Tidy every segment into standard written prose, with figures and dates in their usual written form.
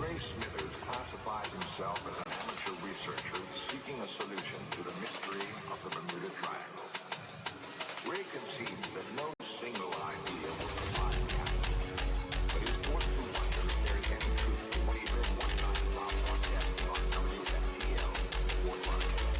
Ray Smithers classifies himself as an amateur researcher seeking a solution to the mystery of the Bermuda Triangle. Ray concedes that no single idea will provide the answer, but is forced to wonder if there is any truth to what he heard one night while broadcasting on WFTL, Fort Lauderdale.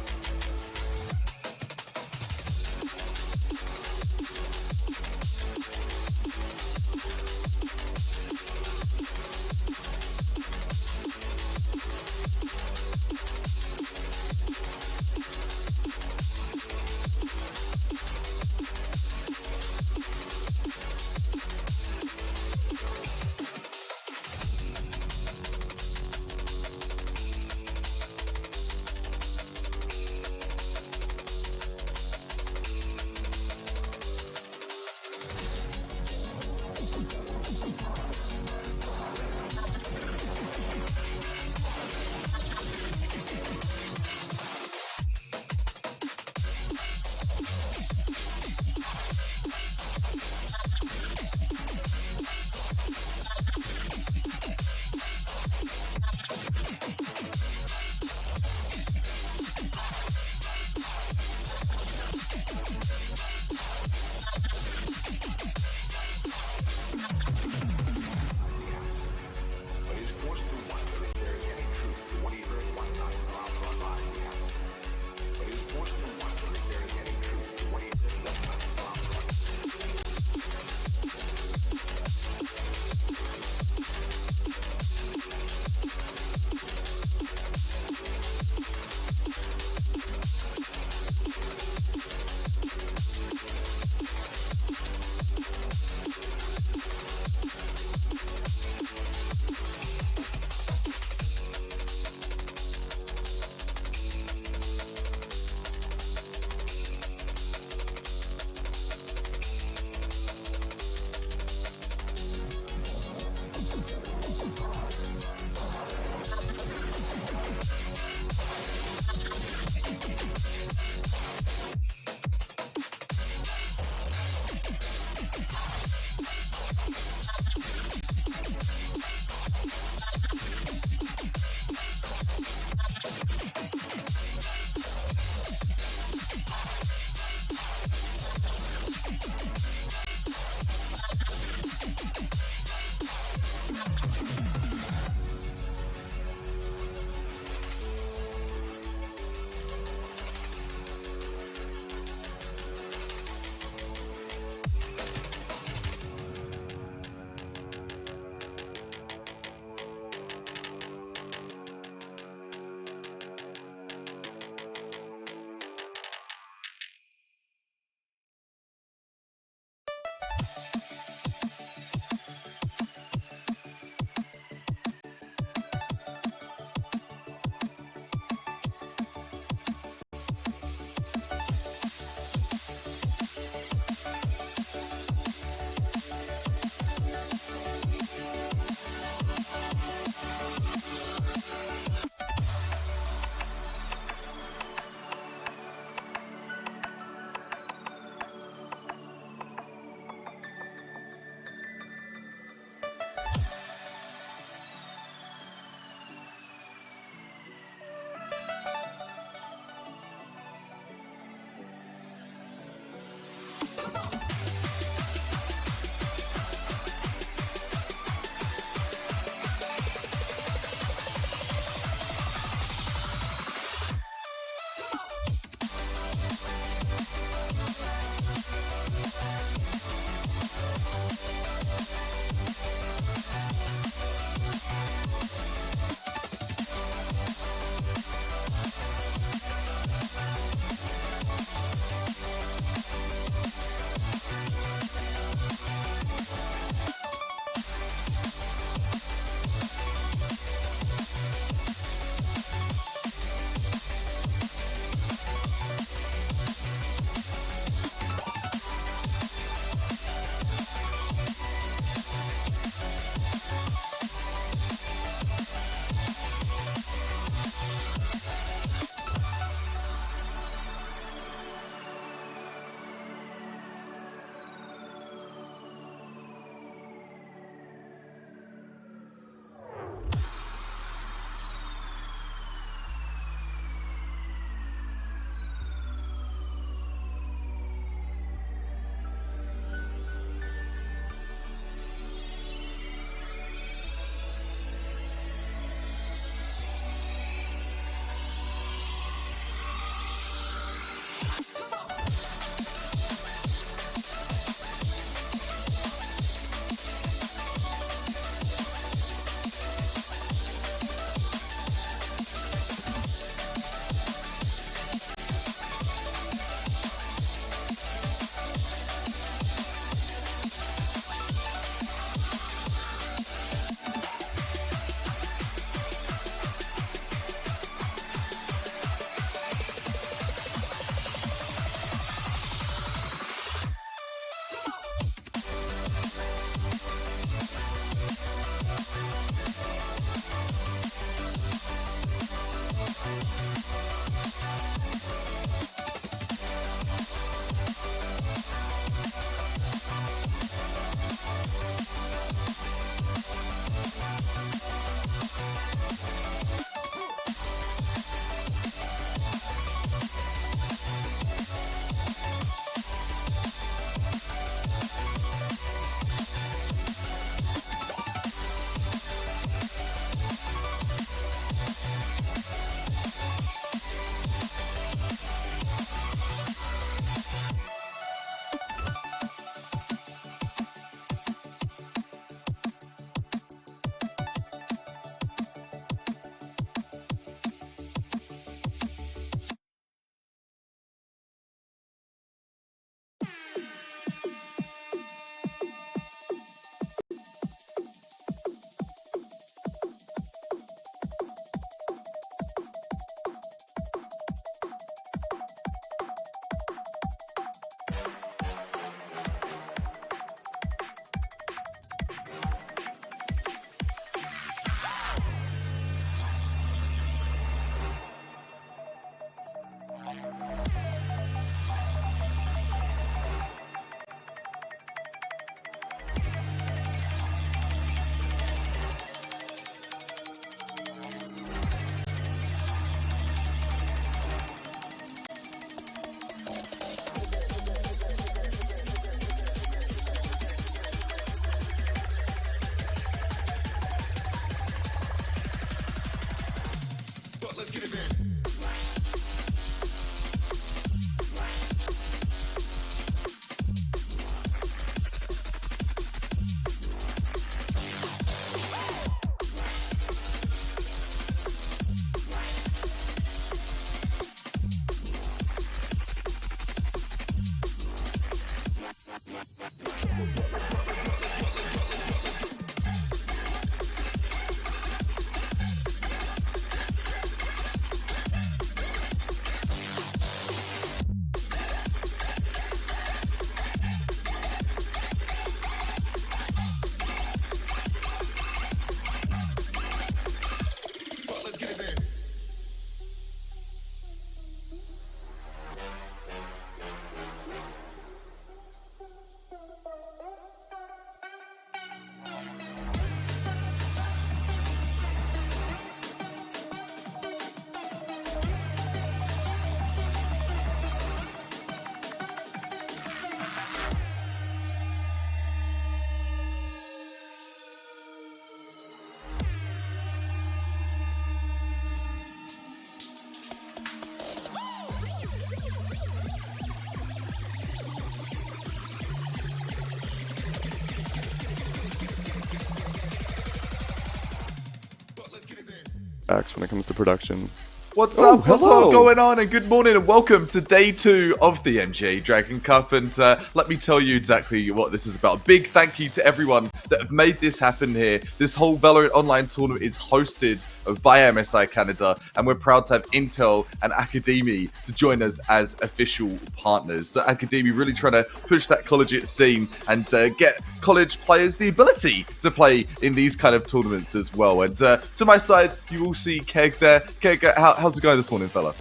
When it comes to production. What's up? What's all going on? And good morning and welcome to day 2 of the MGA Dragon Cup. And let me tell you exactly what this is about. Big thank you to everyone that have made this happen here. This whole Valorant online tournament is hosted by MSI Canada, and we're proud to have Intel and Academy to join us as official partners. So Academy really trying to push that collegiate scene and get college players the ability to play in these kind of tournaments as well. And to my side, you will see Keg there. Keg, how's it going this morning, fella?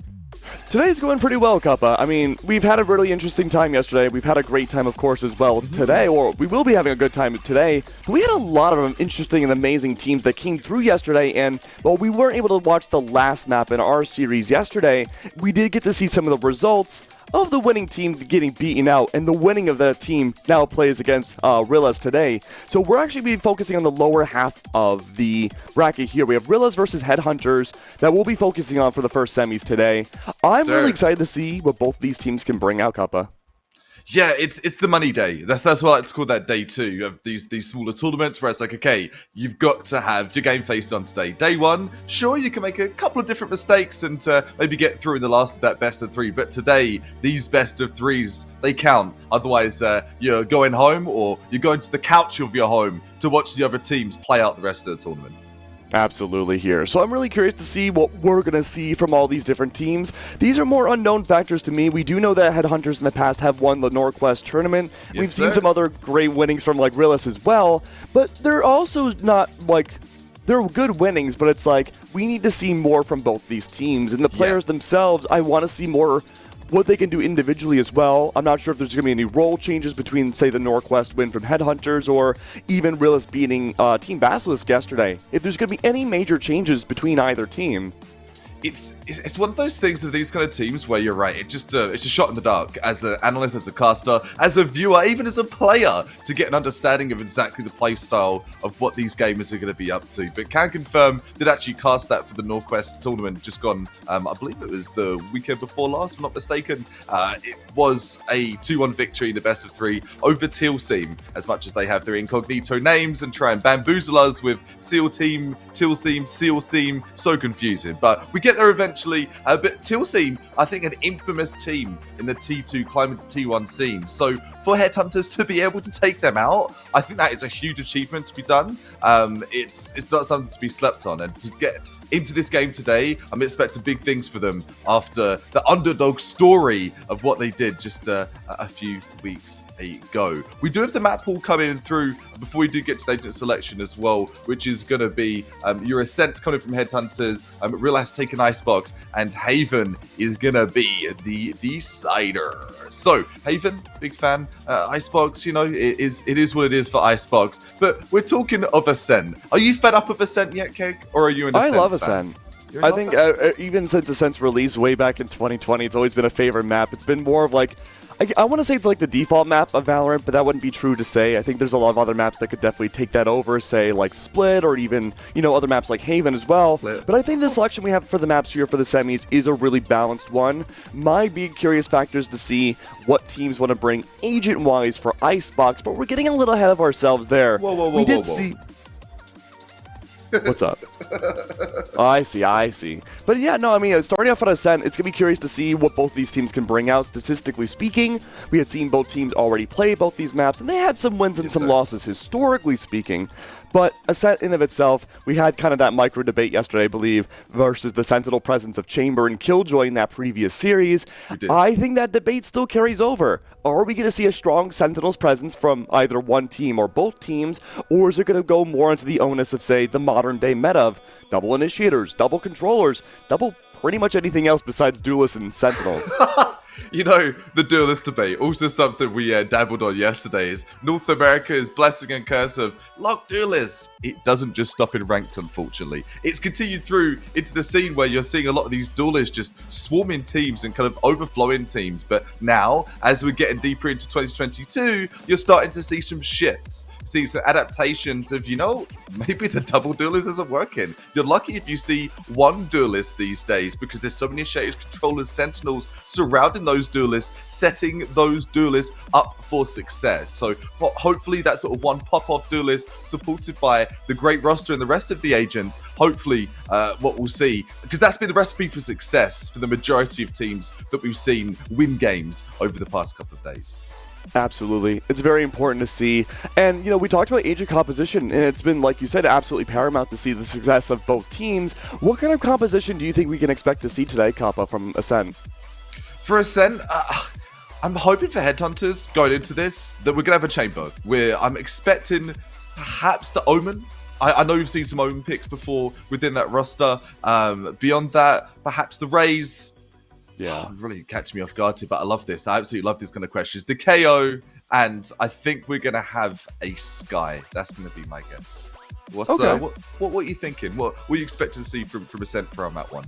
Today's going pretty well, Kappa. I mean, we've had a really interesting time yesterday. We've had a great time, of course, as well today, or we will be having a good time today. But we had a lot of interesting and amazing teams that came through yesterday, and while we weren't able to watch the last map in our series yesterday, we did get to see some of the results of the winning team getting beaten out, and the winning of that team now plays against Rilas today. So we're actually be focusing on the lower half of the bracket here. We have Rilas versus Headhunters that we'll be focusing on for the first semis today. I'm really excited to see what both these teams can bring out, Kappa. Yeah, it's the money day. That's why it's called that day 2 of these smaller tournaments where it's like, okay, you've got to have your game faced on today. Day 1, sure, you can make a couple of different mistakes and maybe get through in the last of that best of 3. But today, these best of 3s, they count. Otherwise, you're going home or you're going to the couch of your home to watch the other teams play out the rest of the tournament. Absolutely here. So I'm really curious to see what we're going to see from all these different teams. These are more unknown factors to me. We do know that Headhunters in the past have won the Norquest tournament. Yes, we've seen some other great winnings from like Rilas as well, but they're also not like... They're good winnings, but it's like we need to see more from both these teams. And the players themselves, I want to see more what they can do individually as well. I'm not sure if there's going to be any role changes between, say, the Norquest win from Headhunters or even Rilas beating Team Basilisk yesterday. If there's going to be any major changes between either team. It's one of those things of these kind of teams where you're right. It's a shot in the dark as an analyst, as a caster, as a viewer, even as a player, to get an understanding of exactly the play style of what these gamers are going to be up to. But can confirm did actually cast that for the Norquest tournament just gone. I believe it was the weekend before last, if I'm not mistaken. It was a 2-1 victory in the best of 3 over Teal Seam. As much as they have their incognito names and try and bamboozle us with Seal Team, Teal Seam, Seal Seam, so confusing. But we get there eventually, but Teal Seam, I think, an infamous team in the T2 climbing to T1 scene. So for Headhunters to be able to take them out, I think that is a huge achievement to be done. It's not something to be slept on, and to get into this game today, I'm expecting big things for them after the underdog story of what they did just a few weeks ago. We do have the map pool coming through before we do get to the agent selection as well, which is going to be your Ascent coming from Headhunters, Rilas taking Icebox, and Haven is going to be the decider. So, Haven, big fan. Icebox, you know, it is what it is for Icebox. But we're talking of Ascent. Are you fed up of Ascent yet, Keg? Or are you an Ascent I love fan? Ascent. I think even since Ascent's release way back in 2020, it's always been a favorite map. It's been more of like, I want to say it's like the default map of Valorant, but that wouldn't be true to say. I think there's a lot of other maps that could definitely take that over, say like Split or even, other maps like Haven as well. Split. But I think the selection we have for the maps here for the semis is a really balanced one. My big curious factor is to see what teams want to bring agent-wise for Icebox, but we're getting a little ahead of ourselves there. Whoa. See... What's up? I see. But yeah, no, I mean, starting off on Ascent, it's going to be curious to see what both these teams can bring out. Statistically speaking, we had seen both teams already play both these maps, and they had some wins and some losses, historically speaking. But Ascent in of itself, we had kind of that micro debate yesterday, I believe, versus the Sentinel presence of Chamber and Killjoy in that previous series. I think that debate still carries over. Are we going to see a strong Sentinels presence from either one team or both teams, or is it going to go more into the onus of, say, the modern day meta of double initiators, double controllers, double pretty much anything else besides duelists and Sentinels? The duelist debate, also something we dabbled on yesterday, is North America's blessing and curse of lock duelists. It doesn't just stop in ranked, unfortunately. It's continued through into the scene where you're seeing a lot of these duelists just swarming teams and kind of overflowing teams. But now, as we're getting deeper into 2022, you're starting to see some shifts. See some adaptations of, maybe the double duelist isn't working. You're lucky if you see one duelist these days because there's so many initiators, controllers, sentinels surrounding those duelists, setting those duelists up for success. So hopefully that sort of one pop-off duelist supported by the great roster and the rest of the agents, hopefully what we'll see, because that's been the recipe for success for the majority of teams that we've seen win games over the past couple of days. Absolutely. It's very important to see. And, we talked about agent composition, and it's been, like you said, absolutely paramount to see the success of both teams. What kind of composition do you think we can expect to see today, Kappa, from Ascent? For Ascent, I'm hoping for Headhunters going into this that we're going to have a chamber where I'm expecting perhaps the Omen. I know we've seen some Omen picks before within that roster. Beyond that, perhaps the Rays. Yeah, really catching me off guard too, but I love this. I absolutely love these kind of questions. The KO, and I think we're going to have a Sky. That's going to be my guess. What are you thinking? What are you expecting to see from Ascent from that one?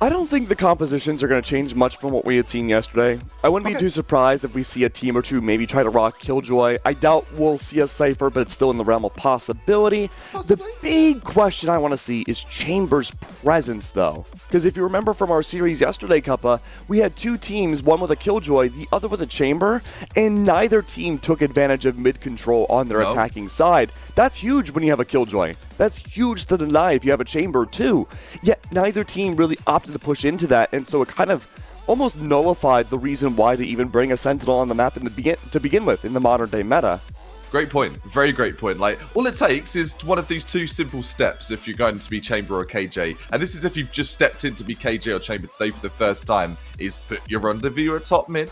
I don't think the compositions are going to change much from what we had seen yesterday. I wouldn't be too surprised if we see a team or two maybe try to rock Killjoy. I doubt we'll see a Cypher, but it's still in the realm of possibility. The big question I want to see is Chamber's presence, though. Because if you remember from our series yesterday, Kappa, we had two teams, one with a Killjoy, the other with a Chamber, and neither team took advantage of mid-control on their attacking side. That's huge when you have a Killjoy. That's huge to deny if you have a Chamber, too. Yet neither team really opted to push into that, and so it kind of almost nullified the reason why to even bring a Sentinel on the map to begin with in the modern-day meta. Great point. Very great point. Like, all it takes is one of these two simple steps if you're going to be Chamber or KJ. And this is if you've just stepped in to be KJ or Chamber today for the first time, is put your rendezvous at top mid,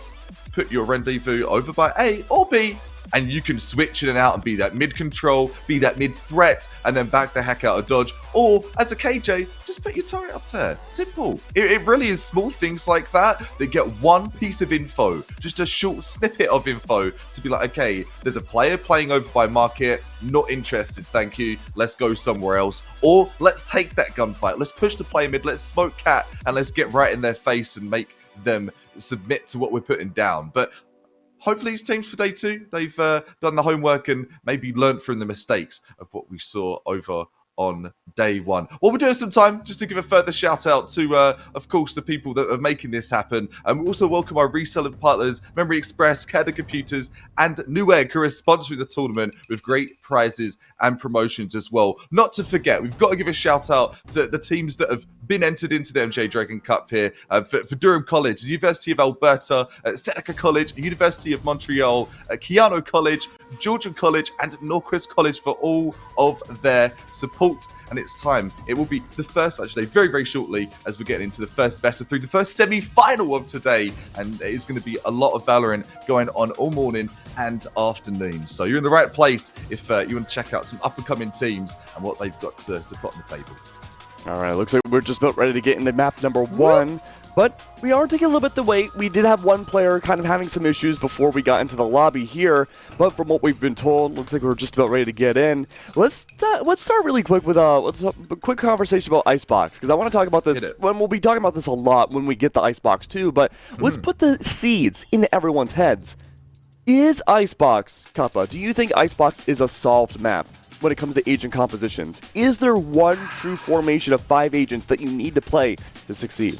put your rendezvous over by A or B, and you can switch in and out and be that mid-control, be that mid-threat, and then back the heck out of dodge. Or, as a KJ, just put your turret up there. Simple. It really is small things like that that get one piece of info, just a short snippet of info to be like, okay, there's a player playing over by market, not interested, thank you, let's go somewhere else. Or, let's take that gunfight, let's push the player mid, let's smoke cat, and let's get right in their face and make them submit to what we're putting down. But hopefully these teams for day two, they've done the homework and maybe learnt from the mistakes of what we saw over on day one. Well, we're doing some time just to give a further shout out to, of course, the people that are making this happen. And we also welcome our reseller partners, Memory Express, Cada Computers, and Newegg, who are sponsoring the tournament with great prizes and promotions as well. Not to forget, we've got to give a shout out to the teams that have been entered into the MGA Dragon Cup here for Durham College, the University of Alberta, Seneca College, University of Montreal, Keano College, Georgian College, and Norquist College for all of their support. And it's time. It will be the first match today very, very shortly as we're getting into the first best of three, the first semi-final of today. And it is going to be a lot of Valorant going on all morning and afternoon. So you're in the right place if you want to check out some up-and-coming teams and what they've got to put on the table. All right, looks like we're just about ready to get into map number one. But we are taking a little bit to wait. We did have one player kind of having some issues before we got into the lobby here, but from what we've been told, looks like we're just about ready to get in. Let's start really quick with a quick conversation about Icebox, because I want to talk about this. When we'll be talking about this a lot when we get the Icebox too, but let's put the seeds into everyone's heads. Is Icebox, Kappa, do you think Icebox is a solved map when it comes to agent compositions? Is there one true formation of 5 agents that you need to play to succeed?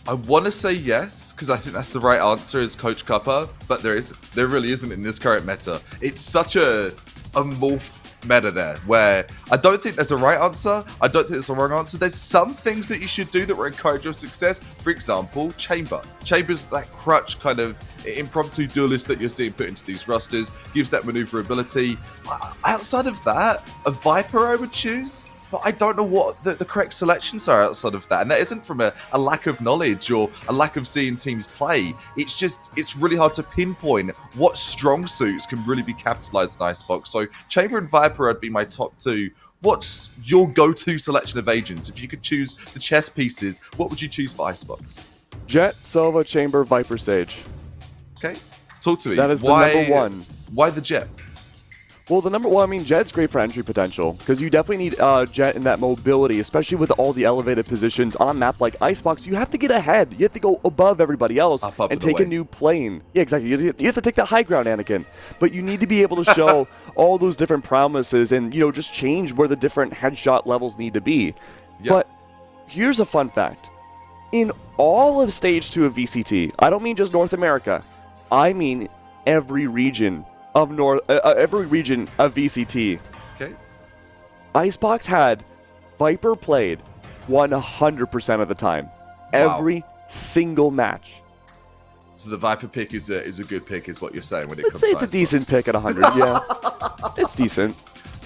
I want to say yes, because I think that's the right answer as Coach Cuppa, but there really isn't in this current meta. It's such a morphed meta there, where I don't think there's a right answer, I don't think there's a wrong answer. There's some things that you should do that will encourage your success. For example, Chamber. Chamber's that crutch kind of impromptu duelist that you're seeing put into these rosters, gives that maneuverability. Outside of that, a Viper I would choose. But I don't know what the correct selections are outside of that. And that isn't from a lack of knowledge or a lack of seeing teams play. It's really hard to pinpoint what strong suits can really be capitalized in Icebox. So Chamber and Viper would be my top 2. What's your go-to selection of agents? If you could choose the chess pieces, what would you choose for Icebox? Jet, Sova, Chamber, Viper, Sage. Okay, talk to me. That is the number 1. Why the Jet? Well, I mean, Jet's great for entry potential, because you definitely need Jet in that mobility, especially with all the elevated positions on a map like Icebox. You have to get ahead. You have to go above everybody else and take a new plane. Yeah, exactly. You have to take the high ground, Anakin. But you need to be able to show all those different promises and, just change where the different headshot levels need to be. Yep. But here's a fun fact. In all of Stage 2 of VCT, I don't mean just North America. I mean every region of VCT. Okay. Icebox had Viper played 100% of the time. Wow. Every single match. So the Viper pick is a good pick, is what you're saying when it comes to It's a decent pick at 100, yeah. It's decent.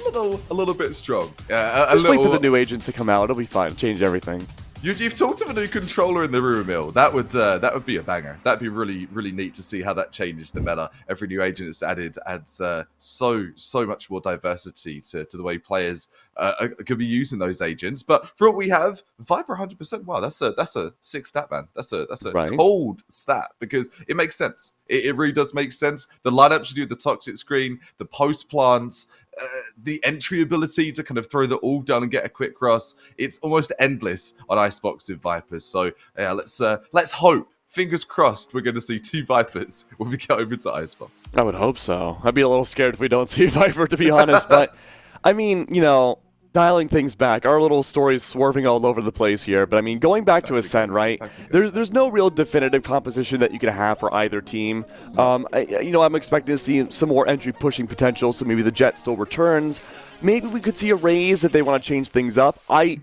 A little bit strong. Just wait for the new agent to come out. It'll be fine. Change everything. You've talked of a new controller in the rumor mill. That would be a banger. That'd be really, really neat to see how that changes the meta. Every new agent that's added adds so much more diversity to the way players could be using those agents. But for what we have, Viper 100%. Wow, that's a sick stat, man. That's a cold stat, because it makes sense. It really does make sense. The lineup you do with the toxic screen, the post plants, the entry ability to kind of throw the all down and get a quick cross. It's almost endless on Icebox with Vipers. So yeah, let's hope, fingers crossed, we're going to see 2 Vipers when we get over to Icebox. I would hope so. I'd be a little scared if we don't see Viper, to be honest. But I mean, dialing things back, our little story is swerving all over the place here, but I mean, going back to Ascent, right? There's no real definitive composition that you can have for either team. I'm expecting to see some more entry pushing potential, so maybe the Jet still returns. Maybe we could see a Raze if they want to change things up. I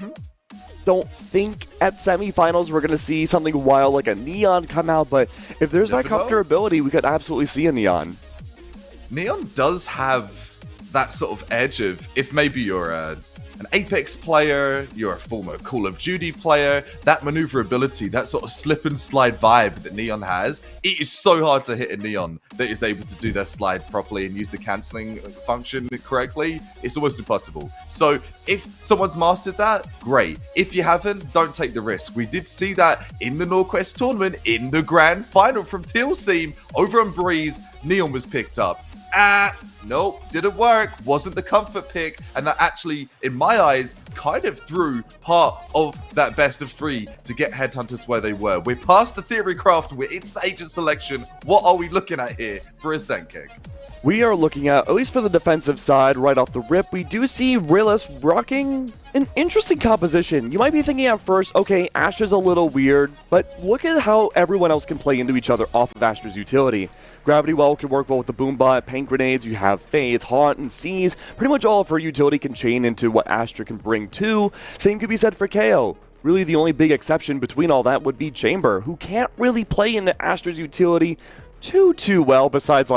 don't think at semifinals we're going to see something wild like a Neon come out, but if there's that comfortability, we could absolutely see a Neon. Neon does have that sort of edge of, if maybe you're an Apex player, you're a former Call of Duty player, that maneuverability, that sort of slip and slide vibe that Neon has, it is so hard to hit a Neon that is able to do their slide properly and use the cancelling function correctly. It's almost impossible. So if someone's mastered that, great. If you haven't, don't take the risk. We did see that in the Norquest tournament, in the grand final from Teal's team, over on Breeze, Neon was picked up. Nope, didn't work, wasn't the comfort pick, and that actually, in my eyes, kind of threw part of that best of 3 to get Headhunters where they were. We're past the theory craft, it's the agent selection. What are we looking at here for Ascent Kick? We are looking at least for the defensive side, right off the rip, we do see Rilas rocking an interesting composition. You might be thinking at first, okay, Astra's a little weird, but look at how everyone else can play into each other off of Astra's utility. Gravity Well can work well with the Boombot, Paint Grenades, you have Fades, Haunt, and Seize. Pretty much all of her utility can chain into what Astra can bring too. Same could be said for KO. Really the only big exception between all that would be Chamber, who can't really play into Astra's utility too well, besides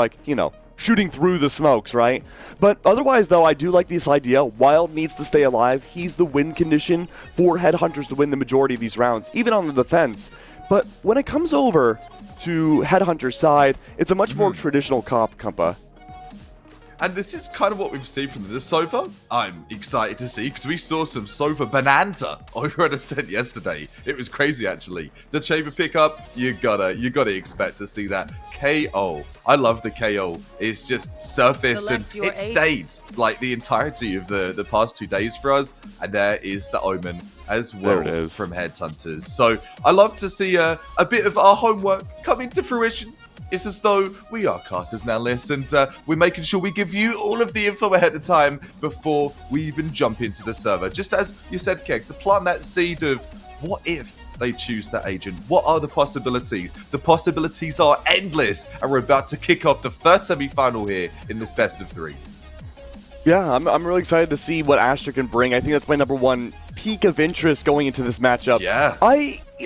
shooting through the smokes, right? But otherwise, though, I do like this idea. Wild needs to stay alive. He's the win condition for Headhunters to win the majority of these rounds, even on the defense. But when it comes over to Headhunter's side, it's a much more traditional comp, Kumpa. And this is kind of what we've seen from the Sova. I'm excited to see because we saw some Sova bonanza over at Ascent yesterday. It was crazy, actually. The chamber pickup, you gotta expect to see that. KO. I love the KO. It's just surfaced and it stayed like the entirety of the past 2 days for us. And there is the Omen as well from Headhunters. So I love to see a bit of our homework coming to fruition. It's as though we are casters now, Liz, and we're making sure we give you all of the info ahead of time before we even jump into the server. Just as you said, Keg, to plant that seed of what if they choose that agent? What are the possibilities? The possibilities are endless, and we're about to kick off the first semi-final here in this best of 3. Yeah, I'm really excited to see what Astra can bring. I think that's my #1 peak of interest going into this matchup. Yeah.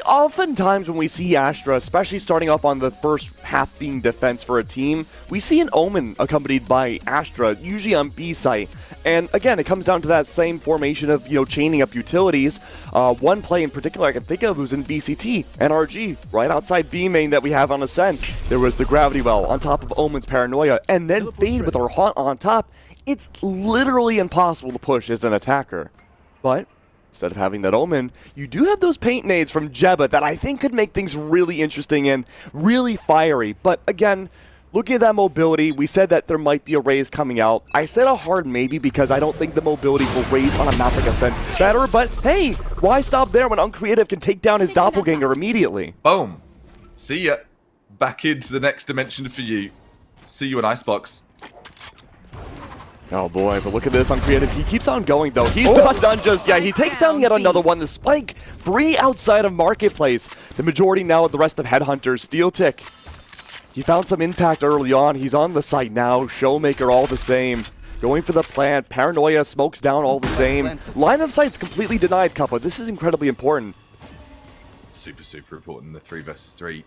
Oftentimes when we see Astra, especially starting off on the first half being defense for a team, we see an Omen accompanied by Astra, usually on B site. And again, it comes down to that same formation of, chaining up utilities. One play in particular I can think of was in BCT, NRG, right outside B main that we have on Ascent. There was the Gravity Well on top of Omen's Paranoia, and then Fade with our Haunt on top. It's literally impossible to push as an attacker. But instead of having that Omen, you do have those paint nades from Jebba that I think could make things really interesting and really fiery. But again, looking at that mobility, we said that there might be a Raze coming out. I said a hard maybe because I don't think the mobility for Raze on a map like Ascent is better. But hey, why stop there when Uncreative can take down his doppelganger immediately? Boom. See ya. Back into the next dimension for you. See you in Icebox. Oh boy, but look at this Uncreative. He keeps on going though. He's not done just yet. He takes down yet another one. The Spike free outside of Marketplace. The majority now of the rest of Headhunters. Steel Tick. He found some impact early on. He's on the site now. Showmaker all the same. Going for the plant. Paranoia smokes down all the same. Line of sight's completely denied, Kappa. This is incredibly important. Super, super important. The 3 versus 3.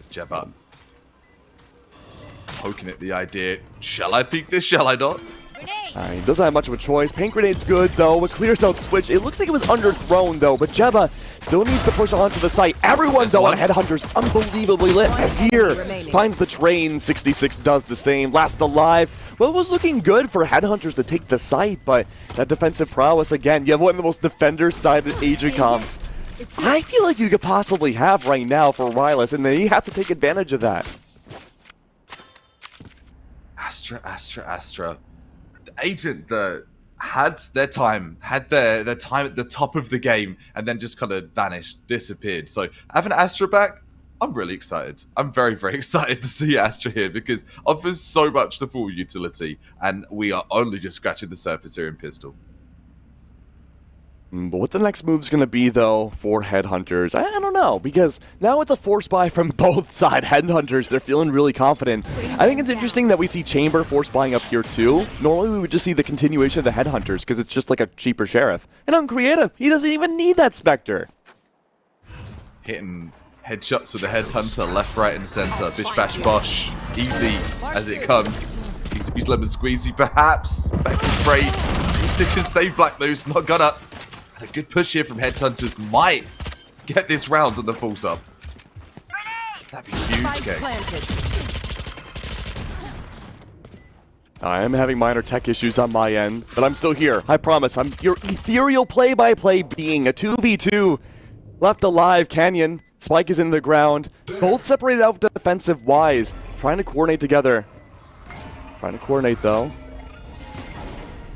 Jab up. Poking at the idea. Shall I peek this? Shall I not? He doesn't have much of a choice. Paint Grenade's good, though. It clears out Switch. It looks like it was underthrown, though. But Jebba still needs to push onto the site. Everyone, though, on Headhunters unbelievably lit. Azir finds the train. 66 does the same. Last alive. Well, it was looking good for Headhunters to take the site, but that defensive prowess, again, you have one of the most defender-sided agent comps I feel like you could possibly have right now for Rilas, and then you have to take advantage of that. Astra. The agent that had their time, at the top of the game, and then just kind of vanished, disappeared. So having Astra back, I'm really excited. I'm very, very excited to see Astra here because offers so much to full utility, and we are only just scratching the surface here in Pistol. But what the next move's going to be, though, for Headhunters, I don't know, because now it's a force buy from both side Headhunters. They're feeling really confident. I think it's interesting that we see Chamber force buying up here, too. Normally, we would just see the continuation of the Headhunters, because it's just like a cheaper Sheriff. And Uncreative, he doesn't even need that Spectre. Hitting headshots with the Headhunter, left, right, and center. Bish, bash, bosh. Easy as it comes. Easy peasy lemon squeezy, perhaps. Back to spray. See if they can save Black Moose. Not gonna. A good push here from Headhunters might get this round on the full sub. That'd be huge, Keg. I am having minor tech issues on my end, but I'm still here. I promise. I'm your ethereal play-by-play being. A 2v2. Left alive, Canyon. Spike is in the ground. Both separated out defensive-wise. Trying to coordinate together. Trying to coordinate, though.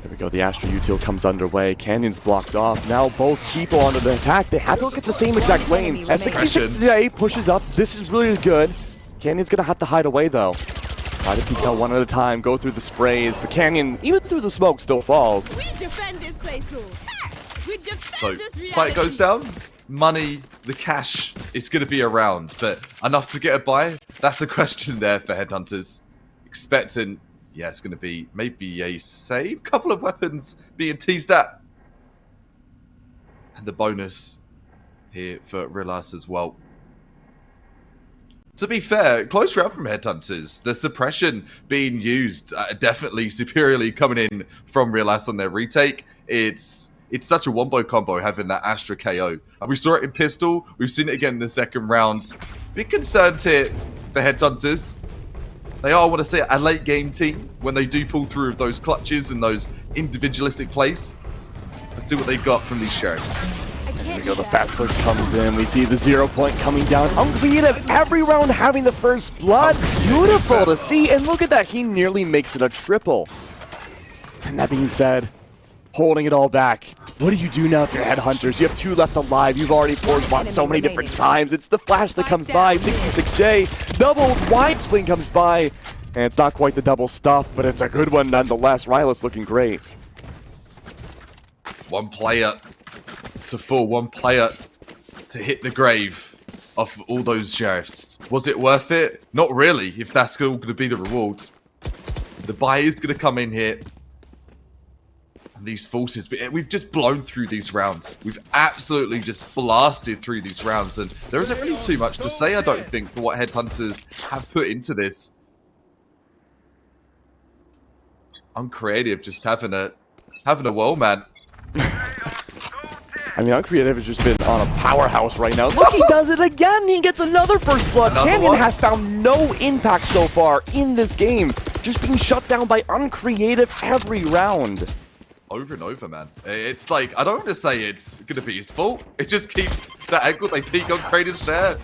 There we go, the Astra util comes underway. Canyon's blocked off. Now both people onto the attack. They have to look at the same exact lane. As 66 today pushes up, this is really good. Canyon's gonna have to hide away though. Try to peek out one at a time, go through the sprays, but Canyon, even through the smoke, still falls. We defend this place, we defend so this reality. Spike goes down. Money, the cash is gonna be around, but enough to get a buy? That's the question there for Headhunters. Expecting. Yeah, it's going to be maybe a save. Couple of weapons being teased at. And the bonus here for Rilas as well. To be fair, close round from Headhunters. The suppression being used, definitely superiorly coming in from Rilas on their retake. It's such a wombo combo having that Astra KO. We saw it in Pistol. We've seen it again in the second round. Big concerns here for Headhunters. They are, I want to say, a late game team when they do pull through those clutches and those individualistic plays. Let's see what they got from these Sheriffs. There we go, the fast push comes in. We see the 0 point coming down. Uncreative every round having the first blood. Beautiful to see. And look at that, he nearly makes it a triple. And that being said, holding it all back. What do you do now if you're Headhunters? You have 2 left alive. You've already forced one so many different times. It's the flash that comes by. 66J. Double wide swing comes by. And it's not quite the double stuff, but it's a good one nonetheless. Rilas looking great. One player to fall, one player to hit the grave of all those Sheriffs. Was it worth it? Not really, if that's all going to be the reward. The buy is going to come in here. These forces, but we've just blown through these rounds. We've absolutely just blasted through these rounds, and there isn't really too much to say, I don't think, for what Headhunters have put into this. Uncreative just having a whirl, man. I mean, Uncreative has just been on a powerhouse right now. Look, he does it again. He gets another first blood. Canyon has found no impact so far in this game, just being shut down by Uncreative every round. Over and over, man. It's like, I don't want to say it's going to be his fault. It just keeps that angle they peek on Kratos there.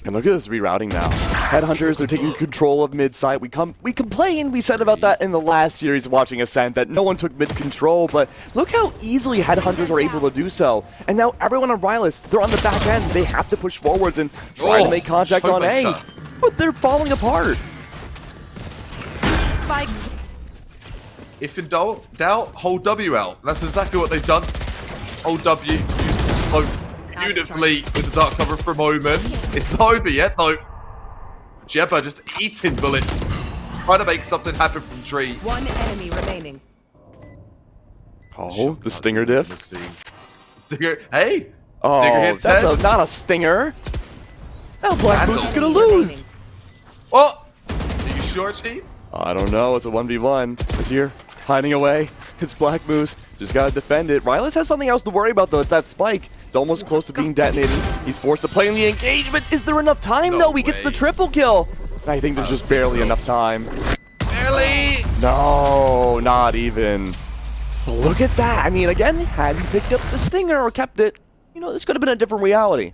And look at this rerouting now. Headhunters, they're taking control of mid-site. We complained, we said about that in the last series watching Ascent, that no one took mid-control, but look how easily Headhunters are able to do so. And now everyone on Rilas, they're on the back end. They have to push forwards and try to make contact on A. But they're falling apart. Spike. If in doubt, hold W out. That's exactly what they've done. Hold W, use some smoke beautifully with the dark cover for a moment. It's not over yet, though. Jebba just eating bullets. Trying to make something happen from tree. One enemy remaining. Oh, the stinger diff. Stinger, hey! Oh, Stinger hits that's heads. not a stinger. Now Black Moose is going to lose. Oh! Are you sure, Chief? I don't know. It's a 1v1. It's here, hiding away. It's Black Moose. Just gotta defend it. Rilas has something else to worry about, though. It's that spike. It's almost close to being detonated. He's forced to play in the engagement. Is there enough time? No, he gets the triple kill. I think there's just barely enough time. Barely! No, not even. But look at that. I mean, again, had he picked up the stinger or kept it, you know, this could have been a different reality.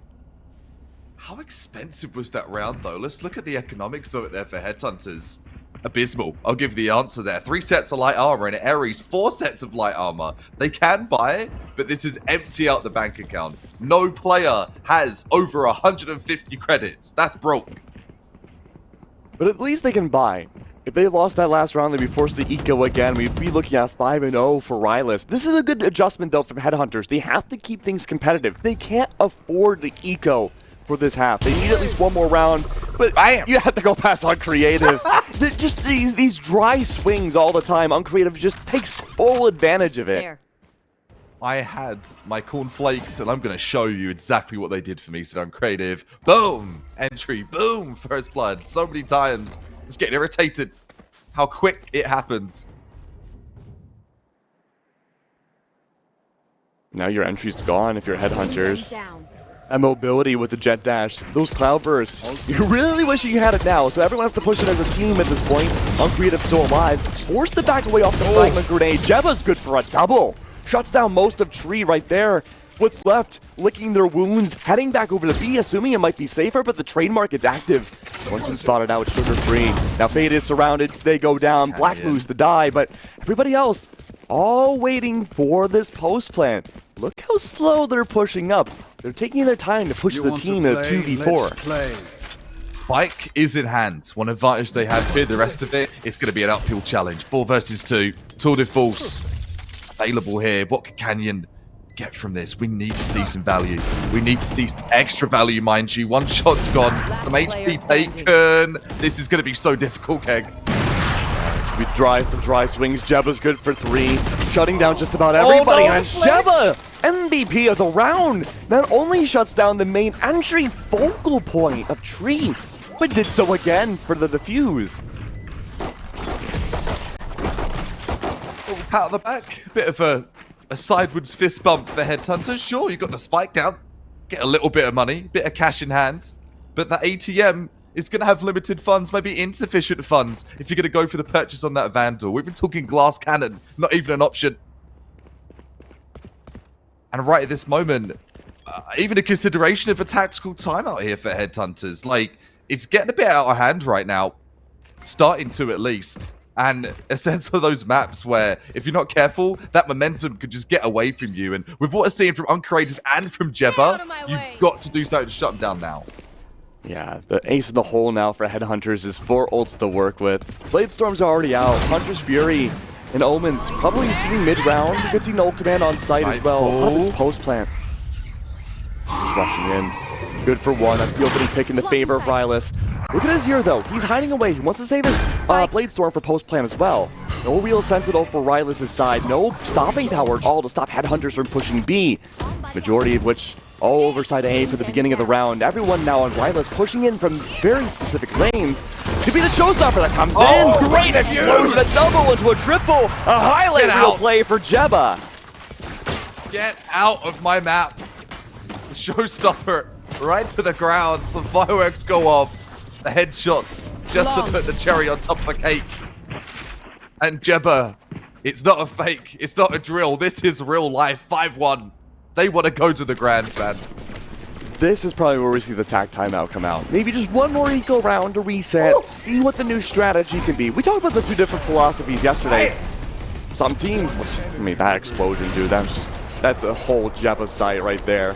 How expensive was that round, though? Let's look at the economics of it there for Headhunters. Abysmal. I'll give the answer there. 3 sets of light armor and Ares 4 sets of light armor. They can buy it, but this is empty out the bank account. No player has over 150 credits. That's broke. But at least they can buy. If they lost that last round, they'd be forced to eco again. We'd be looking at 5-0 for Rilas. This is a good adjustment, though, from Headhunters. They have to keep things competitive. They can't afford the eco for this half. They need at least one more round, but you have to go past Uncreative. Just these dry swings all the time. Uncreative just takes full advantage of it. There. I had my cornflakes, and I'm going to show you exactly what they did for me. So Uncreative, boom, entry, boom, first blood. So many times, just getting irritated how quick it happens. Now your entry's gone if you're Headhunters. Down. And mobility with the jet dash, those cloud bursts. You're really wishing you had it now, so everyone has to push it as a team at this point. Uncreative still alive. Forced to back away off the fragment grenade. Jebba's good for a double. Shuts down most of Tree right there. What's left? Licking their wounds, heading back over to B, assuming it might be safer, but the trademark is active. Once we spotted out, sugar-free. Now Fade is surrounded, they go down. Black Moose to die, but everybody else, all waiting for this post plant. Look how slow they're pushing up. They're taking their time to push the team to 2v4. Spike is in hand. One advantage they have here. The rest of it is going to be an uphill challenge. 4 versus 2. Tour de force available here. What can Canyon get from this? We need to see some value. We need to see some extra value, mind you. One shot's gone. Some HP taken. This is going to be so difficult, Keg. We drive the dry swings. Jebba's good for 3. Shutting down just about everybody. And it's Jebba, MVP of the round. Not only shuts down the main entry focal point of Tree, but did so again for the defuse. Pat on the back. Bit of a sideways fist bump for Headhunters. Sure, you got the spike down. Get a little bit of money. Bit of cash in hand. But that ATM is going to have limited funds, maybe insufficient funds, if you're going to go for the purchase on that Vandal. We've been talking glass cannon, not even an option. And right at this moment, even a consideration of a tactical timeout here for Headhunters. Like, it's getting a bit out of hand right now. Starting to, at least. And a sense of those maps where, if you're not careful, that momentum could just get away from you. And with what we're seeing from Uncreative and from Jebba, you've got to do something to shut them down now. Yeah, the ace in the hole now for Headhunters is 4 ults to work with. Bladestorm's already out. Hunter's Fury and Omen's probably seen mid-round. You could see no command on site as well. Oh, it's post-plant. Just rushing in. Good for one. That's the opening pick in the favor of Rilas. Look at Azir, though. He's hiding away. He wants to save his Bladestorm for post-plant as well. No real Sentinel for Rilas' side. No stopping power at all to stop Headhunters from pushing B. Majority of which all over side A for the beginning of the round. Everyone now on Rilas pushing in from very specific lanes to be the showstopper that comes in. Great explosion, a double into a triple. A highlight reel play for Jebba. Get out of my map. The showstopper right to the ground. The fireworks go off. The headshots just to put the cherry on top of the cake. And Jebba, it's not a fake. It's not a drill. This is real life. 5-1. They want to go to the grands, man. This is probably where we see the TAC timeout come out. Maybe just one more eco round to reset, see what the new strategy can be. We talked about the 2 different philosophies yesterday. Some teams, I mean, that explosion, dude, that's a whole Jebba site right there.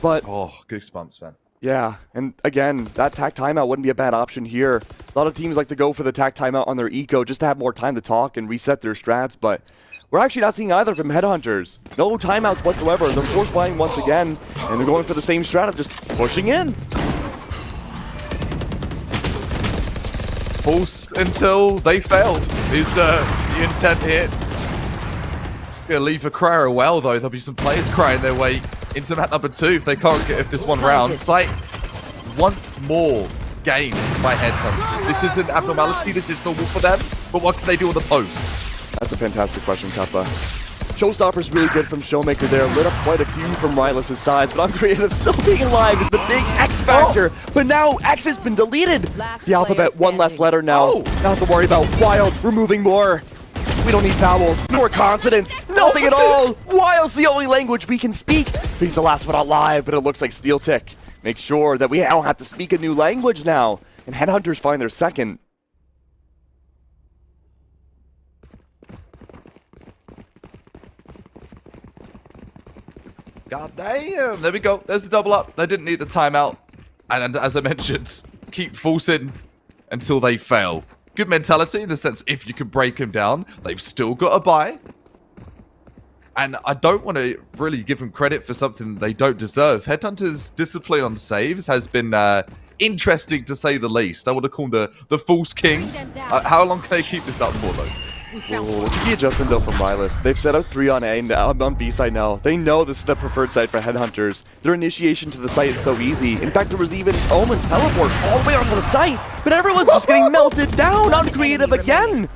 But oh, goosebumps, man. Yeah, and again, that TAC timeout wouldn't be a bad option here. A lot of teams like to go for the TAC timeout on their eco just to have more time to talk and reset their strats, but we're actually not seeing either from Headhunters. No timeouts whatsoever. They're force buying once again, and they're going for the same strat of just pushing in. Pulse until they fail is the intent here. Gonna leave a crier well, though. There'll be some players crying their way into map number 2 if they can't get this one round. Sight once more gains by Headhunters. This isn't abnormality. This is normal for them. But what can they do on the post? That's a fantastic question, Kappa. Showstopper's really good from Showmaker there. Lit up quite a few from Rilas' sides, but Uncreative still being alive is the big X factor. But now X has been deleted. The alphabet, one less letter now. Not have to worry about Wild removing more. We don't need vowels, nor consonants, nothing at all. Wild's the only language we can speak. He's the last one alive, but it looks like Steel Tick. Make sure that we don't have to speak a new language now. And Headhunters find their second. God damn. There we go. There's the double up. They didn't need the timeout. And as I mentioned, keep forcing until they fail. Good mentality in the sense if you can break them down, they've still got a buy. And I don't want to really give them credit for something they don't deserve. Headhunters' discipline on saves has been interesting to say the least. I want to call them the False Kings. How long can they keep this up for, though? Look at the adjustment though from Rilas. They've set up 3 on A now, on B side now. They know this is the preferred site for Headhunters. Their initiation to the site is so easy. In fact, there was even Omen's teleport all the way onto the site, but everyone's just getting melted down. Uncreative again.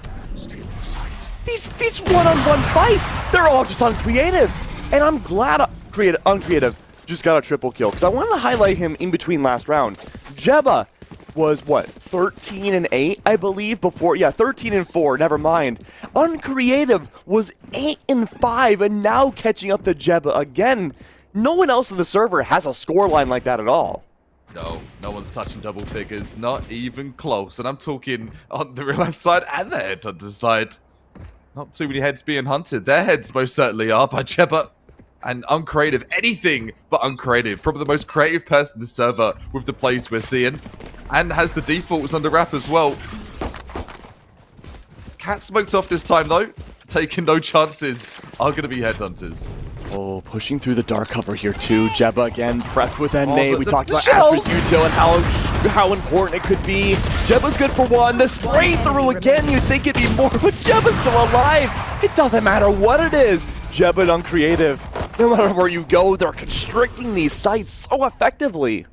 These one-on-one fights, they're all just uncreative. And I'm glad Uncreative just got a triple kill, because I wanted to highlight him in between last round. Jebba was, what, 13-8, I believe, before? Yeah, 13-4, never mind. Uncreative was 8-5, and now catching up to Jebba again. No one else in the server has a scoreline like that at all. No one's touching double figures, not even close. And I'm talking on the Rilas side and the Headhunter side. Not too many heads being hunted. Their heads most certainly are by Jebba. And Uncreative, anything but Uncreative. Probably the most creative person in the server with the plays we're seeing. And has the defaults under wrap as well. Cat smoked off this time, though. Taking no chances are going to be Headhunters. Oh, pushing through the dark cover here, too. Jebba again, prepped with NA. We talked about shells. Astra's util and how important it could be. Jebba's good for one. The spray through again, you'd think it'd be more, but Jebba's still alive. It doesn't matter what it is. Jebba and Uncreative, no matter where you go, they're constricting these sites so effectively.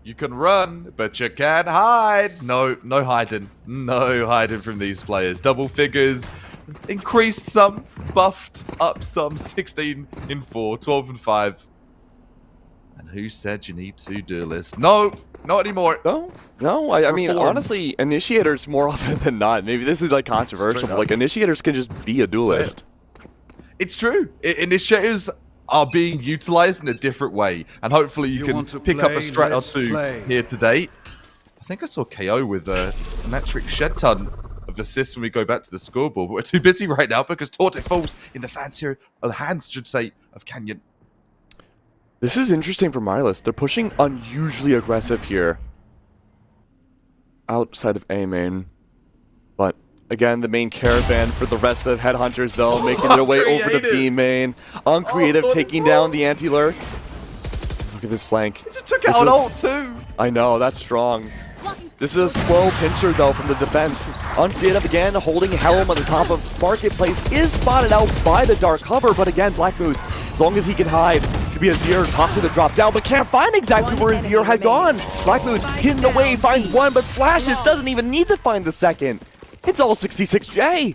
You can run, but you can't hide. No hiding. No hiding from these players. Double figures, increased some, buffed up some. 16-4, 12-5. And who said you need 2 duelists? No, Not anymore. No. I mean, Reformed. honestly, initiators more often than not. Maybe this is like controversial, but like initiators can just be a duelist. It's true. Initiators are being utilized in a different way, and hopefully you can pick up a strat or two here today. I think I saw KO with a metric shed ton of assists when we go back to the scoreboard, but we're too busy right now because Torte falls in the hands, should say, of Canyon. This is interesting for Rilas. They're pushing unusually aggressive here. Outside of A main. But again, the main caravan for the rest of Headhunters though, making their way over to B main. Uncreative taking down the anti-lurk. Look at this flank. He just took out an ult too. I know, that's strong. This is a slow pincher though from the defense. Uncreative again, holding Helm on the top of Marketplace, is spotted out by the dark cover, but again, Black Moose, as long as he can hide, it's gonna be Azir top to the drop down, but can't find exactly where Azir had gone. Black Moose hidden away, finds one, but flashes, doesn't even need to find the second. It's all 66J.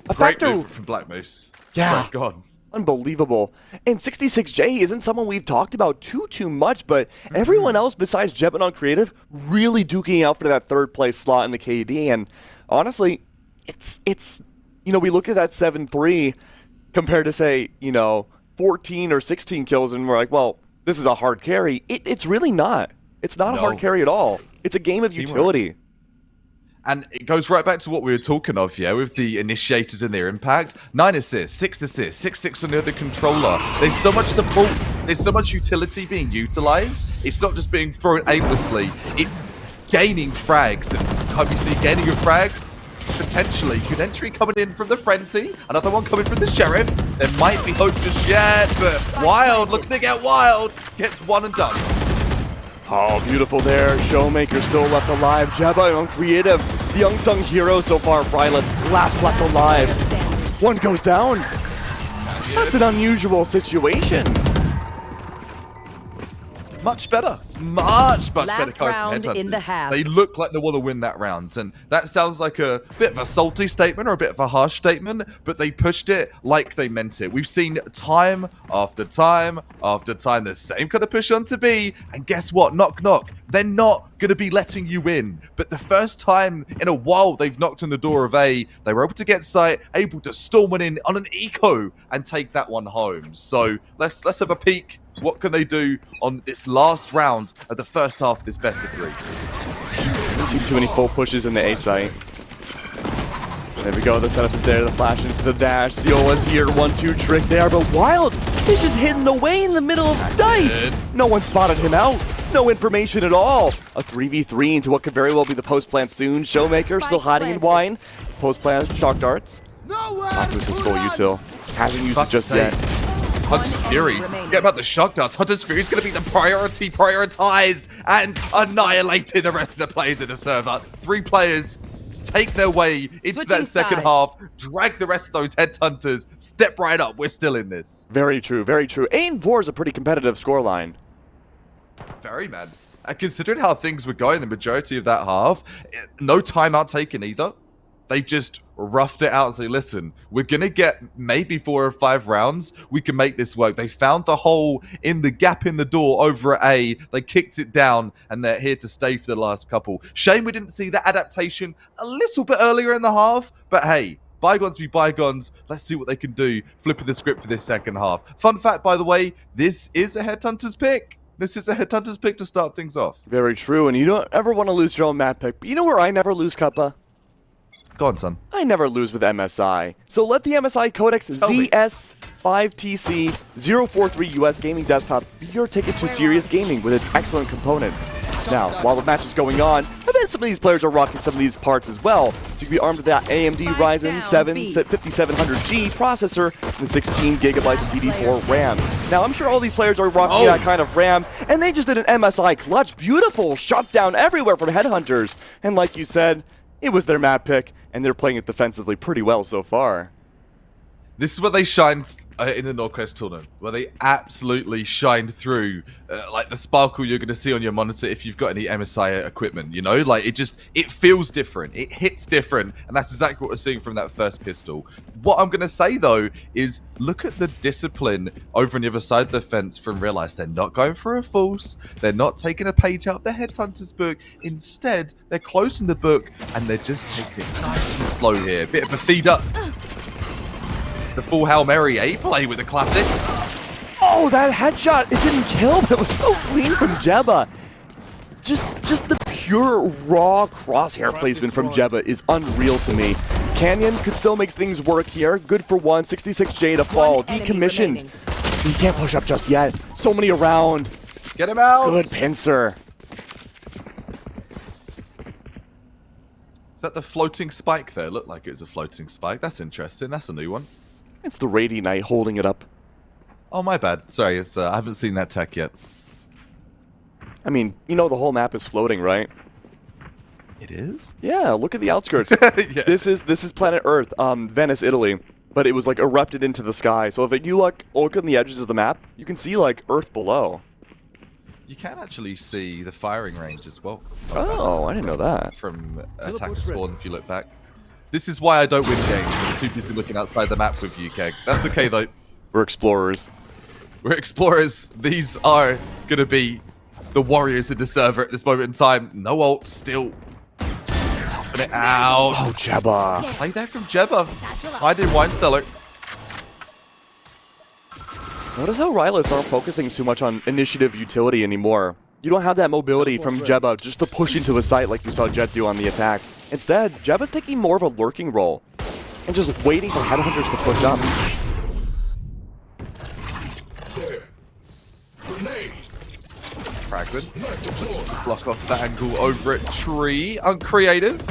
Great move from Black Moose. Yeah. Oh, God. Unbelievable. And 66J isn't someone we've talked about too much, but everyone else besides Jeb and Uncreative really duking out for that third place slot in the KD. And honestly, it's you know, we look at that 7-3 compared to say, you know, 14 or 16 kills, and we're like, well, this is a hard carry. It's really not. It's not a hard carry at all. It's a game of utility. And it goes right back to what we were talking of, yeah, with the initiators and their impact. 9 assists, 6 assists, 6-6 on the other controller. There's so much support, there's so much utility being utilized. It's not just being thrown aimlessly, it's gaining frags. And obviously gaining of frags, potentially, good entry coming in from the Frenzy, another one coming from the Sheriff. There might be hope just yet, but Wild, looking to get Wild, gets one and done. Oh, beautiful there. Showmaker still left alive. Jebba and Uncreative, the unsung hero so far. Rilas last left alive. One goes down. That's an unusual situation. Much better. Much better Last card round from in the Headhunters. half. They look like they want to win that round. And that sounds like a bit of a salty statement or a bit of a harsh statement, but they pushed it like they meant it. We've seen time after time after time the same kind of push on to B. And guess what? Knock, knock. They're not going to be letting you in. But the first time in a while they've knocked on the door of A, they were able to get sight, able to storm one in on an eco and take that one home. So let's have a peek. What can they do on this last round of the first half of this best of 3? Didn't see too many full pushes in the A site. There we go, the setup is there, the flash into the dash, the Azir 1-2 trick there, but Wild is just hidden away in the middle of Dice. No one spotted him out, no information at all. A 3v3 into what could very well be the post plant soon. Showmaker still hiding in wine. Post plant, shock darts. Moose is full util. Hasn't used it just yet. Hunter's Fury. Forget about the shock dust. Hunter's Fury is going to be the priority, prioritized, and annihilated the rest of the players in the server. 3 players take their way into that second half, drag the rest of those Headhunters, step right up. We're still in this. Very true, very true. 8-4 is a pretty competitive scoreline. Very, man. And considering how things were going the majority of that half, no timeout taken either. They just roughed it out and say, listen, we're going to get maybe 4 or 5 rounds. We can make this work. They found the hole in the gap in the door over at A. They kicked it down, and they're here to stay for the last couple. Shame we didn't see that adaptation a little bit earlier in the half, but hey, bygones be bygones. Let's see what they can do. Flipping the script for this second half. Fun fact, by the way, this is a Headhunters pick. This is a Headhunters pick to start things off. Very true, and you don't ever want to lose your own map pick. But you know where I never lose, Cuppa? Go on, son. I never lose with MSI. So let the MSI Codex ZS5TC043 US Gaming Desktop be your ticket to serious gaming with its excellent components. Now, while the match is going on, I bet some of these players are rocking some of these parts as well. So you can be armed with that AMD Ryzen 7 5700G processor and 16 gigabytes of DD4 RAM. Now, I'm sure all these players are rocking that kind of RAM, and they just did an MSI clutch. Beautiful shutdown everywhere from Headhunters. And like you said, it was their map pick, and they're playing it defensively pretty well so far. This is where they shined in the Northwest tournament, where they absolutely shined through, like the sparkle you're going to see on your monitor if you've got any MSI equipment, you know? Like, it feels different, it hits different, and that's exactly what we're seeing from that first pistol. What I'm going to say, though, is look at the discipline over on the other side of the fence from Rilas. They're not going for a false, they're not taking a page out of the Headhunter's book. Instead, they're closing the book, and they're just taking it nice and slow here. Bit of a feed up. The full Hail Mary A play with the classics. Oh, that headshot! It didn't kill, but it was so clean from Jebba. Just the pure raw crosshair placement from Jebba is unreal to me. Canyon could still make things work here. Good for one. 66J to fall. Decommissioned. He can't push up just yet. So many around. Get him out. Good pincer. Is that the floating spike there? Looked like it was a floating spike. That's interesting. That's a new one. It's the Rady Knight holding it up. Oh, my bad. Sorry, I haven't seen that tech yet. I mean, you know the whole map is floating, right? It is? Yeah, look at the outskirts. Yeah. This is planet Earth, Venice, Italy. But it was like erupted into the sky. So if you look on the edges of the map, you can see like Earth below. You can actually see the firing range as well. Oh, I didn't know that. From attack spawn if you look back. This is why I don't win games. I'm too busy looking outside the map with you, Keg. That's okay, though. We're explorers. We're explorers. These are going to be the warriors in the server at this moment in time. No ult, still toughen it out. Oh, Jebba. Play there from Jebba. I did Wine Cellar. Notice how Rilas aren't focusing too much on initiative utility anymore. You don't have that mobility from Jebba just to push into a site like we saw Jet do on the attack. Instead, Jebba's taking more of a lurking role and just waiting for headhunters to push up. Fragment. Block off the angle over at Tree. Uncreative.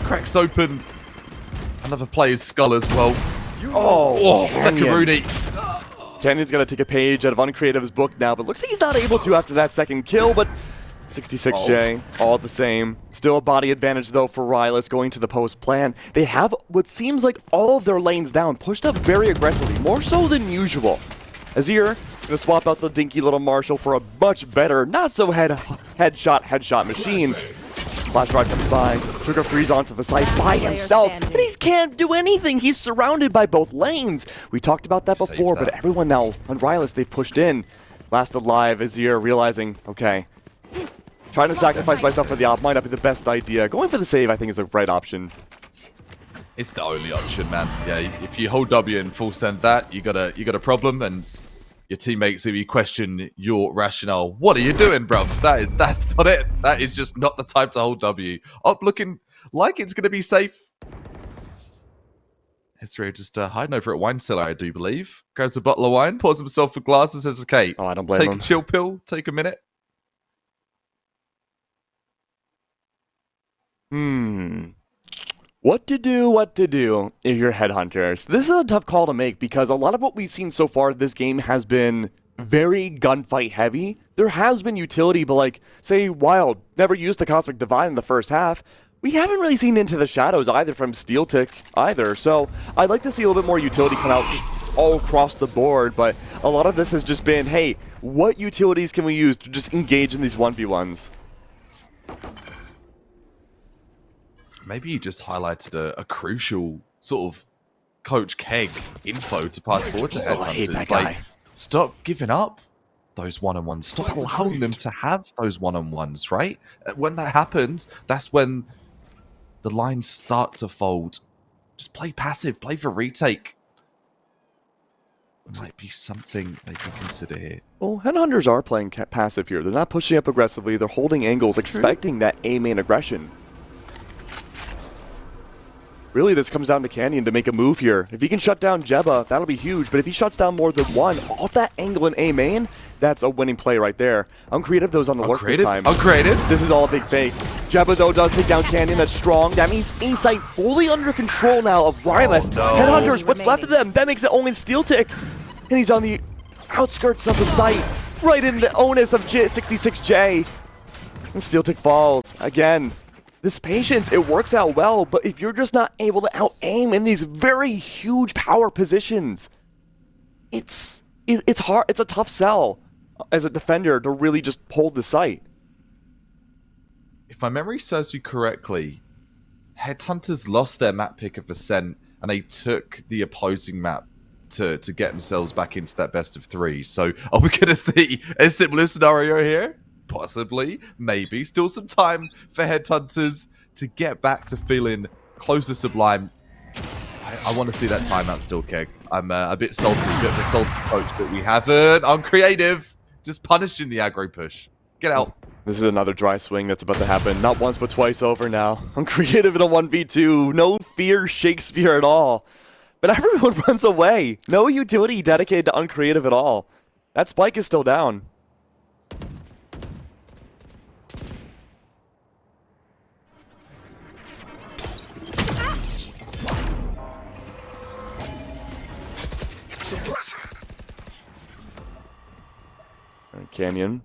Cracks open another player's skull as well. Oh, Macaroni. Canyon's going to take a page out of Uncreative's book now, but looks like he's not able to after that second kill, but 66J, all the same. Still a body advantage, though, for Rilas going to the post plan. They have what seems like all of their lanes down, pushed up very aggressively, more so than usual. Azir going to swap out the dinky little Marshall for a much better, not so headshot machine. Flash Rod comes by, Sugar Freeze onto the site by himself, and he can't do anything. He's surrounded by both lanes. We talked about that before, but everyone now on Rilas, they pushed in. Last alive, Azir realizing, okay, trying to sacrifice myself for the op might not be the best idea. Going for the save, I think, is the right option. It's the only option, man. Yeah, if you hold W and full send that, you got a problem, and your teammates, if you question your rationale, what are you doing, bruv? That's not it. That is just not the time to hold W. Up looking like it's going to be safe. Ezreal just hiding over at Wine Cellar, I do believe. Grabs a bottle of wine, pours himself a glass, and says, okay, I don't blame him. Take a chill pill, take a minute. What to do if you're headhunters? This is a tough call to make because a lot of what we've seen so far this game has been very gunfight heavy. There has been utility, but like, say, Wild never used the Cosmic Divine in the first half. We haven't really seen Into the Shadows either from SteelTick either, so I'd like to see a little bit more utility come out just all across the board, but a lot of this has just been, hey, what utilities can we use to just engage in these 1v1s? Maybe you just highlighted a crucial sort of Coach Keg info to pass forward to headhunters. I hate that guy. Like, stop giving up those one-on-ones. Stop allowing them to have those one-on-ones, right? When that happens, that's when the lines start to fold. Just play passive, play for retake. Might be something they can consider here. Well, headhunters are playing passive here. They're not pushing up aggressively. They're holding angles, expecting that A main aggression. Really, this comes down to Canyon to make a move here. If he can shut down Jebba, that'll be huge. But if he shuts down more than one, off that angle in A main, that's a winning play right there. Uncreative, those on the lurk this time. Uncreative. This is all a big fake. Jebba, though, does take down Canyon. That's strong. That means A-site fully under control now of Rilas. Oh, no. Headhunters, what's left of them? That makes it only SteelTick. And he's on the outskirts of the site, right in the onus of 66J. And SteelTick falls again. this patience, it works out well, but if you're just not able to out-aim in these very huge power positions, it's hard. It's a tough sell as a defender to really just hold the site. If my memory serves me correctly, Headhunters lost their map pick of Ascent, and they took the opposing map to get themselves back into that best of 3. So are we going to see a similar scenario here? Possibly, maybe. Still some time for Headhunters to get back to feeling close to Sublime. I want to see that timeout still, Keg. I'm a bit salty, a bit of a salty coach that we haven't. I'm creative, just punishing the aggro push. Get out. This is another dry swing that's about to happen. Not once, but twice over now. I'm creative in a 1v2. No fear Shakespeare at all. But everyone runs away. No utility dedicated to uncreative at all. That spike is still down. Canyon.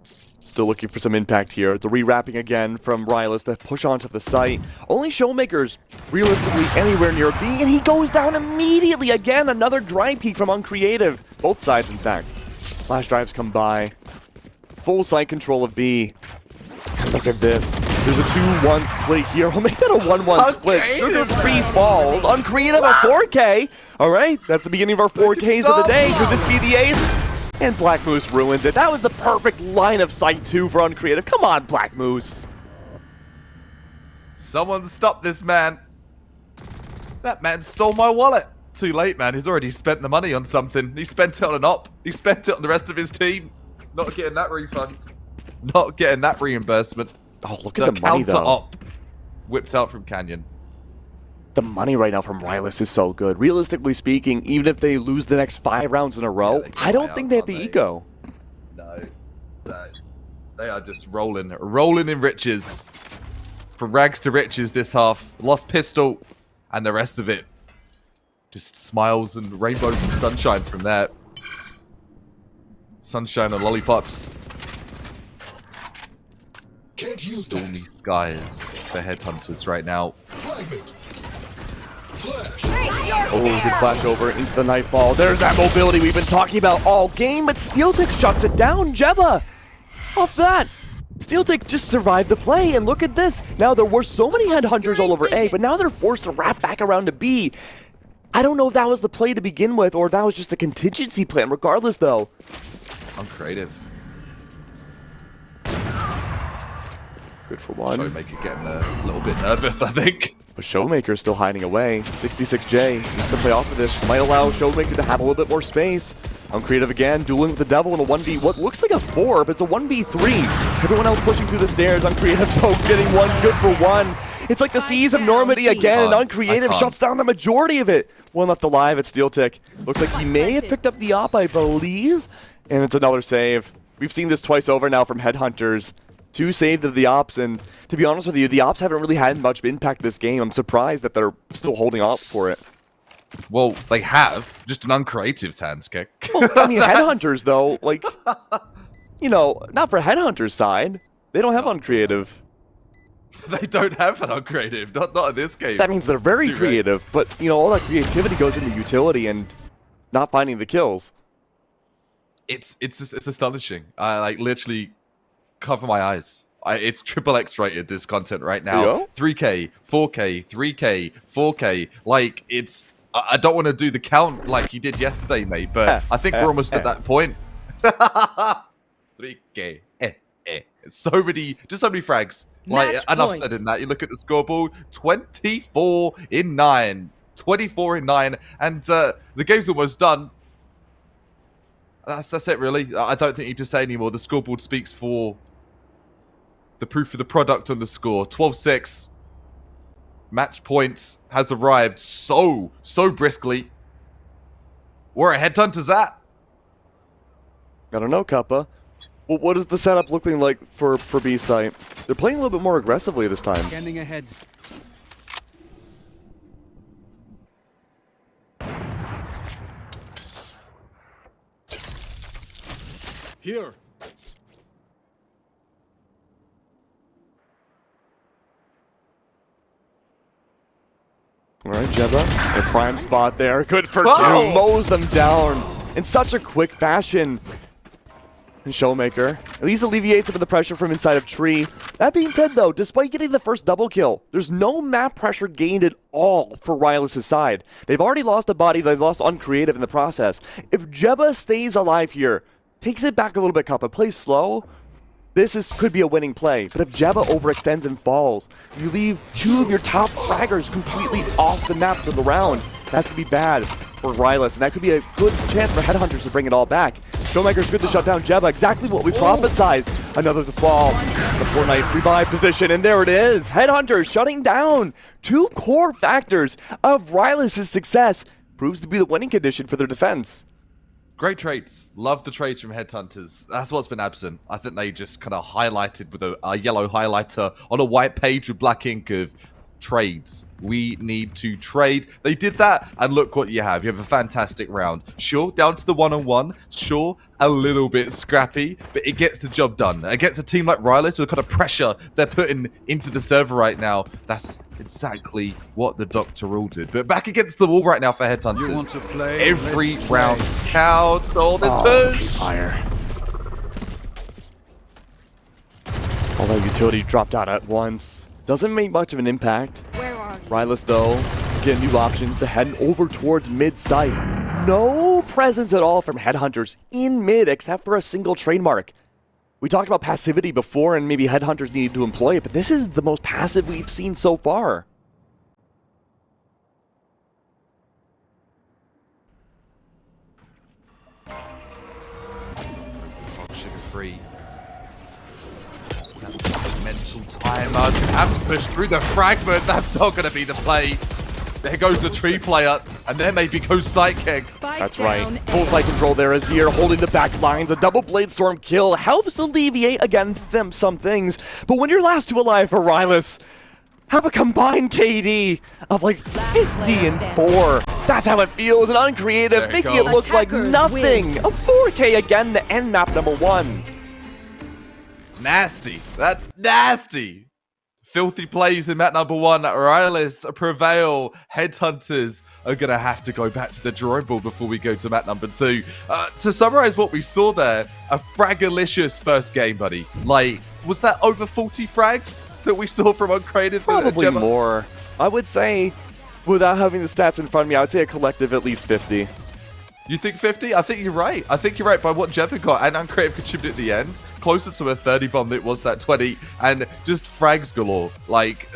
Still looking for some impact here. The rewrapping again from Rilas to push onto the site. Only Showmaker's realistically anywhere near B, and he goes down immediately. Again, another dry peek from Uncreative. Both sides, in fact. Flash drives come by. Full site control of B. Look at this. There's a 2-1 split here. We'll make that a 1-1 split. Sugar 3 falls. Uncreative a 4K. All right, that's the beginning of our 4Ks of the day. Could this be the ace? And Black Moose ruins it. That was the perfect line of sight, too, for Uncreative. Come on, Black Moose. Someone stop this man. That man stole my wallet. Too late, man. He's already spent the money on something. He spent it on an op. He spent it on the rest of his team. Not getting that refund. Not getting that reimbursement. Oh, look at the money, though. Counter op whipped out from Canyon. The money right now from Rilas is so good. Realistically speaking, even if they lose the next 5 rounds in a row, I don't think they have the ego. No. They are just rolling in riches. From rags to riches this half. Lost pistol and the rest of it. Just smiles and rainbows and sunshine from there. Sunshine and lollipops. Stormy skies for Headhunters right now. Oh, good flash over into the Nightfall. There's that mobility we've been talking about all game, but SteelTick shuts it down. Jebba, off that. SteelTick just survived the play, and look at this. Now, there were so many Headhunters all over A, but now they're forced to wrap back around to B. I don't know if that was the play to begin with, or if that was just a contingency plan. Regardless, though. Uncreative. Good for one. Showmaker getting a little bit nervous, I think. But Showmaker's still hiding away. 66J needs to play off of this. Might allow Showmaker to have a little bit more space. Uncreative again, dueling with the Devil in a 1v, what looks like a 4, but it's a 1v3. Everyone else pushing through the stairs. Uncreative, though, getting one good for one. It's like the Seas of Normandy again, and Uncreative shuts down the majority of it. One left alive at SteelTick. Looks like he may have picked up the op, I believe. And it's another save. We've seen this twice over now from Headhunters. 2 saved of the ops, and to be honest with you, the ops haven't really had much impact this game. I'm surprised that they're still holding up for it. Well, they have. Just an uncreative's hands kick. Well, I mean, Headhunters, though, like, you know, not for Headhunters' side. They don't have uncreative. They don't have an uncreative. Not in this game. That means they're very creative, but, you know, all that creativity goes into utility and not finding the kills. It's astonishing. I, like, literally cover my eyes. It's XXX rated, this content right now. 3K, 4K, 3K, 4K. Like, it's... I don't want to do the count like you did yesterday, mate, but I think we're almost at that point. 3K. It's so many... Just so many frags. Like, enough said in that. You look at the scoreboard. 24 in 9. 24 in 9. And the game's almost done. That's it, really. I don't think you need to say anymore. The scoreboard speaks for the proof of the product on the score. 12-6. Match points has arrived so briskly. Where are Headhunters at? I don't know, Kappa. Well, what is the setup looking like for B site? They're playing a little bit more aggressively this time. Standing ahead. Here. All right, Jebba, the prime spot there. Good for Whoa! two. Mows them down in such a quick fashion. And Showmaker at least alleviates some of the pressure from inside of Tree. That being said, though, despite getting the first double kill, there's no map pressure gained at all for Rilas' side. They've already lost a body. They've lost Uncreative in the process. If Jebba stays alive here, takes it back a little bit, Kappa, plays slow, could be a winning play. But if Jebba overextends and falls, you leave two of your top fraggers completely off the map for the round. That's going to be bad for Rilas, and that could be a good chance for Headhunters to bring it all back. Showmaker's good to shut down Jebba, exactly what we prophesized. Another to fall, the Fortnite revive position, and there it is. Headhunters shutting down two core factors of Rilas' success. Proves to be the winning condition for their defense. Great traits. Love the traits from Headhunters. That's what's been absent. I think they just kind of highlighted with a yellow highlighter on a white page with black ink of trades. We need to trade. They did that, and look what you have. You have a fantastic round. Sure, down to the one-on-one. Sure, a little bit scrappy, but it gets the job done. Against a team like Rilas, with the kind of pressure they're putting into the server right now, that's exactly what the doctor ordered. But back against the wall right now for Headhunters. You want to play? Every Let's round play. counts. All this push. Fire. All that utility dropped out at once. Doesn't make much of an impact. Where are you? Rilas, though, getting new options to head over towards mid-site. No presence at all from Headhunters in mid, except for a single trademark. We talked about passivity before, and maybe Headhunters needed to employ it, but this is the most passive we've seen so far. Sugar-free. Mental timer. Have to push through the fragment. That's not going to be the play. There goes the tree player, and there maybe goes Sidekick. Spike That's down right. Full side control there. Azir holding the back lines. A double Blade Storm kill helps alleviate, again, some things. But when you're last two alive for Rilas, have a combined KD of like 50 and 4. That's how it feels. And Uncreative, making it look like Attackers nothing. win. A 4K again to end map number 1. Nasty. That's nasty. Filthy plays in map number 1. Rilas prevail. Headhunters are going to have to go back to the drawing board before we go to map number 2. To summarize what we saw there, a fragalicious first game, buddy. Like, was that over 40 frags that we saw from Uncreative? Probably more. I would say, without having the stats in front of me, I would say a collective at least 50. You think 50? I think you're right. I think you're right by what Jebba got and Uncreative contributed at the end. Closer to a 30 bomb than it was that 20. And just frags galore. Like,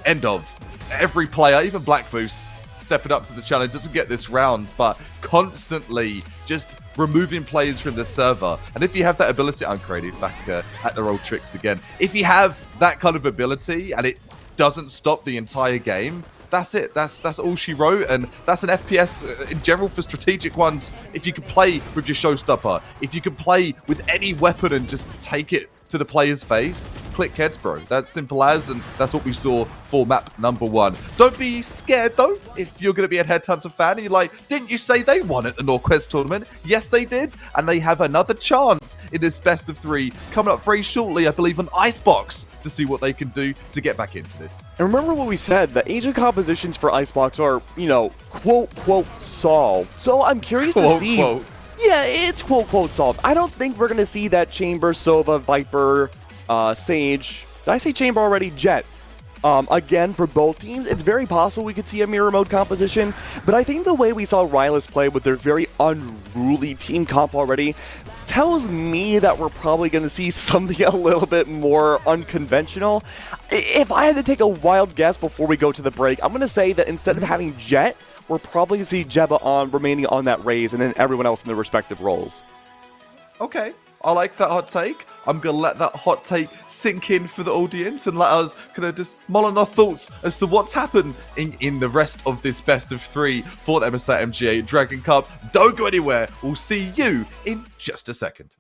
end of. Every player, even Black Boost, stepping up to the challenge, doesn't get this round, but constantly just removing players from the server. And if you have that ability, Uncreative, back at their old tricks again. If you have that kind of ability and it doesn't stop the entire game, that's it. That's all she wrote, and that's an FPS in general for strategic ones. If you can play with your showstopper, if you can play with any weapon and just take it to the player's face, click heads, bro. That's simple as, and that's what we saw for map number 1. Don't be scared, though, if you're going to be a Headhunter fan and you're like, didn't you say they won at the Norquest tournament? Yes, they did, and they have another chance in this best of 3 coming up very shortly, I believe, on Icebox to see what they can do to get back into this. And remember what we said, the agent compositions for Icebox are, quote, solved. So I'm curious to see... Yeah, it's quote solved. I don't think we're going to see that Chamber, Sova, Viper, Sage. Did I say Chamber already? Jet. Again, for both teams, it's very possible we could see a mirror mode composition, but I think the way we saw Rilas play with their very unruly team comp already tells me that we're probably going to see something a little bit more unconventional. If I had to take a wild guess before we go to the break, I'm going to say that instead of having Jet, we're probably going to see Jebba remaining on that raise, and then everyone else in their respective roles. Okay, I like that hot take. I'm going to let that hot take sink in for the audience and let us kind of just mull on our thoughts as to what's happened in the rest of this best of 3 for the MSI MGA Dragon Cup. Don't go anywhere. We'll see you in just a second.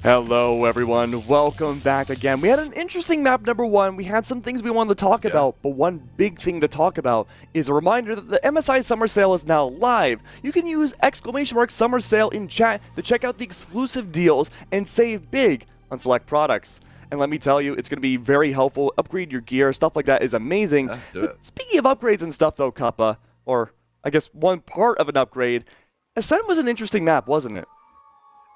Hello everyone, welcome back again. We had an interesting map number 1. We had some things we wanted to talk about, but one big thing to talk about is a reminder that the MSI Summer Sale is now live. You can use !Summer Sale in chat to check out the exclusive deals and save big on select products. And let me tell you, it's going to be very helpful. Upgrade your gear, stuff like that is amazing. Speaking of upgrades and stuff though, Kappa, or I guess one part of an upgrade, Ascent was an interesting map, wasn't it?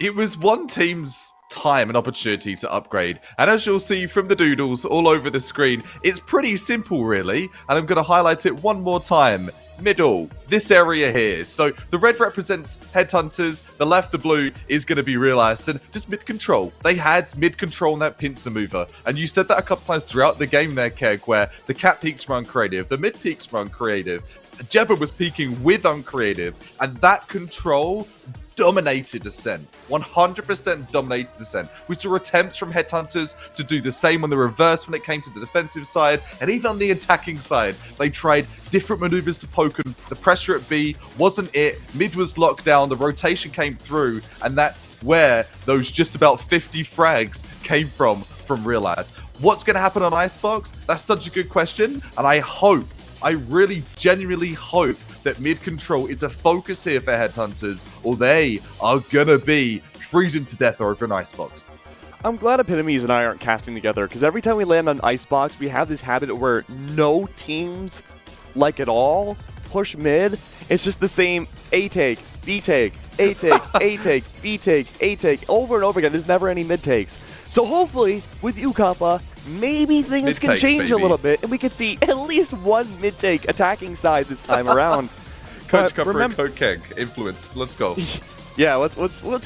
It was one team's time and opportunity to upgrade, and as you'll see from the doodles all over the screen, it's pretty simple really, and I'm going to highlight it one more time. Middle, this area here. So the red represents Headhunters, the left, the blue, is going to be Rilas, and just mid-control. They had mid-control in that pincer mover, and you said that a couple times throughout the game there, Keg, where the cat peaks were uncreative, the mid peaks were uncreative, Jebba was peaking with uncreative, and that control dominated Ascent. 100% dominated Ascent. We saw attempts from Headhunters to do the same on the reverse when it came to the defensive side, and even on the attacking side, they tried different maneuvers to poke, and the pressure at B wasn't it. Mid was locked down, the rotation came through, and that's where those just about 50 frags came from Rilas. What's going to happen on Icebox? That's such a good question, and I really genuinely hope that mid-control is a focus here for Headhunters, or they are gonna be freezing to death over an Icebox. I'm glad Epitomes and I aren't casting together, because every time we land on Icebox, we have this habit where no teams, like at all, push mid. It's just the same A take, B take, A take, A take, B take, A take, over and over again. There's never any mid takes. So hopefully, with you, Kappa, maybe things Mid-takes, can change a baby. little bit, and we can see at least one mid-take attacking side this time around. Coach Cupper and Coach Keg, influence. Let's go. Yeah, let's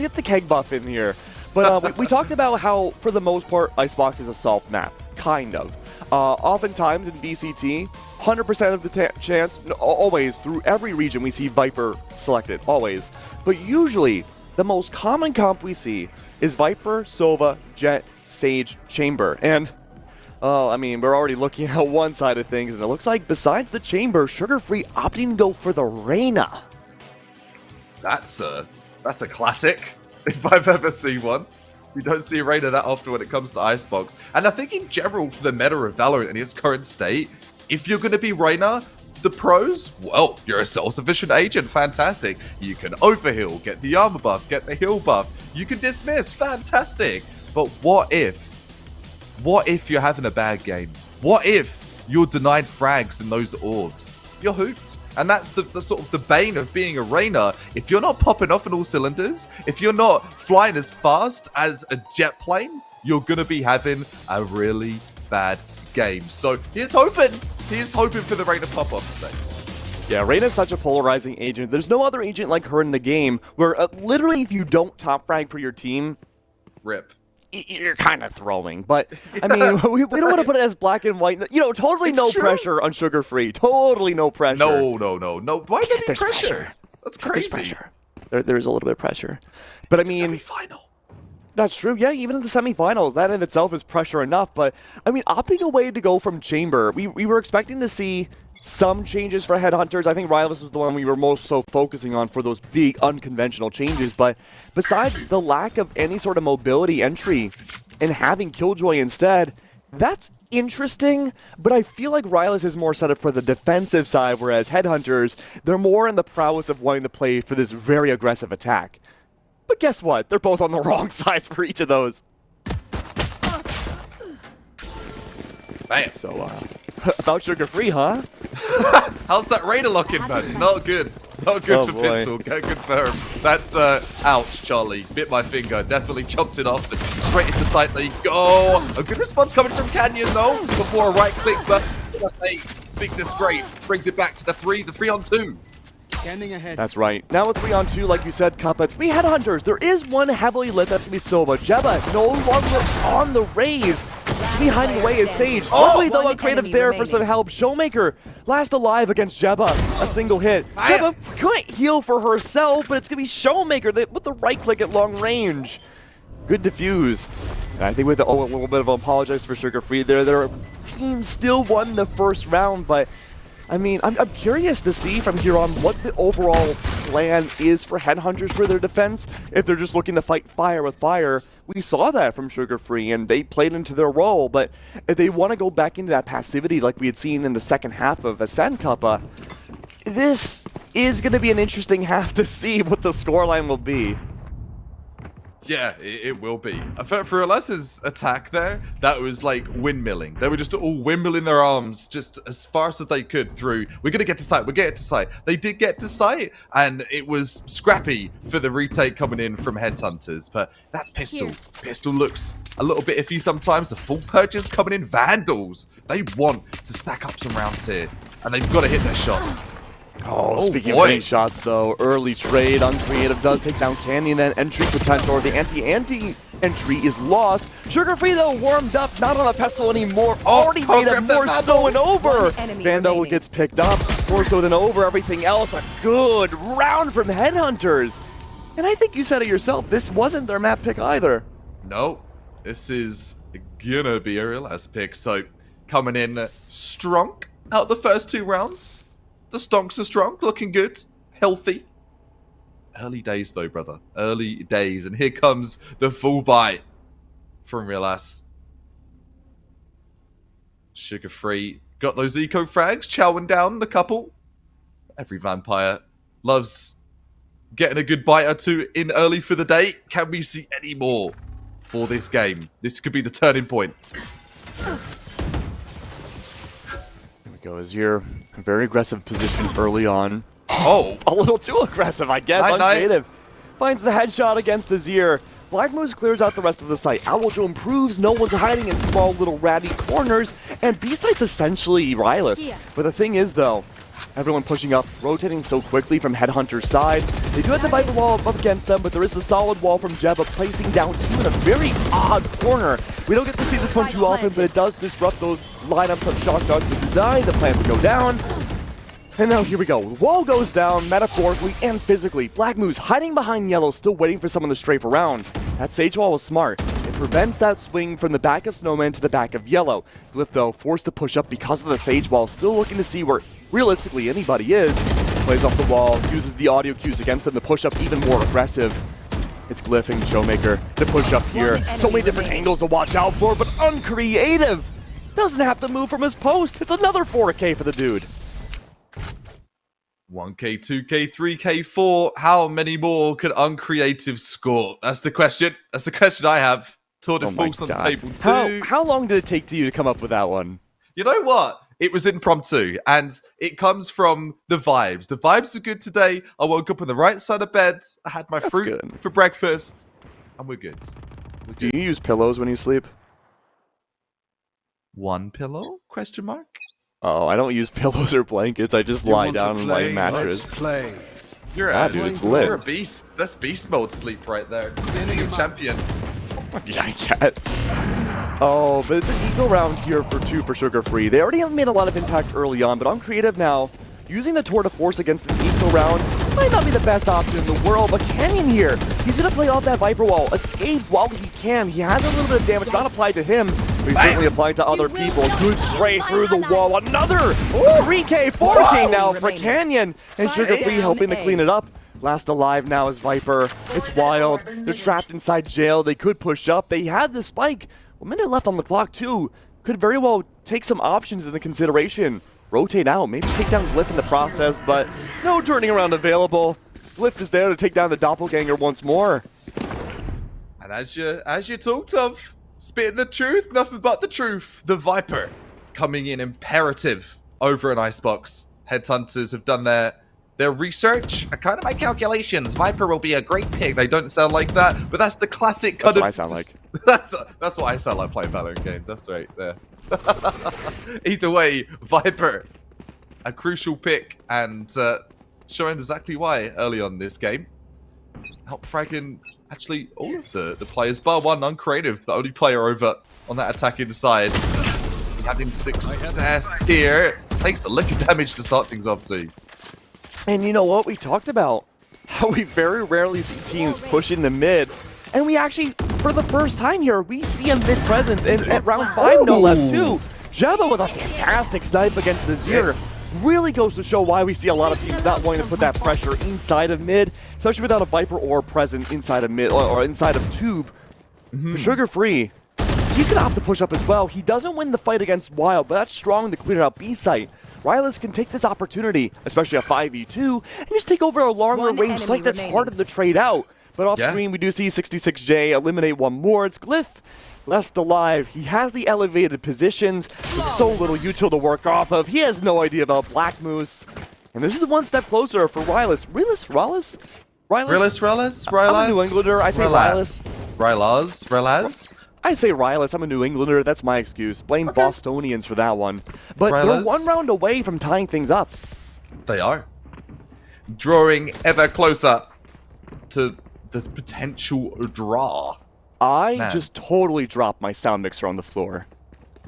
get the Keg buff in here. But we talked about how, for the most part, Icebox is a soft map. Kind of. Oftentimes in VCT, 100% of the chance, always, through every region, we see Viper selected. Always. But usually, the most common comp we see is Viper, Sova, Jet, Sage, Chamber. And, I mean, we're already looking at one side of things, and it looks like besides the Chamber, Sugar Free opting to go for the Reyna. That's a classic, if I've ever seen one. We don't see a Reyna that often when it comes to Icebox. And I think in general, for the meta of Valorant in its current state, if you're going to be Reyna, the pros, well, you're a self-sufficient agent, fantastic. You can overheal, get the armor buff, get the heal buff. You can dismiss, fantastic. But what if you're having a bad game? What if you're denied frags in those orbs? You're hooped. And that's the sort of the bane of being a Reyna. If you're not popping off in all cylinders, if you're not flying as fast as a jet plane, you're going to be having a really bad game. So he's hoping for the Reyna pop-off today. Yeah, Reyna's such a polarizing agent. There's no other agent like her in the game where literally if you don't top frag for your team, Rip. You're kind of throwing. But, I mean, we don't want to put it as black and white. You know, totally no pressure on Sugar Free. Totally no pressure. No. Why is there There's pressure? That's crazy. Pressure. There's a little bit of pressure. But, I mean... Semi-final. That's true. Yeah, even in the semifinals, that in itself is pressure enough. But, I mean, opting away to go from Chamber, we were expecting to see some changes for Headhunters. I think Rilas was the one we were most so focusing on for those big unconventional changes. But besides the lack of any sort of mobility entry and having Killjoy instead, that's interesting. But I feel like Rilas is more set up for the defensive side, whereas Headhunters, they're more in the prowess of wanting to play for this very aggressive attack. But guess what? They're both on the wrong sides for each of those. Bam. So, about Sugar Free, huh? How's that Raider lock-in, man? Not good. Not good for boy. Pistol. Can confirm. That's, ouch, Charlie. Bit my finger. Definitely chopped it off. And straight into sight. There you go. A good response coming from Canyon, though. Before a right click, but a big disgrace. Brings it back to the 3-on-2. Standing ahead. That's right. Now with 3-on-2, like you said, Cup, it's we Headhunters. There is one heavily lit, that's going to be Sova. Jebba no longer on the raise. Behind the way is Sage. Luckily, though, Creative's there for some help. Showmaker, last alive against Jebba. A single hit. Jebba couldn't heal for herself, but it's going to be Showmaker with the right click at long range. Good defuse. And I think with a little bit of an apologize for Sugar Free there. Their team still won the first round, but I mean, I'm curious to see from here on what the overall plan is for Headhunters for their defense. If they're just looking to fight fire with fire, we saw that from Sugar Free, and they played into their role, but if they want to go back into that passivity like we had seen in the second half of Ascent Cup, this is going to be an interesting half to see what the scoreline will be. Yeah, it will be. For Rilas' attack there, that was like windmilling. They were just all windmilling their arms just as fast as they could through. We're going to get to site. We're getting to site. They did get to site, and it was scrappy for the retake coming in from Headhunters. But that's Pistol. Here. Pistol looks a little bit iffy sometimes. The full purchase coming in. Vandals. They want to stack up some rounds here, and they've got to hit their shot. Oh, speaking of hitting shots, though, early trade on Creative does take down Canyon, and entry potential, or the anti-anti entry is lost. Sugar Free, though, warmed up, not on a pestle anymore, already made it more so and over. Vando gets picked up, more so than over everything else. A good round from Headhunters. And I think you said it yourself, this wasn't their map pick either. No, this is gonna be a Rilas pick, so coming in strong out the first 2 rounds. The stonks are strong, looking good, healthy. Early days though, brother. Early days. And here comes the full bite from Rilas. Sugar Free. Got those eco frags, chowing down a couple. Every vampire loves getting a good bite or 2 in early for the day. Can we see any more for this game? This could be the turning point. Go Azir, very aggressive position early on. Oh! A little too aggressive, I guess, on Creative. Finds the headshot against Azir. Black Moose clears out the rest of the site. Owljo improves, no one's hiding in small little ratty corners, and B-site's essentially Rilas. Yeah. But the thing is, though, everyone pushing up, rotating so quickly from Headhunter's side. They do have the Viper wall up against them, but there is the solid wall from Jebba placing down 2 in a very odd corner. We don't get to see this one too often, but it does disrupt those lineups of Shock Dogs to design the plan to go down. And now here we go. The wall goes down, metaphorically and physically. Black Moose hiding behind Yellow, still waiting for someone to strafe around. That Sage Wall was smart. It prevents that swing from the back of Snowman to the back of Yellow. Glyph, though, forced to push up because of the Sage Wall, still looking to see where realistically anybody is. Plays off the wall, uses the audio cues against them to push up even more aggressive. It's Glyph and Showmaker to push up here. So many different angles to watch out for, but uncreative. Doesn't have to move from his post. It's another 4K for the dude. 1K, 2K, 3K, 4. How many more could uncreative score? That's the question. That's the question I have. Tour de force on table 2. How long did it take to you to come up with that one? You know what? It was impromptu, and it comes from the vibes. The vibes are good today. I woke up on the right side of bed. I had my fruit for breakfast, and we're good. Do you use pillows when you sleep? One pillow? Question mark? Oh, I don't use pillows or blankets. I just lie down on my mattress. Let's play. You're dude, it's lit. You're a beast. That's beast mode sleep right there. You're a champion. Yeah, I get. Oh, but it's an eco round here for 2 for Sugar Free. They already have made a lot of impact early on, but on Creative now, using the Tour de Force against an eco round might not be the best option in the world, but Canyon here, he's going to play off that Viper wall, escape while he can. He has a little bit of damage, not applied to him, but he's certainly applied to other people. Good spray through the wall. Another 3K, 4K now for Canyon, and Sugar Free helping to clean it up. Last alive now is Viper. It's wild. They're trapped inside jail. They could push up. They had the spike. 1 minute left on the clock, too. Could very well take some options into consideration. Rotate out, maybe take down Glyph in the process, but no turning around available. Glyph is there to take down the doppelganger once more. And as you talked of, spitting the truth, nothing but the truth. The Viper coming in imperative over an icebox. Headhunters have done their research. I kind of my calculations. Viper will be a great pick. They don't sound like that, but that's the classic kind of. That's what I sound like. That's what I sound like playing Valorant games. That's right there. Either way, Viper, a crucial pick, and showing exactly why early on this game. Help fragging actually all of the players, bar one uncreative, the only player over on that attacking side. Having success here. Takes a lick of damage to start things off too. And you know what? We talked about how we very rarely see teams push in the mid. And we actually, for the first time here, we see a mid presence. And at round 5, no less, too. Jebba with a fantastic snipe against Azir. Really goes to show why we see a lot of teams not wanting to put that pressure inside of mid, especially without a Viper or present inside of mid or inside of Tube. Sugar Free, he's going to opt to push up as well. He doesn't win the fight against Wild, but that's strong to clear out B site. Rilas can take this opportunity, especially a 5v2, and just take over a longer range site that's harder to trade out. But off screen, we do see 66J eliminate one more. It's Glyph left alive. He has the elevated positions with so little util to work off of. He has no idea about Black Moose. And this is one step closer for Rilas. Rilas? I'm a New Englander. I say Rilas. Rilas? I say Rilas. I'm a New Englander. That's my excuse. Blame Bostonians for that one. But Rilas. they're one round away from tying things up. They are. Drawing ever closer to the potential draw. I just totally dropped my sound mixer on the floor.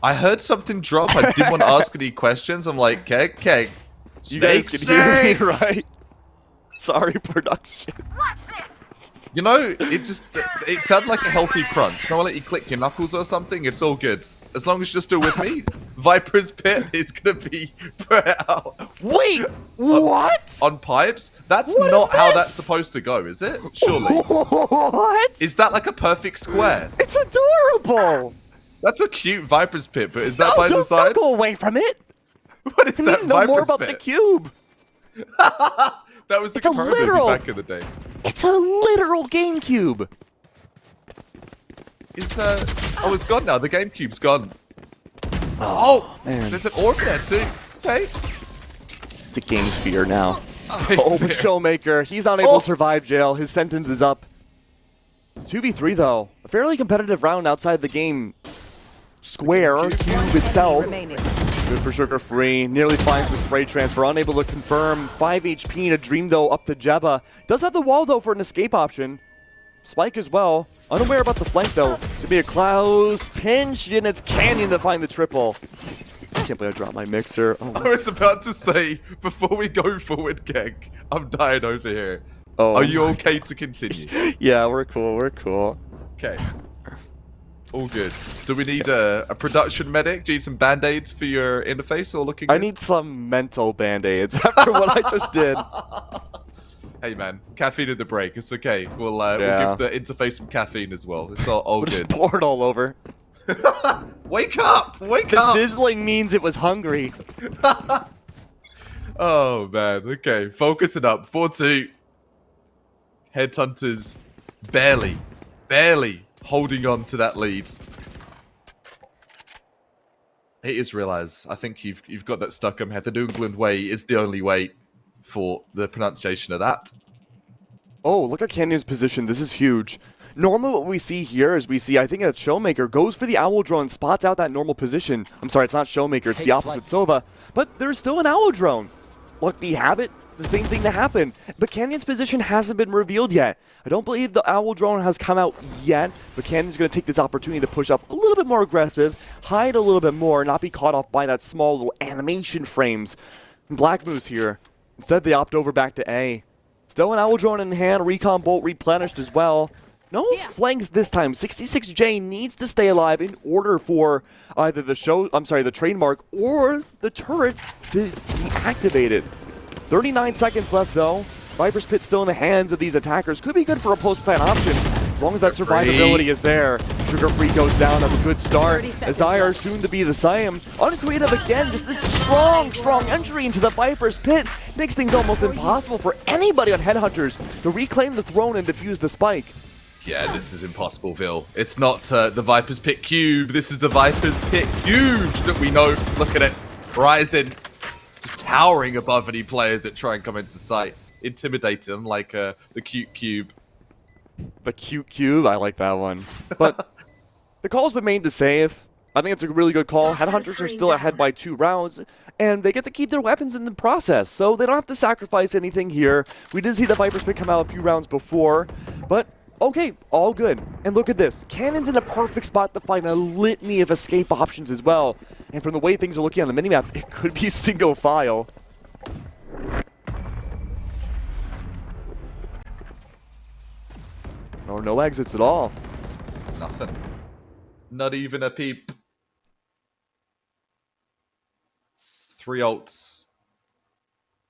I heard something drop. I didn't want to ask any questions. I'm like, okay. You guys can hear me, right? Sorry, production. You know, it sounded like a healthy crunch. Can I let you click your knuckles or something? It's all good. As long as you're still with me, Viper's Pit is going to be put out. Wait, what? On pipes? That's What not is how this? that's supposed to go, is it? Surely. What? Is that like a perfect square? It's adorable. That's a cute Viper's Pit, but is that No, by don't design? go away from it. What is You that need to know Viper's more about Pit? the cube. That was the It's a component literal- back in the day. It's a literal GameCube. Oh, it's gone now. The GameCube's gone. Oh, man. there's an orb there too. Okay. It's a game sphere now. Game Oh, sphere. Showmaker. He's not able to survive jail. His sentence is up. 2v3 though. A fairly competitive round outside the game square cube itself. Good for Sugar Free. Nearly finds the spray transfer. Unable to confirm. 5 HP and a dream though up to Jebba. Does have the wall though for an escape option. Spike as well. Unaware about the flank though. To be a close pinch, and it's Canyon to find the triple. I can't believe I dropped my mixer. Oh, I was about to say, before we go forward, Keg, I'm dying over here. Oh. Are you okay to continue? Yeah, we're cool. We're cool. Okay. All good. Do we need a production medic? Do you need some band-aids for your interface or looking I good? need some mental band-aids after what I just did. Hey man, caffeine at the break. It's okay. We'll Yeah. give the interface some caffeine as well. It's all We'll just good. pour it all over. Wake up! Wake The up! sizzling means it was hungry. Oh man. Okay, focusing up. 4-2. Headhunters barely holding on to that lead. It is Rilas. I think you've got that stuck in my head. The New England way is the only way for the pronunciation of that. Oh, look at Canyon's position. This is huge. Normally what we see here is I think that Showmaker goes for the Owl Drone, spots out that normal position. I'm sorry, it's not Showmaker, it's the opposite Sova. But there's still an Owl Drone. Luck be habit, the same thing to happen. But Canyon's position hasn't been revealed yet. I don't believe the Owl Drone has come out yet, but Canyon's going to take this opportunity to push up a little bit more aggressive, hide a little bit more, not be caught off by that small little animation frames. Black Moose here. Instead, they opt over back to A. Still an Owl Drone in hand, Recon Bolt replenished as well. No flanks this time. 66J needs to stay alive in order for either the trademark or the turret to be activated. 39 seconds left though. Viper's Pit still in the hands of these attackers. Could be good for a post-plant option as long as that survivability is there. Sugar Free goes down at a good start. Azire soon to be the same. Uncreative again, just this strong entry into the Viper's Pit. Makes things almost impossible for anybody on Headhunters to reclaim the throne and defuse the spike. Yeah, this is impossible, Vil. It's not the Viper's Pit Cube. This is the Viper's Pit Huge that we know. Look at it. Rising. Just towering above any players that try and come into sight. Intimidating them like the cute cube. The cute cube, I like that one. But the call's been made to save. I think it's a really good call. Headhunters are still ahead by 2 rounds, and they get to keep their weapons in the process, so they don't have to sacrifice anything here. We did see the Viper's Pit come out a few rounds before, but okay, all good. And look at this. Cannon's in a perfect spot to find a litany of escape options as well. And from the way things are looking on the minimap, it could be single file. Or no exits at all. Nothing. Not even a peep. 3 ults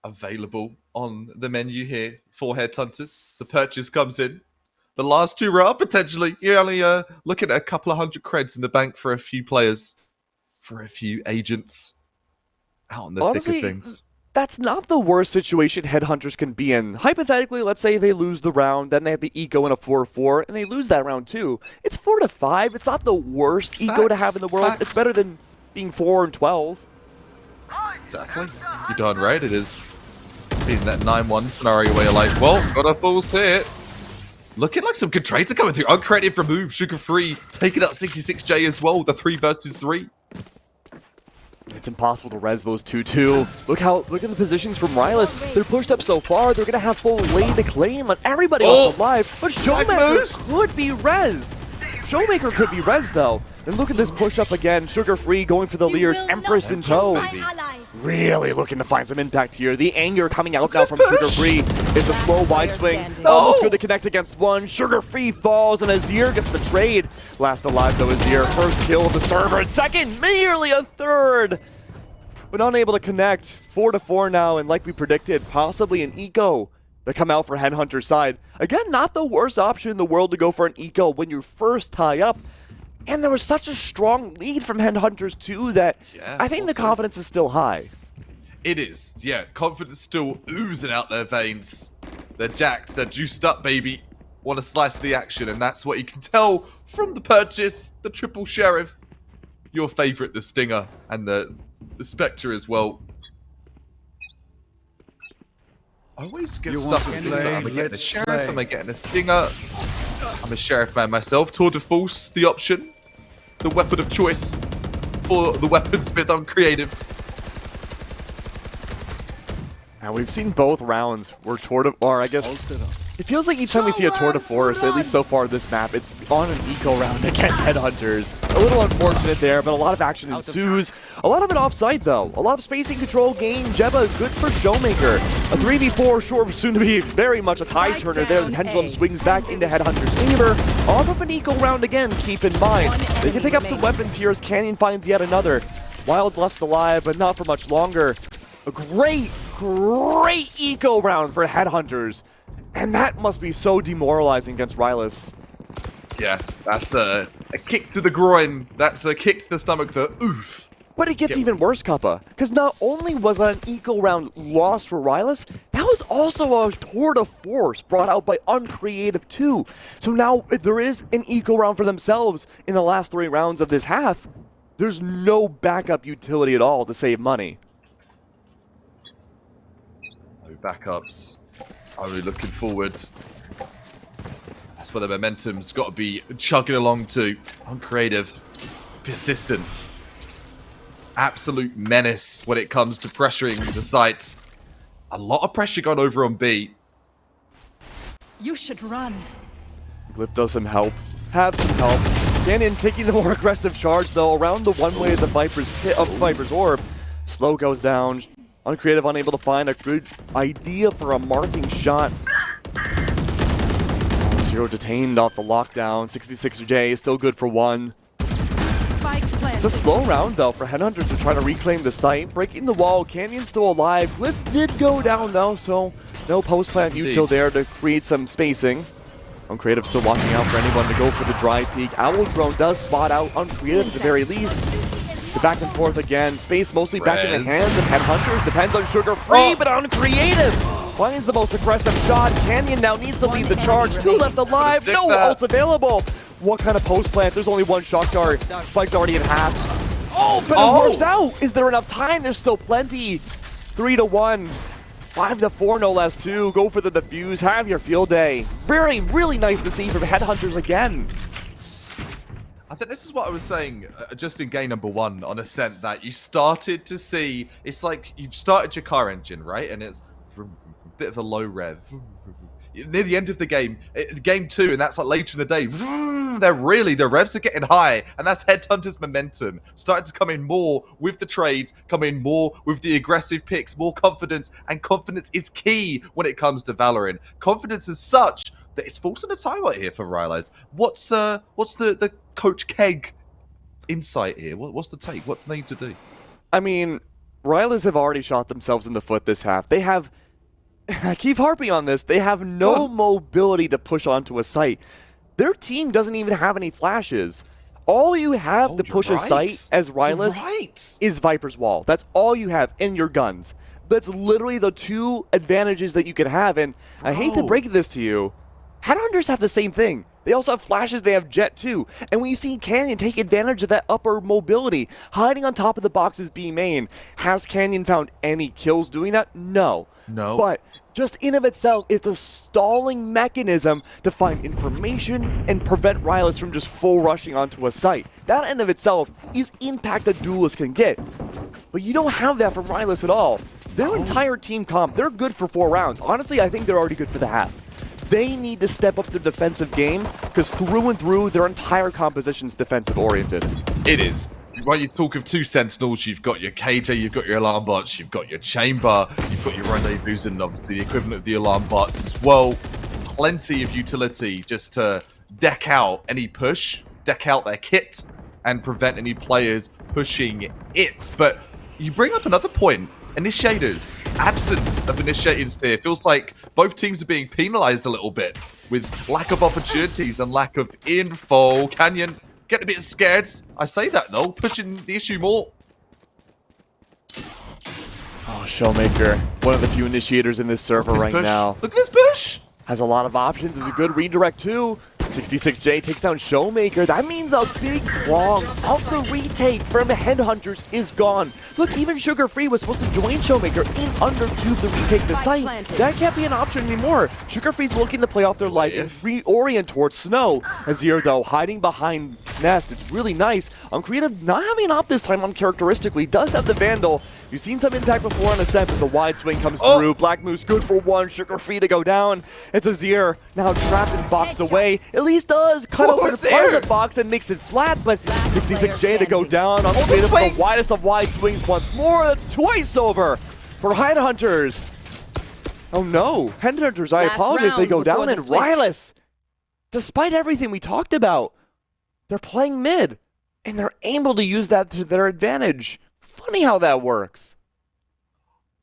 available on the menu here for Headhunters. The purchase comes in. The last two are potentially. You're only looking at a couple of hundred creds in the bank for a few players, for a few agents out in the Honestly, thick of things. that's not the worst situation headhunters can be in. Hypothetically, let's say they lose the round, then they have the eco in a 4-4, and they lose that round too. It's 4-5. It's not the worst eco to have in the world. It's better than being 4-12. Exactly. You're darn right. It is being that 9-1 scenario where you're like, well, got a falls hit. Looking like some good trades are coming through. Uncreative remove, Sugar Free, taking up 66J as well. The 3 versus 3. It's impossible to res those 2-2. Look at the positions from Rilas. They're pushed up so far, they're gonna have full lane to claim on everybody off alive. But Showmaker could be rezzed. Showmaker could be rezzed though. And look at this push up again. Sugar Free going for the Leers, Empress in tow. Really looking to find some impact here. The anger coming out now from Sugar Free. It's a slow wide swing. Almost good to connect against one. Sugar Free falls and Azir gets the trade. Last alive though, Azir. First kill of the server. And second, merely a third. But unable to connect. 4-4 now, and like we predicted, possibly an eco to come out for Headhunter's side. Again, not the worst option in the world to go for an eco when you first tie up. And there was such a strong lead from Headhunters too that I think the confidence is still high. It is. Yeah, confidence still oozing out their veins. They're jacked. They're juiced up, baby. Want to slice the action, and that's what you can tell from the purchase. The Triple Sheriff. Your favorite, the Stinger, and the Spectre as well. I always get stuck with things like, am I getting a Sheriff? Am I getting a Stinger? I'm a Sheriff man myself. Tour de Force, the option. The weapon of choice for the weaponsmith on creative. And we've seen both rounds where Tour de, or I guess it feels like each time we see a Tour de Force, at least so far this map, it's on an eco round against Headhunters. A little unfortunate there, but a lot of action ensues. A lot of it offside though. A lot of spacing control gain. Jebba good for Showmaker. A 3v4 sure soon to be very much a tie turner there. The pendulum swings back into Headhunter's favor. Off of an eco round again, keep in mind. They can pick up some weapons here as Canyon finds yet another. Wild's left alive, but not for much longer. A great eco round for Headhunters. And that must be so demoralizing against Rilas. Yeah, that's a kick to the groin. That's a kick to the stomach, the oof. But it gets even worse, Kappa. Because not only was that an eco round lost for Rilas, that was also a tour de force brought out by Uncreative too. So now if there is an eco round for themselves in the last 3 rounds of this half, there's no backup utility at all to save money. No backups. Only looking forward. That's where the momentum's got to be chugging along to. Uncreative. Persistent. Absolute menace when it comes to pressuring the sites. A lot of pressure gone over on B. You should run. Glyph does some help. Have some help. Canyon taking the more aggressive charge though around the one way of the Viper's orb. Slow goes down. Uncreative unable to find a good idea for a marking shot. Zero detained off the lockdown. 66J is still good for 1. It's a slow round though for Headhunters to try to reclaim the site. Breaking the wall, Canyon still alive. Glyph did go down though, so no post-plant util there to create some spacing. Uncreative still watching out for anyone to go for the dry peek. Owl Drone does spot out Uncreative at the very least. The back and forth again. Space mostly back in the hands of Headhunters. Depends on Sugar Free, but Uncreative finds the most aggressive shot. Canyon now needs to lead the charge. 2 left alive. No ults available. What kind of post plant? There's only 1 shock dart. Spike's already in half. Oh, but it works out. Is there enough time? There's still plenty. 3-1. 5-4 no less too. Go for the defuse. Have your field day. Really nice to see from Headhunters again. I think this is what I was saying just in game number 1 on Ascent, that you started to see, it's like you've started your car engine, right? And it's a bit of a low rev. Near the end of the game 2, and that's like later in the day, the revs are getting high, and that's Headhunter's momentum. Starting to come in more with the trades, come in more with the aggressive picks, more confidence, and confidence is key when it comes to Valorant. Confidence is such that it's forcing a timeout here for Rilas. What's the Coach Keg insight here? What's the take? What do they need to do? I mean, Rilas have already shot themselves in the foot this half. They have I keep harping on this. They have no mobility to push onto a site. Their team doesn't even have any flashes. All you have to push a site as Rilas is Viper's Wall. That's all you have, in your guns. That's literally the two advantages that you could have, and I hate to break this to you, Headhunters have the same thing. They also have flashes, they have Jet too. And when you see Canyon take advantage of that upper mobility, hiding on top of the boxes B main, has Canyon found any kills doing that? No. No. But just in of itself, it's a stalling mechanism to find information and prevent Rilas from just full rushing onto a site. That in of itself is impact a duelist can get. But you don't have that from Rilas at all. Their entire team comp, they're good for 4 rounds. Honestly, I think they're already good for the half. They need to step up their defensive game because through and through, their entire composition's defensive-oriented. It is. When you talk of 2 Sentinels, you've got your KJ, you've got your alarm bots, you've got your chamber, you've got your rendezvous, and obviously the equivalent of the alarm bots. Well, plenty of utility just to deck out any push, deck out their kit, and prevent any players pushing it. But you bring up another point. Initiators. Absence of initiators here. Feels like both teams are being penalized a little bit with lack of opportunities and lack of info. Canyon getting a bit scared. I say that though, pushing the issue more. Oh, Showmaker, one of the few initiators in this server right now. Look at this push. Has a lot of options. It's a good redirect too. 66J takes down Showmaker. That means a big prong of the retake from the Headhunters is gone. Look, even Sugar Free was supposed to join Showmaker in under 2 to retake the site. That can't be an option anymore. Sugar Free's looking to play off their life and reorient towards Snow. Azir, though, hiding behind Nest. It's really nice. On Creative, not having an op this time uncharacteristically, does have the Vandal. You've seen some impact before on Ascent, but the wide swing comes through. Black Moose good for 1. Sugar Free to go down. It's Azir now trapped and boxed away. At least does cut open part of the box and makes it flat, but 66J to go down on the widest of wide swings once more. That's twice over for Headhunters. Oh no, Headhunters, I apologize. They go down, and Rilas, despite everything we talked about, they're playing mid, and they're able to use that to their advantage. Funny how that works.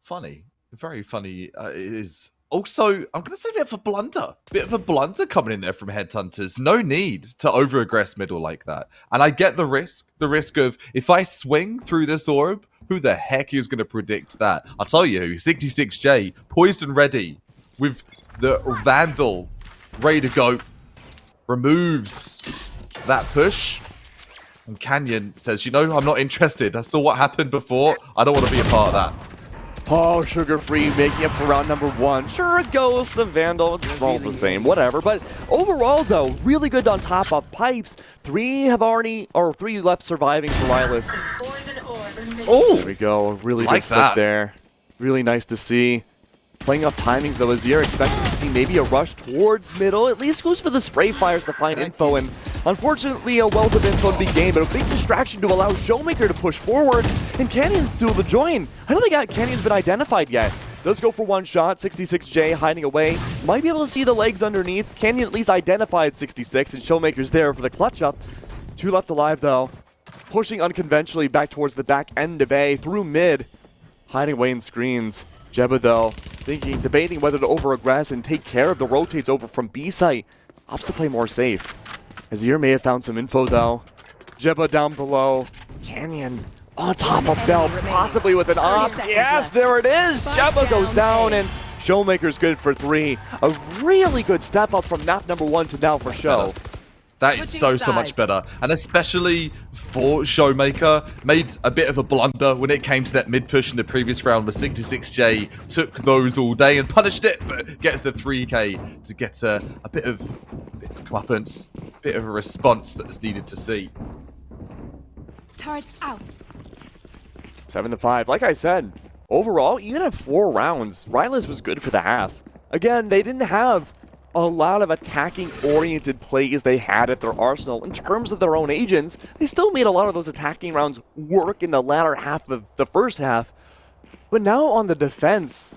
Funny. Very funny. It is. Also, I'm going to say a bit of a blunder. Bit of a blunder coming in there from Headhunters. No need to over-aggress middle like that. And I get the risk. The risk of, if I swing through this orb, who the heck is going to predict that? I'll tell you who. 66J, poised and ready, with the Vandal ready to go. Removes that push. And Canyon says, you know, I'm not interested. I saw what happened before. I don't want to be a part of that. Oh, Sugar Free making up for round number 1. Sure, it goes the Vandal. It's all the same, whatever. But overall, though, really good on top of pipes. 3 left surviving for Rilas. Oh, there we go. Really good flip there. Really nice to see. Playing off timings, though, Azir expecting to see maybe a rush towards middle. At least goes for the spray fires to find info, and unfortunately a wealth of info to be gained, but a big distraction to allow Showmaker to push forwards, and Canyon's still the join. I don't think Canyon's been identified yet. Does go for 1 shot, 66J hiding away. Might be able to see the legs underneath. Canyon at least identified 66, and Showmaker's there for the clutch up. 2 left alive, though. Pushing unconventionally back towards the back end of A, through mid. Hiding away in screens. Jebba, though, debating whether to over-aggress and take care of the rotates over from B site. Opts to play more safe. Azir may have found some info, though. Jebba down below. Canyon on top of Bell, possibly with an op. Yes, there it is! Jebba goes down, and Showmaker's good for 3. A really good step up from map number 1 to now for Show. That is so much better. And especially for Showmaker, made a bit of a blunder when it came to that mid push in the previous round where 66J took those all day and punished it, but gets the 3k to get a bit of comeuppance, a bit of a response that's needed to see. Turret out. 7-5. Like I said, overall, even at 4 rounds, Rilas was good for the half. Again, they didn't have a lot of attacking-oriented plays they had at their arsenal. In terms of their own agents, they still made a lot of those attacking rounds work in the latter half of the first half. But now on the defense,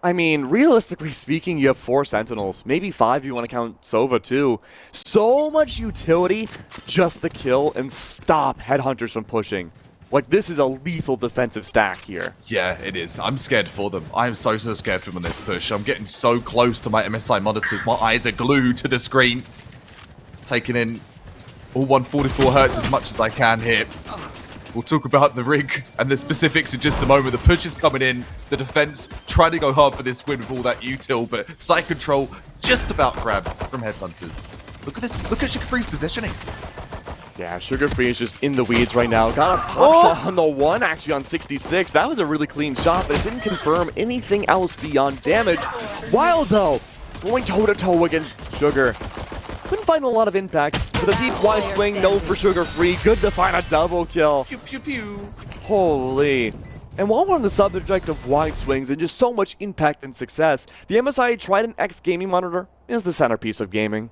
I mean, realistically speaking, you have 4 Sentinels. Maybe 5 if you want to count Sova too. So much utility just to kill and stop Headhunters from pushing. Like, this is a lethal defensive stack here. Yeah, it is. I'm scared for them. I am so scared for them on this push. I'm getting so close to my MSI monitors. My eyes are glued to the screen. Taking in all 144 hertz as much as I can here. We'll talk about the rig and the specifics in just a moment. The push is coming in. The defense trying to go hard for this win with all that util, but side control just about grabbed from Headhunters. Look at this. Look at Sugar3's positioning. Yeah, Sugar3 is just in the weeds right now. Got a pop shot on the one, actually, on 66. That was a really clean shot, but it didn't confirm anything else beyond damage. Wild, though, going toe-to-toe against Sugar. Couldn't find a lot of impact. With a deep wide swing, no for Sugar3. Good to find a double kill. Pew, pew, pew. Holy. And while we're on the subject of wide swings and just so much impact and success, the MSI Trident X gaming monitor is the centerpiece of gaming.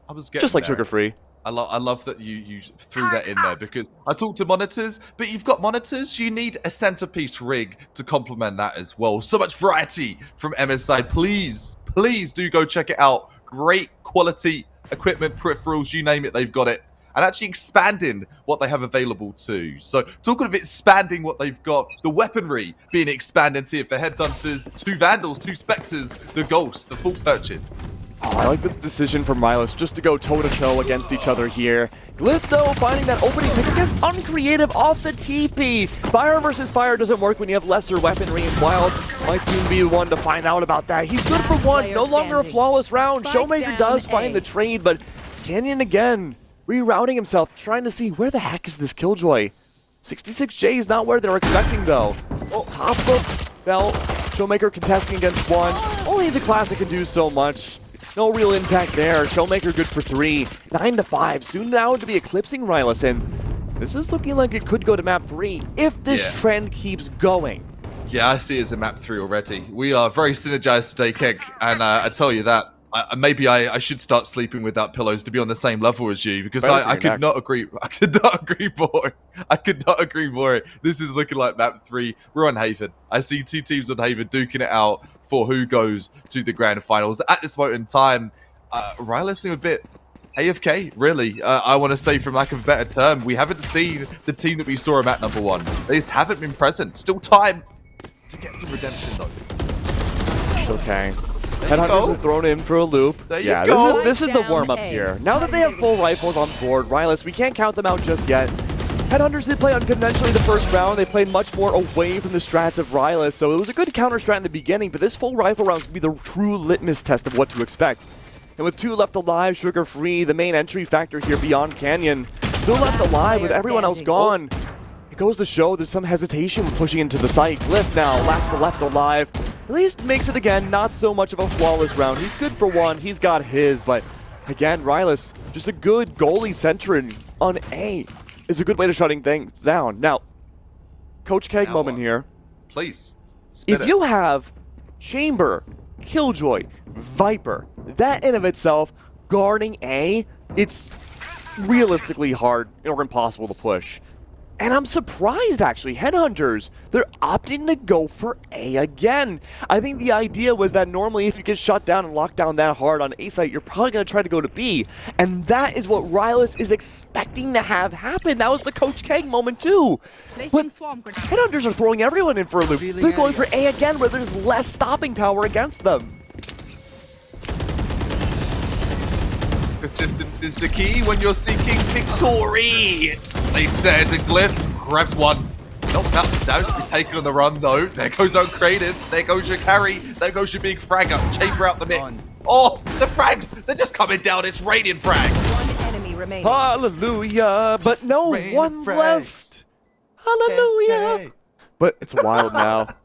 I was getting just like there. Sugar3. I love that you threw that in there, because I talked to monitors, but you've got monitors, you need a centerpiece rig to complement that as well. So much variety from MSI. Please do go check it out. Great quality equipment, peripherals, you name it, they've got it. And actually expanding what they have available too. So talking of expanding what they've got, the weaponry being expanded here for Headhunters, 2 Vandals, 2 Spectres, the Ghost, the full purchase. Oh, I like the decision from Rilas just to go toe-to-toe against each other here. Glyph, though, finding that opening pick against Uncreative off the TP. Fire versus fire doesn't work when you have lesser weaponry, and Wild might soon be the one to find out about that. He's good for one, no longer a flawless round. Showmaker does find the trade, but Canyon again, rerouting himself, trying to see where the heck is this Killjoy. 66J is not where they're expecting, though. Oh, top of belt, Showmaker contesting against one. Only the Classic can do so much. No real impact there. Showmaker good for 3. 9-5. Soon now to be eclipsing Rilas, and this is looking like it could go to map 3 if this trend keeps going. Yeah, I see it as a map 3 already. We are very synergized today, Keg, and I tell you that. Maybe I should start sleeping without pillows to be on the same level as you, because I could not agree. I could not agree more. I could not agree more. This is looking like map 3. We're on Haven. I see 2 teams on Haven duking it out for who goes to the grand finals. At this moment in time, Rilas seem a bit AFK, really. I want to say, from lack of a better term, we haven't seen the team that we saw him at number 1. They just haven't been present. Still time to get some redemption, though. It's okay. Headhunters are thrown in for a loop. There you go. This is the warm-up here. Now that they have full rifles on board, Rilas, we can't count them out just yet. Headhunters did play unconventionally the first round. They played much more away from the strats of Rilas, so it was a good counter strat in the beginning, but this full rifle round is going to be the true litmus test of what to expect. And with 2 left alive, Sugar3, the main entry factor here beyond Canyon, still left alive with everyone else gone. It goes to show there's some hesitation when pushing into the site. Glyph now, last left alive. At least makes it again, not so much of a flawless round. He's good for 1, he's got his, but again, Rilas, just a good goalie centering on A. Is a good way to shutting things down. Now, Coach Keg moment here. Please, if you have Chamber, Killjoy, Viper, that in of itself, guarding A, it's realistically hard or impossible to push. And I'm surprised, actually. Headhunters, they're opting to go for A again. I think the idea was that normally if you get shut down and locked down that hard on A site, you're probably going to try to go to B. And that is what Rilas is expecting to have happen. That was the Coach Keg moment, too. But Headhunters are throwing everyone in for a loop. They're going for A again, where there's less stopping power against them. Persistence is the key when you're seeking victory. They said the Glyph grabbed one. Nope, that's the damage to be taken on the run, though. There goes Uncreative. There goes your carry. There goes your big fragger. Chamber out the mix. Oh, the frags. They're just coming down. It's radiant frags. 1 enemy remaining. Hallelujah. But no, one left. Hallelujah. Hey. But it's Wild now.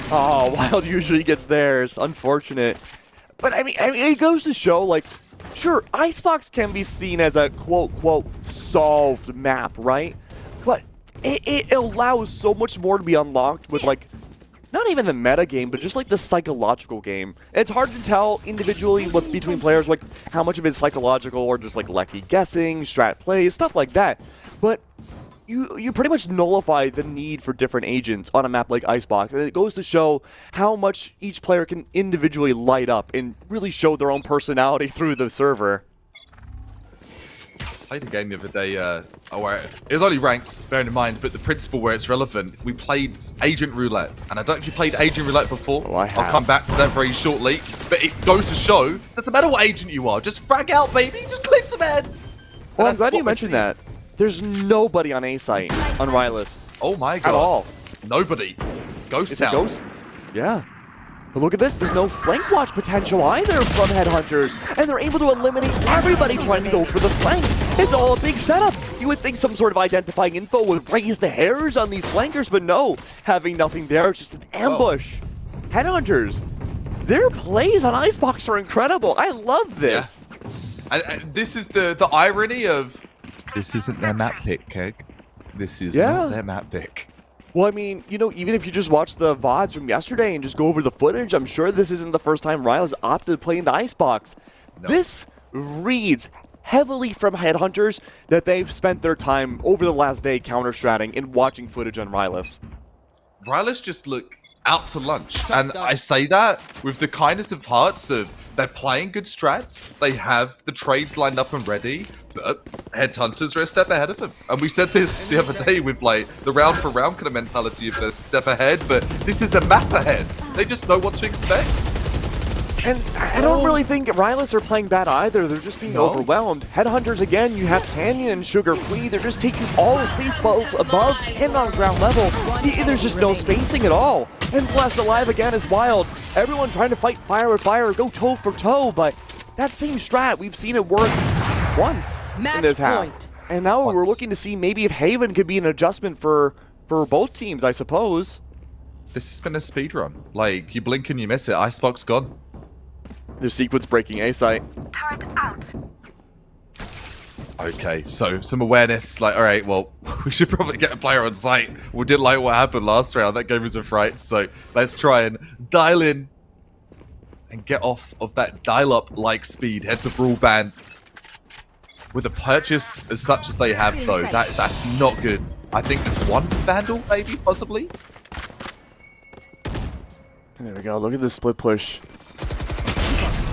Oh, Wild usually gets theirs. Unfortunate. But I mean, it goes to show, like, sure, Icebox can be seen as a quote-quote solved map, right? But it allows so much more to be unlocked with, like, not even the meta game, but just, like, the psychological game. It's hard to tell individually between players, like, how much of it is psychological or just, like, lucky guessing, strat plays, stuff like that. But you pretty much nullify the need for different agents on a map like Icebox, and it goes to show how much each player can individually light up and really show their own personality through the server. played a game the other day where it was only ranked, bearing in mind, but the principle where it's relevant. We played Agent Roulette, and I don't know if you played Agent Roulette before. Oh, I have. I'll come back to that very shortly. But it goes to show, doesn't matter what agent you are, just frag out, baby. Just click some heads. Well, I'm glad you mentioned that. There's nobody on A site on Rilas. Oh my god. At all. Nobody. Ghost It's town. a ghost. Yeah. But look at this. There's no flank watch potential either from Headhunters. And they're able to eliminate everybody trying to go for the flank. It's all a big setup. You would think some sort of identifying info would raise the hairs on these flankers, but no. Having nothing there, it's just an ambush. Headhunters, their plays on Icebox are incredible. I love this. Yeah. This is the irony of, this isn't their map pick, Keg. This is not their map pick. Well, I mean, you know, even if you just watch the VODs from yesterday and just go over the footage, I'm sure this isn't the first time Rilas opted to play in the Icebox. No. This reads heavily from Headhunters that they've spent their time over the last day counter-stratting and watching footage on Rilas. Rilas just look out to lunch. And I say that with the kindest of hearts of they're playing good strats, they have the trades lined up and ready, but Headhunters are a step ahead of them. And we said this the other day with like the round for round kind of mentality of a step ahead, but this is a map ahead. They just know what to expect. And I don't really think Rilas are playing bad either. They're just being overwhelmed. Headhunters, again, you have Canyon and Sugar Free. They're just taking all the space both above and on ground level. There's just no spacing at all. And Blessed Alive again is wild. Everyone trying to fight fire with fire, go toe for toe, but that same strat, we've seen it work once in this half. And now we're looking to see maybe if Haven could be an adjustment for both teams, I suppose. This has been a speed run. Like, you blink and you miss it. Icebox gone. There's sequence breaking A site. Turret out. Okay, so some awareness, like, all right, well, we should probably get a player on site. We didn't like what happened last round. That gave us a fright, so let's try and dial in and get off of that dial-up-like speed. Head to Brawl Band. With a purchase as such as they have, though, that's not good. I think there's one Vandal, maybe, possibly. There we go. Look at this split push.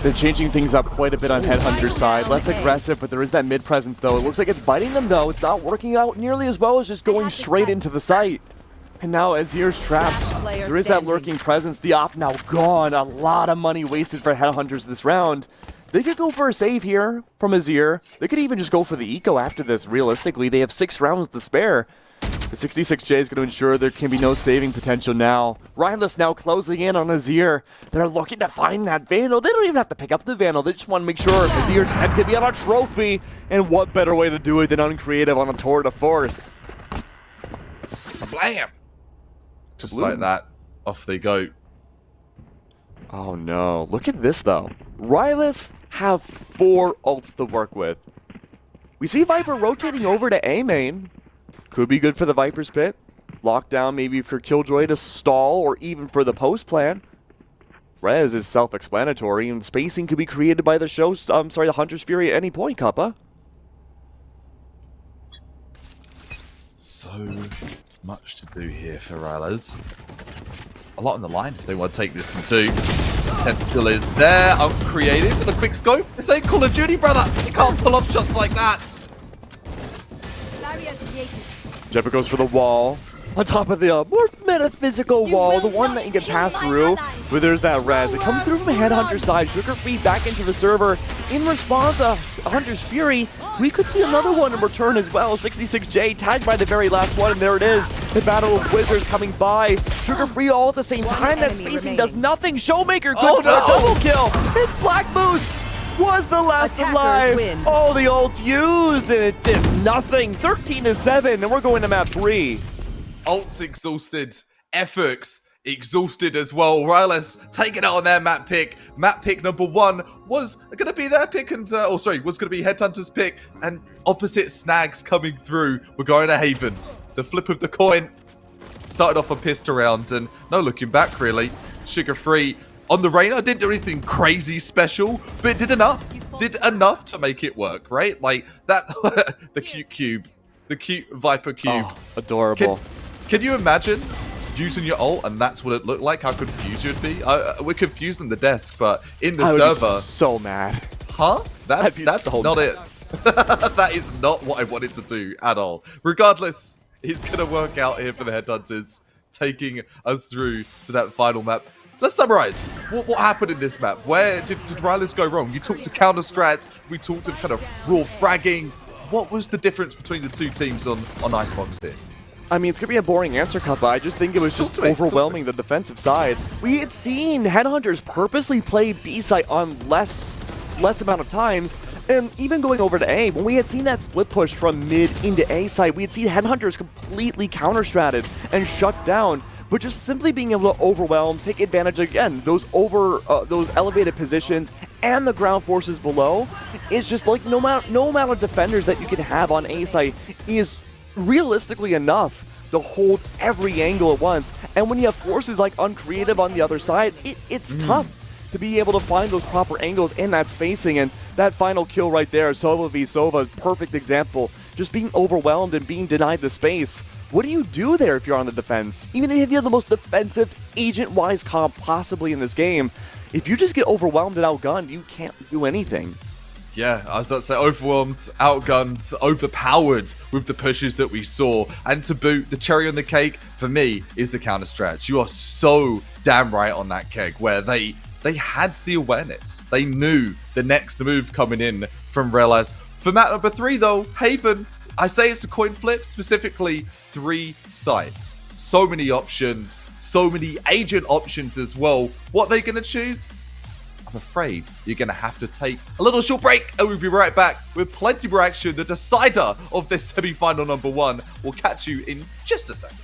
They're changing things up quite a bit on Headhunter's side. Less aggressive, but there is that mid presence, though. It looks like it's biting them, though. It's not working out nearly as well as just going straight into the site. And now Azir's trapped. There is that lurking presence. The op now gone. A lot of money wasted for Headhunters this round. They could go for a save here from Azir. They could even just go for the eco after this, realistically. They have 6 rounds to spare. The 66J is going to ensure there can be no saving potential now. Rilas now closing in on Azir. They're looking to find that Vandal. They don't even have to pick up the Vandal. They just want to make sure Azir's head can be on a trophy. And what better way to do it than uncreative on a tour de force? Blam! Just like that. Off they go. Oh no. Look at this though. Rilas have 4 ults to work with. We see Viper rotating over to A main. Could be good for the Viper's pit. Lockdown maybe for Killjoy to stall or even for the post plan. Rez is self-explanatory and spacing could be created by the show, the Hunter's Fury at any point, Kappa. So much to do here for Rilas. A lot on the line if they want to take this in 2. Potential is there, uncreative with a quick scope. This ain't Call of Duty, brother. You can't pull off shots like that. Jepper goes for the wall. On top of the more metaphysical wall, the one that you can pass through, where there's that res. It comes through from the Headhunter side. Sugar Free back into the server. In response to Hunter's Fury, we could see another one in return as well. 66J tagged by the very last one, and there it is. The battle of wizards coming by. Sugar Free all at the same time. That spacing does nothing. Showmaker good for a double kill. It's Black Moose. Was the last alive. All the ults used, and it did nothing. 13-7, and we're going to map 3. Ults exhausted. Efforts exhausted as well. Rilas taking out on their map pick. Map pick number 1 was going to be their pick, and was going to be Headhunter's pick, and opposite snags coming through. We're going to Haven. The flip of the coin started off a pissed around, and no looking back really. Sugar Free on the Reyna didn't do anything crazy special, but it did enough. Did enough to make it work, right? Like that, the cute cube, the cute Viper cube. Oh, adorable. Can you imagine using your ult and that's what it looked like? How confused you'd be? We're confused in the desk, but in the server, be so mad. huh? That's so not mad. it. That is not what I wanted to do at all. Regardless, it's going to work out here for the Headhunters, taking us through to that final map. Let's summarize. What happened in this map? Where did Rilas go wrong? You talked to counter strats. We talked to kind of raw fragging. What was the difference between the two teams on Icebox here? I mean, it's going to be a boring answer, Kappa. I just think it was just overwhelming the defensive side. We had seen Headhunters purposely play B site on less amount of times, and even going over to A, when we had seen that split push from mid into A site, we had seen Headhunters completely counter-stratted and shut down. But just simply being able to overwhelm, take advantage again, those elevated positions and the ground forces below, it's just like no amount of defenders that you can have on A site is realistically enough to hold every angle at once. And when you have forces like Uncreative on the other side, it's tough to be able to find those proper angles in that spacing. And that final kill right there, Sova v Sova, perfect example. Just being overwhelmed and being denied the space. What do you do there if you're on the defense? Even if you have the most defensive agent-wise comp possibly in this game, if you just get overwhelmed and outgunned, you can't do anything. Yeah, I was about to say overwhelmed, outgunned, overpowered with the pushes that we saw. And to boot, the cherry on the cake, for me, is the counter strats. You are so damn right on that, Keg, where they had the awareness. They knew the next move coming in from Rilas. For map number 3, though, Haven, I say it's a coin flip, specifically 3 sites. So many options, so many agent options as well. What are they going to choose? I'm afraid you're going to have to take a little short break, and we'll be right back with plenty more action. The decider of this semi-final number 1. We'll catch you in just a second.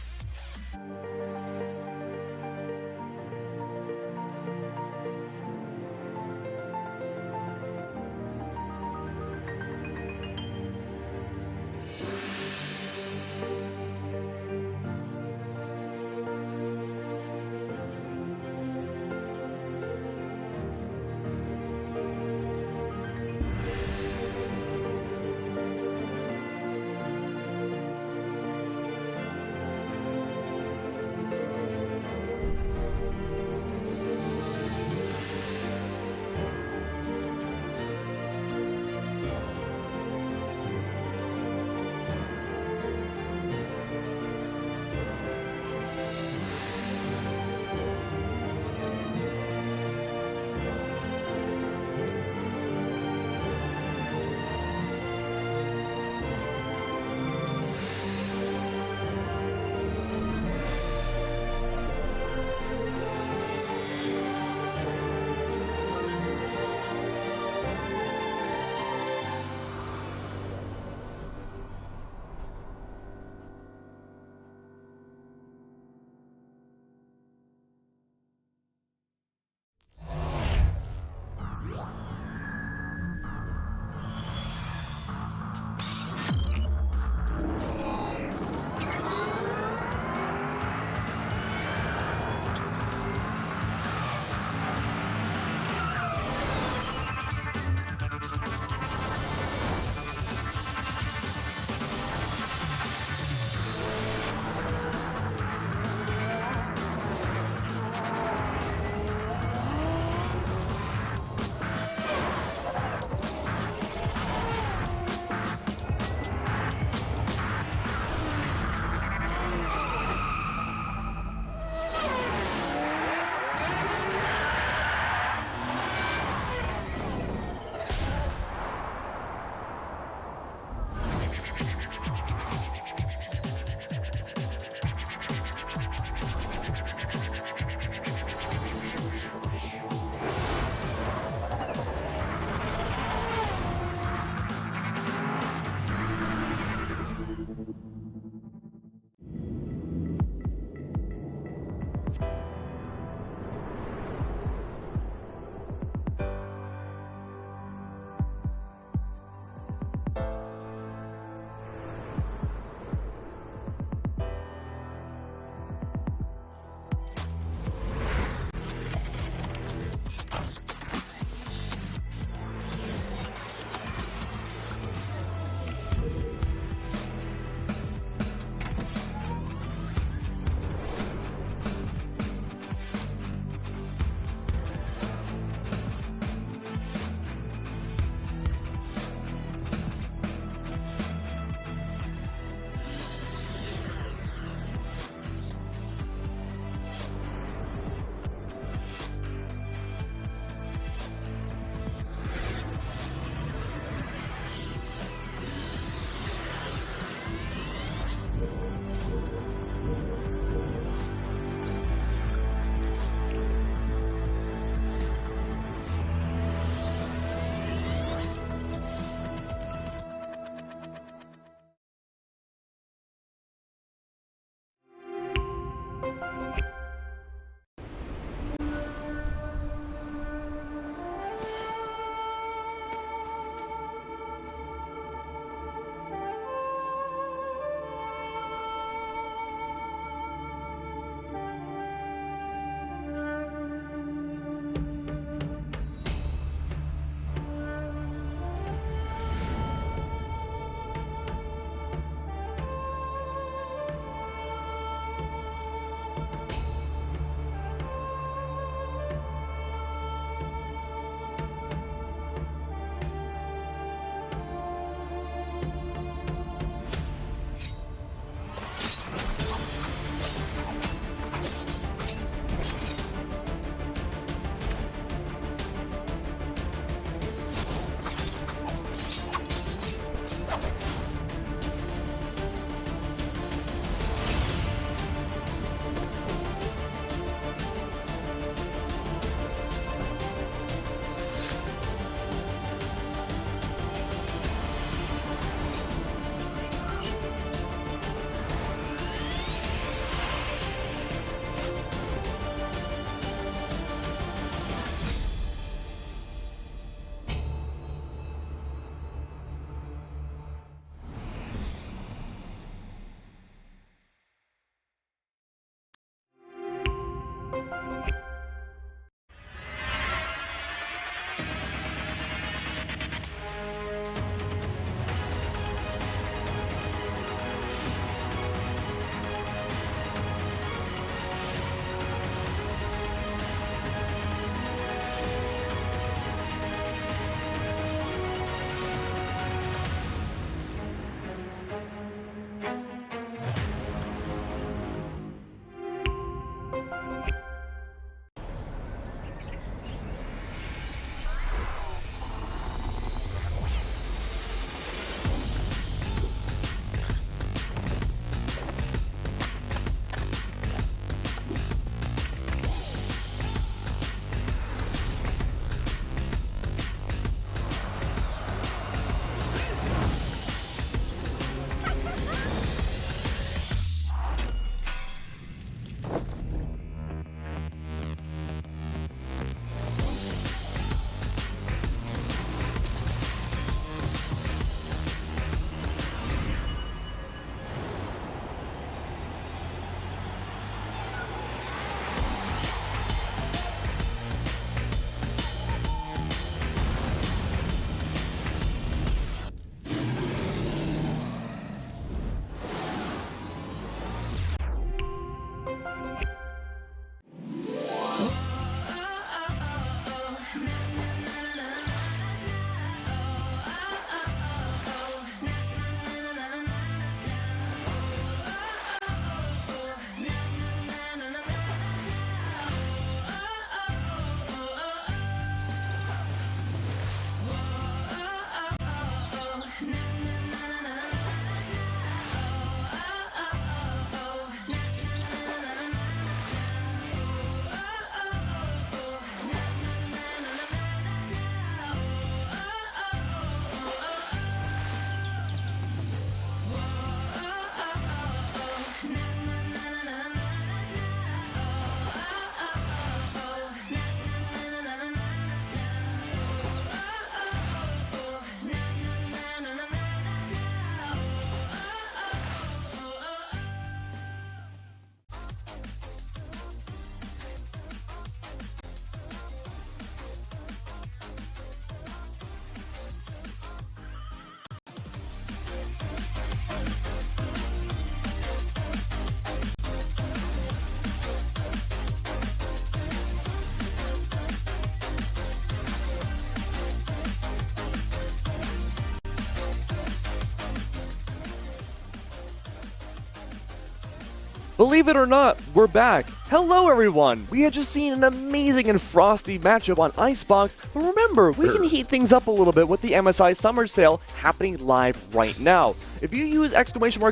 Believe it or not, we're back. Hello everyone! We had just seen an amazing and frosty matchup on Icebox, but remember, we can heat things up a little bit with the MSI Summer Sale happening live right now. If you use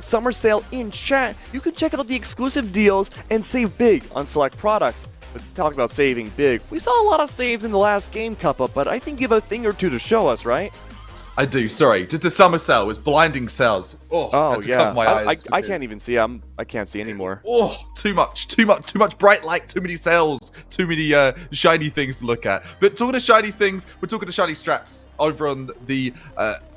!Summer Sale in chat, you can check out the exclusive deals and save big on select products. But talking about saving big, we saw a lot of saves in the last game cup up, but I think you have a thing or two to show us, right? I do, sorry. Just the summer sale was blinding sales. Oh, I had to cover my eyes. I can't even see. I can't see anymore. Oh, too much bright light, too many sales, too many shiny things to look at. But talking to shiny things, we're talking to shiny strats over on the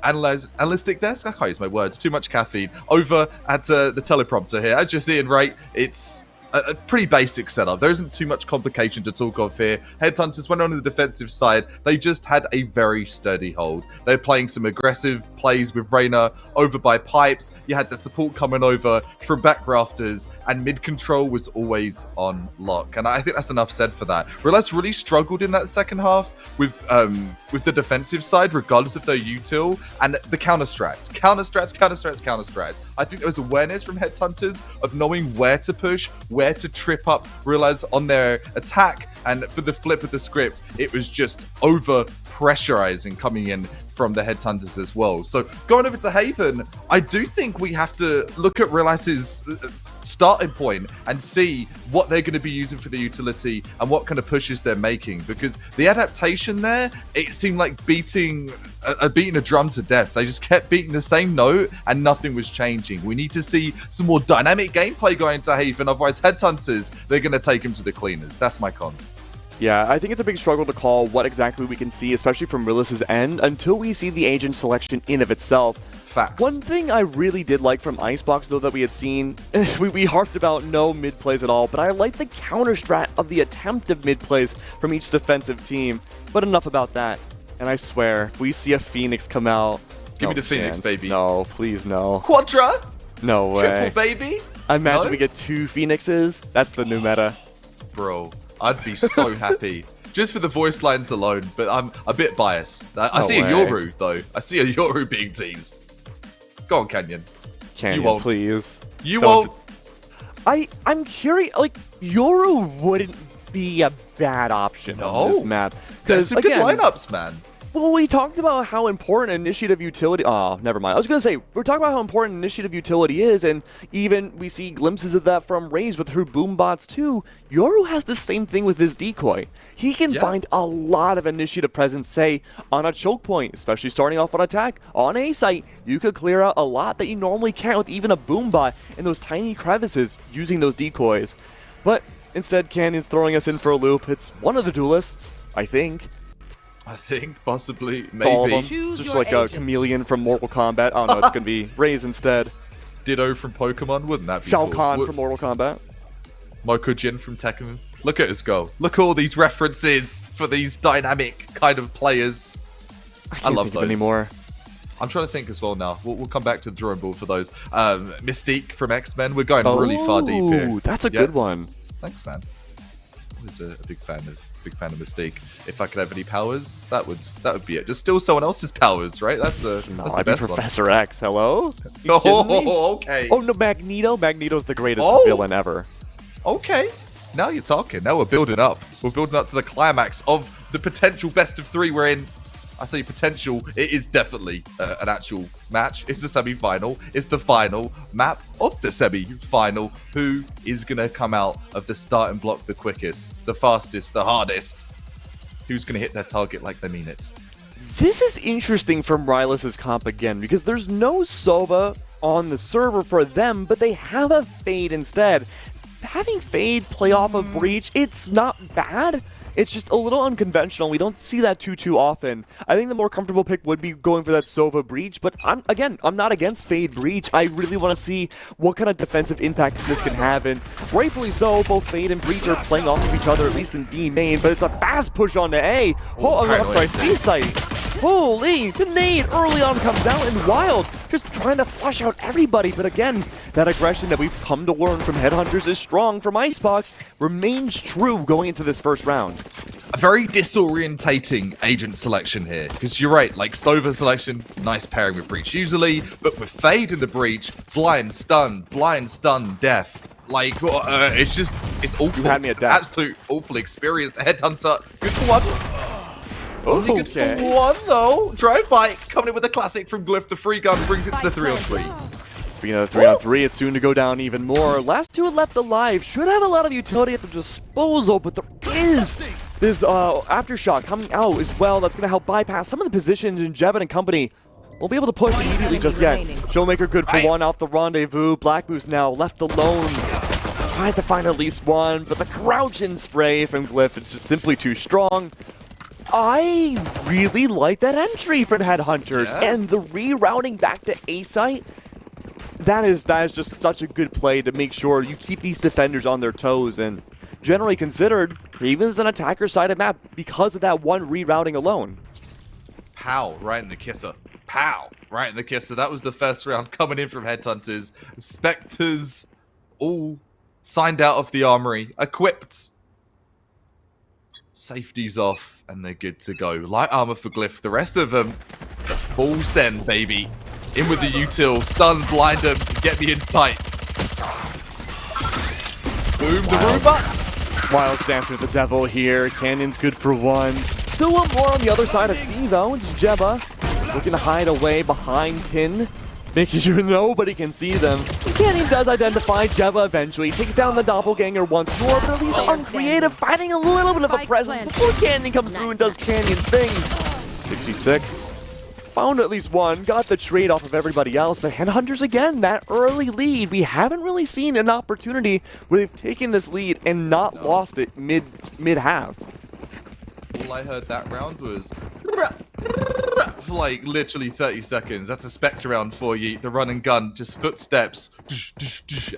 analytic desk. I can't use my words. Too much caffeine. Over at the teleprompter here. As you're seeing, right, it's a pretty basic setup. There isn't too much complication to talk of here. Headhunters went on the defensive side. They just had a very sturdy hold. They're playing some aggressive plays with Reyna over by pipes. You had the support coming over from back rafters, and mid control was always on lock. And I think that's enough said for that. Rilas really struggled in that second half with the defensive side, regardless of their util, and the counter strats. I think there was awareness from Headhunters of knowing where to push, where to trip up Rilas on their attack, and for the flip of the script, it was just over pressurizing coming in from the Headhunters as well. So going over to Haven, I do think we have to look at Rilas's starting point and see what they're going to be using for the utility and what kind of pushes they're making, because the adaptation there, it seemed like beating a drum to death. They just kept beating the same note and nothing was changing. We need to see some more dynamic gameplay going to Haven, otherwise Headhunters, they're going to take him to the cleaners. That's my cons. Yeah, I think it's a big struggle to call what exactly we can see, especially from Rilas' end, until we see the agent selection in of itself. Facts. One thing I really did like from Icebox, though, that we had seen, we harped about no mid plays at all, but I like the counter strat of the attempt of mid plays from each defensive team. But enough about that. And I swear, if we see a Phoenix come out, Give me the Phoenix, baby. No, please no. Quadra? No way. Triple, baby? Imagine we get 2 Phoenixes. That's the new meta. Bro, I'd be so happy. Just for the voice lines alone, but I'm a bit biased. I see a Yoru, though. I see a Yoru being teased. Go on, Canyon. Canyon, you won't. Please. You won't. I'm curious, like, Yoru wouldn't be a bad option on this map. There's some good lineups, man. Well, we talked about how important initiative utility... Oh, never mind. I was going to say, we're talking about how important initiative utility is, and even we see glimpses of that from Raze with her boombots too. Yoru has the same thing with this decoy. He can find a lot of initiative presence, say, on a choke point, especially starting off on attack. On A site, you could clear out a lot that you normally can't with even a boombot in those tiny crevices using those decoys. But instead, Canyon's throwing us in for a loop. It's one of the duelists, I think. Possibly, maybe. It's just like a chameleon from Mortal Kombat. Oh no, it's gonna be Raze instead. Ditto from Pokemon, wouldn't that be Shao cool? Kahn from Mortal Kombat. Mokujin from Tekken. Look at us go. Look at all these references for these dynamic kind of players. I love those. Anymore. I'm trying to think as well now. We'll come back to the drawing board for those. Mystique from X-Men. We're going really far deep here. That's a good one. Thanks, man. I was a big fan of Mystique. If I could have any powers, that would be it. Just steal someone else's powers, right? That's the best one. Professor X. Hello? Okay. Oh no, Magneto. Magneto's the greatest villain ever. Okay. Now you're talking. Now we're building up. We're building up to the climax of the potential best of 3 we're in. I say potential, it is definitely an actual match. It's the semi-final. It's the final map of the semi-final. Who is going to come out of the starting block the quickest, the fastest, the hardest? Who's going to hit their target like they mean it? This is interesting from Rilas' comp again, because there's no Sova on the server for them, but they have a Fade instead. Having Fade play off of Breach, it's not bad. It's just a little unconventional. We don't see that too often. I think the more comfortable pick would be going for that Sova Breach, but I'm not against Fade Breach. I really want to see what kind of defensive impact this can have, and rightfully so, both Fade and Breach are playing off of each other, at least in B main, but it's a fast push onto A. I'm sorry, C site. Holy, the nade early on comes out, and Wild just trying to flush out everybody. But again, that aggression that we've come to learn from Headhunters is strong from Icebox, remains true going into this first round. A very disorientating agent selection here, because you're right, like Sova selection, nice pairing with Breach usually, but with Fade in the Breach, blind, stun, death. Like, it's awful. You had me at It's that. absolute awful experience. The Headhunter, good for one. Only good for Okay. one, though. Drive-by coming in with a classic from Glyph. The free gun brings it to the 3-on-3. Being a 3-on-3, it's soon to go down even more. Last two left alive. Should have a lot of utility at the disposal, but there is this Aftershock coming out as well. That's going to help bypass some of the positions, and Jebin and company won't be able to push immediately just yet. Showmaker good for one off the rendezvous. Black Boost now left alone. Tries to find at least one, but the crouch and spray from Glyph is just simply too strong. I really like that entry for the Headhunters, and the rerouting back to A site. That is just such a good play to make sure you keep these defenders on their toes, and generally considered even as an attacker-sided map because of that one rerouting alone. Pow, right in the kisser. Pow, right in the kisser. That was the first round coming in from Headhunters. Spectres all signed out of the armory, equipped. Safety's off, and they're good to go. Light armor for Glyph. The rest of them, the full send, baby. In with the util, stun, blind them, get the insight. Boom, the Roomba. Wild's dancing with the devil here. Canyon's good for one. Still one more on the other side of C though. It's Jebba looking to hide away behind Pin, making sure nobody can see them. And Canyon does identify Jebba eventually. Takes down the doppelganger once more, but at least Uncreative finding a little bit of a presence before Canyon comes through and does Canyon things. 66. Found at least one, got the trade off of everybody else, but Headhunters again, that early lead. We haven't really seen an opportunity where they've taken this lead and not lost it mid-half. All I heard that round was for like literally 30 seconds. That's a Spectre round for you. The run and gun, just footsteps,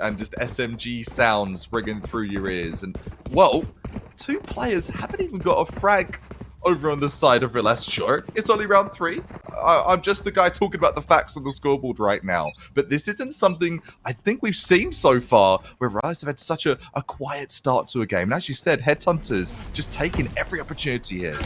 and just SMG sounds ringing through your ears. And, well, two players haven't even got a frag over on the side of Rilas. Sure, it's only round 3. I'm just the guy talking about the facts on the scoreboard right now. But this isn't something I think we've seen so far where Rilas have had such a quiet start to a game. And as you said, Headhunters just taking every opportunity here.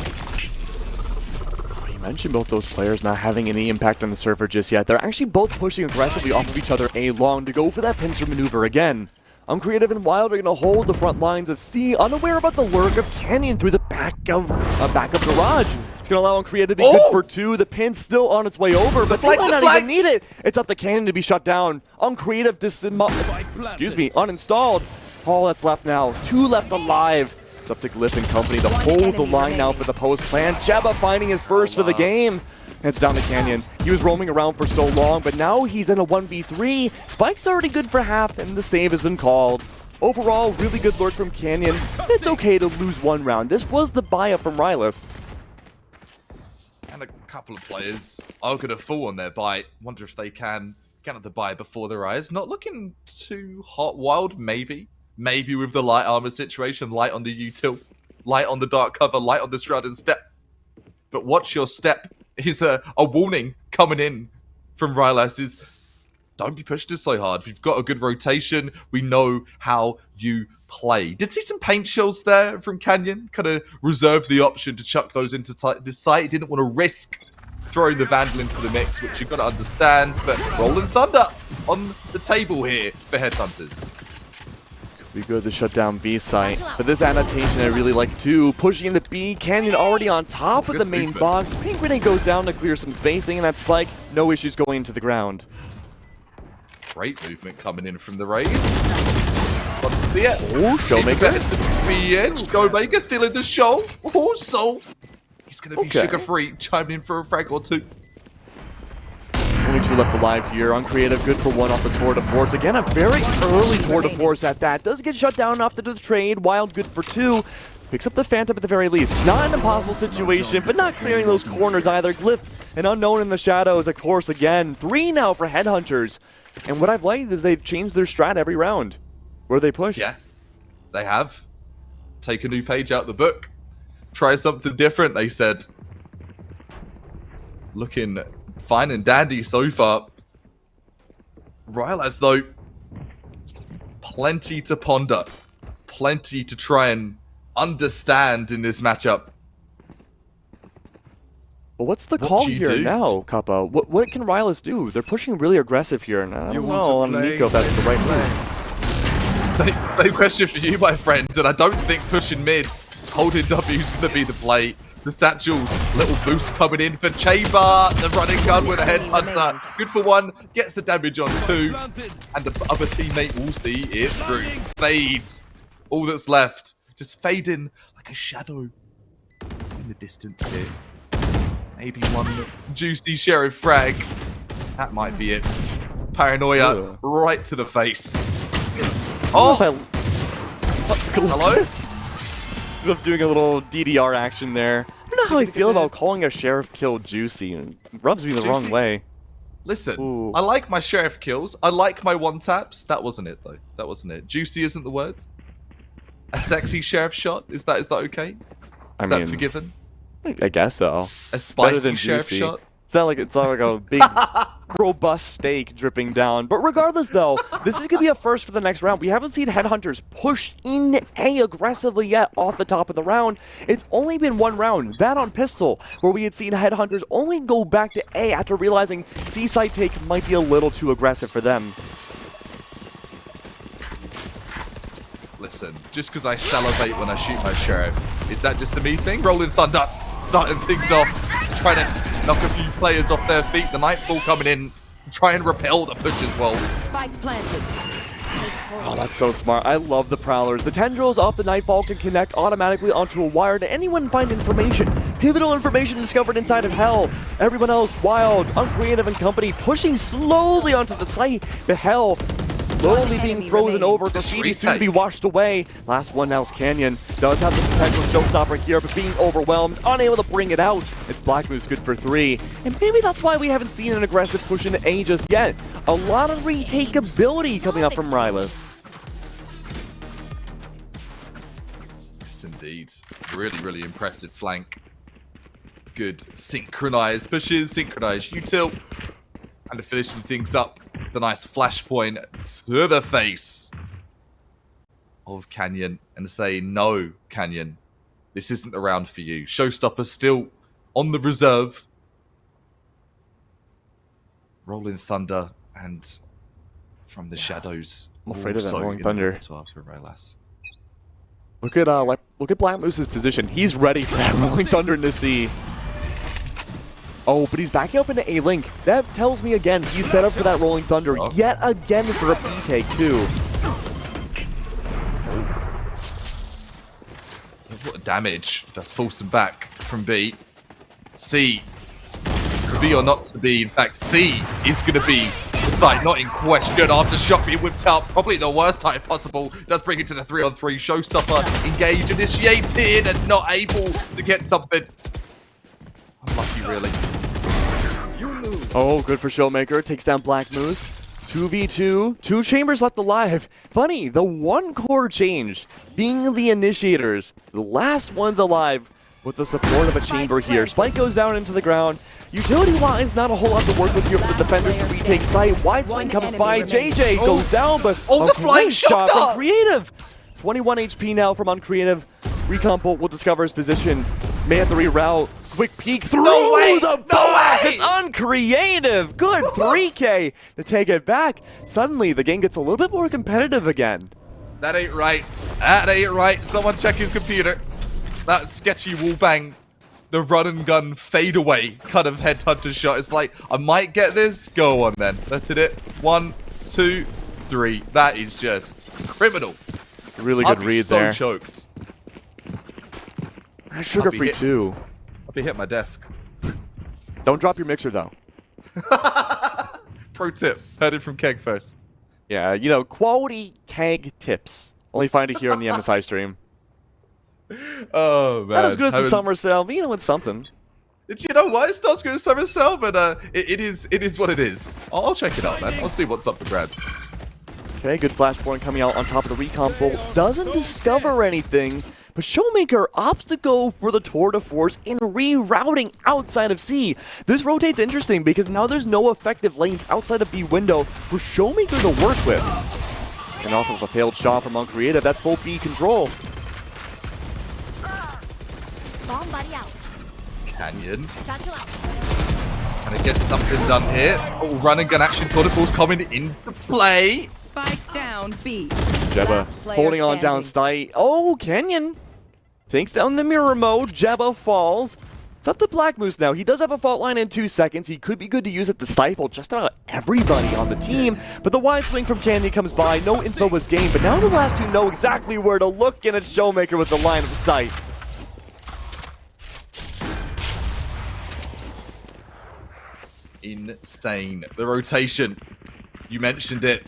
You mentioned both those players not having any impact on the server just yet. They're actually both pushing aggressively off of each other A-long to go for that pincer maneuver again. Uncreative and Wild are going to hold the front lines of C, unaware about the lurk of Canyon through the back of garage. It's going to allow Uncreative to be good for 2. The pin's still on its way over, but they might not even need it. It's up to Canyon to be shut down. Uncreative uninstalled. All that's left now. 2 left alive. It's up to Glyph and company to hold the line now for the post plan. Jebba finding his first for the game. And it's down to Canyon. He was roaming around for so long, but now he's in a 1v3. Spike's already good for half, and the save has been called. Overall, really good lurk from Canyon. It's okay to lose one round. This was the buy-up from Rilas. And a couple of players are going to fall on their bite. Wonder if they can get the buy before their eyes. Not looking too hot. Wild, maybe. Maybe with the light armor situation. Light on the util. Light on the dark cover. Light on the strut and step. But watch your step. Is a warning coming in from Rilas is don't be pushing this so hard. We've got a good rotation. We know how you play. Did see some paint shells there from Canyon. Kind of reserved the option to chuck those into this site. Didn't want to risk throwing the Vandal into the mix, which you've got to understand. But Rolling Thunder on the table here for Headhunters. Be good to shut down B site, but this adaptation I really like too. Pushing into B, Canyon already on top of the main box. Pink Grenade goes down to clear some spacing, and that Spike, no issues going into the ground. Great movement coming in from the Rays. Yeah. Oh, Showmaker. Showmaker still in the show. Also, he's going to be sugar-free, chiming in for a frag or 2. Only 2 left alive here. Uncreative, good for 1 off the Tour de Force. Again, a very early Tour de Force at that. Does get shut down after the trade. Wild, good for 2. Picks up the Phantom at the very least. Not an impossible situation, but not clearing those corners either. Glyph, an unknown in the shadows, of course, again. 3 now for Headhunters. And what I've liked is they've changed their strat every round. Where they push. Yeah, they have. Take a new page out the book. Try something different, they said. Looking fine and dandy so far. Rilas, though, plenty to ponder. Plenty to try and understand in this matchup. But what's the call here now, Kappa? What can Rilas do? They're pushing really aggressive here, and I don't know on Nico if that's the right move. Same question for you, my friend. And I don't think pushing mid, holding W is going to be the play. The satchels, little boost coming in for Chamber. The running gun with a headhunter. Good for one, gets the damage on two. And the other teammate will see it through. Fades. All that's left, just fading like a shadow in the distance here. Maybe one juicy sheriff frag. That might be it. Paranoia right to the face. Oh! Hello? Doing a little DDR action there. I don't know how I feel about calling a sheriff kill juicy. It rubs me the wrong way. Listen, Ooh. I like my sheriff kills. I like my one taps. That wasn't it though. That wasn't it. Juicy isn't the word. A sexy sheriff shot. Is that okay? Is that forgiven? I guess so. A spicy sheriff juicy. shot. It's not like a big, robust steak dripping down. But regardless, though, this is going to be a first for the next round. We haven't seen Headhunters push in A aggressively yet off the top of the round. It's only been one round, that on Pistol, where we had seen Headhunters only go back to A after realizing C-side take might be a little too aggressive for them. Listen, just because I salivate when I shoot my sheriff, is that just a me thing? Rolling Thunder, starting things off, trying to knock a few players off their feet. The Nightfall coming in, try and repel the push as well. Spike planted. Oh, that's so smart. I love the Prowlers. The tendrils off the Nightfall can connect automatically onto a wire to anyone find information. Pivotal information discovered inside of Hell. Everyone else, Wild, Uncreative, and company pushing slowly onto the site. But Hell slowly being frozen over. Graffiti soon to be washed away. Last one now is Canyon. Does have the potential showstopper here, but being overwhelmed, unable to bring it out. It's Black Moose good for 3. And maybe that's why we haven't seen an aggressive push into A just yet. A lot of retake ability coming up from Rilas. Yes, indeed. Really, really impressive flank. Good synchronized pushes, synchronized util. And to finishing things up, the nice flashpoint to the face of Canyon and say, no, Canyon, this isn't the round for you. Showstopper still on the reserve. Rolling Thunder and from the shadows. I'm afraid of that also Rolling in Thunder. the as well for Rilas. Look at Black Moose's position. He's ready for that Rolling Thunder in the sea. Oh, but he's backing up into A-Link. That tells me again, he's set up for that Rolling Thunder yet again for a B-take too. What damage. That's forcing back from B. C. To be or not to be. In fact, C is going to be the site not in question after shot being whipped out. Probably the worst time possible. Does bring it to the 3-on-3. Showstopper engaged, initiated, and not able to get something. Unlucky, really. Oh, good for Showmaker. Takes down Black Moose. 2v2. 2 chambers left alive. Funny, the one core change being the initiators. The last one's alive with the support of a chamber here. Spike goes down into the ground. Utility-wise, not a whole lot to work with here for the defenders to retake site. Wide swing comes by. JJ goes down, but the flying shot shot from Creative. 21 HP now from Uncreative. Recon Bolt will discover his position. May have to reroute. Quick peek through the box. It's Uncreative. Good 3K to take it back. Suddenly, the game gets a little bit more competitive again. That ain't right. That ain't right. Someone check his computer. That sketchy wall bang. The run and gun fade away kind of headhunter shot. It's like, I might get this. Go on then. Let's hit it. 1, 2, 3. That is just criminal. Really good read there. I'm so choked. Sugar-free too. I'll be hitting my desk. Don't drop your mixer though. Pro tip. Heard it from Keg first. Yeah, you know, quality keg tips. Only find it here on the MSI stream. Oh, man. Not as good as the summer sale, but you know, it's something. You know what? It's not as good as summer sale, but it is what it is. I'll check it out, man. I'll see what's up for grabs. Okay, good flashpoint coming out on top of the recon bolt. Doesn't discover anything, but Showmaker opts to go for the tour de force in rerouting outside of C. This rotates interesting because now there's no effective lanes outside of B window for Showmaker to work with. And off of a failed shot from Uncreative, that's full B control. Bomb buddy out. Canyon. Satchel out. And it gets something done here. Oh, run and gun action. Tour de Force coming into play. Spike down B. Jebba Last player holding on down standing. sight. Oh, Canyon takes down the mirror mode. Jebba falls. It's up to Black Moose now. He does have a fault line in 2 seconds. He could be good to use it to stifle just about everybody on the team. But the wide swing from Canyon comes by. No info was gained. But now the last two know exactly where to look, and it's Showmaker with the line of sight. Insane. The rotation. You mentioned it.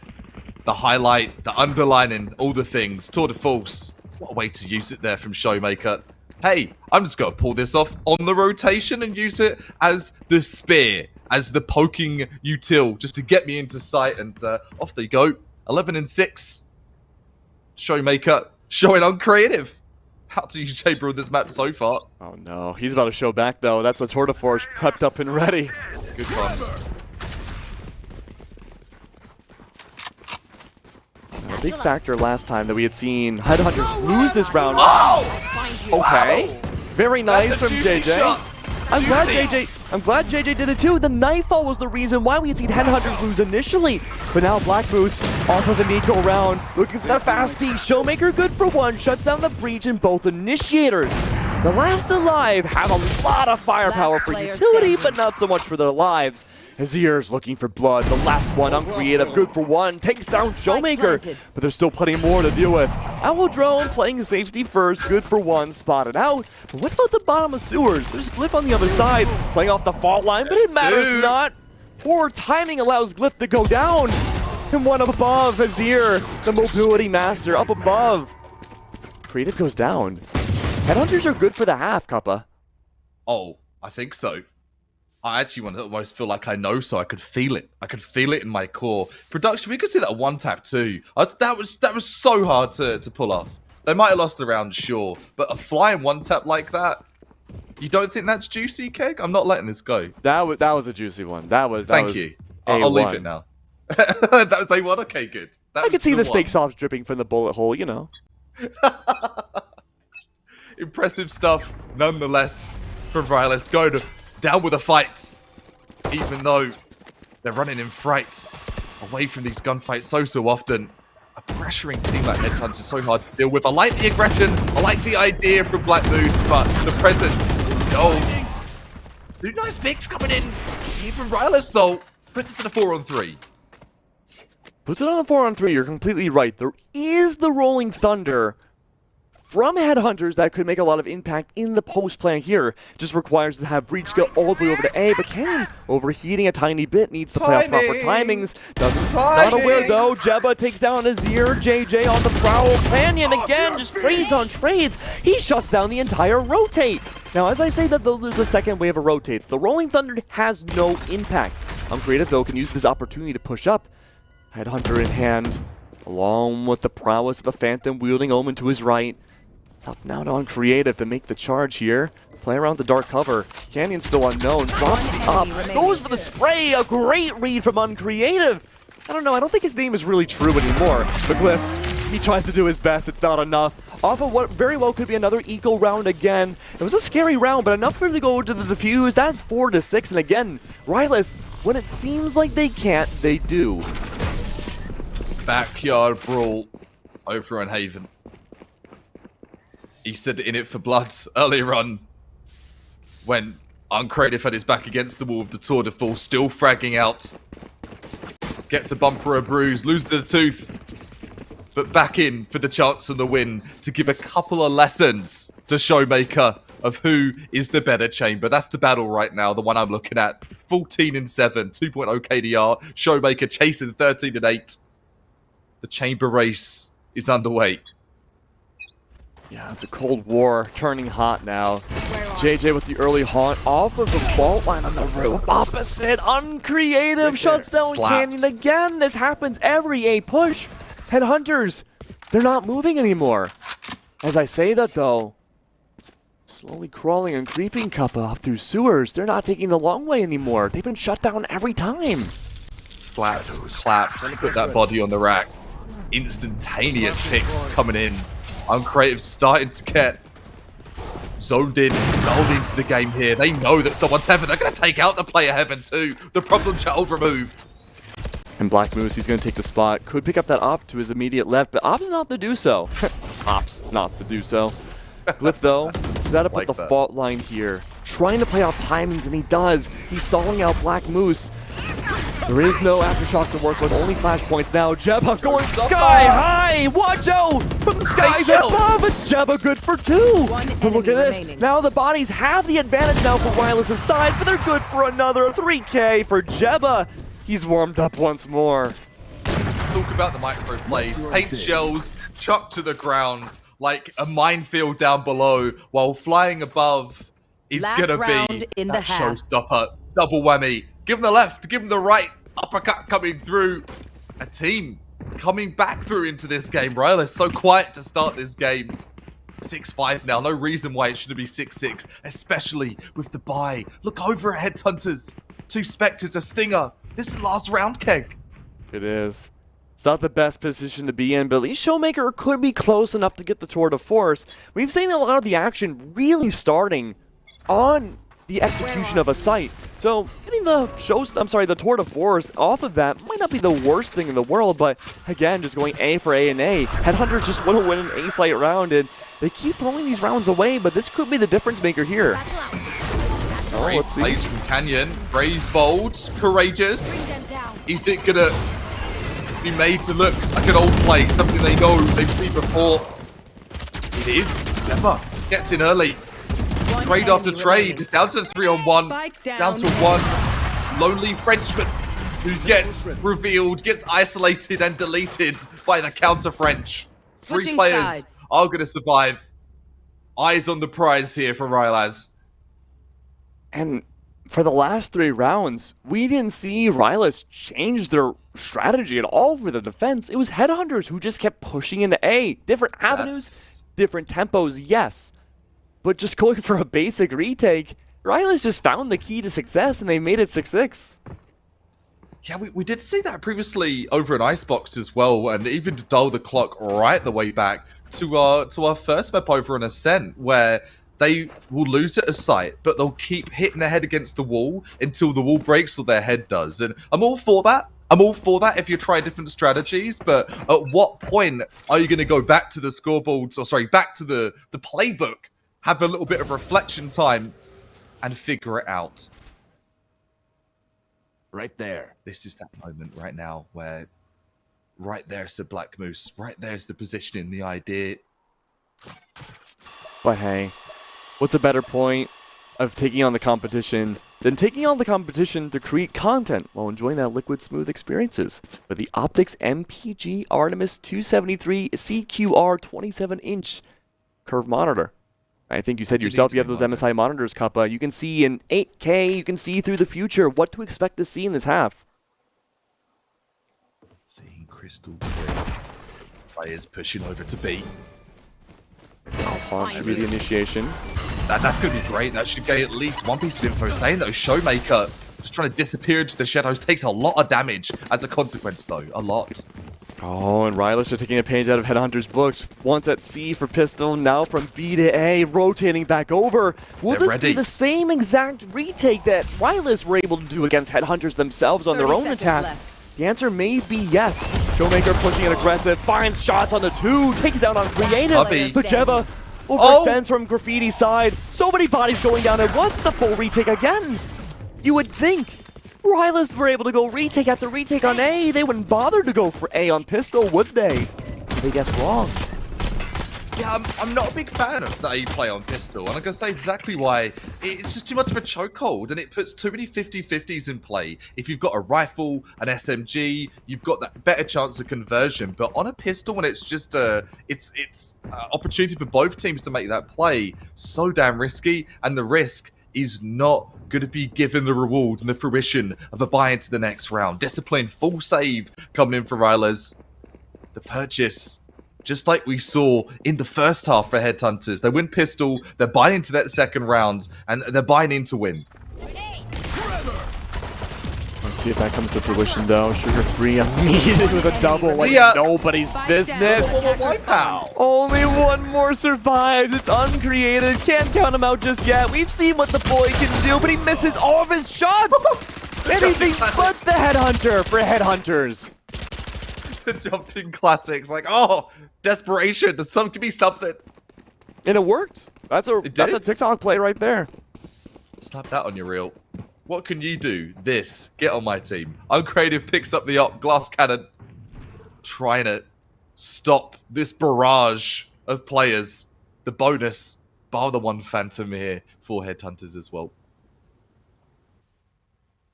The highlight, the underlining, all the things. Tour de Force. What a way to use it there from Showmaker. Hey, I'm just going to pull this off on the rotation and use it as the spear, as the poking util, just to get me into sight. And off they go. 11 and 6. Showmaker showing uncreative. How do you chamber on this map so far? Oh no, he's about to show back though. That's the Tour de Force prepped up and ready. Good times. A big factor last time that we had seen Headhunters lose this round. Oh! Okay, very nice That's a from juicy JJ. shot. I'm glad Juicy. JJ did it too. The Nightfall was the reason why we had seen Headhunters lose initially. But now Black Moose off of the Nico round, looking for that fast peak. Showmaker good for one, shuts down the breach in both initiators. The last alive have a lot of firepower for utility, but not so much for their lives. Azir's looking for blood. The last one, uncreative, good for one, takes down Showmaker, but there's still plenty more to deal with. Owl Drone playing safety first, good for one, spotted out. But what about the bottom of sewers? There's Glyph on the other side, playing off the fault line, but it matters not. Poor timing allows Glyph to go down. And one up above, Azir, the mobility master, up above. Creative goes down. Headhunters are good for the half, Kappa. Oh, I think so. I actually want to almost feel like I know, so I could feel it. I could feel it in my core. Production, we could see that one tap too. That was so hard to pull off. They might have lost the round, sure, but a flying one tap like that, you don't think that's juicy, Keg? I'm not letting this go. That was a juicy one. Thank you. I'll leave it now. That was A1. Okay, good. I could see the steak sauce dripping from the bullet hole, you know. Impressive stuff, nonetheless, from Rilas. Going down with a fight, even though they're running in fright away from these gunfights so often. A pressuring team like Headhunters is so hard to deal with. I like the aggression, I like the idea from Black Moose, but the present, no. Two nice picks coming in here from Rilas, though. Puts it to the 4-on-3. Puts it on the 4-on-3, you're completely right. There is the Rolling Thunder from Headhunters that could make a lot of impact in the post plan here. Just requires to have Breach go all the way over to A, but Canyon overheating a tiny bit, needs to play off proper timings. Not aware though, Jebba takes down Azir, JJ on the prowl, Canyon again, just trades on trades. He shuts down the entire rotate. Now as I say that though, there's a second wave of rotates. The Rolling Thunder has no impact. Uncreative though can use this opportunity to push up. Headhunter in hand, along with the prowess of the Phantom wielding Omen to his right. It's up now to Uncreative to make the charge here. Play around the dark cover. Canyon still unknown. Drops the up. Goes for the spray. A great read from Uncreative. I don't know. I don't think his name is really true anymore. But Glyph, he tries to do his best. It's not enough. Off of what very well could be another eco round again. It was a scary round, but enough for him to go to the defuse. That's 4-6. And again, Rilas, when it seems like they can't, they do. Backyard brawl over on Haven. He said in it for bloods earlier on when Uncreative had his back against the wall of the Tour de Force, still fragging out. Gets a bumper, a bruise, loses a tooth, but back in for the chance of the win to give a couple of lessons to Showmaker of who is the better chamber. That's the battle right now, the one I'm looking at. 14 and 7, 2.0 KDR. Showmaker chasing 13 and 8. The chamber race is underway. Yeah, it's a cold war, turning hot now. JJ with the early haunt off of the fault line on the roof. Opposite, Uncreative shuts down Canyon again. This happens every A push. Headhunters, they're not moving anymore. As I say that though, slowly crawling and creeping Kappa up through sewers. They're not taking the long way anymore. They've been shut down every time. Slaps, claps, put that body on the rack. Instantaneous picks coming in. Uncreative starting to get zoned in, dialed into the game here. They know that someone's Heaven. They're going to take out the player Heaven too. The problem child removed. And Black Moose, he's going to take the spot. Could pick up that Op to his immediate left, but Op's not to do so. Op's not to do so. Glyph, though, set up Like with the that. fault line here. Trying to play off timings, and he does. He's stalling out Black Moose. There is no Aftershock to work with, only 5 points now. Jebba going sky high! Watch out! From the skies above, it's Jebba good for 2! But look at this, now the bodies have the advantage now for Rilas' side, but they're good for another 3K for Jebba. He's warmed up once more. Talk about the micro plays. Paint shells chucked to the ground like a minefield down below, while flying above is Last gonna round be in the that half. showstopper. Double whammy. Give him the left, give him the right. Uppercut coming through. A team coming back through into this game. Rilas so quiet to start this game. 6-5 now. No reason why it should be 6-6, especially with the bye. Look over at Headhunters. 2 Spectres, a Stinger. This is the last round, Keg. It is. It's not the best position to be in, but at least Showmaker could be close enough to get the tour de force. We've seen a lot of the action really starting on the execution of a site. So getting the the tour de force off of that might not be the worst thing in the world, but again, just going A for A and A. Headhunters just want to win an A site round, and they keep throwing these rounds away, but this could be the difference maker here. Oh, Great let's see. plays from Canyon. Brave, bold, courageous. Is it gonna be made to look like an old play? Something they know they've seen before. It is. Never gets in early. Trade after trade. It's down to 3-on-1. Down to 1. Lonely Frenchman who gets revealed, gets isolated and deleted by the counter French. 3 Switching players sides. are gonna survive. Eyes on the prize here for Rilas. And for the last 3 rounds, we didn't see Rilas change their strategy at all for the defense. It was Headhunters who just kept pushing into A. Different avenues, different tempos, yes. But just going for a basic retake, Rilas just found the key to success, and they made it 6-6. Yeah, we did see that previously over in Icebox as well, and even to dial the clock right the way back to our first map over on Ascent, where they will lose at a site, but they'll keep hitting their head against the wall until the wall breaks or their head does. And I'm all for that. I'm all for that if you try different strategies, but at what point are you going to go back to the scoreboards, or sorry, back to the playbook, have a little bit of reflection time, and figure it out? Right there. This is that moment right now where right there's the Black Moose, right there's the positioning, the idea. But hey, what's a better point of taking on the competition than taking on the competition to create content while enjoying that liquid smooth experiences with the Optics MPG Artemis 273 CQR 27-inch curve monitor. I think you said yourself you have those MSI monitors, Kappa. You can see in 8K, you can see through the future what to expect to see in this half. Seeing crystal clear. Players pushing over to B. Alpha should be the initiation. That's going to be great. That should get at least one piece of info saying that Showmaker just trying to disappear into the shadows takes a lot of damage as a consequence, though. A lot. Oh, and Rilas are taking a page out of Headhunter's books. Once at C for Pistol, now from B to A, rotating back over. Will this be the same exact retake that Rilas were able to do against Headhunters themselves on their own attack? The answer may be yes. Showmaker pushing it aggressive, finds shots on the 2, takes down on Creative. But Jebba overextends from Graffiti's side. So many bodies going down at once. The full retake again. You would think Rilas were able to go retake after retake on A. They wouldn't bother to go for A on Pistol, would they? They guess wrong. Yeah, I'm not a big fan of that A play on Pistol, and I'm going to say exactly why. It's just too much of a chokehold, and it puts too many 50-50s in play. If you've got a rifle, an SMG, you've got that better chance of conversion. But on a pistol, when it's just it's opportunity for both teams to make that play, so damn risky, and the risk is not going to be given the reward and the fruition of a buy into the next round. Discipline, full save coming in for Rilas. The purchase, just like we saw in the first half for Headhunters. They win Pistol, they're buying into that second round, and they're buying in to win. Let's see if that comes to fruition though. Sugar free immediately with a double like nobody's business. Only one more survives. It's uncreated. Can't count him out just yet. We've seen what the boy can do, but he misses all of his shots. Anything but the headhunter for headhunters. The jumping classics, like, oh, desperation. Give me something. And it worked. That's a TikTok play right there. Slap that on your reel. What can you do? This. Get on my team. Uncreative picks up the glass cannon. Trying to stop this barrage of players. The bonus, bar the one phantom here for headhunters as well.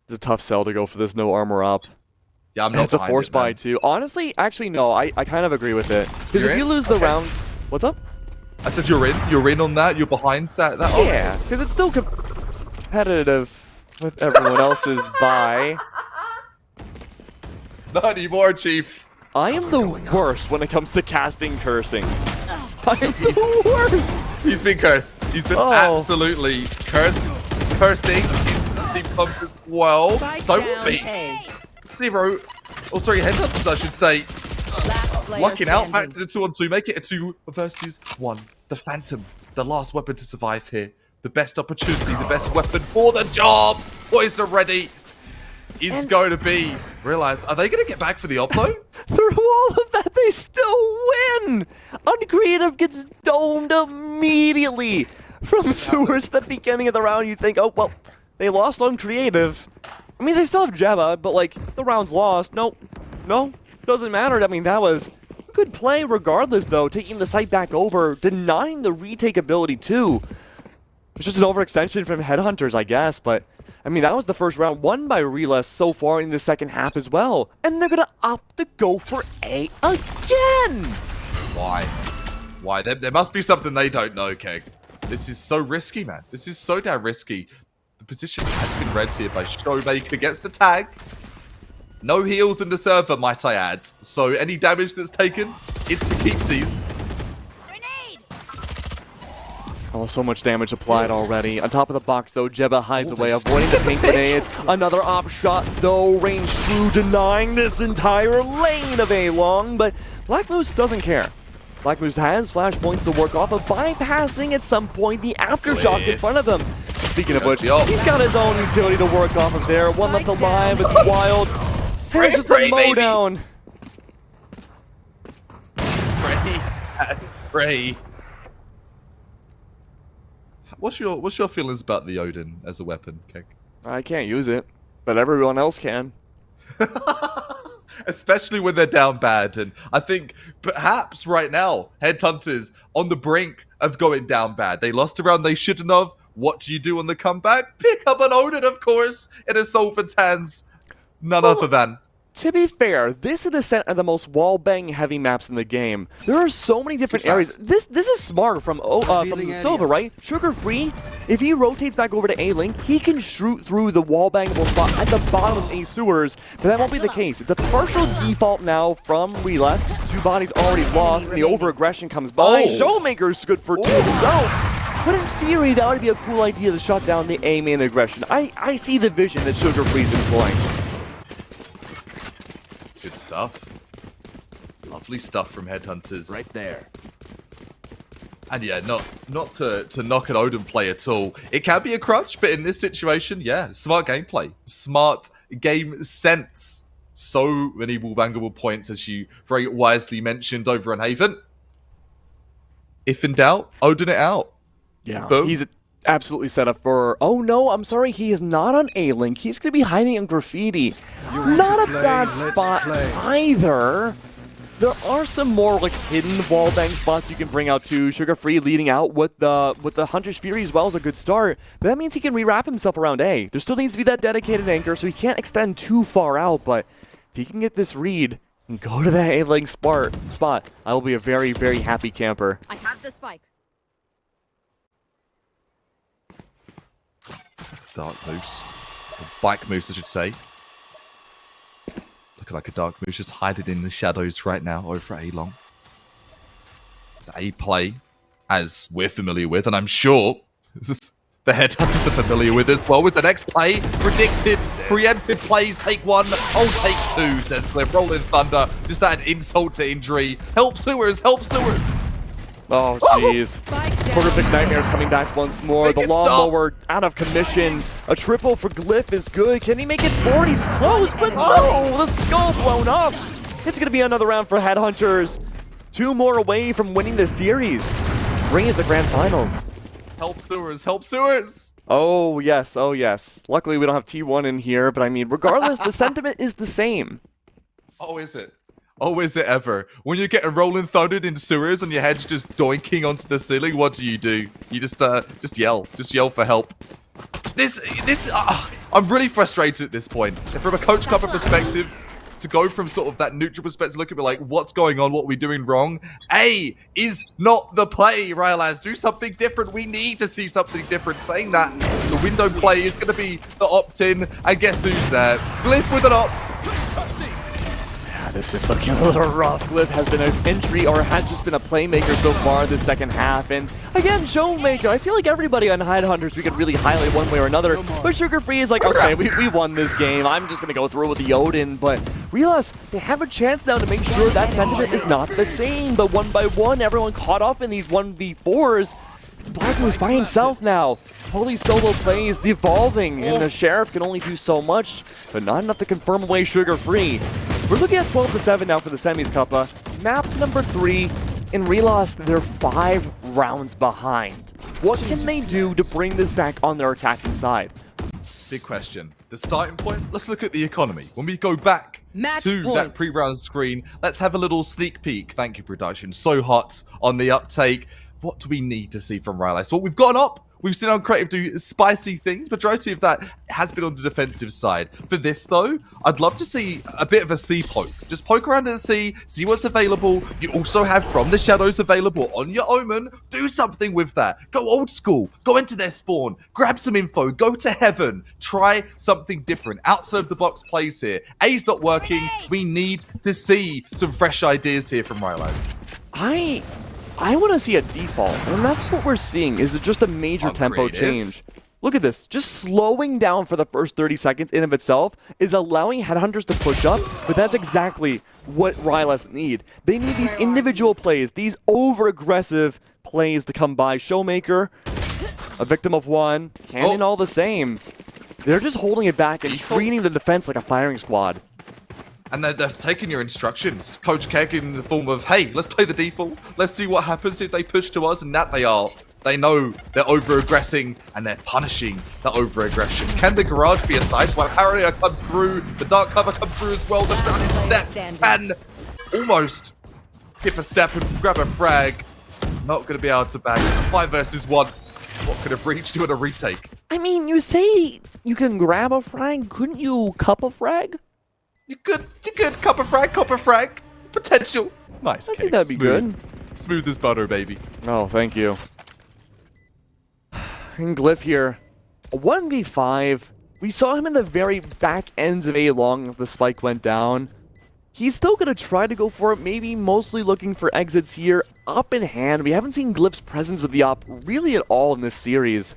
It's a tough sell to go for this no armor up. Yeah, I'm not. It's a force buy too. Honestly, actually, no. I kind of agree with it. Because if you lose the rounds, what's up? I said you're in. You're in on that. You're behind that. Yeah, because it's still competitive with everyone else's buy. Not anymore, Chief. I am the worst when it comes to casting cursing. I am the worst. He's been cursed. He's been absolutely cursed. Cursing into the team pump as well. So will be. Zero. Oh, sorry, headhunters, I should say. Lucking out back to the 2-on-2. Make it a 2 versus 1. The Phantom, the last weapon to survive here. The best opportunity, the best weapon for the job. Poised already. Is going to be Rilas. Are they going to get back for the op though? Through all of that, they still win. Uncreative gets domed immediately from sewers at the beginning of the round. You think, oh well, they lost on creative. I mean, they still have Jebba, but like the round's lost. Nope, no, doesn't matter. I mean, that was a good play regardless, though. Taking the site back over, denying the retake ability too. It's just an overextension from headhunters, I guess, but. I mean, that was the first round won by Rilas so far in the second half as well. And they're going to opt to go for A again! Why? Why? There must be something they don't know, Keg. This is so risky, man. This is so damn risky. The position has been read here by Showmaker. Gets the tag. No heals in the server, might I add. So any damage that's taken, it's for keepsies. Oh, so much damage applied already. On top of the box, though, Jebba hides away, avoiding the pink grenades. Another op shot, though, range through, denying this entire lane of A-Long, but Black Moose doesn't care. Black Moose has flashpoints to work off of, bypassing at some point the aftershock in front of him. Speaking of which, he's got his own utility to work off of there. One left alive, it's wild. Here's just the mowdown. Ray. What's your feelings about the Odin as a weapon, Keg? I can't use it, but everyone else can. Especially when they're down bad, and I think perhaps right now, Headhunters on the brink of going down bad. They lost a round they shouldn't have. What do you do on the comeback? Pick up an Odin, of course, in a Solvent's hands. None other than. To be fair, this is the most wallbang heavy maps in the game. There are so many different areas. This is smart from Silva, right? Sugar free. If he rotates back over to A-Link, he can shoot through the wallbangable spot at the bottom of A sewers. But that won't be the case. It's a partial default now from Rilas. 2 bodies already lost, and the over-aggression comes by. Showmaker's good for 2 himself. But in theory, that would be a cool idea to shut down the A main aggression. I see the vision that Sugar Free's employing. Good stuff. Lovely stuff from Headhunters. Right there. And yeah, not to knock an Odin play at all. It can be a crutch, but in this situation, yeah, smart gameplay. Smart game sense. So many wallbangable points, as you very wisely mentioned over on Haven. If in doubt, Odin it out. Yeah, Boom. He's absolutely set up for... Oh no, I'm sorry, he is not on A-Link. He's going to be hiding in Graffiti. Not a bad spot either. There are some more like hidden wallbang spots you can bring out too. Sugar Free leading out with the Hunter's Fury as well is a good start. But that means he can rewrap himself around A. There still needs to be that dedicated anchor, so he can't extend too far out. But if he can get this read and go to that A-Link spot, I will be a very, very happy camper. I have the spike. Dark Moose. Or Bike Moose, I should say. Looking like a Dark Moose just hiding in the shadows right now over at A-Long. The A play, as we're familiar with, and I'm sure The Headhunters are familiar with as well. With the next play, predicted, preemptive plays, take one, oh, take two, says Cliff. Rolling Thunder, just that insult to injury. Help sewers, help sewers. Oh, jeez. Horrific Nightmares coming back once more. Make The it lawnmower out of commission. A triple for Glyph is good. Can he make it 4? He's close, but no! The skull blown up. It's going to be another round for Headhunters. 2 more away from winning the series. Bring it to the grand finals. Help sewers, help sewers. Oh, yes, oh, yes. Luckily, we don't have T1 in here, but I mean, regardless, the sentiment is the same. Oh, is it? Oh, is it ever? When you're getting rolling thundered in sewers and your head's just doinking onto the ceiling, what do? You just yell. Just yell for help. I'm really frustrated at this point. And from a Coach Cupper perspective, to go from sort of that neutral perspective, look at me like, what's going on? What are we doing wrong? A is not the play, Rilas. Do something different. We need to see something different. Saying that, the window play is going to be the opt-in. And guess who's there? Glyph with an opt. This is looking a little rough. Glyph has been an entry or had just been a playmaker so far this second half. And again, Showmaker, I feel like everybody on Headhunters we could really highlight one way or another. But Sugar Free is like, okay, we won this game. I'm just going to go through with the Odin. But Rilas, they have a chance now to make sure that sentiment is not the same. But one by one, everyone caught off in these 1v4s. It's Black Moose by himself now. Holy solo play is devolving, and the Sheriff can only do so much, but not enough to confirm away Sugar Free. We're looking at 12-7 now for the semis, Kappa. Map number 3, in Rilas, they're 5 rounds behind. What can they do to bring this back on their attacking side? Big question. The starting point, let's look at the economy. When we go back to that pre-round screen, let's have a little sneak peek. Thank you, production. So hot on the uptake. What do we need to see from Rilas? Well, we've gone up. We've seen our creative do spicy things. Majority of that has been on the defensive side. For this, though, I'd love to see a bit of a C poke. Just poke around and see what's available. You also have From the Shadows available on your Omen. Do something with that. Go old school. Go into their spawn. Grab some info. Go to Heaven. Try something different. Outside of the box plays here. A's not working. We need to see some fresh ideas here from Rilas. I want to see a default, and that's what we're seeing, is just a major tempo change. Look at this. Just slowing down for the first 30 seconds in of itself is allowing Headhunters to push up, but that's exactly what Rilas need. They need these individual plays, these over-aggressive plays to come by. Showmaker, a victim of one, Canyon all the same. They're just holding it back and treating the defense like a firing squad. And they've taken your instructions. Coach Keg in the form of, hey, let's play the default. Let's see what happens if they push to us. And that they are. They know they're over-aggressing and they're punishing the over-aggression. Can the garage be a size while Harrier comes through? The dark cover comes through as well. The Stranded step and almost skip a step and grab a frag. Not going to be able to bag it. 5 versus 1. What could have reached doing a retake? I mean, you say you can grab a frag. Couldn't you cup a frag? You could copper frag. Potential. Nice. I think that'd be good. Smooth as butter, baby. Oh, thank you. And Glyph here, a 1v5. We saw him in the very back ends of A long as the spike went down. He's still going to try to go for it, maybe mostly looking for exits here. Up in hand, we haven't seen Glyph's presence with the op really at all in this series.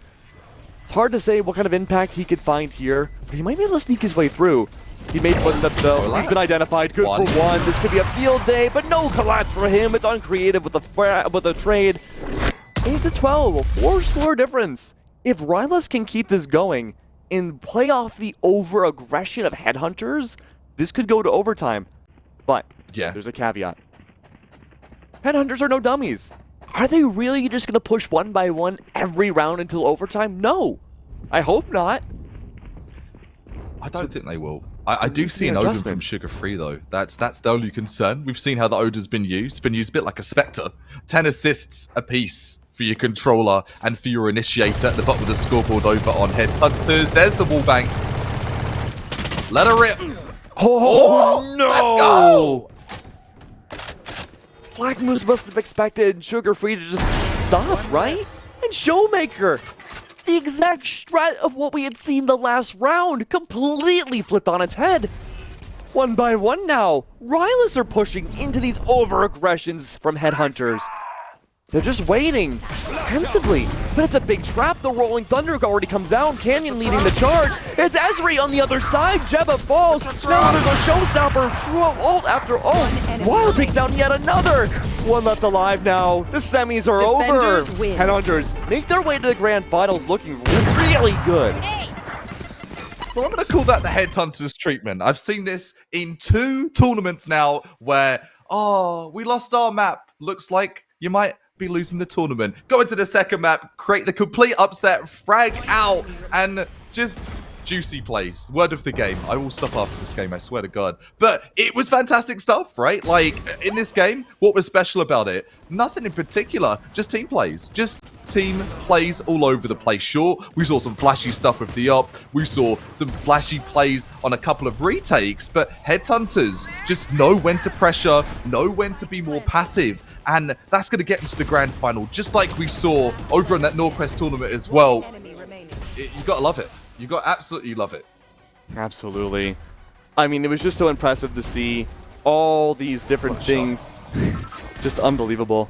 It's hard to say what kind of impact he could find here, but he might be able to sneak his way through. He made footsteps though. He's been identified. Good for one. This could be a field day, but no collapse for him. It's uncreative with a trade. 8-12, a 4-score difference. If Rilas can keep this going and play off the over-aggression of Headhunters, this could go to overtime. But there's a caveat. Headhunters are no dummies. Are they really just going to push one by one every round until overtime? No. I hope not. I don't think they will. I do see an Odin from Sugar Free though. That's the only concern. We've seen how the Odin's been used. It's been used a bit like a Spectre. 10 assists apiece for your controller and for your initiator at the bottom of the scoreboard over on Headhunters. There's the wall bank. Let her rip. Oh no! Let's go! Black Moose must have expected Sugar Free to just stop, right? And Showmaker, the exact strat of what we had seen the last round, completely flipped on its head. One by one now, Rilas are pushing into these over-aggressions from Headhunters. They're just waiting, pensively. But it's a big trap. The Rolling Thunder already comes down. Canyon leading the charge. It's Ezreal on the other side. Jebba falls. Now there's a showstopper. True ult after ult. Wild takes down yet another. One left alive now. The semis are over. Win. Headhunters make their way to the grand finals looking really good. Well, I'm going to call that the Headhunters treatment. I've seen this in 2 tournaments now where, oh, we lost our map. Looks like you might be losing the tournament. Go into the second map, create the complete upset, frag out, and just juicy plays. Word of the game. I will stop after this game, I swear to God. But it was fantastic stuff, right? Like, in this game, what was special about it? Nothing in particular. Just team plays. Just team plays all over the place. Sure, we saw some flashy stuff with the up. We saw some flashy plays on a couple of retakes, but Headhunters just know when to pressure, know when to be more passive, and that's going to get them to the grand final, just like we saw over in that Northwest tournament as well. You got to love it. You got to absolutely love it. Absolutely. I mean, it was just so impressive to see all these different things. Just unbelievable.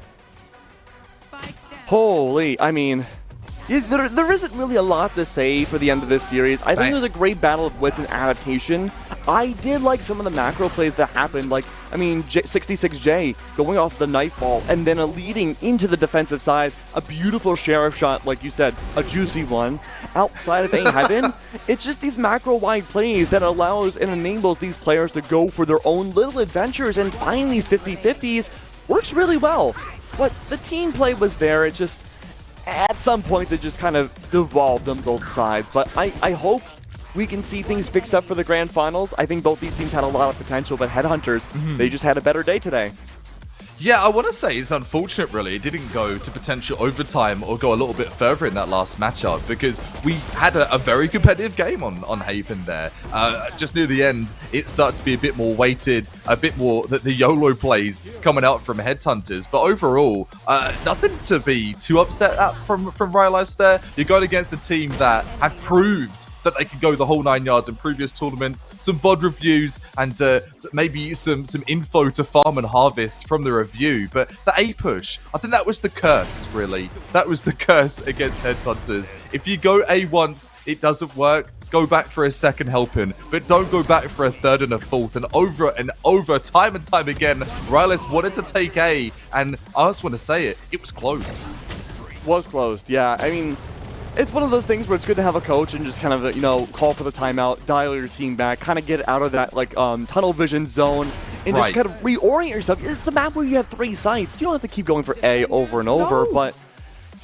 Holy, I mean, there isn't really a lot to say for the end of this series. I think it was a great battle of wits and adaptation. I did like some of the macro plays that happened. Like, I mean, 66J going off the Nightfall and then a leading into the defensive side. A beautiful Sheriff shot, like you said, a juicy one. Outside of A Heaven, it's just these macro-wide plays that allows and enables these players to go for their own little adventures and find these 50-50s. Works really well. But the team play was there. It just, at some points, it just kind of devolved on both sides. But I hope we can see things fixed up for the grand finals. I think both these teams had a lot of potential, but Headhunters, they just had a better day today. Yeah, I want to say it's unfortunate, really. It didn't go to potential overtime or go a little bit further in that last matchup because we had a very competitive game on Haven there. Just near the end, it started to be a bit more weighted, a bit more the YOLO plays coming out from Headhunters. But overall, nothing to be too upset at from Rilas there. You're going against a team that have proved that they could go the whole 9 yards in previous tournaments, some VOD reviews, and maybe some info to farm and harvest from the review. But the A push, I think that was the curse, really. That was the curse against Headhunters. If you go A once, it doesn't work, go back for a second helping, but don't go back for a third and a fourth. And over, time and time again, Rilas wanted to take A, and I just want to say it was closed. Was closed, yeah. I mean, it's one of those things where it's good to have a coach and just kind of, you know, call for the timeout, dial your team back, kind of get out of that, like, tunnel vision zone, and just kind of reorient yourself. It's a map where you have 3 sites. You don't have to keep going for A over and over, but,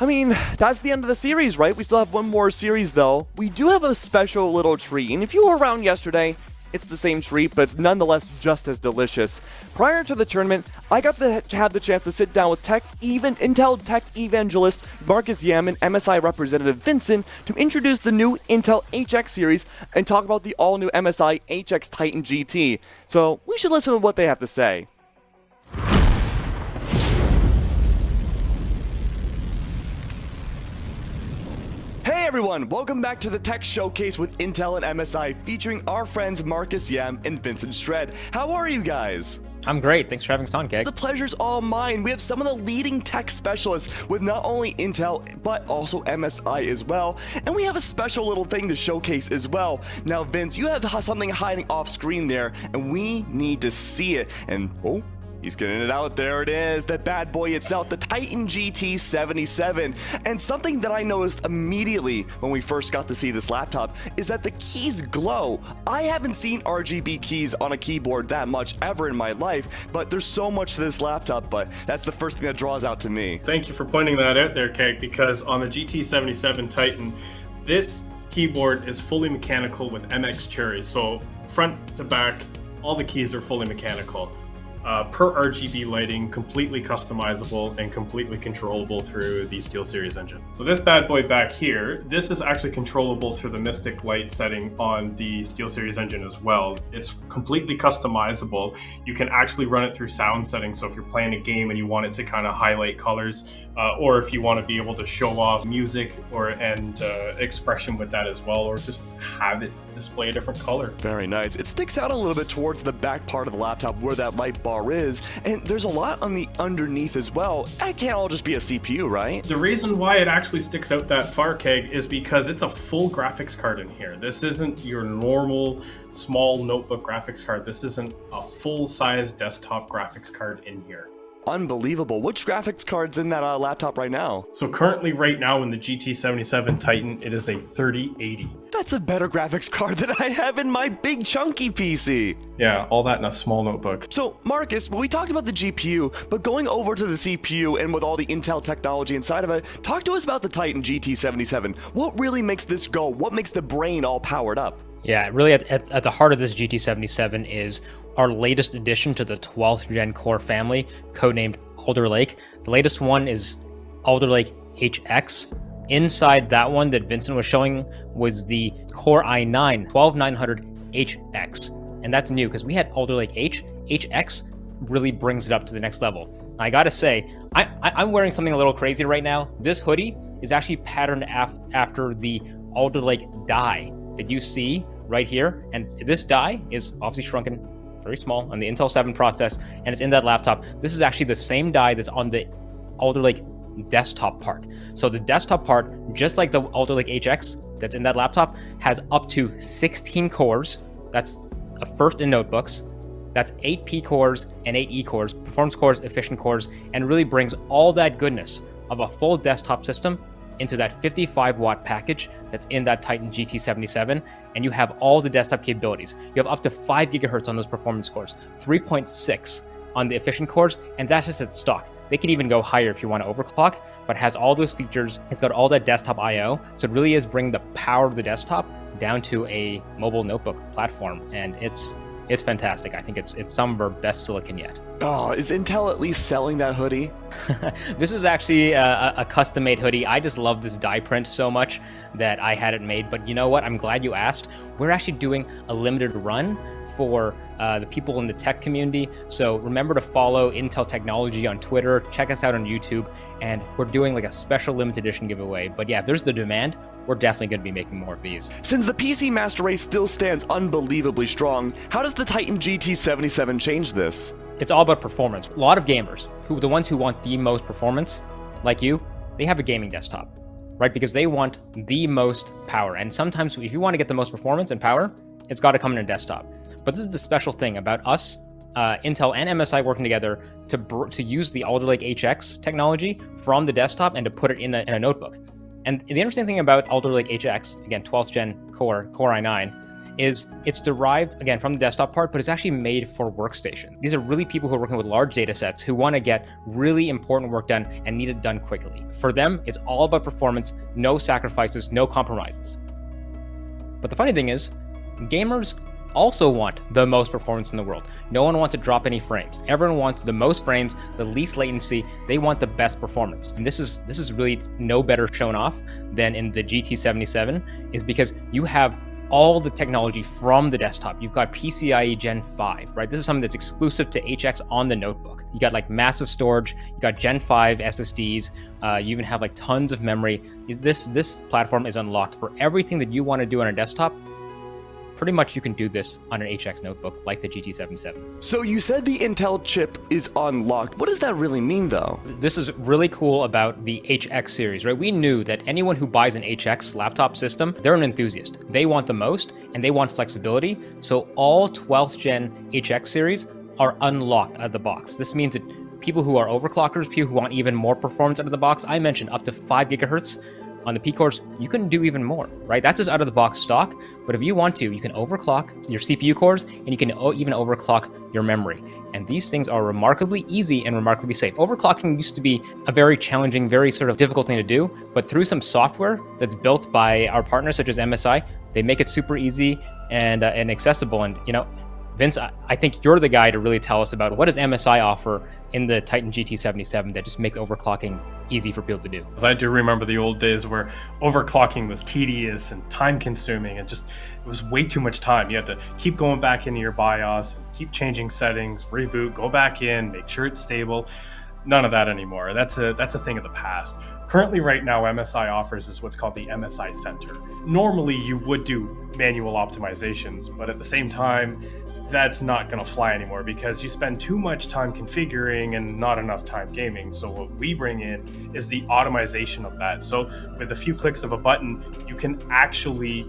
I mean, that's the end of the series, right? We still have one more series, though. We do have a special little treat, and if you were around yesterday, it's the same treat, but it's nonetheless just as delicious. Prior to the tournament, I got to have the chance to sit down with Intel Tech Evangelist Marcus Yam and MSI representative Vincent to introduce the new Intel HX series and talk about the all-new MSI HX Titan GT. So we should listen to what they have to say. Hey everyone, welcome back to the Tech Showcase with Intel and MSI featuring our friends Marcus Yam and Vincent Shred. How are you guys? I'm great. Thanks for having us on, Keg. The pleasure's all mine. We have some of the leading tech specialists with not only Intel, but also MSI as well. And we have a special little thing to showcase as well. Now, Vince, you have something hiding off screen there, and we need to see it. And, oh, he's getting it out. There it is, the bad boy itself, the Titan GT77. And something that I noticed immediately when we first got to see this laptop is that the keys glow. I haven't seen RGB keys on a keyboard that much ever in my life, but there's so much to this laptop, but that's the first thing that draws out to me. Thank you for pointing that out there, Keg, because on the GT77 Titan, this keyboard is fully mechanical with MX cherries. So front to back, all the keys are fully mechanical. Per RGB lighting, completely customizable and completely controllable through the SteelSeries engine. So this bad boy back here, this is actually controllable through the Mystic Light setting on the SteelSeries engine as well. It's completely customizable. You can actually run it through sound settings. So if you're playing a game and you want it to kind of highlight colors, or if you want to be able to show off music and expression with that as well, or just have it display a different color. Very nice. It sticks out a little bit towards the back part of the laptop where that light bar is, and there's a lot on the underneath as well. That can't all just be a CPU, right? The reason why it actually sticks out that far, Keg, is because it's a full graphics card in here. This isn't your normal small notebook graphics card. This isn't a full-size desktop graphics card in here. Unbelievable. Which graphics card's in that laptop right now? So currently right now in the GT77 Titan, it is a 3080. That's a better graphics card than I have in my big chunky PC. Yeah, all that in a small notebook. So Marcus, well, we talked about the GPU, but going over to the CPU and with all the Intel technology inside of it, talk to us about the Titan GT77. What really makes this go? What makes the brain all powered up? Yeah, really at the heart of this GT77 is our latest addition to the 12th gen core family, codenamed Alder Lake. The latest one is Alder Lake HX. Inside that one that Vincent was showing was the Core i9 12900HX. And that's new because we had Alder Lake H. HX really brings it up to the next level. I gotta say, I'm wearing something a little crazy right now. This hoodie is actually patterned after the Alder Lake die that you see right here. And this die is obviously shrunken very small on the Intel 7 process, and it's in that laptop. This is actually the same die that's on the Alder Lake desktop part. So the desktop part, just like the Alder Lake HX that's in that laptop, has up to 16 cores. That's a first in notebooks. That's 8 P cores and 8 E cores, performance cores, efficient cores, and really brings all that goodness of a full desktop system into that 55 watt package that's in that Titan GT77, and you have all the desktop capabilities. You have up to 5 gigahertz on those performance cores, 3.6 on the efficient cores, and that's just at stock. They can even go higher if you want to overclock, but it has all those features. It's got all that desktop I/O, so it really is bringing the power of the desktop down to a mobile notebook platform, and it's fantastic. I think it's some of our best silicon yet. Oh, is Intel at least selling that hoodie? This is actually a custom-made hoodie. I just love this die print so much that I had it made. But you know what? I'm glad you asked. We're actually doing a limited run for the people in the tech community. So remember to follow Intel Technology on Twitter. Check us out on YouTube. And we're doing like a special limited edition giveaway. But yeah, if there's the demand, we're definitely going to be making more of these. Since the PC master race still stands unbelievably strong, how does the Titan GT77 change this? It's all about performance. A lot of gamers, the ones who want the most performance, like you, they have a gaming desktop, right? Because they want the most power. And sometimes if you want to get the most performance and power, it's got to come in a desktop. But this is the special thing about us, Intel and MSI working together to use the Alder Lake HX technology from the desktop and to put it in a notebook. And the interesting thing about Alder Lake HX, again, 12th gen Core i9, is it's derived, again, from the desktop part, but it's actually made for workstation. These are really people who are working with large data sets who want to get really important work done and need it done quickly. For them, it's all about performance, no sacrifices, no compromises. But the funny thing is, gamers also want the most performance in the world. No one wants to drop any frames. Everyone wants the most frames, the least latency. They want the best performance. And this is really no better shown off than in the GT77, is because you have all the technology from the desktop. You've got PCIe Gen 5, right? This is something that's exclusive to HX on the notebook. You got like massive storage, you got Gen 5 SSDs, you even have like tons of memory. This platform is unlocked for everything that you want to do on a desktop. Pretty much you can do this on an HX notebook like the GT77. So you said the Intel chip is unlocked. What does that really mean though? This is really cool about the HX series, right? We knew that anyone who buys an HX laptop system, they're an enthusiast. They want the most and they want flexibility. So all 12th gen HX series are unlocked out of the box. This means that people who are overclockers, people who want even more performance out of the box, I mentioned up to 5 gigahertz, on the P cores, you can do even more, right? That's just out of the box stock. But if you want to, you can overclock your CPU cores and you can even overclock your memory. And these things are remarkably easy and remarkably safe. Overclocking used to be a very challenging, very sort of difficult thing to do. But through some software that's built by our partners such as MSI, they make it super easy and accessible. And, you know, Vince, I think you're the guy to really tell us about what does MSI offer in the Titan GT77 that just makes overclocking easy for people to do. I do remember the old days where overclocking was tedious and time consuming and it was way too much time. You had to keep going back into your BIOS, keep changing settings, reboot, go back in, make sure it's stable. None of that anymore. That's a thing of the past. Currently, right now, MSI offers is what's called the MSI Center. Normally, you would do manual optimizations, but at the same time, that's not going to fly anymore because you spend too much time configuring and not enough time gaming. So what we bring in is the automation of that. So with a few clicks of a button, you can actually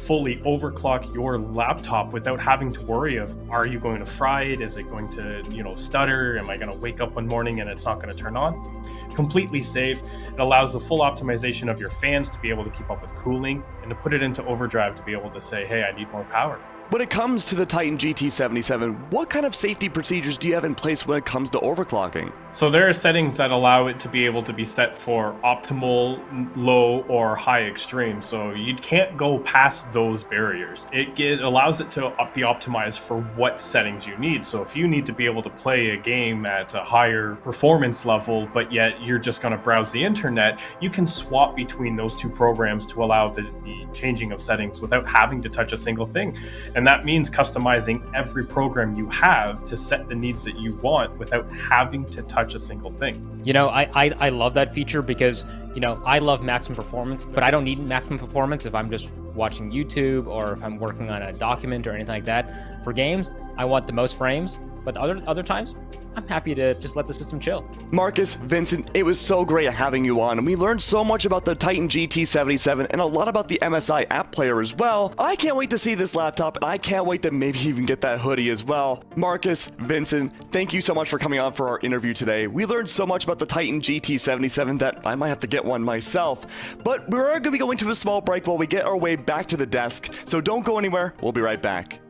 fully overclock your laptop without having to worry of, are you going to fry it? Is it going to, stutter? Am I going to wake up one morning and it's not going to turn on? Completely safe. It allows the full optimization of your fans to be able to keep up with cooling and to put it into overdrive to be able to say, hey, I need more power. When it comes to the Titan GT77, what kind of safety procedures do you have in place when it comes to overclocking? So there are settings that allow it to be able to be set for optimal, low, or high extreme. So you can't go past those barriers. It allows it to be optimized for what settings you need. So if you need to be able to play a game at a higher performance level, but yet you're just going to browse the internet, you can swap between those two programs to allow the changing of settings without having to touch a single thing. And that means customizing every program you have to set the needs that you want without having to touch a single thing. I love that feature because, I love maximum performance, but I don't need maximum performance if I'm just watching YouTube or if I'm working on a document or anything like that. For games, I want the most frames, but other times, I'm happy to just let the system chill. Marcus, Vincent, it was so great having you on, and we learned so much about the Titan GT77 and a lot about the MSI app player as well. I can't wait to see this laptop, and I can't wait to maybe even get that hoodie as well. Marcus, Vincent, thank you so much for coming on for our interview today. We learned so much about the Titan GT77 that I might have to get one myself. But we're going to be going to a small break while we get our way back to the desk, so don't go anywhere. We'll be right back.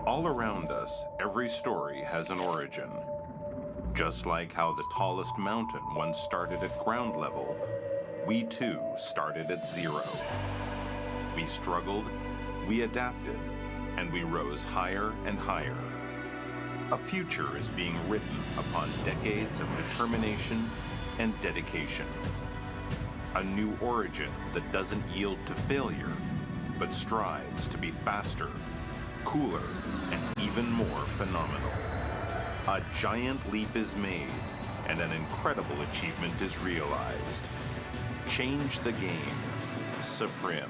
All around us, every story has an origin. Just like how the tallest mountain once started at ground level, we too started at zero. We struggled, we adapted, and we rose higher and higher. A future is being written upon decades of determination and dedication. A new origin that doesn't yield to failure, but strives to be faster, cooler, and even more phenomenal. A giant leap is made, and an incredible achievement is realized. Change the game. Supreme.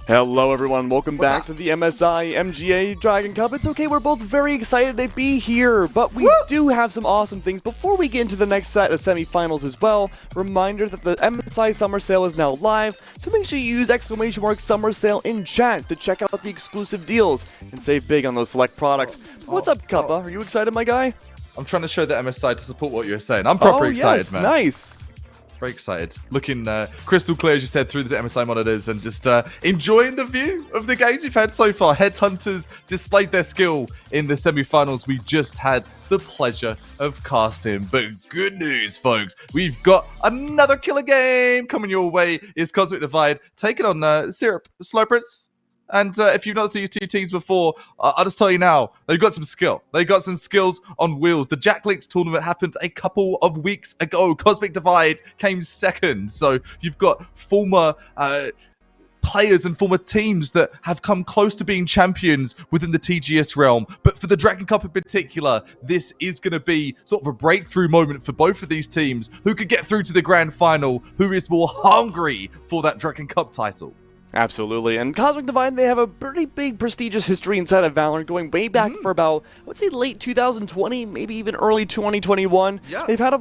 Hello everyone, welcome back to the MSI MGA Dragon Cup. It's okay, we're both very excited to be here, but we do have some awesome things. Before we get into the next set of semifinals as well, reminder that the MSI Summer Sale is now live, so make sure you use !Summer Sale in chat to check out the exclusive deals and save big on those select products. What's up, Kappa? Are you excited, my guy? I'm trying to show the MSI to support what you're saying. I'm proper excited, man. Nice. Very excited. Looking crystal clear, as you said, through the MSI monitors and just enjoying the view of the games we've had so far. Headhunters displayed their skill in the semi-finals. We just had the pleasure of casting. But good news, folks. We've got another killer game coming your way. It's Cosmic Divide taking on Slurpers. And if you've not seen these two teams before, I'll just tell you now, they've got some skill. They got some skills on wheels. The Jack Links tournament happened a couple of weeks ago. Cosmic Divide came second. So you've got former players and former teams that have come close to being champions within the TGS realm. But for the Dragon Cup in particular, this is going to be sort of a breakthrough moment for both of these teams. Who could get through to the grand final? Who is more hungry for that Dragon Cup title? Absolutely, and Cosmic Divide, they have a pretty big prestigious history inside of Valorant, going way back for about, I would say, late 2020, maybe even early 2021. Yeah. They've had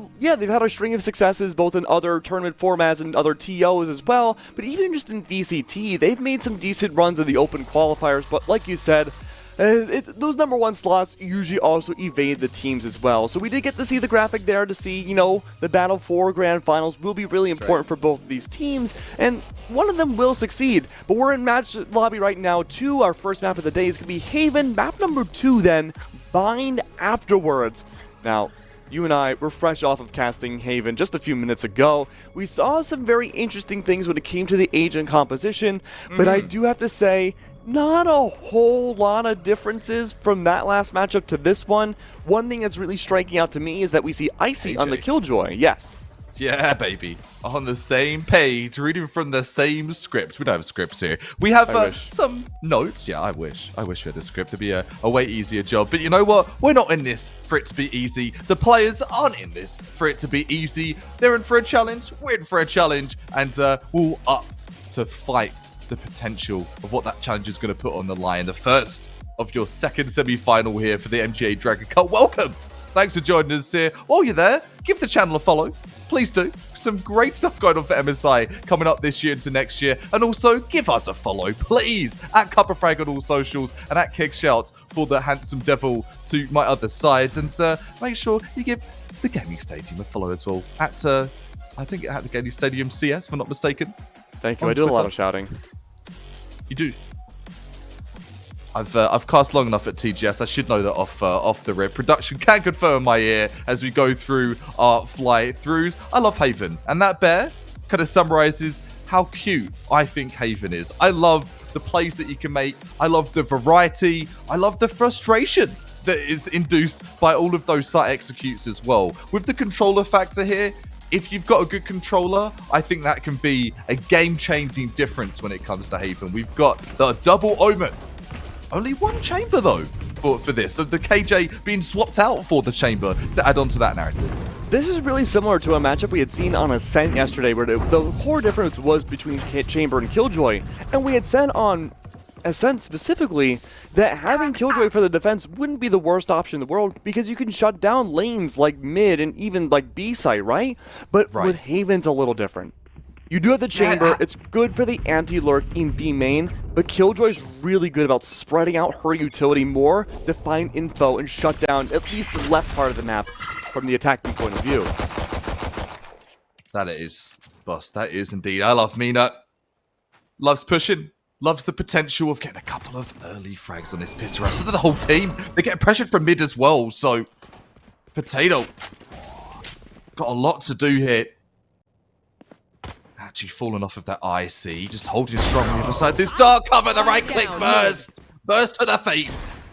a string of successes both in other tournament formats and other TOs as well, but even just in VCT, they've made some decent runs in the open qualifiers, but like you said, those number one slots usually also evade the teams as well. So we did get to see the graphic there to see, you know, the battle for grand finals will be really important for both of these teams, and one of them will succeed. But we're in match lobby right now too. Our first map of the day is going to be Haven. Map number 2 then, Bind afterwards. Now, you and I were fresh off of casting Haven just a few minutes ago. We saw some very interesting things when it came to the agent composition, but I do have to say, not a whole lot of differences from that last matchup to this one. One thing that's really striking out to me is that we see Icy on the Killjoy. Yes. Yeah, baby. On the same page, reading from the same script. We don't have scripts here. We have some notes. Yeah, I wish. I wish we had a script. It'd be a way easier job. But you know what? We're not in this for it to be easy. The players aren't in this for it to be easy. They're in for a challenge. We're in for a challenge. And we'll up to fight the potential of what that challenge is going to put on the line. The first of your second semi-final here for the MGA Dragon Cup. Welcome! Thanks for joining us here. While you're there, give the channel a follow. Please do. Some great stuff going on for MSI coming up this year into next year. And also, give us a follow, please, at Cupperfrag on all socials and at Kickshout for the handsome devil to my other side. And make sure you give the Gaming Stadium a follow as well. At, I think at the Gaming Stadium CS, if I'm not mistaken. Thank you. I do a lot of shouting. You do. I've cast long enough at TGS. I should know that off the rip. Production can confirm my ear as we go through our fly-throughs. I love Haven, and that bear kind of summarizes how cute I think Haven is. I love the plays that you can make. I love the variety. I love the frustration that is induced by all of those site executes as well. With the controller factor here, if you've got a good controller, I think that can be a game-changing difference when it comes to Haven. We've got the double omen. Only one chamber, though, for this. So the KJ being swapped out for the chamber to add on to that narrative. This is really similar to a matchup we had seen on Ascent yesterday, where the core difference was between Chamber and Killjoy. And we had said on Ascent specifically that having Killjoy for the defense wouldn't be the worst option in the world because you can shut down lanes like mid and even like B site, right? But with Haven's a little different. You do have the chamber, it's good for the anti-lurk in B main, but Killjoy's really good about spreading out her utility more to find info and shut down at least the left part of the map from the attacking point of view. That is, boss, that is indeed. I love Mina. Loves pushing. Loves the potential of getting a couple of early frags on this pistol rush. So did the whole team. They get pressured from mid as well, so Potato got a lot to do here. Actually falling off of that IC, just holding strong on the other side. This dark cover, the right click burst. Burst to the face.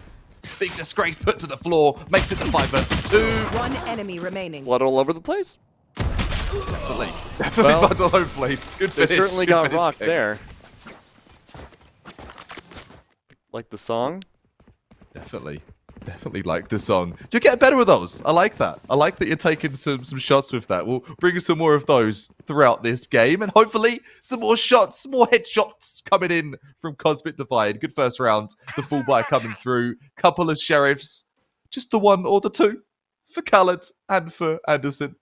Big disgrace put to the floor. Makes it the 5 versus 2. One enemy remaining. Blood all over the place. Definitely blood all over the place. Good finish. They certainly got rocked there. Like the song? Definitely. Definitely like the song. You're getting better with those. I like that. I like that you're taking some shots with that. We'll bring you some more of those throughout this game, and hopefully some more shots, more headshots coming in from Cosmic Divide. Good first round. The full buy coming through. Couple of sheriffs. Just the one or the two for Khaled and for Anderson.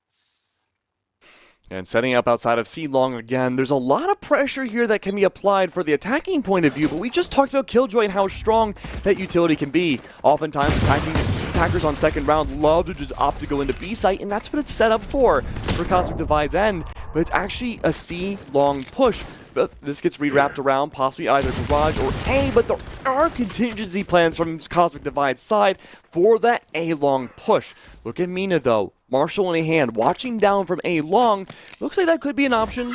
And setting up outside of C-Long again, there's a lot of pressure here that can be applied for the attacking point of view, but we just talked about Killjoy and how strong that utility can be. Oftentimes, attackers on second round love to just opt to go into B site, and that's what it's set up for Cosmic Divide's end, but it's actually a C-Long push. But this gets rewrapped around, possibly either Garage or A, but there are contingency plans from Cosmic Divide's side for that A-Long push. Look at Mina, though. Marshall in a hand, watching down from A-Long. Looks like that could be an option.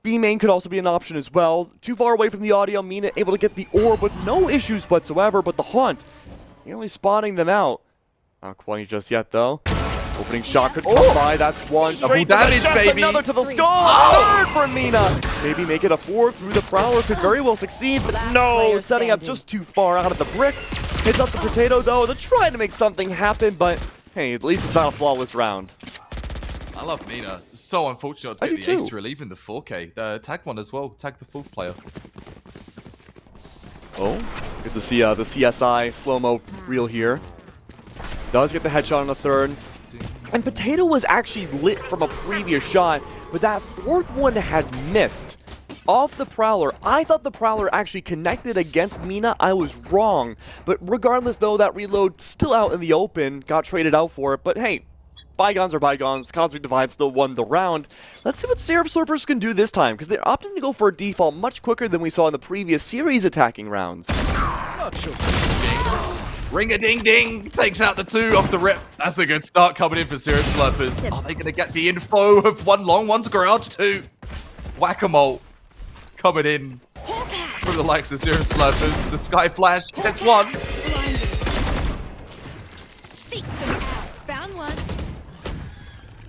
B-main could also be an option as well. Too far away from the audio, Mina able to get the orb, but no issues whatsoever. But the Haunt, nearly spotting them out. Not quite just yet, though. Opening shot could come by. That's one. Straight Double to the damage, chest, baby. another to the skull. Third for Mina. Maybe make it a fourth through the Prowler. Could very well succeed, but no. Setting up just too far out of the bricks. Hits up the potato, though. They're trying to make something happen, but hey, at least it's not a flawless round. I love Mina. So unfortunate to I get do the ace too. reel, even the 4K. Tag one as well. Tag the fourth player. Oh, get to see the CSI slow-mo reel here. Does get the headshot on the third. And Potato was actually lit from a previous shot, but that fourth one had missed. Off the Prowler. I thought the Prowler actually connected against Mina. I was wrong. But regardless, though, that reload still out in the open. Got traded out for it. But hey, bygones are bygones. Cosmic Divide still won the round. Let's see what Slurpers can do this time, because they're opting to go for a default much quicker than we saw in the previous series attacking rounds. Not sure. Ring-a-ding-ding! Takes out the two off the rip. That's a good start coming in for Slurpers. Are they going to get the info of one long, one's garage, two? Whack-a-mole coming in from the likes of Slurpers. The Sky Flash gets one. Seek them out. Found one.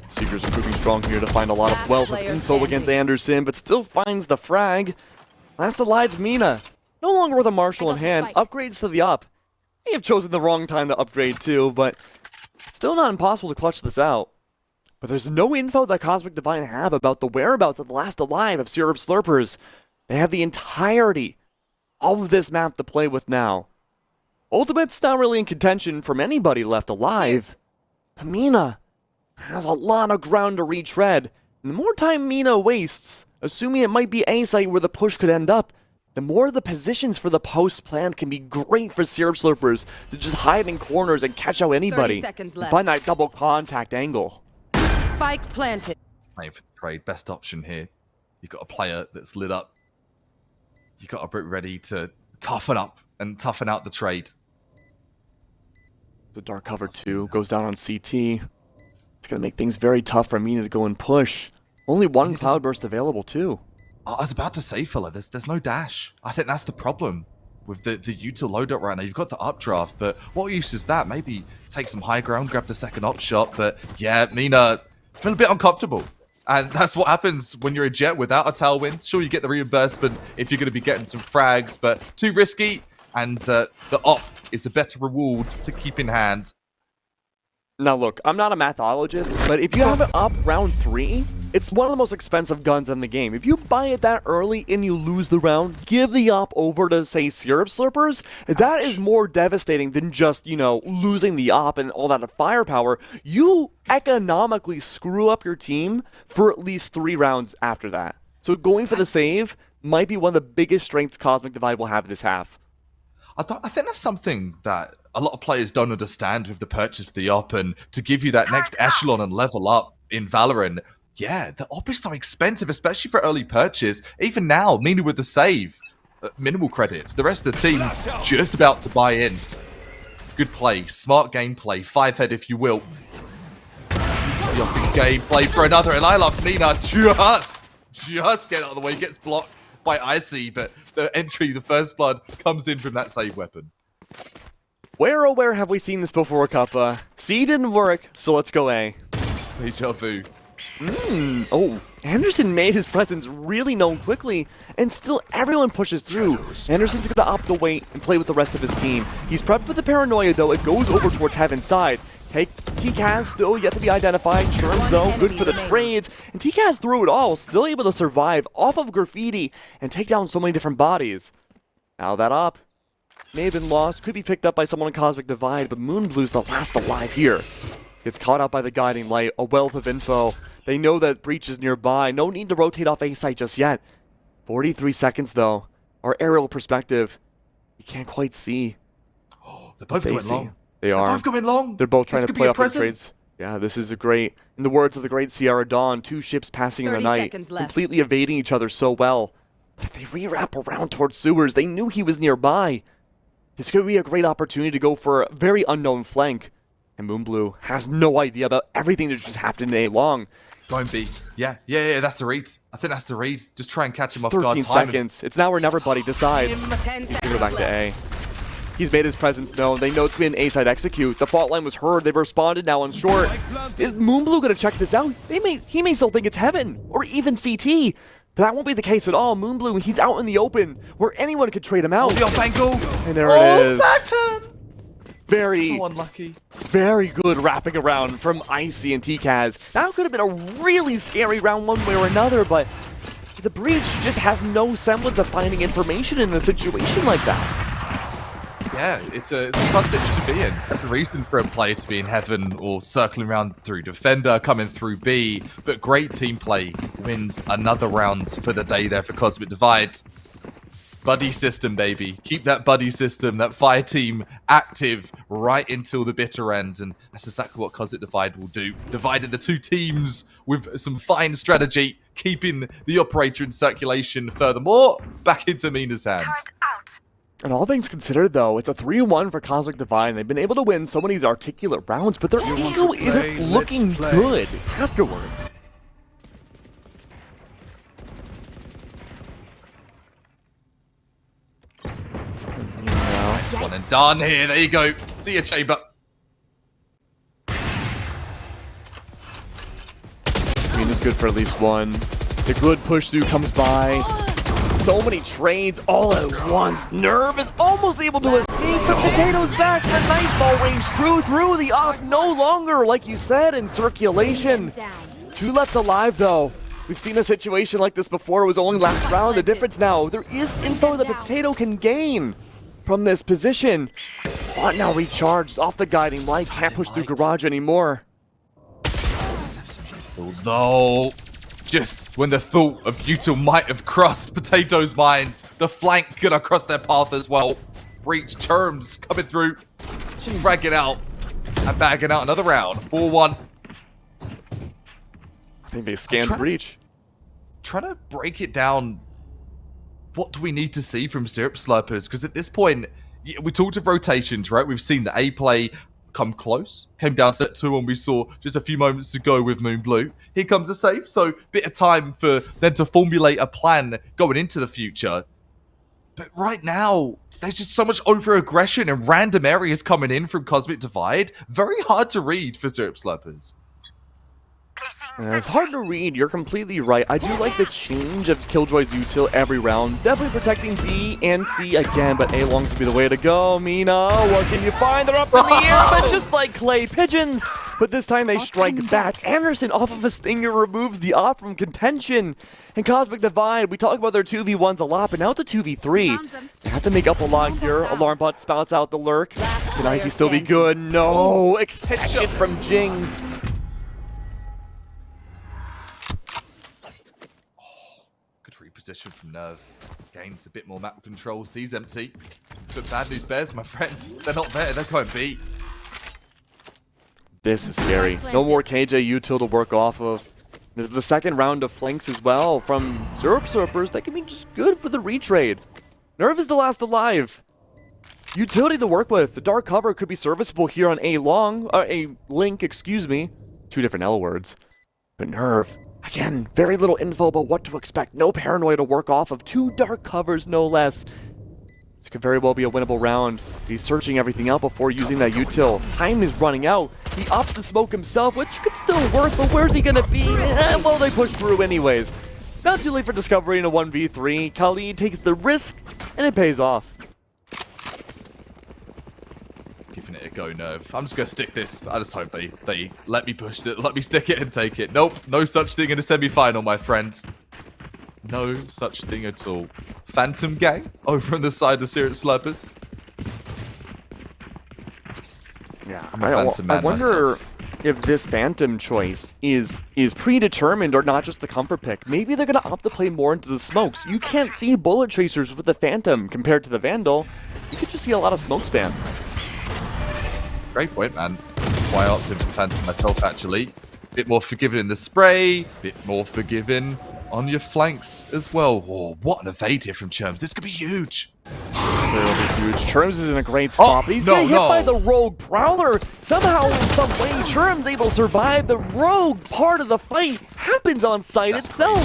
Seekers are proving strong here to find a lot of wealth of info against Anderson, but still finds the frag. Last alive's Mina. No longer with a Marshall in hand. Upgrades to the up. May have chosen the wrong time to upgrade too, but still not impossible to clutch this out. But there's no info that Cosmic Divine have about the whereabouts of the last alive of Syrup Slurpers. They have the entirety of this map to play with now. Ultimate's not really in contention from anybody left alive. But Mina has a lot of ground to retread. And the more time Mina wastes, assuming it might be a site where the push could end up, the more the positions for the post planned can be great for Syrup Slurpers to just hide in corners and catch out anybody. 30 seconds And left. find that double contact angle. Spike planted. Playing for the trade, best option here. You've got a player that's lit up. You've got to be ready to toughen up and toughen out the trade. The dark cover 2 goes down on CT. It's going to make things very tough for Mina to go and push. Only one Cloudburst available too. I was about to say, fella, there's no dash. I think that's the problem with the util loadout right now. You've got the updraft, but what use is that? Maybe take some high ground, grab the second op shot, but yeah, Mina feel a bit uncomfortable. And that's what happens when you're a Jet without a tailwind. Sure, you get the reimbursement if you're going to be getting some frags, but too risky, and the op is a better reward to keep in hand. Now look, I'm not a mathologist, but if you have it up round 3, it's one of the most expensive guns in the game. If you buy it that early and you lose the round, give the op over to, say, Syrup Slurpers. That is more devastating than just, you know, losing the op and all that firepower. You economically screw up your team for at least 3 rounds after that. So going for the save might be one of the biggest strengths Cosmic Divide will have this half. I think that's something that a lot of players don't understand with the purchase of the op, and to give you that next echelon and level up in Valorant. Yeah, the op is so expensive, especially for early purchase. Even now, Mina with the save, minimal credits. The rest of the team just about to buy in. Good play, smart gameplay, 5-head if you will. Yopping gameplay for another, and I love Mina just get out of the way. Gets blocked by Icy, but the entry, the first blood, comes in from that save weapon. Where oh where have we seen this before, Kappa? C didn't work, so let's go A. Deja vu. Oh, Anderson made his presence really known quickly, and still everyone pushes through. Anderson's gonna opt to wait and play with the rest of his team. He's prepped with the paranoia though. It goes over towards Heaven's side. TCAS still yet to be identified. Sherms though, good for the trades. And TCAS through it all, still able to survive off of Graffiti and take down so many different bodies. Now that op may have been lost, could be picked up by someone in Cosmic Divide, but Moonblue's the last alive here. Gets caught out by the guiding light, a wealth of info. They know that Breach is nearby. No need to rotate off A site just yet. 43 seconds though. Our aerial perspective, you can't quite see. Oh, they're both going long. They are. They're both going long. They're both trying to play off the trades. Yeah, this is a great, in the words of the great Sierra Dawn, two ships passing in the night, completely evading each other so well. But if they re-wrap around towards sewers, they knew he was nearby. This could be a great opportunity to go for a very unknown flank. And Moonblue has no idea about everything that just happened in A-Long. Don't be. Yeah, that's the read. I think that's the read. Just try and catch him off guard. 13 seconds. It's now or never, buddy. Decide. He's going to go back to A. He's made his presence known. They know it's been an A-side execute. The fault line was heard. They've responded now on short. Is Moonblue going to check this out? He may still think it's Heaven or even CT. But that won't be the case at all. Moonblue, he's out in the open where anyone could trade him out. The off angle. And there it is. That turn. Very, so unlucky. Very good wrapping around from Icy and TCAS. That could have been a really scary round one way or another, but the Breach just has no semblance of finding information in a situation like that. Yeah, it's a tough situation to be in. That's the reason for a player to be in Heaven or circling around through Defender, coming through B. But great team play wins another round for the day there for Cosmic Divide. Buddy system, baby. Keep that buddy system, that fire team active right until the bitter end. And that's exactly what Cosmic Divide will do. Divided the two teams with some fine strategy, keeping the operator in circulation. Furthermore, back into Mina's hands. And all things considered, though, it's a 3-1 for Cosmic Divide. They've been able to win so many of these articulate rounds, but their ego isn't looking good afterwards. Nice one and done here. There you go. See ya, Chamber. Mina's good for at least one. The good push through comes by. So many trades all at once. Nerve is almost able to escape, but Potato's back. The nice ball range true through the off. No longer, like you said, in circulation. Two left alive, though. We've seen a situation like this before. It was only last round. The difference now, there is info that Potato can gain from this position. Bot now recharged off the guiding light. Can't push through garage anymore. Although, just when the thought of Butyl might have crossed Potato's minds, the flank gonna cross their path as well. Breach Terms coming through, dragging out and bagging out another round. 4-1. I think they scanned Breach. Trying to break it down. What do we need to see from Syrup Slurpers? Because at this point, we talked of rotations, right? We've seen the A play come close. Came down to that 2-1 we saw just a few moments ago with Moonblue. Here comes a save, so bit of time for them to formulate a plan going into the future. But right now, there's just so much over-aggression and random areas coming in from Cosmic Divide. Very hard to read for Syrup Slurpers. It's hard to read, you're completely right. I do like the change of Killjoy's util every round. Definitely protecting B and C again, but A longs to be the way to go. Mina, what can you find? They're up in the air, but just like clay pigeons. But this time they strike back. Anderson off of a stinger removes the off from contention. And Cosmic Divide, we talk about their 2v1s a lot, but now it's a 2v3. They have to make up a lot here. Alarm bot spouts out the lurk. Can Icy still be good? No, expected from Jing. Position from Nerve. Gains a bit more map control, sees empty. But bad news bears, my friend. They're not there, they're going B. This is scary. No more KJ util to work off of. There's the second round of flanks as well from Syrup Slurpers. That can be just good for the retrade. Nerve is the last alive. Utility to work with. The dark cover could be serviceable here on A Link, excuse me. Two different L words. But Nerve, again, very little info about what to expect. No paranoia to work off of. Two dark covers, no less. This could very well be a winnable round. He's searching everything out before using that util. Time is running out. He opts to smoke himself, which could still work, but where's he gonna be? Well, they push through anyways. Not too late for Discovery in a 1v3. Khalid takes the risk, and it pays off. Giving it a go, Nerve. I'm just gonna stick this. I just hope they let me push it, let me stick it and take it. Nope, no such thing in a semi-final, my friends. No such thing at all. Phantom Gang over on the side of Syrup Slurpers. Yeah, I'm a Phantom man I wonder myself. if this Phantom choice is predetermined or not just the comfort pick. Maybe they're gonna opt to play more into the smokes. You can't see bullet tracers with the Phantom compared to the Vandal. You could just see a lot of smoke spam. Great point, man. Why I opted for Phantom myself, actually. Bit more forgiving in the spray, bit more forgiving on your flanks as well. Oh, what an evade here from Churms. This could be huge. It'll be huge. Churms is in a great spot, but he's getting hit by the Rogue Prowler. Somehow, in some way, Churms able to survive. The Rogue part of the fight happens on site itself.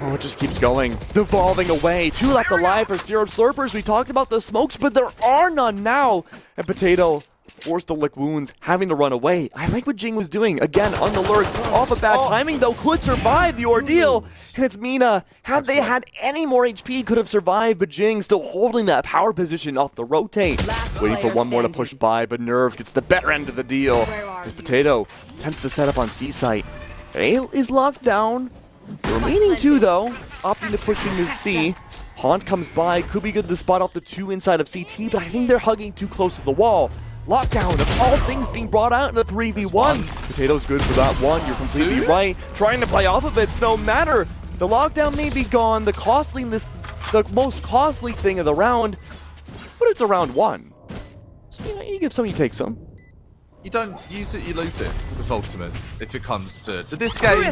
Oh, it just keeps going. Devolving away. 2 left alive for Syrup Slurpers. We talked about the smokes, but there are none now. And Potato forced to lick wounds, having to run away. I like what Jing was doing. Again, on the lurk. Off of bad timing, though, could survive the ordeal. And it's Mina. Had they had any more HP, could have survived, but Jing still holding that power position off the rotate. Waiting for one more to push by, but Nerve gets the better end of the deal. As Potato attempts to set up on C site. A is locked down. The remaining 2, though, opting to push into C. Haunt comes by, could be good to spot off the 2 inside of CT, but I think they're hugging too close to the wall. Lockdown of all things being brought out in a 3v1. Potato's good for that one, you're completely right. Trying to play off of it's no matter. The lockdown may be gone, the most costly thing of the round, but it's a round 1. So, you give some, you take some. You don't use it, you lose it with ultimates. If it comes to this game,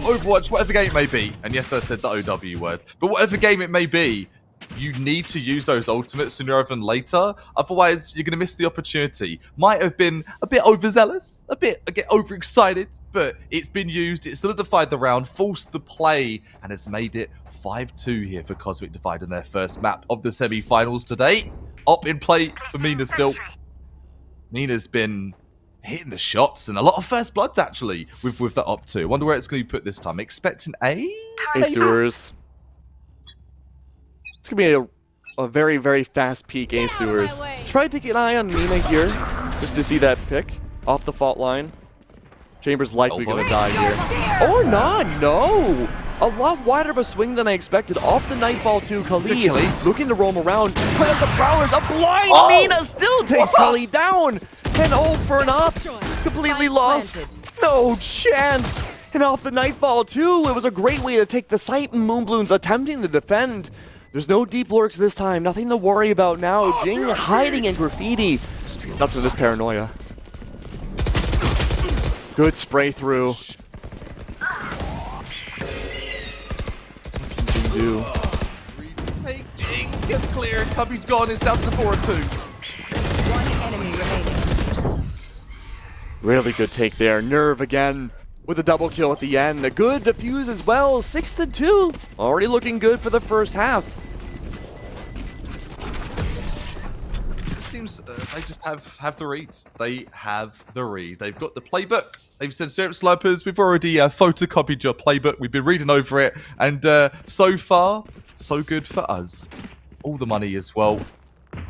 Overwatch, whatever game it may be, and yes, I said the OW word, but whatever game it may be, you need to use those ultimates sooner rather than later. Otherwise, you're going to miss the opportunity. Might have been a bit overzealous, a bit overexcited, but it's been used, it solidified the round, forced the play, and has made it 5-2 here for Cosmic Divide in their first map of the semi-finals today. Up in play for Mina still. Mina's been hitting the shots and a lot of first bloods actually with the up 2. Wonder where it's going to be put this time. Expecting A sewers. It's going to be a very, very fast peak A sewers. Should probably take an eye on Mina here just to see that pick off the fault line. Chambers likely going to die here. Or not, no! A lot wider of a swing than I expected. Off the Nightfall to Khalid. Looking to roam around. Play up the Prowlers. A blind Mina still takes Khalid down. And for an up. Completely lost. No chance. And off the Nightfall too. It was a great way to take the site, and Moonbloom's attempting to defend. There's no deep lurks this time. Nothing to worry about now. Jing hiding in graffiti. It's up to this paranoia. Good spray through. Do. Take Jing, gets clear, Cubby's gone, it's down to the 4-2. One enemy remaining. Really good take there. Nerve again with a double kill at the end. A good defuse as well. 6-2. Already looking good for the first half. It seems they just have the reads. They have the read. They've got the playbook. They've said, Syrup Slurpers, we've already photocopied your playbook. We've been reading over it. And so far, so good for us. All the money as well.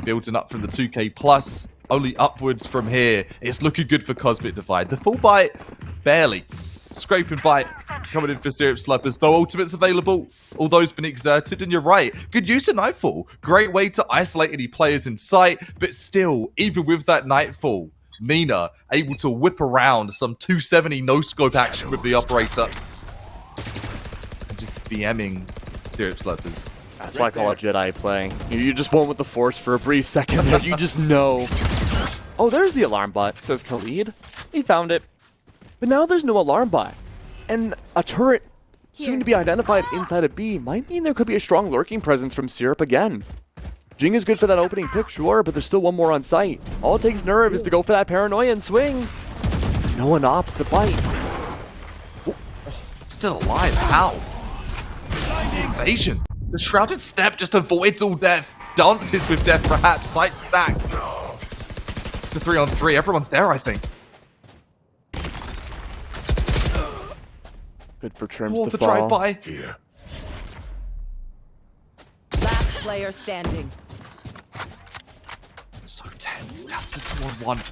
Building up from the 2K plus. Only upwards from here. It's looking good for Cosmic Divide. The full bite, barely. Scraping bite coming in for Syrup Slurpers. No ultimates available. All those been exerted. And you're right. Good use of Nightfall. Great way to isolate any players in sight. But still, even with that Nightfall, Mina able to whip around some 270 no-scope action with the operator. And just BMing Syrup Slurpers. That's why I call it Jedi play. You just went with the Force for a brief second there. You just know. Oh, there's the alarm bot, says Khalid. He found it. But now there's no alarm bot. And a turret soon to be identified inside of B might mean there could be a strong lurking presence from Syrup again. Jing is good for that opening pick, sure, but there's still one more on site. All it takes Nerve is to go for that paranoia and swing. No one opts the bite. Still alive, how? The invasion. The Shrouded Step just avoids all death. Dances with death, perhaps. Sight stacked. It's the 3-on-3. Everyone's there, I think. Good for Trims Oh, to the fall. drive-by. Here. Last player standing. So tense. Down to 2-on-1.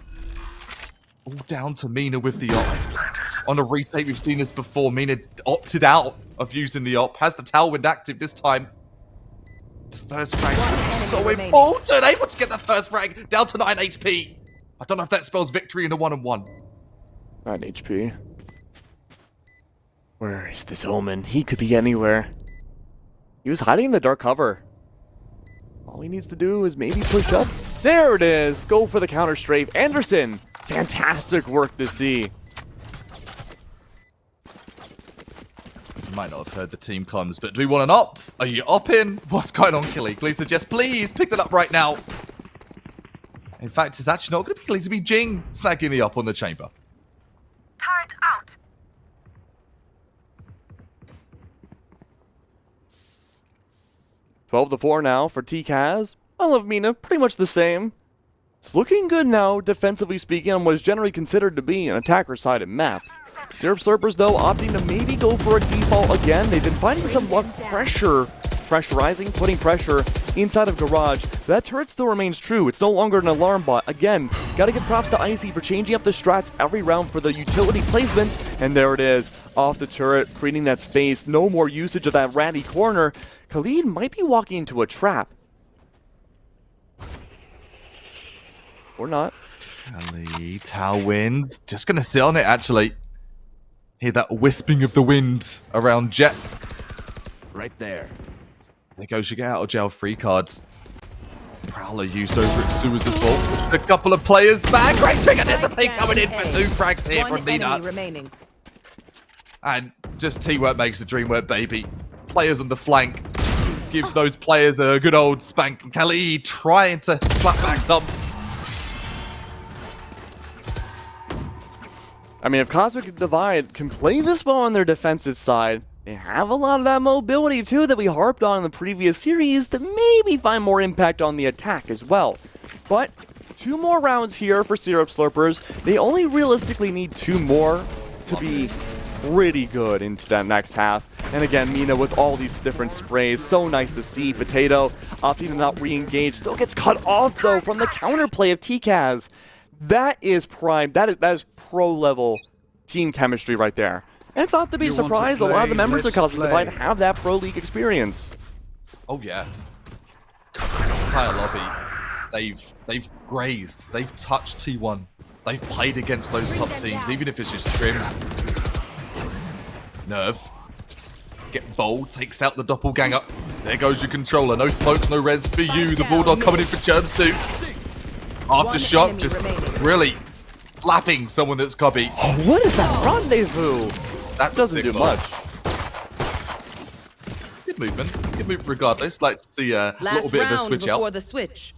All down to Mina with the op. On a retake, we've seen this before. Mina opted out of using the op. Has the tailwind active this time. The first frag is so remaining. important. Able to get the first frag down to 9 HP. I don't know if that spells victory in a 1-on-1. 9 HP. Where is this Omen? He could be anywhere. He was hiding in the dark cover. All he needs to do is maybe push up. There it is! Go for the counter strafe. Anderson! Fantastic work to see. You might not have heard the team comms, but do we want an op? Are you opping? What's going on, Killy? Glee suggests, please, pick that up right now. In fact, it's actually not going to be Glee to be Jing snagging the op on the chamber. Turret out. 12-4 now for TCAS. I love Mina, pretty much the same. It's looking good now, defensively speaking, on what is generally considered to be an attacker-sided map. Slurpers, though, opting to maybe go for a default again. They've been finding some luck pressurizing, putting pressure inside of Garage. That turret still remains true. It's no longer an alarm bot. Again, gotta give props to Icy for changing up the strats every round for the utility placement. And there it is, off the turret, creating that space. No more usage of that ratty corner. Khalid might be walking into a trap. Or not. Khalid, tailwinds. Just going to sit on it, actually. Hear that wisping of the wind around Jet. Right there. There goes your get out of jail free cards. Prowler used over at Sewers as well. A couple of players back. Great trigger. There's a play coming in for 2 frags here One from Nina. enemy remaining. And just teamwork makes the dream work, baby. Players on the flank. Gives those players a good old spank. Khalid trying to slap back some. I mean, if Cosmic Divide can play this well on their defensive side, they have a lot of that mobility too that we harped on in the previous series to maybe find more impact on the attack as well. But 2 more rounds here for Syrup Slurpers. They only realistically need 2 more to be pretty good into that next half. And again, Mina with all these different sprays. So nice to see. Potato opting to not re-engage. Still gets cut off though from the counterplay of TCAS. That is prime. That is pro-level team chemistry right there. And it's not to be surprised. A lot of the members of Cosmic Divide have that pro league experience. Oh yeah. This entire lobby, they've grazed, they've touched T1, they've played against those top teams, even if it's just Trims. Nerve. Get bold, takes out the doppelganger. There goes your controller. No smokes, no res for you. The Bulldog coming in for Germs too. Aftershock just really slapping someone that's copy. Oh, what is that rendezvous? That Doesn't do much. Good movement. Good movement regardless. Like to see a Last little bit of a round switch before out. the switch.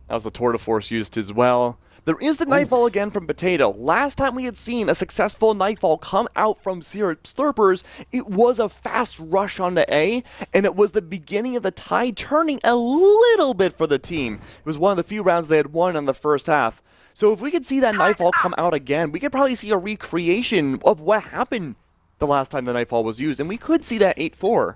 That was a tour de force used as well. There is the Nightfall again from Potato. Last time we had seen a successful Nightfall come out from Syrup Slurpers, it was a fast rush onto A, and it was the beginning of the tide turning a little bit for the team. It was one of the few rounds they had won in the first half. So if we could see that Nightfall come out again, we could probably see a recreation of what happened the last time the Nightfall was used, and we could see that 8-4.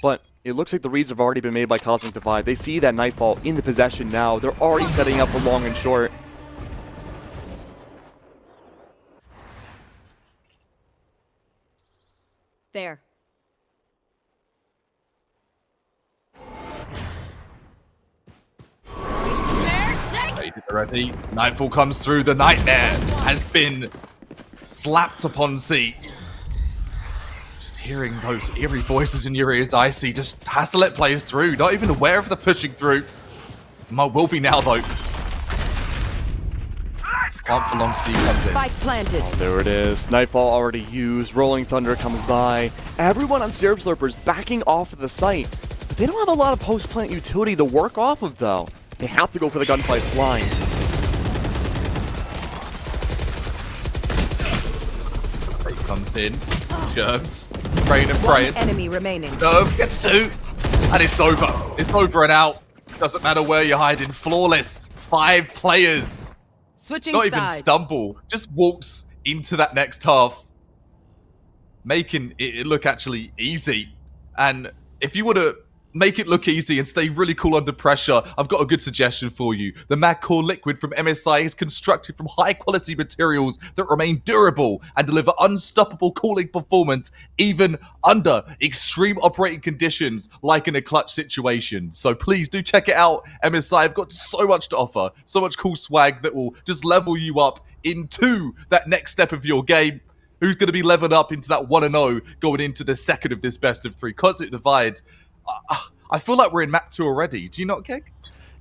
But it looks like the reads have already been made by Cosmic Divide. They see that Nightfall in the possession now. They're already setting up for long and short. There. Ready. Nightfall comes through. The Nightmare has been slapped upon seat. Just hearing those eerie voices in your ears, Icy just has to let players through. Not even aware of the pushing through. Will be now though. Can't for long see comes in. Spike planted. Oh, there it is. Nightfall already used. Rolling Thunder comes by. Everyone on Syrup Slurpers backing off of the site. But they don't have a lot of post-plant utility to work off of, though. They have to go for the gunfight blind. Comes in. Germs. Praying and praying. One enemy remaining. Nerve gets 2. And it's over. It's over and out. Doesn't matter where you're hiding. Flawless. 5 players. Switching Not even sides. stumble. Just walks into that next half, making it look actually easy. And if you want to make it look easy and stay really cool under pressure, I've got a good suggestion for you. The Mad Core Liquid from MSI is constructed from high quality materials that remain durable and deliver unstoppable cooling performance even under extreme operating conditions like in a clutch situation. So please do check it out. MSI have got so much to offer, so much cool swag that will just level you up into that next step of your game. Who's going to be leveled up into that 1-0 going into the second of this best of 3? Cosmic Divide. I feel like we're in map 2 already. Do you not, Keg?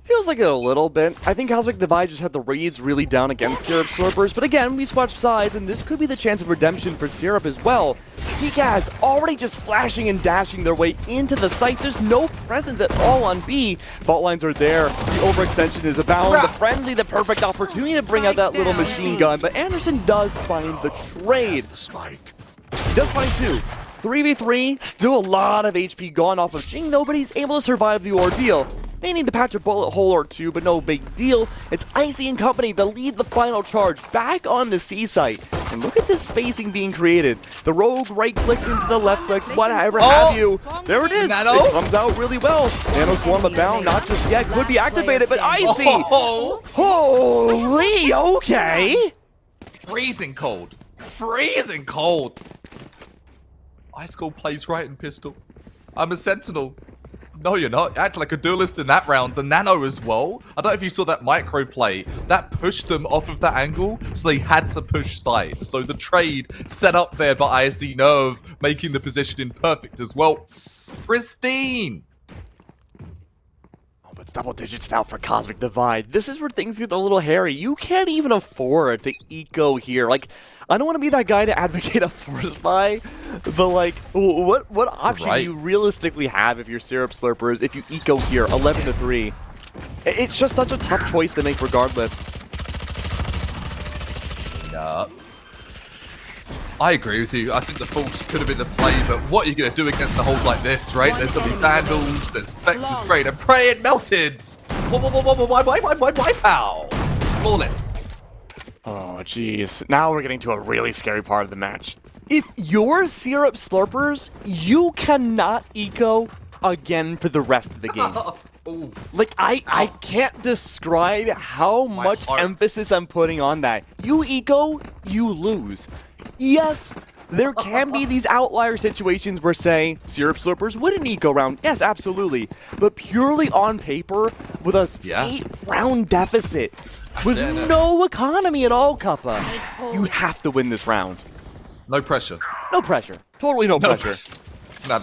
Feels like it a little bit. I think Cosmic Divide just had the reads really down against Syrup Slurpers, but again, we swatched sides, and this could be the chance of redemption for Syrup as well. TGS already just flashing and dashing their way into the site. There's no presence at all on B. Fault lines are there. The overextension is abound. The frenzy, the perfect opportunity to bring out that little machine gun, but Anderson does find the trade. He does find 2. 3v3, still a lot of HP gone off of Jing, though, but he's able to survive the ordeal. May need to patch a bullet hole or 2, but no big deal. It's Icy and company that lead the final charge back on the C site. And look at this spacing being created. The rogue right clicks into the left clicks, whatever have you. There it is. Nano? It comes out really well. Nano Swarm abound, not just yet. Could be activated, but Icy. Holy, okay. Freezing cold. Freezing cold. Ice Cold plays right in pistol. I'm a sentinel. No, you're not. You act like a duelist in that round. The Nano as well. I don't know if you saw that micro play. That pushed them off of that angle, so they had to push side. So the trade set up there by ISC Nerve, making the positioning perfect as well. Pristine. Oh, but it's double digits now for Cosmic Divide. This is where things get a little hairy. You can't even afford to eco here. Like, I don't want to be that guy to advocate a force buy, but like, what option do you realistically have if you're Syrup Slurpers if you eco here 11-3? It's just such a tough choice to make regardless. Yeah. I agree with you. I think the force could have been the play, but what are you going to do against a hold like this, right? There's going to be Vandals, there's Spectre Sprayed, and Prey and Melted! Wipe-ow! Flawless. Oh, jeez. Now we're getting to a really scary part of the match. If you're Syrup Slurpers, you cannot eco again for the rest of the game. Like, I can't describe how much emphasis I'm putting on that. You eco, you lose. Yes, there can be these outlier situations where, say, Syrup Slurpers wouldn't eco round. Yes, absolutely. But purely on paper, with a 8-round deficit, with no economy at all, Kappa, you have to win this round. No pressure. No pressure. Totally no pressure. No.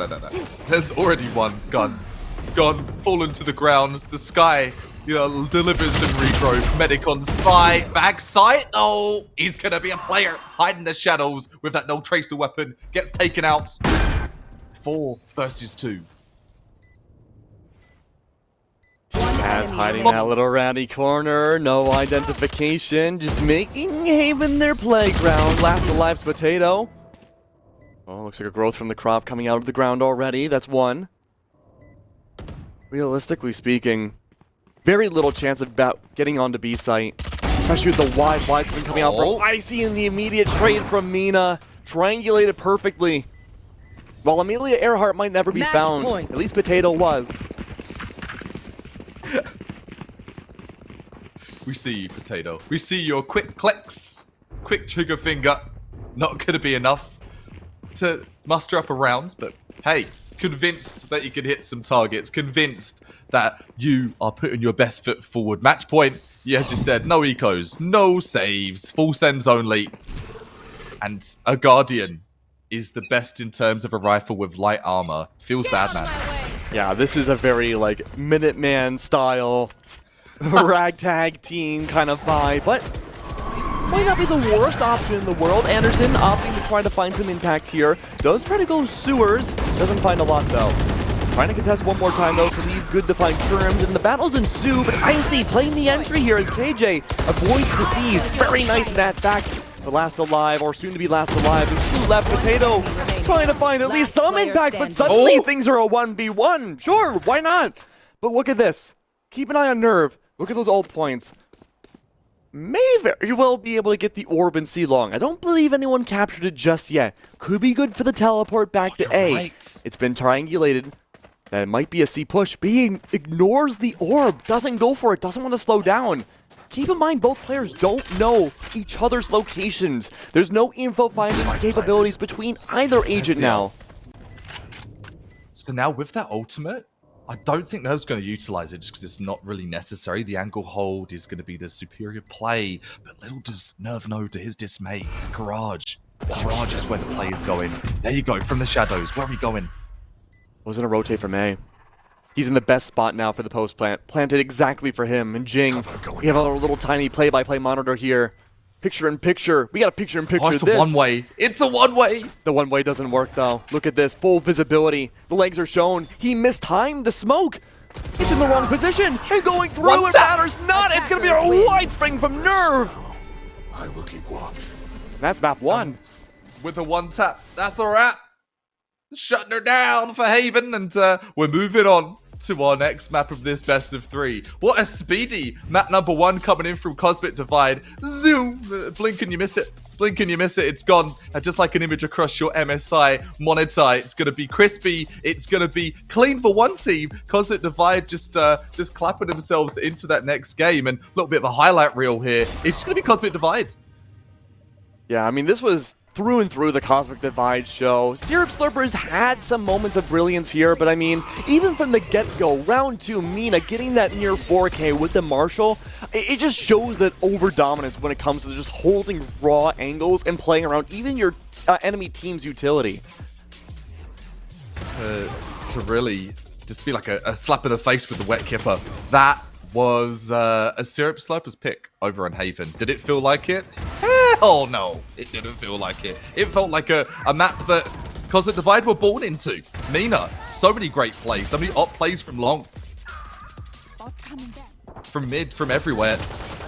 There's already one gone, fallen to the ground. The sky, delivers some regrowth. Medic on spy, backside. Oh, he's gonna be a player. Hiding the shadows with that no tracer weapon. Gets taken out. 4 versus 2. As hiding that little roundy corner, no identification, just making Haven their playground. Last alive's Potato. Oh, looks like a growth from the crop coming out of the ground already. That's 1. Realistically speaking, very little chance of getting onto B site, especially with the wide been coming out from Icy and the immediate trade from Mina. Triangulated perfectly. While Amelia Earhart might never be found, at least Potato was. We see you, Potato. We see your quick clicks, quick trigger finger. Not gonna be enough to muster up a round, but hey, convinced that you can hit some targets, convinced that you are putting your best foot forward. Match point, as you said, no ecos, no saves, full sends only. And a Guardian is the best in terms of a rifle with light armor. Feels bad, man. Yeah, this is a very, like, Minuteman style ragtag team kind of vibe, but might not be the worst option in the world. Anderson opting to try to find some impact here. Does try to go sewers. Doesn't find a lot, though. Trying to contest one more time, though, to leave good defined terms, and the battles ensue, but Icy playing the entry here as KJ avoids the C's. Very nice in that fact. The last alive, or soon to be last alive. There's 2 left. Potato trying to find at least some impact, but suddenly things are a 1v1. Sure, why not? But look at this. Keep an eye on Nerve. Look at those ult points. May very well be able to get the orb in C long. I don't believe anyone captured it just yet. Could be good for the teleport back to A. Right. It's been triangulated. That it might be a C push. B ignores the orb. Doesn't go for it. Doesn't want to slow down. Keep in mind, both players don't know each other's locations. There's no info finding capabilities between either agent now. So now with that ultimate, I don't think Nerve's going to utilize it just because it's not really necessary. The angle hold is going to be the superior play. But little does Nerve know, to his dismay, Garage. Garage is where the play is going. There you go, from the shadows. Where are we going? Wasn't a rotate from A. He's in the best spot now for the post plant. Planted exactly for him. And Jing, we have a little tiny play-by-play monitor here. Picture-in-picture. We got a picture-in-picture. Oh, it's a one-way. It's a one-way. The one-way doesn't work, though. Look at this. Full visibility. The legs are shown. He mistimed the smoke. It's in the wrong position. And going through, it matters not. It's going to be a wide spring from Nerve. I will keep watch. That's map 1. With a one-tap. That's a wrap. Shutting her down for Haven. And we're moving on to our next map of this best of 3. What a speedy map number 1 coming in from Cosmic Divide. Zoom, blink and you miss it. Blink and you miss it, it's gone. And just like an image across your MSI monitor, it's going to be crispy. It's going to be clean for one team. Cosmic Divide just clapping themselves into that next game. And a little bit of a highlight reel here. It's just going to be Cosmic Divide. Yeah, I mean, this was through and through the Cosmic Divide show. Syrup Slurpers had some moments of brilliance here, but I mean, even from the get-go, round 2, Mina getting that near 4K with the Marshall, it just shows that over-dominance when it comes to just holding raw angles and playing around even your enemy team's utility. To really just be like a slap in the face with the wet kipper. That was a Syrup Slurpers pick over on Haven. Did it feel like it? Hell no, it didn't feel like it. It felt like a map that Cosmic Divide were born into. Mina, so many great plays, so many op plays from long, from mid, from everywhere.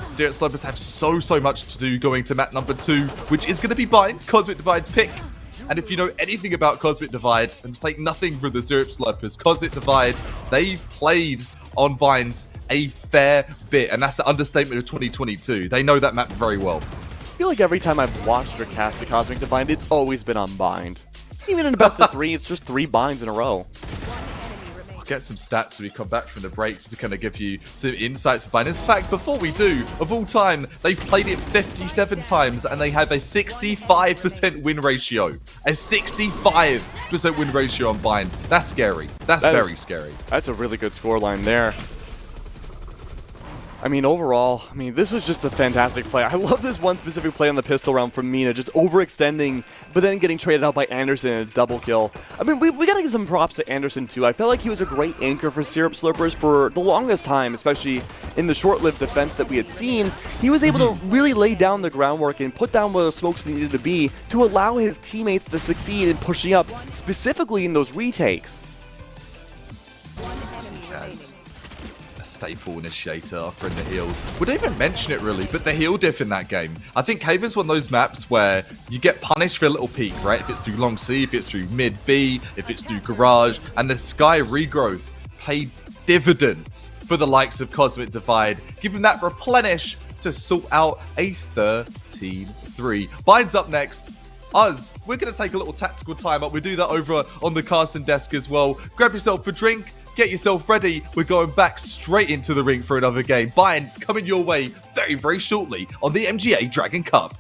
Syrup Slurpers have so much to do going to map number 2, which is going to be Bind, Cosmic Divide's pick. And if you know anything about Cosmic Divide, and take nothing from the Syrup Slurpers, Cosmic Divide, they played on Binds a fair bit, and that's the understatement of 2022. They know that map very well. I feel like every time I've watched or cast a Cosmic Divide, it's always been on Bind. Even in a best of 3, it's just 3 binds in a row. I'll get some stats when we come back from the breaks to kind of give you some insights for Bind. In fact, before we do, of all time, they've played it 57 times and they have a 65% win ratio. A 65% win ratio on Bind. That's scary. That's very scary. That's a really good scoreline there. I mean, overall, this was just a fantastic play. I love this one specific play on the pistol round from Mina, just overextending, but then getting traded out by Anderson in a double kill. I mean, we gotta give some props to Anderson, too. I felt like he was a great anchor for Syrup Slurpers for the longest time, especially in the short-lived defense that we had seen. He was able to really lay down the groundwork and put down where the smokes needed to be to allow his teammates to succeed in pushing up, specifically in those retakes. Staple initiator offering the heals. We don't even mention it really, but the heal diff in that game. I think Haven's one of those maps where you get punished for a little peak, right? If it's through long C, if it's through mid B, if it's through garage, and the Sky regrowth paid dividends for the likes of Cosmic Divide, giving that replenish to sort out a 13-3. Bind's up next. We're going to take a little tactical time up. We do that over on the casting desk as well. Grab yourself a drink. Get yourself ready. We're going back straight into the ring for another game. Bind's coming your way very, very shortly on the MGA Dragon Cup.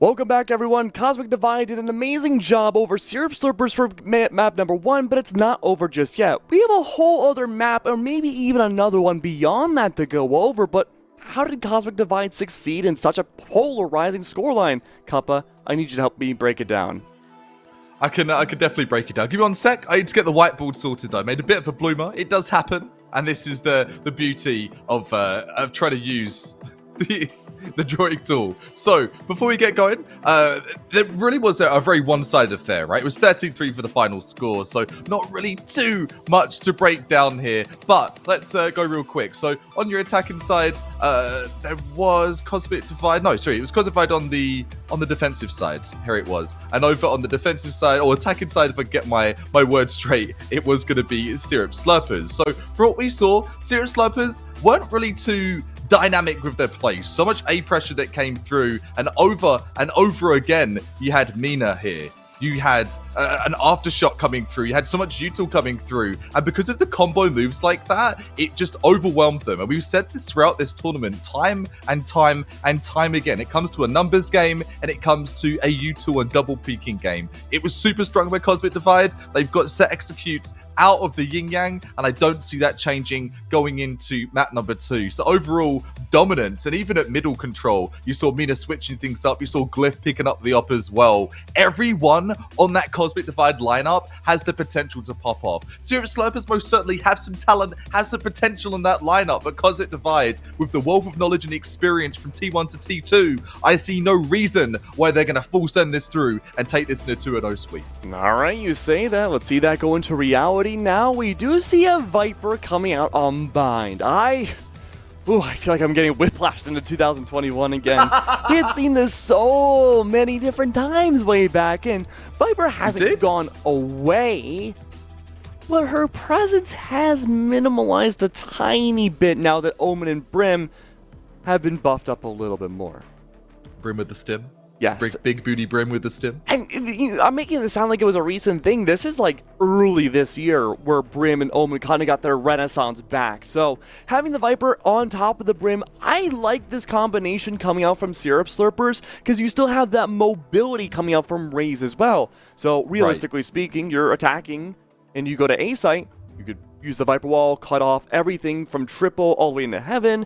Welcome back, everyone. Cosmic Divide did an amazing job over Syrup Slurpers for map number 1, but it's not over just yet. We have a whole other map, or maybe even another one beyond that to go over, but how did Cosmic Divide succeed in such a polarizing scoreline? Kappa, I need you to help me break it down. I can definitely break it down. Give me 1 sec. I need to get the whiteboard sorted though. I made a bit of a bloomer. It does happen. And this is the beauty of trying to use the drawing tool. So, before we get going, there really was a very one-sided affair, right? It was 13-3 for the final score, so not really too much to break down here. But let's go real quick. So, on your attacking side, there was Cosmic Divide. No, sorry, it was Cosmic Divide on the defensive side. Here it was. And over on the defensive side, or attacking side, if I get my words straight, it was going to be Syrup Slurpers. So, for what we saw, Syrup Slurpers weren't really too dynamic with their play. So much A pressure that came through, and over again, you had Mina here. You had an aftershock coming through. You had so much util coming through. And because of the combo moves like that, it just overwhelmed them. And we've said this throughout this tournament time and time and time again. It comes to a numbers game, and it comes to a util and double peaking game. It was super strong by Cosmic Divide. They've got set executes out of the yin yang, and I don't see that changing going into map number 2. So overall dominance, and even at middle control, you saw Mina switching things up. You saw Glyph picking up the up as well. Everyone on that Cosmic Divide lineup has the potential to pop off. Syrup Slurpers most certainly have some talent, has the potential in that lineup, but Cosmic Divide, with the wealth of knowledge and experience from T1 to T2, I see no reason why they're going to full send this through and take this in a 2-0 sweep. All right, you say that. Let's see that go into reality now. We do see a Viper coming out on Bind. I feel like I'm getting whiplashed into 2021 again. We had seen this so many different times way back, and Viper hasn't gone away, but her presence has minimalized a tiny bit now that Omen and Brim have been buffed up a little bit more. Brim with the stim? Yes. Big booty Brim with the stim? And I'm making it sound like it was a recent thing. This is like early this year where Brim and Omen kind of got their renaissance back. So having the Viper on top of the Brim, I like this combination coming out from Syrup Slurpers because you still have that mobility coming out from Raze as well. So realistically speaking, you're attacking and you go to A site, you could use the Viper wall, cut off everything from triple all the way into heaven.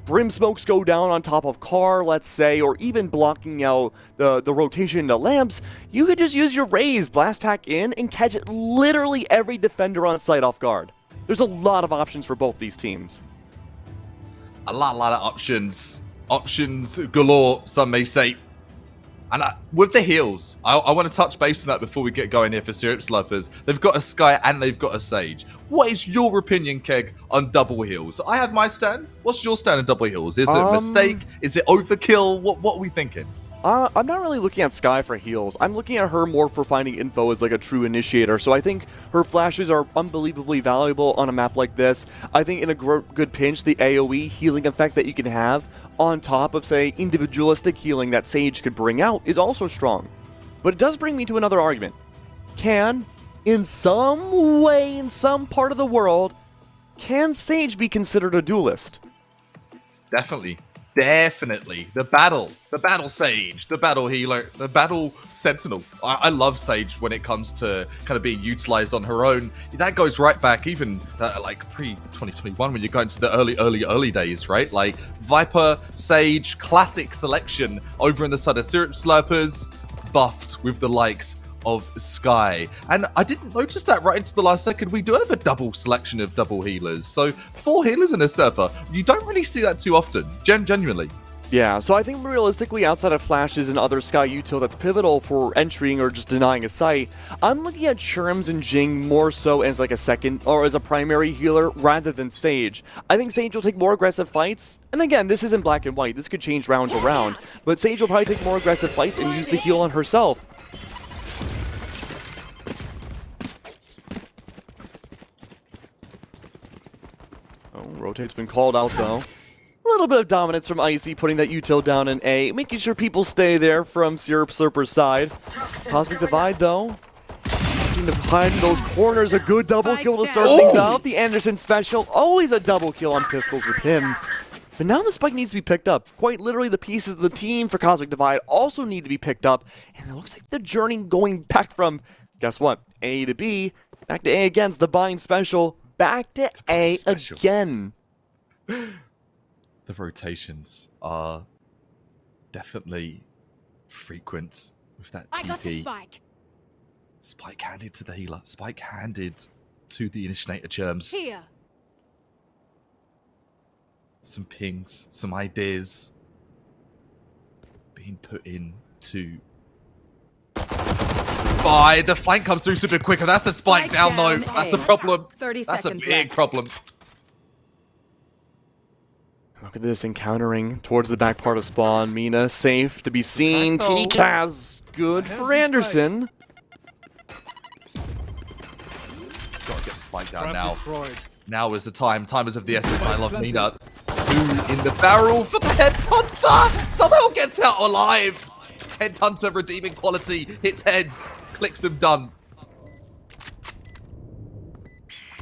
Brim smokes go down on top of car, let's say, or even blocking out the rotation into lamps. You could just use your Raze, blast pack in, and catch literally every defender on site off guard. There's a lot of options for both these teams. A lot of options. Options galore, some may say. And with the heals, I want to touch base on that before we get going here for Syrup Slurpers. They've got a Skye and they've got a Sage. What is your opinion, Keg, on double heals? I have my stand. What's your stand on double heals? Is it a mistake? Is it overkill? What are we thinking? I'm not really looking at Skye for heals. I'm looking at her more for finding info as like a true initiator. So I think her flashes are unbelievably valuable on a map like this. I think in a good pinch, the AoE healing effect that you can have on top of, say, individualistic healing that Sage could bring out is also strong. But it does bring me to another argument. Can, in some way, in some part of the world, can Sage be considered a duelist? Definitely. The battle Sage, the battle healer, the battle sentinel. I love Sage when it comes to kind of being utilized on her own. That goes right back even like pre-2021 when you go into the early days, right? Like Viper, Sage, classic selection over in the side of Syrup Slurpers, buffed with the likes of Skye. And I didn't notice that right into the last second. We do have a double selection of double healers. So 4 healers in a server. You don't really see that too often, genuinely. Yeah, so I think realistically, outside of flashes and other Skye util that's pivotal for entering or just denying a site, I'm looking at Churms and Jing more so as like a second or as a primary healer rather than Sage. I think Sage will take more aggressive fights. And again, this isn't black and white. This could change round to round. But Sage will probably take more aggressive fights and use the heal on herself. Oh, rotate's been called out though. A little bit of dominance from Icy, putting that util down in A, making sure people stay there from Syrup Slurper's side. Cosmic Divide, though, looking to hide in those corners. A good double kill to start things out. The Anderson special, always a double kill on pistols with him. But now the spike needs to be picked up. Quite literally, the pieces of the team for Cosmic Divide also need to be picked up. And it looks like the journey going back from, guess what, A to B, back to A again. It's the bind special, back to A again. The rotations are definitely frequent with that TP. I got the spike. Spike handed to the healer. Spike handed to the initiator germs. Here. Some pings, some ideas being put into. The flank comes through super quicker. That's the spike down though. That's the problem. 30 That's a seconds big left. problem. Look at this, encountering towards the back part of spawn. Mina safe to be seen. TGS good for Anderson. Gotta get the spike down now. Now is the time. Time is of the essence. I love Mina. Two in the barrel for the Headhunter. Somehow gets out alive. Headhunter redeeming quality. Hits heads. Clicks them done.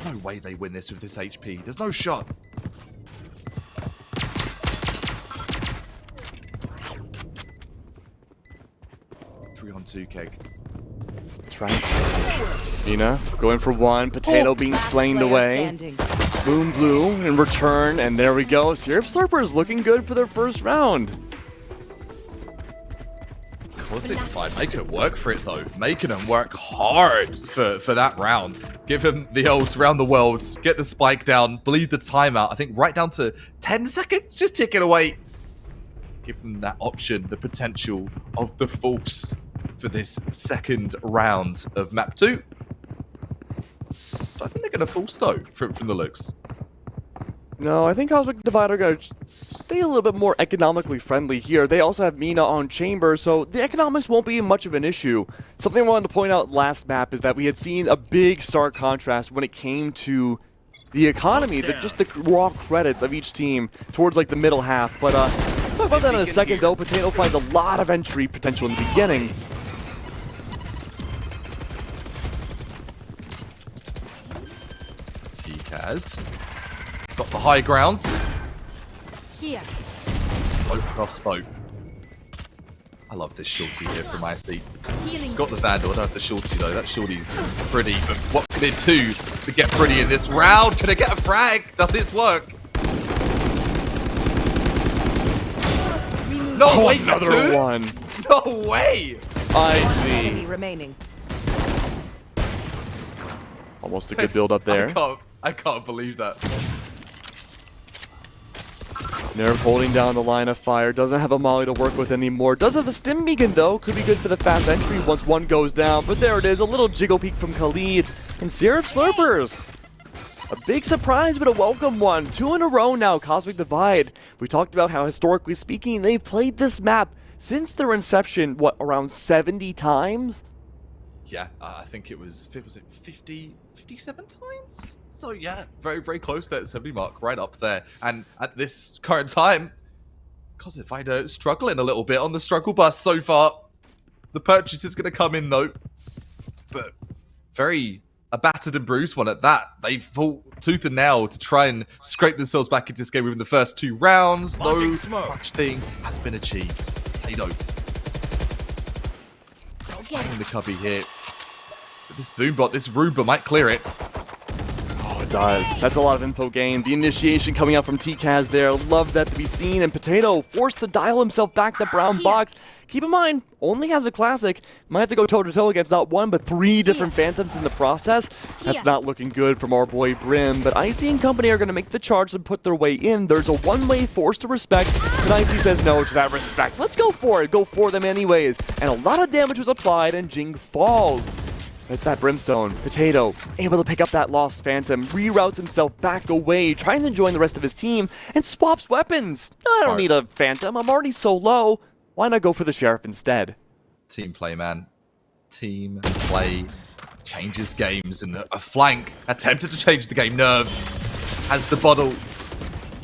No way they win this with this HP. There's no shot. Three on two, Keg. That's right. Mina going for one. Potato being Last slain player away. standing. Boom blue in return, and there we go. Slurpers looking good for their first round. Cosmic Divide making it work for it though. Making them work hard for that round. Give him the old round the world. Get the spike down. Bleed the timeout. I think right down to 10 seconds. Just tick it away. Give them that option, the potential of the force for this second round of map 2. I think they're going to force though from the looks. No, I think Cosmic Divide are going to stay a little bit more economically friendly here. They also have Mina on Chamber, so the economics won't be much of an issue. Something I wanted to point out last map is that we had seen a big stark contrast when it came to the economy, just the raw credits of each team towards like the middle half. But talk about that in a second though. Potato finds a lot of entry potential in the beginning. TKaz got the high ground. Here. Though. I love this shorty here from ISD. Healing. Got the Vandal, I don't have the shorty though. That shorty's pretty, but what can it do to get pretty in this round? Can it get a frag? Does this work? No way, another two? one. No way! I Enemy see. remaining. Almost a good build up there. I can't believe that. Nerve holding down the line of fire. Doesn't have a molly to work with anymore. Does have a stim beacon though. Could be good for the fast entry once one goes down. But there it is. A little jiggle peek from Khalid. And Syrup Slurpers. A big surprise, but a welcome one. 2 in a row now, Cosmic Divide. We talked about how, historically speaking, they've played this map since their inception, what, around 70 times? Yeah, I think it was 50, 57 times? So yeah, very, very close to that 70 mark, right up there. And at this current time, Cosmic Divide struggling a little bit on the struggle bus so far. The purchase is going to come in though, but very a battered and bruised one at that. They fought tooth and nail to try and scrape themselves back into this game within the first 2 rounds. No such thing has been achieved. Potato. Finding the cubby here. But this Boombot, this Ruba might clear it. Oh, it does. That's a lot of info gained. The initiation coming out from TGS there. Love that to be seen. And Potato forced to dial himself back to brown box. Keep in mind, only has a classic. Might have to go toe-to-toe against not 1, but 3 different Phantoms in the process. That's not looking good from our boy Brim. But Icy and company are going to make the charge and put their way in. There's a one-way force to respect, but Icy says no to that respect. Let's go for it. Go for them anyways. And a lot of damage was applied, and Jing falls. That's that Brimstone. Potato able to pick up that lost Phantom, reroutes himself back away, trying to join the rest of his team, and swaps weapons. I don't need a Phantom. I'm already so low. Why not go for the Sheriff instead? Team play, man. Team play changes games, and a flank attempted to change the game. Nerve has the bottle,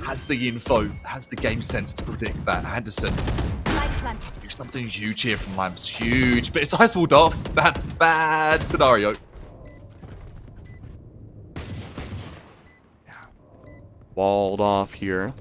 has the info, has the game sense to predict that. Anderson. Do something huge here from Limes. Huge, but it's ice walled off. That's bad scenario. Walled off here.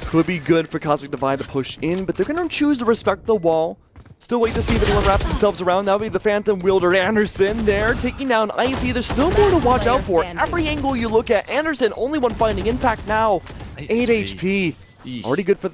could be good for Cosmic Divide to push in, but they're going to choose to respect the wall. Still wait to see if anyone wraps themselves around. That'll be the Phantom wielder Anderson there, taking down Icy. There's still more to watch out for. Every angle you look at, Anderson, only one finding impact now. 8 HP. Already good for...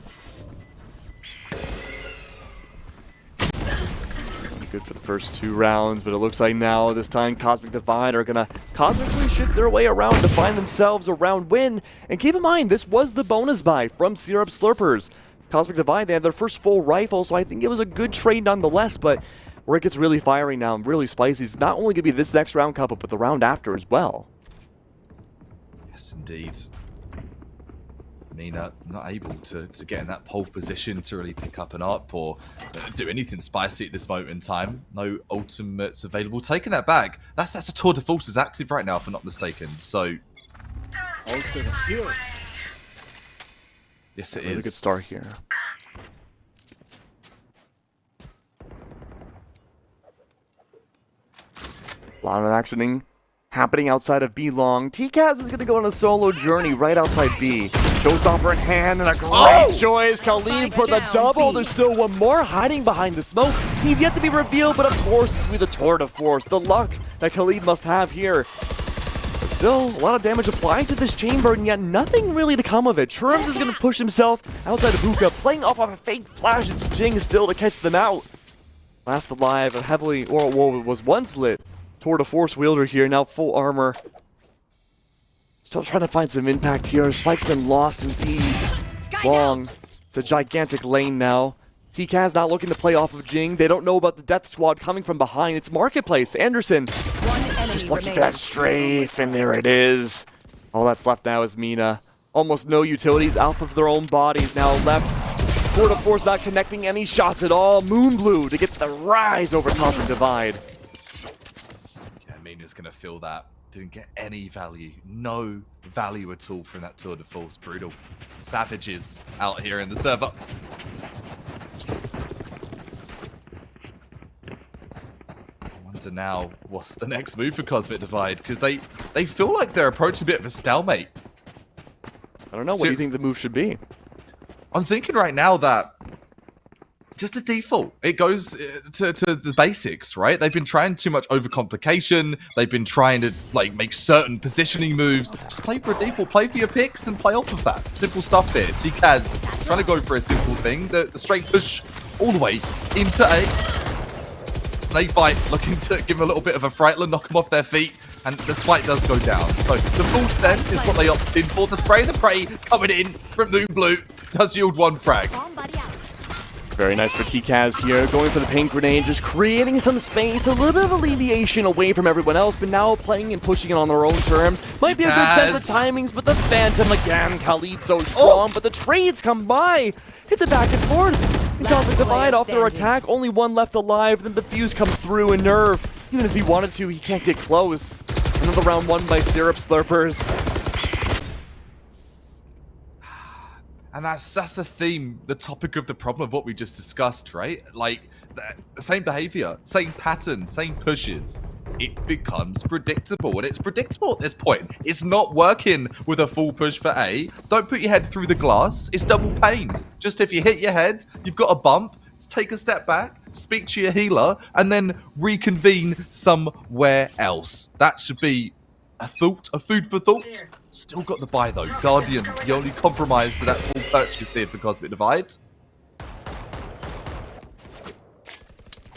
Good for the first 2 rounds, but it looks like now, this time, Cosmic Divide are going to cosmically shift their way around to find themselves a round win. And keep in mind, this was the bonus buy from Syrup Slurpers. Cosmic Divide, they had their first full rifle, so I think it was a good trade nonetheless, but where it gets really fiery now and really spicy is not only going to be this next round cup, but the round after as well. Yes, indeed. Mina not able to get in that pole position to really pick up an up or do anything spicy at this moment in time. No ultimates available. Taking that back, that's a tour de force is active right now, if I'm not mistaken. So, Also here. yes, it Really is. good start here. A lot of actioning happening outside of B long. TCAS is going to go on a solo journey right outside B. Showstopper in hand and a great choice. Khalid for the double. There's still one more hiding behind the smoke. He's yet to be revealed, but of course it's with the tour de force. The luck that Khalid must have here. But still, a lot of damage applied to this chamber, and yet nothing really to come of it. Churms is going to push himself outside of Hookah, playing off of a fake flash. It's Jing still to catch them out. Last alive, heavily, or was once lit. Tour de force wielder here, now full armor. Still trying to find some impact here. Spike's been lost indeed. Long. It's a gigantic lane now. TCAS not looking to play off of Jing. They don't know about the death squad coming from behind. It's Marketplace. Anderson just looking for that strafe, and there it is. All that's left now is Mina. Almost no utilities. Alpha of their own bodies now left. Tour de force not connecting any shots at all. Moonblue to get the rise over Cosmic Divide. Is going to feel that. Didn't get any value. No value at all from that tour de force. Brutal. Savages out here in the server. I wonder now what's the next move for Cosmic Divide, because they feel like they're approaching a bit of a stalemate. I don't know. What do you think the move should be? I'm thinking right now that just a default. It goes to the basics, right? They've been trying too much overcomplication. They've been trying to make certain positioning moves. Just play for a default. Play for your picks and play off of that. Simple stuff there. TCAS trying to go for a simple thing. The straight push all the way into A. Snake Bite looking to give them a little bit of a frightler, knock them off their feet. And the spike does go down. So the force then is what they opted in for. The spray and the prey coming in from Moonblue does yield 1 frag. Very nice for TCAS here, going for the paint grenade, just creating some space, a little bit of alleviation away from everyone else, but now playing and pushing it on their own terms. Might be a good sense of timings, but the Phantom again, Khalid so strong, but the trades come by. It's a back and forth. Cosmic Divide off their attack, only one left alive, then Bethuse comes through and Nerve. Even if he wanted to, he can't get close. Another round won by Syrup Slurpers. And that's the theme, the topic of the problem of what we just discussed, right? Like, the same behavior, same pattern, same pushes. It becomes predictable, and it's predictable at this point. It's not working with a full push for A. Don't put your head through the glass. It's double pain. Just if you hit your head, you've got a bump, just take a step back, speak to your healer, and then reconvene somewhere else. That should be a thought, a food for thought. Still got the buy though. Guardian, the only compromise to that full purchase here for Cosmic Divide.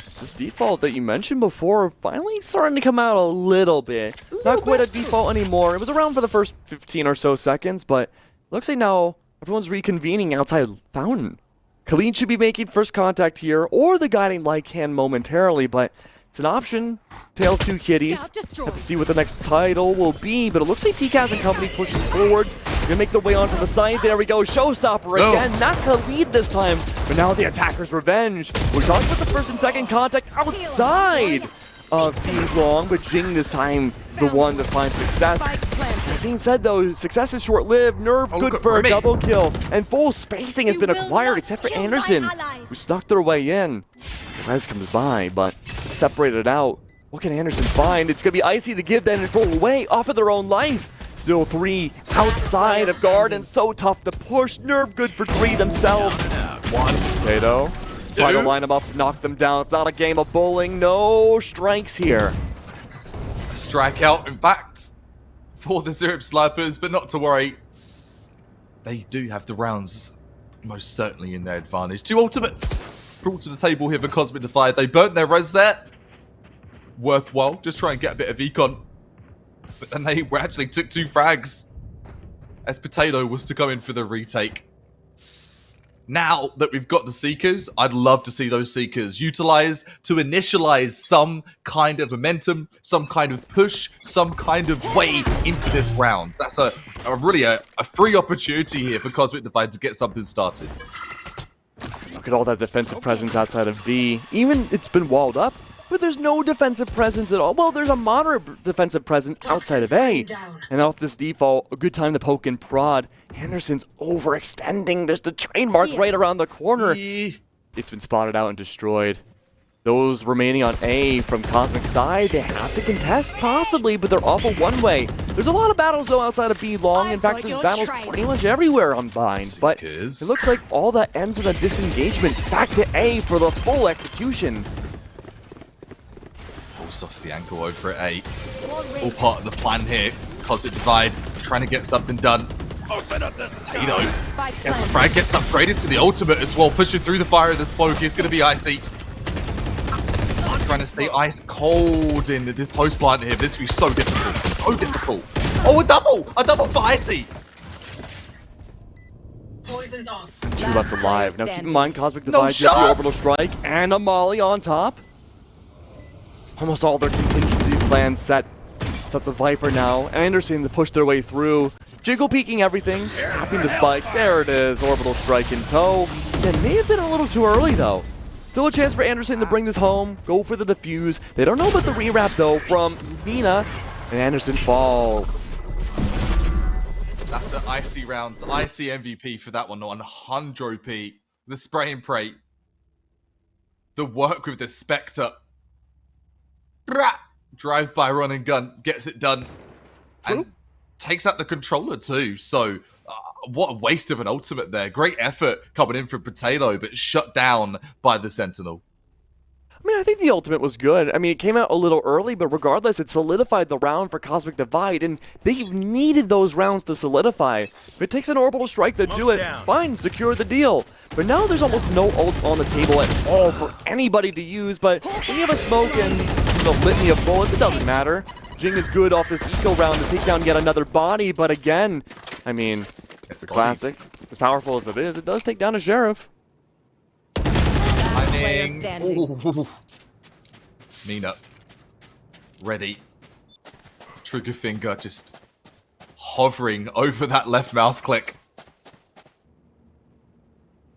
This default that you mentioned before finally starting to come out a little bit. Not quite a default anymore. It was around for the first 15 or so seconds, but looks like now everyone's reconvening outside Fountain. Khalid should be making first contact here, or the guiding light can momentarily, but it's an option. Tail 2 kitties. Have to see what the next title will be, but it looks like TCAS and company pushing forwards. Gonna make their way onto the side. There we go. Showstopper again. Not Khalid this time, but now the attacker's revenge. We're talking about the first and second contact outside of Fiend Long, but Jing this time is the one to find success. That being said, though, success is short-lived. Nerve good for a double kill, and full spacing has been acquired, except for Anderson, who stuck their way in. The res comes by, but separated out. What can Anderson find? It's going to be Icy to give that and pull away off of their own life. Still 3 outside of Garden. So tough to push. Nerve good for 3 themselves. 1 Potato. Try to line them up, knock them down. It's not a game of bowling. No strikes here. Strikeout, in fact, for the Syrup Slurpers, but not to worry. They do have the rounds most certainly in their advantage. 2 ultimates brought to the table here for Cosmic Divide. They burnt their res there. Worthwhile. Just try and get a bit of econ. But then they actually took 2 frags as Potato was to come in for the retake. Now that we've got the Seekers, I'd love to see those Seekers utilized to initialize some kind of momentum, some kind of push, some kind of way into this round. That's a really free opportunity here for Cosmic Divide to get something started. Look at all that defensive presence outside of B. Even it's been walled up, but there's no defensive presence at all. Well, there's a moderate defensive presence outside of A. And off this default, a good time to poke and prod. Anderson's overextending. There's the trademark right around the corner. It's been spotted out and destroyed. Those remaining on A from Cosmic side, they have to contest possibly, but they're off a one-way. There's a lot of battles though outside of B long. In fact, there's battles pretty much everywhere on Bind. But it looks like all that ends in a disengagement. Back to A for the full execution. Forced off the ankle over at 8. All part of the plan here. Cosmic Divide trying to get something done. Open up the Potato. Gets a frag, gets upgraded to the ultimate as well. Pushing through the fire of the smoke. It's going to be icy. Trying to stay ice cold in this post plant here. This will be so difficult. So difficult. Oh, a double for icy. Poison's off. 2 left alive. Now keep in mind, Cosmic Divide gets the orbital strike and a molly on top. Almost all their contingency plans set. Set the Viper now. Anderson to push their way through. Jiggle peeking everything. Tapping the spike. There it is. Orbital strike in tow. That may have been a little too early though. Still a chance for Anderson to bring this home. Go for the defuse. They don't know about the rewrap though from Mina. And Anderson falls. That's the icy rounds. Icy MVP for that one. 100p. The spray and pray. The work with the Spectre. Drive by run and gun. Gets it done. True. And takes out the controller too. So what a waste of an ultimate there. Great effort coming in from Potato, but shut down by the Sentinel. I mean, I think the ultimate was good. I mean, it came out a little early, but regardless, it solidified the round for Cosmic Divide, and they needed those rounds to solidify. If it takes an orbital strike to do it, fine, secure the deal. But now there's almost no ult on the table at all for anybody to use, but when you have a smoke and a litany of bullets, it doesn't matter. Jing is good off this eco round to take down yet another body, but again, I mean, it's a classic. As powerful as it is, it does take down a sheriff. Ooh. Mina. Ready. Trigger finger just hovering over that left mouse click.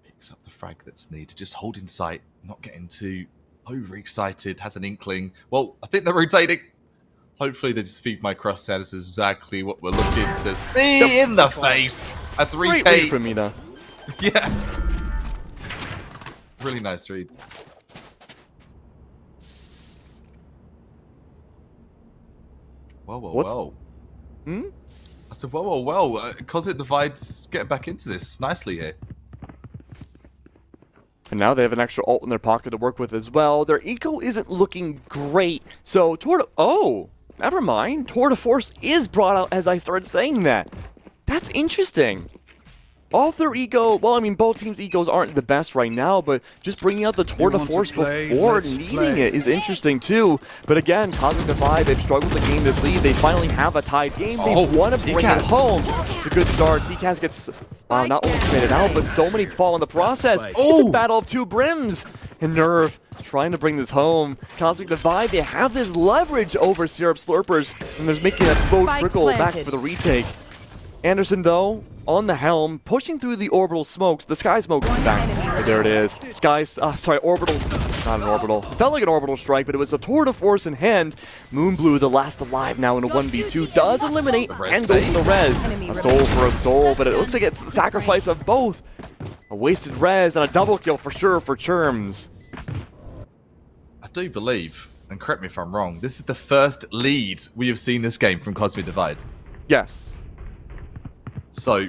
Picks up the frag that's needed. Just holding sight. Not getting too overexcited. Has an inkling. Well, I think they're rotating. Hopefully they just feed my crosshairs. This is exactly what we're looking to see in the face. A 3K. Great read from Mina. Yeah. Really nice reads. Whoa. Hmm? I said, whoa. Cosmic Divide's getting back into this nicely here. And now they have an extra ult in their pocket to work with as well. Their eco isn't looking great. So, never mind. Tour de Force is brought out as I started saying that. That's interesting. Off their eco, well, I mean, both teams' ecos aren't the best right now, but just bringing out the Tour de Force before needing it is interesting too. But again, Cosmic Divide, they've struggled to gain this lead. They finally have a tied game. They want to bring it home. It's a good start. TCAS gets not only committed out, but so many fall in the process. It's a battle of 2 brims. And Nerve trying to bring this home. Cosmic Divide, they have this leverage over Syrup Slurpers, and they're making that slow trickle back for the retake. Anderson, though, on the helm, pushing through the orbital smokes, the sky smokes, in fact. There it is. Orbital. Not an orbital. Felt like an orbital strike, but it was a tour de force in hand. Moonblue, the last alive now in a 1v2, does eliminate and goes for the res. A soul for a soul, but it looks like it's the sacrifice of both. A wasted res and a double kill for sure for Churms. I do believe, and correct me if I'm wrong, this is the first lead we have seen this game from Cosmic Divide. Yes. So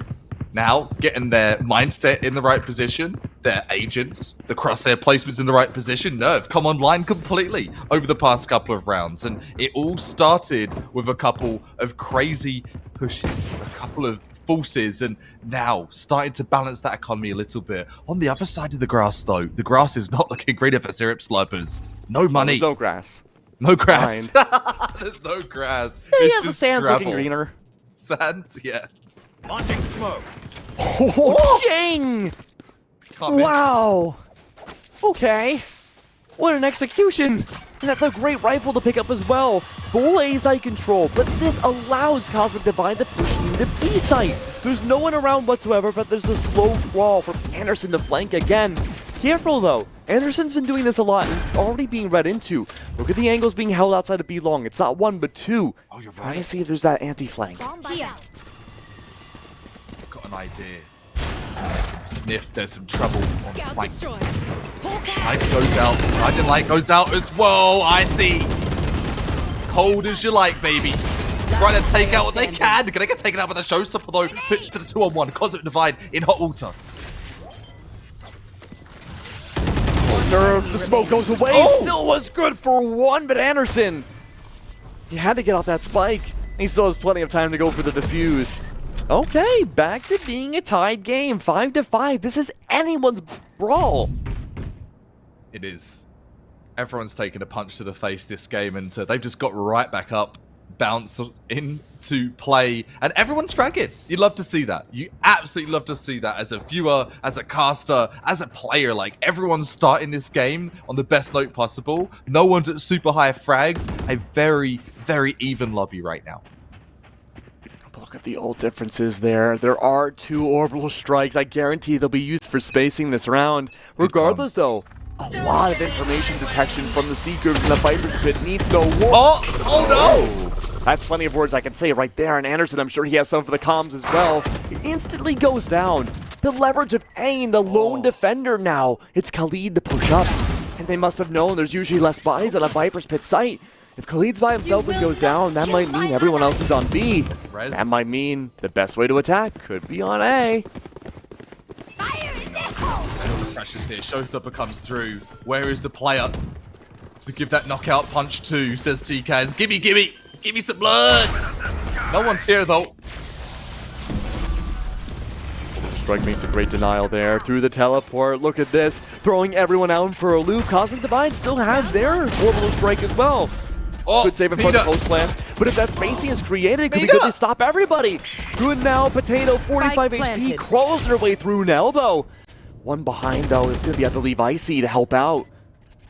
now getting their mindset in the right position, their agents, the crosshair placements in the right position, Nerve come online completely over the past couple of rounds. And it all started with a couple of crazy pushes, a couple of forces, and now starting to balance that economy a little bit. On the other side of the grass, though, the grass is not looking great for Syrup Slurpers. No money. There's no grass. No grass. There's no grass. Yeah, It's the just sand's gravel. looking greener. Sand, yeah. Launching smoke. Oh, dang! Can't miss. Wow. Okay. What an execution. And that's a great rifle to pick up as well. Full A site control, but this allows Cosmic Divine to push into B site. There's no one around whatsoever, but there's a slow crawl from Anderson to flank again. Careful though. Anderson's been doing this a lot, and it's already being read into. Look at the angles being held outside of B long. It's not one, but two. Oh, you're Trying to right. see if there's that anti-flank. Here. Got an idea. Sniff, there's some trouble on the Scout flank. destroyed. Hawk Light goes out. Guardian light goes out as well. I see. Cold as you like, baby. Trying to take out what they can. They're going to get taken out by the showstopper, though. Pitch to the 2-on-1. Cosmic Divide in hot water. Nerve, the smoke goes away. Oh! Still was good for one, but Anderson, he had to get off that spike. He still has plenty of time to go for the defuse. Okay, back to being a tied game, 5-5. This is anyone's brawl. It is. Everyone's taken a punch to the face this game, and they've just got right back up, bounced into play, and everyone's fragging. You love to see that. You absolutely love to see that as a viewer, as a caster, as a player. Like, everyone's starting this game on the best note possible. No one's at super high frags. A very, very even lobby right now. Look at the old differences there. There are 2 orbital strikes. I guarantee they'll be used for spacing this round. Regardless, though, a lot of information detection from the Seekers, and the Viper's Pit needs no war. Oh no! That's plenty of words I can say right there. And Anderson, I'm sure he has some for the comms as well. He instantly goes down. The leverage of A and the lone defender now. It's Khalid to push up. And they must have known there's usually less bodies on a Viper's Pit site. If Khalid's by himself and goes down, that might mean everyone else is on B. That might mean the best way to attack could be on A. The pressure's here. Showstopper comes through. Where is the player to give that knockout punch to? Says TKaz. Gimme, gimme, give me some blood. No one's here though. Strike makes a great denial there through the teleport. Look at this, throwing everyone out for a loop. Cosmic Divide still have their orbital strike as well. Oh, Good save in front of post plan. But if that spacing is created, it could be good to stop everybody. Good now, Potato, 45 HP, crawls their way through an elbow. One behind, though. It's going to be, I believe, Icy to help out.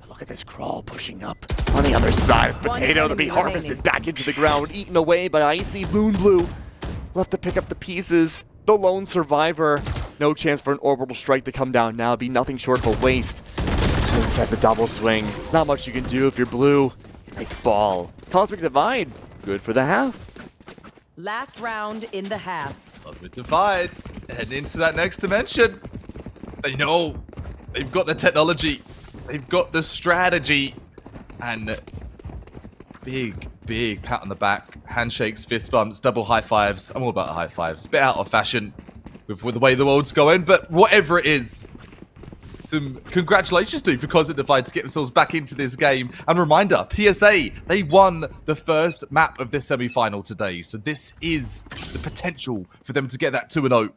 But look at this crawl pushing up on the other side of Potato to be harvested back into the ground, eaten away by Icy. Loon Blue left to pick up the pieces. The lone survivor. No chance for an orbital strike to come down now. Be nothing short of a waste. Inside the double swing. Not much you can do if you're blue. Great ball. Cosmic Divide. Good for the half. Last round in the half. Cosmic Divides heading into that next dimension. They know they've got the technology, they've got the strategy, and big pat on the back, handshakes, fist bumps, double high fives. I'm all about high fives. Bit out of fashion with the way the world's going, but whatever it is, some congratulations to for Cosmic Divide to get themselves back into this game. And reminder, PSA, they won the first map of this semi-final today, so this is the potential for them to get that 2-0.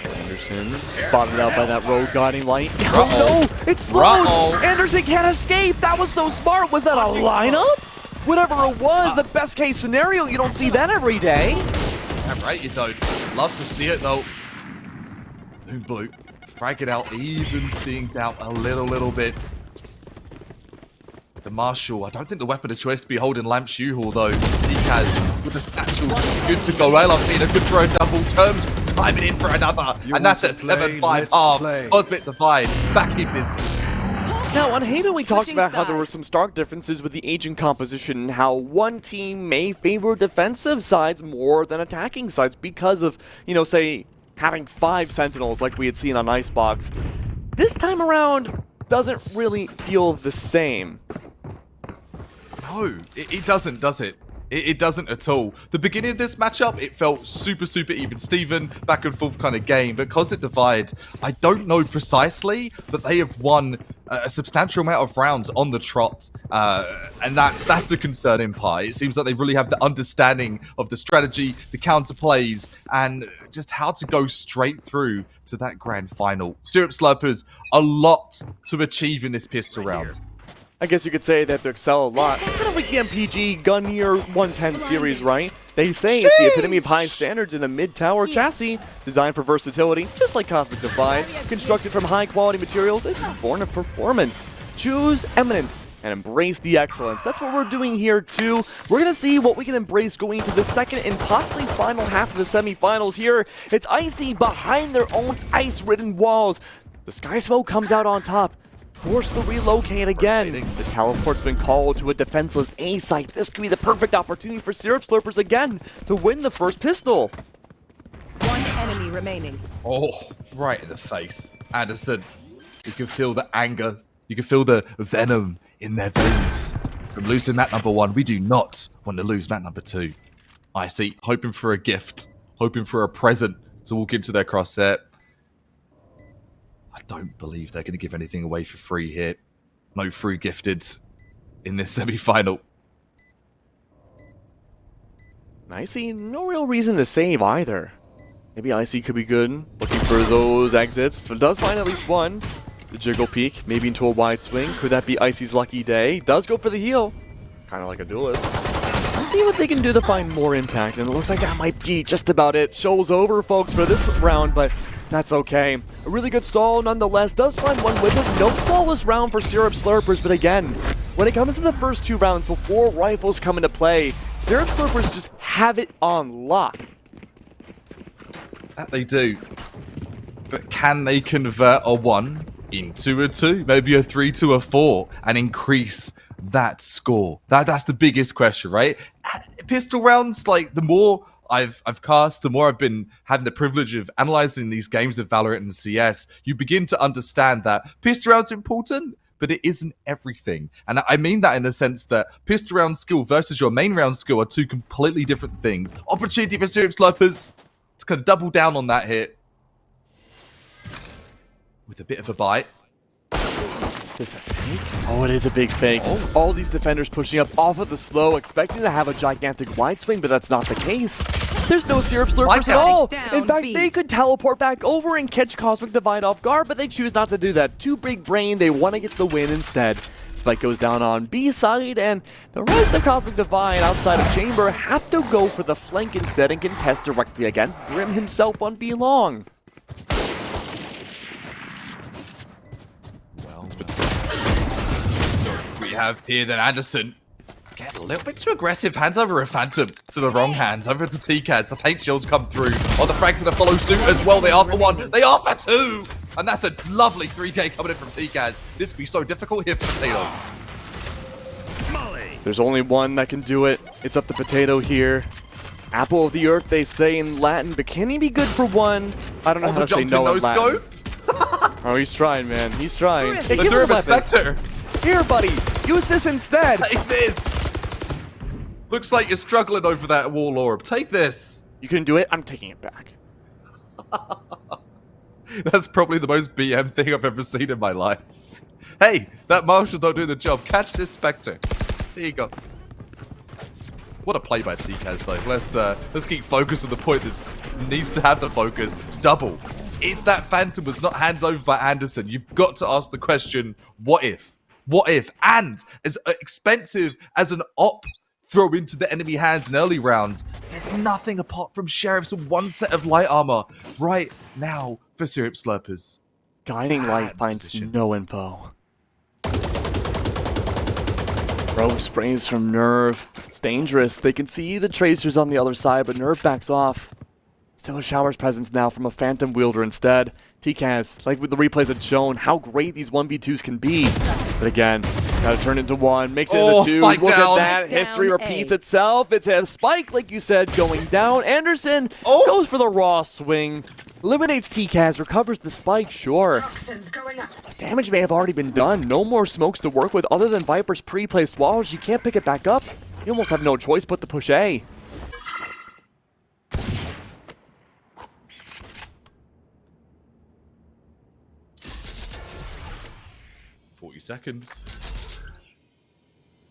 Anderson spotted out by that rogue guiding light. Oh no, it's slowed. Anderson can't escape. That was so smart. Was that a lineup? Whatever it was, the best case scenario. You don't see that every day. Damn right you don't. Love to see it though. Moon Blue, frag it out, evens things out a little bit. The Marshal, I don't think the weapon of choice to be holding Lamp Shoehall though. TKaz with the satchel, good to go. I've seen a good throw double terms, timing in for another. And that's at 7-5 half. Cosmic Divide, back in business. Now, on Halo, we talked about how there were some stark differences with the agent composition and how one team may favor defensive sides more than attacking sides because of, you know, say, having 5 Sentinels like we had seen on Icebox. This time around, doesn't really feel the same. No, it doesn't, does it? It doesn't at all. The beginning of this matchup, it felt super, super even Steven, back and forth kind of game. But because it divides, I don't know precisely, but they have won a substantial amount of rounds on the trot. And that's the concerning part. It seems like they really have the understanding of the strategy, the counter plays, and just how to go straight through to that grand final. Syrup Slurpers, a lot to achieve in this pistol round. I guess you could say they have to excel a lot. Kind of like the MPG Gunyear 110 series, right? They say it's the epitome of high standards in a mid-tower chassis, designed for versatility, just like Cosmic Divide, constructed from high-quality materials, and born of performance. Choose eminence and embrace the excellence. That's what we're doing here, too. We're going to see what we can embrace going into the second and possibly final half of the semifinals here. It's Icy behind their own ice-ridden walls. The Sky Smoke comes out on top. Forced to relocate again. The teleport's been called to a defenseless A site. This could be the perfect opportunity for Syrup Slurpers again to win the first pistol. One enemy remaining. Oh, right in the face. Anderson, you can feel the anger. You can feel the venom in their veins. From losing map number 1, we do not want to lose map number 2. Icy, hoping for a gift, hoping for a present to walk into their cross set. I don't believe they're going to give anything away for free here. No free gifteds in this semi-final. Icy, no real reason to save either. Maybe Icy could be good, looking for those exits. So it does find at least one. The jiggle peek, maybe into a wide swing. Could that be Icy's lucky day? Does go for the heal. Kind of like a duelist. Let's see what they can do to find more impact. And it looks like that might be just about it. Show's over, folks, for this round, but that's okay. A really good stall nonetheless. Does find one with it. No flawless round for Syrup Slurpers, but again, when it comes to the first 2 rounds before rifles come into play, Syrup Slurpers just have it on lock. That they do. But can they convert a 1 into a 2? Maybe a 3 to a 4 and increase that score? That's the biggest question, right? Pistol rounds, like, the more I've cast, the more I've been having the privilege of analyzing these games of Valorant and CS, you begin to understand that pistol rounds are important, but it isn't everything. And I mean that in the sense that pistol round skill versus your main round skill are 2 completely different things. Opportunity for Syrup Slurpers to kind of double down on that hit with a bit of a bite. Is this a fake? Oh, it is a big fake. Oh. All these defenders pushing up off of the slow, expecting to have a gigantic wide swing, but that's not the case. There's no Syrup Slurpers at all. In fact, they could teleport back over and catch Cosmic Divide off guard, but they choose not to do that. Too big brain, they want to get the win instead. Spike goes down on B side, and the rest of Cosmic Divide outside of Chamber have to go for the flank instead and contest directly against Brim himself on B long. We have here then Anderson get a little bit too aggressive. Hands over a Phantom to the wrong hands. Over to TKaz. The paint shields come through. Oh, the frags going to follow suit as well. They are for 1. They are for 2. And that's a lovely 3K coming in from TKaz. This could be so difficult here for Potato. There's only one that can do it. It's up to Potato here. Apple of the earth, they say in Latin, but can he be good for 1? I don't know how to say no in Latin. Oh, he's trying, man. He's trying. Hey, give him a Spectre. Here, buddy. Use this instead. Take this. Looks like you're struggling over that wall orb. Take this. You couldn't do it? I'm taking it back. That's probably the most BM thing I've ever seen in my life. Hey, that Marshall don't do the job. Catch this Spectre. There you go. What a play by TKaz, though. Let's keep focused on the point that needs to have the focus. Double. If that Phantom was not handed over by Anderson, you've got to ask the question, what if? What if? And as expensive as an op throw into the enemy hands in early rounds, there's nothing apart from Sheriff's 1 set of light armor right now for Syrup Slurpers. Guiding Light finds no info. Rogue sprays from Nerve. It's dangerous. They can see the tracers on the other side, but Nerve backs off. Still a Shower's presence now from a Phantom wielder instead. TKaz, like with the replays had shown, how great these 1v2s can be. But again, gotta turn into 1, makes it into 2. Spike Look down. at that. History repeats itself. It's a Spike, like you said, going down. Anderson goes for the raw swing. Eliminates TKaz, recovers the Spike, sure. Damage may have already been done. No more smokes to work with other than Viper's pre-placed walls. She can't pick it back up. You almost have no choice but to push A. 40 seconds.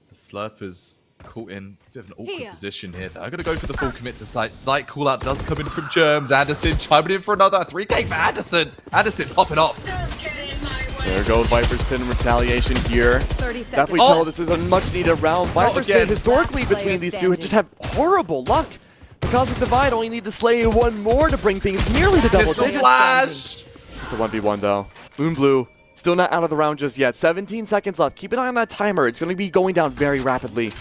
The Slurpers caught in a bit of an awkward position here. They're going to go for the full commit to Sight. Sight call out does come in from Germs. Anderson chiming in for another 3K for Anderson. Anderson popping off. There goes Viper's pin in retaliation here. 30 seconds. Definitely tell this is a much needed round. Viper's pin historically Last between player these two standing. just have horrible luck. The Cosmic Divide only need to slay one more to bring things nearly to double digits. Flash. It's a 1v1 though. Moonblue still not out of the round just yet. 17 seconds left. Keep an eye on that timer. It's going to be going down very rapidly.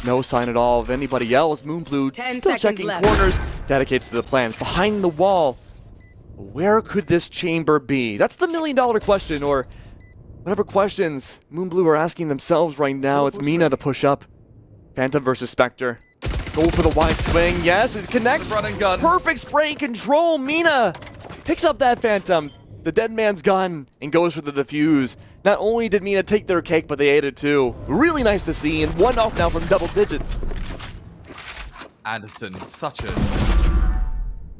No sign at all of anybody else. Moonblue 10 still seconds checking left. corners. Dedicates to the plans. Behind the wall. Where could this chamber be? That's the million-dollar question, or whatever questions Moonblue are asking themselves right now. It's Mina to push up. Phantom versus Spectre. Go for the wide swing. Yes, it connects. Run and gun. Perfect spray control. Mina picks up that Phantom, the dead man's gun, and goes for the defuse. Not only did Mina take their cake, but they ate it too. Really nice to see, and 1 off now from double digits. Anderson, such a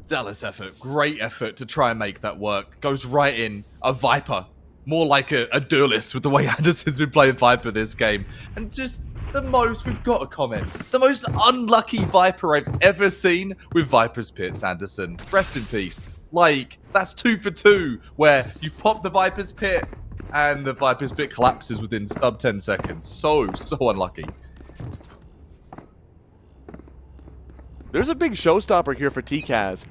zealous effort. Great effort to try and make that work. Goes right in. A Viper. More like a duelist with the way Anderson's been playing Viper this game. And just the most, we've got to comment, the most unlucky Viper I've ever seen with Viper's Pits, Anderson. Rest in peace. Like, that's 2 for 2, where you pop the Viper's Pit and the Viper's Pit collapses within sub 10 seconds. So unlucky. There's a big showstopper here for TCAS.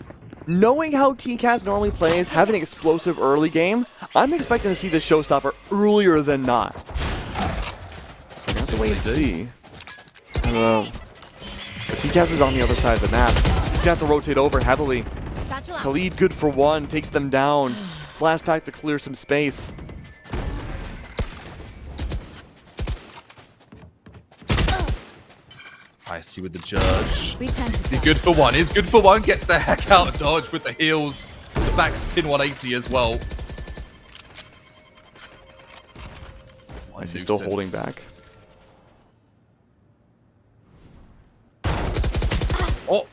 Knowing how TCAS normally plays, having an explosive early game, I'm expecting to see this showstopper earlier than not. So we have to wait and see. I don't know. But TCAS is on the other side of the map. He's going to have to rotate over heavily. Khalid good for 1, takes them down. Blast pack to clear some space. Icy with the Judge. We tend to He's good for 1. He's good for 1. Gets the heck out of dodge with the heels. The back spin 180 as well. Icy's still holding back. Oh!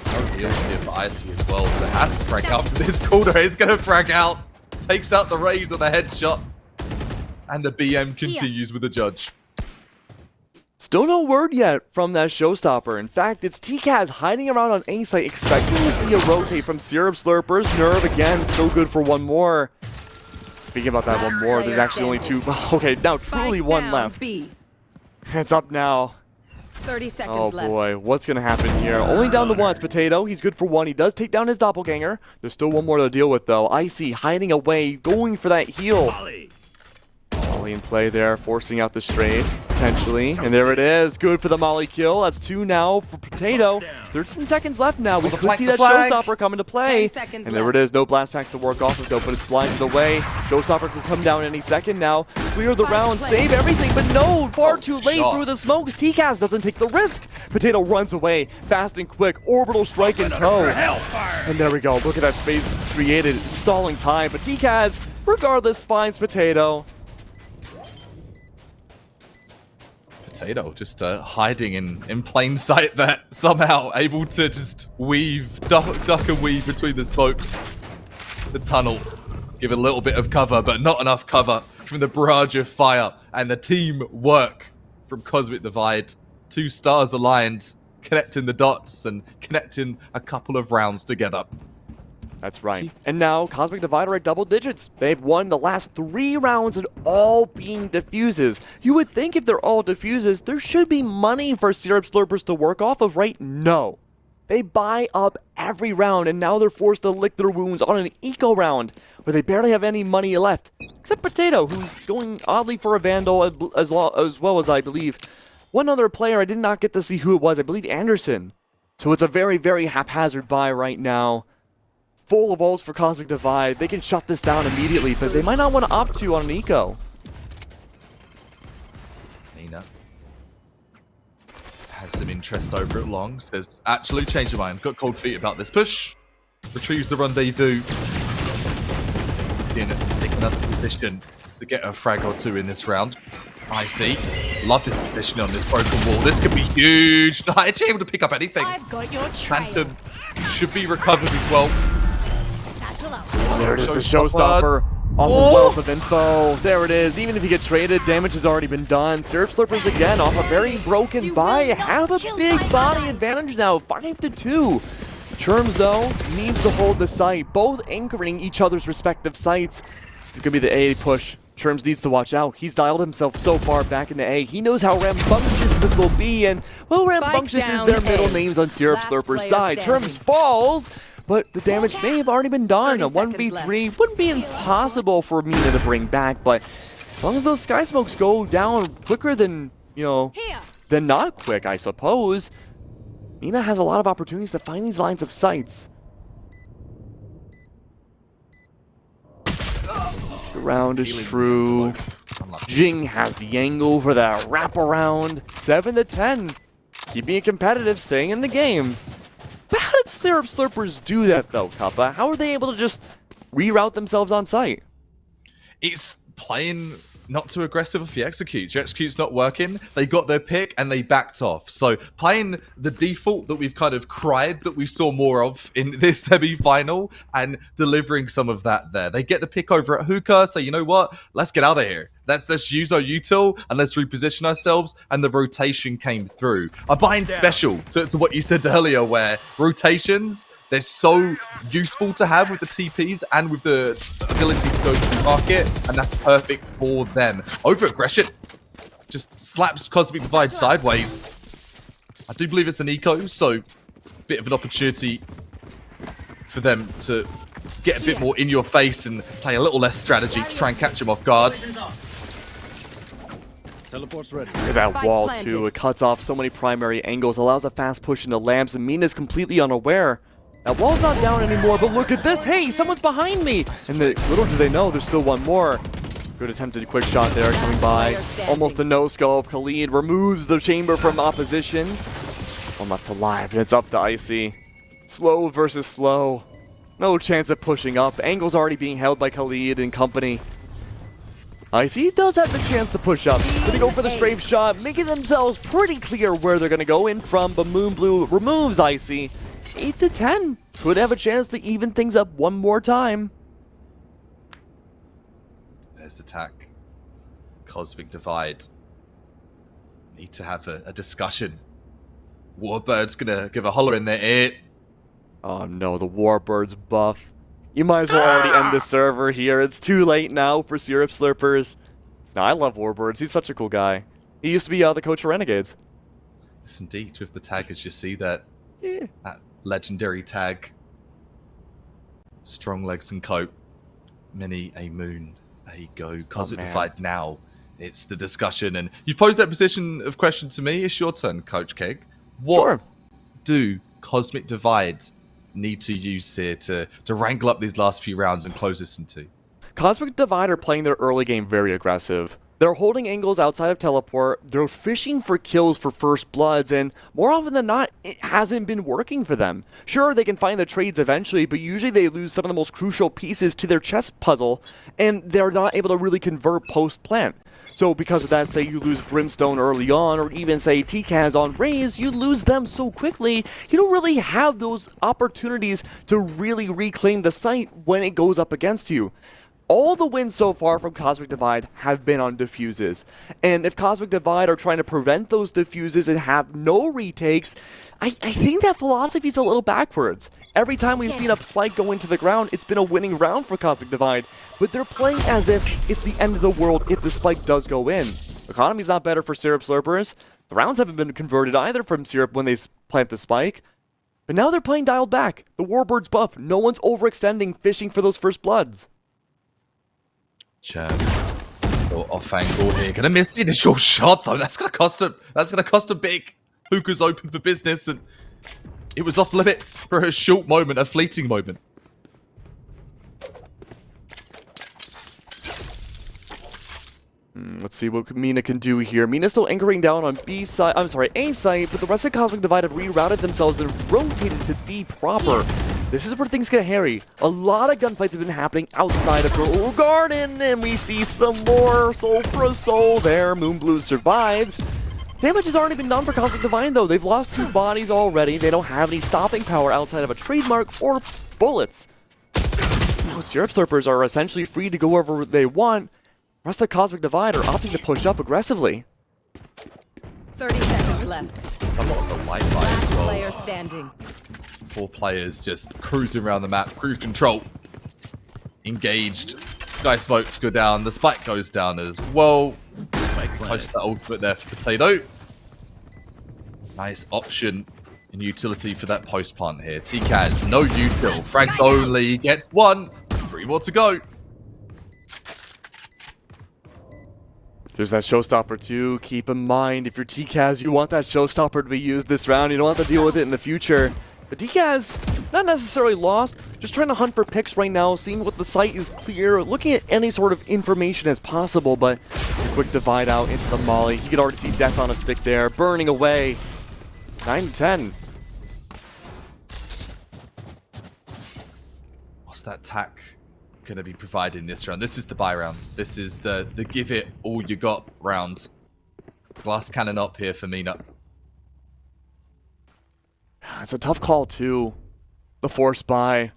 No heals here for Icy as well, so has to frag out for this corner. He's going to frag out. Takes out the Rays with a headshot. And the BM continues with the Judge. Still no word yet from that showstopper. In fact, it's TCAS hiding around on A site, expecting to see a rotate from Syrup Slurpers. Nerve again, still good for 1 more. Speaking about that 1 more, there's actually only 2. Okay, now truly 1 left. It's up now. 30 seconds Oh left. boy, what's going to happen here? Only down to 1. It's Potato. He's good for 1. He does take down his doppelganger. There's still 1 more to deal with, though. Icy hiding away, going for that heal. Molly in play there, forcing out the straight, potentially. And there it is. Good for the Molly kill. That's 2 now for Potato. 13 seconds left now. We could see that showstopper come into play. 10 seconds And there it is. No blast packs to work off of, though, but it's blinded away. Showstopper could come down any second now. Clear the round, save everything, but no! Far too late through the smoke. TCAS doesn't take the risk. Potato runs away, fast and quick. Orbital strike in tow. And there we go. Look at that space created. It's stalling time, but TCAS, regardless, finds Potato. Potato just hiding in plain sight, that somehow able to just weave, duck and weave between the smokes. The tunnel. Give a little bit of cover, but not enough cover from the barrage of fire. And the team work from Cosmic Divide. 2 stars aligned, connecting the dots and connecting a couple of rounds together. That's right. And now, Cosmic Divide are at double digits. They've won the last 3 rounds and all being diffuses. You would think if they're all diffuses, there should be money for Syrup Slurpers to work off of, right? No. They buy up every round, and now they're forced to lick their wounds on an eco round, where they barely have any money left. Except Potato, who's going oddly for a Vandal as well as I believe. One other player, I did not get to see who it was. I believe Anderson. So it's a very, very haphazard buy right now. Full of ults for Cosmic Divide. They can shut this down immediately, but they might not want to opt to on an eco. Nina has some interest over at Long. Says, actually, change your mind. Got cold feet about this push. Retrieves the rendezvous. Take another position to get a frag or 2 in this round. I see. Love this position on this broken wall. This could be huge. Not actually able to pick up anything. I've got your trail. Phantom should be recovered as well. Satchel out. There it is, the showstopper. Off a wealth of info. There it is. Even if you get traded, damage has already been done. Syrup Slurpers again off a very broken buy. Have a big body advantage now, 5-2. Churms, though, needs to hold the site, both anchoring each other's respective sites. It's going to be the A push. Churms needs to watch out. He's dialed himself so far back into A. He knows how rambunctious this will be, and, well, rambunctious is their middle names on Syrup Slurper's side. Churms falls, but the damage may have already been done. A 1v3 wouldn't be impossible for Mina to bring back, but as long as those sky smokes go down quicker than, you know, than not quick, I suppose, Mina has a lot of opportunities to find these lines of sights. The round is true. Jing has the angle for that wraparound. 7-10. Keeping it competitive, staying in the game. But how did Syrup Slurpers do that, though, Kappa? How are they able to just reroute themselves on site? It's playing not too aggressive if you execute. Your execute's not working. They got their pick and they backed off. So playing the default that we've kind of cried that we saw more of in this semi-final and delivering some of that there. They get the pick over at hookah, say, you know what? Let's get out of here. Let's use our util and let's reposition ourselves, and the rotation came through. I bind special to what you said earlier, where rotations, they're so useful to have with the TPs and with the ability to go to market, and that's perfect for them. Over aggression just slaps Cosmic Divide sideways. I do believe it's an eco, so bit of an opportunity for them to get a bit more in your face and play a little less strategy to try and catch him off guard. Teleport's ready. Look at that wall, too. It cuts off so many primary angles, allows a fast push into lamps, and Mina's completely unaware. That wall's not down anymore, but look at this. Hey, someone's behind me. And little do they know, there's still one more. Good attempted quick shot there coming by. Almost a no-scope. Khalid removes the chamber from opposition. One left alive, and it's up to Icy. Slow versus slow. No chance of pushing up. Angle's already being held by Khalid and company. Icy does have the chance to push up. Gonna go for the strafe shot, making themselves pretty clear where they're gonna go in from, but Moonblue removes Icy. 8-10. Could have a chance to even things up one more time. There's the tack. Cosmic Divide. Need to have a discussion. Warbird's gonna give a holler in their ear. Oh no, the Warbird's buff. You might as well already end the server here. It's too late now for Syrup Slurpers. No, I love Warbirds. He's such a cool guy. He used to be the coach for Renegades. Yes, indeed. With the tag, as you see that, Yeah. that legendary tag. Strong legs and coat. Many a moon. There you go. Cosmic Divide now. It's the discussion. And you posed that position of question to me. It's your turn, Coach Keg. What do Cosmic Divide need to use here to wrangle up these last few rounds and close this in two? Cosmic Divide are playing their early game very aggressive. They're holding angles outside of teleport, they're fishing for kills for first bloods, and more often than not, it hasn't been working for them. Sure, they can find the trades eventually, but usually they lose some of the most crucial pieces to their chess puzzle, and they're not able to really convert post-plant. So because of that, say you lose Brimstone early on, or even say TCAS on Raze, you lose them so quickly, you don't really have those opportunities to really reclaim the site when it goes up against you. All the wins so far from Cosmic Divide have been on defuses. And if Cosmic Divide are trying to prevent those defuses and have no retakes, I think that philosophy is a little backwards. Every time we've seen a spike go into the ground, it's been a winning round for Cosmic Divide. But they're playing as if it's the end of the world if the spike does go in. Economy's not better for Syrup Slurpers. The rounds haven't been converted either from Syrup when they plant the spike. But now they're playing dialed back. The Warbird's buff. No one's overextending, fishing for those first bloods. Chance. So off angle here. Gonna miss the initial shot though. That's gonna cost him. That's gonna cost him big. Hookah's open for business, and it was off limits for a short moment, a fleeting moment. Let's see what Mina can do here. Mina's still anchoring down on B side, A side, but the rest of Cosmic Divide have rerouted themselves and rotated to B proper. this is where things get hairy. A lot of gunfights have been happening outside of Pearl Garden, and we see some more soul for a soul there. Moonblue survives. Damage has already been done for Cosmic Divine, though. They've lost 2 bodies already. They don't have any stopping power outside of a trademark or bullets. Now, Syrup Slurpers are essentially free to go wherever they want. The rest of Cosmic Divide are opting to push up aggressively. 30 seconds left. A lot of the light as well. Player standing. 4 players just cruising around the map. Cruise control. Engaged. Sky smokes go down. The spike goes down as well. Close to that ultimate there for Potato. Nice option and utility for that post plant here. TCAS, no util. Frags only gets 1. 3 more to go. There's that showstopper too. Keep in mind, if you're TCAS, you want that showstopper to be used this round. You don't have to deal with it in the future. But TCAS, not necessarily lost, just trying to hunt for picks right now, seeing what the site is clear, looking at any sort of information as possible, but a quick divide out into the molly. You can already see death on a stick there, burning away. 9-10. What's that tack going to be providing this round? This is the buy round. This is the give it all you got round. Glass cannon up here for Mina. It's a tough call too. The force buy.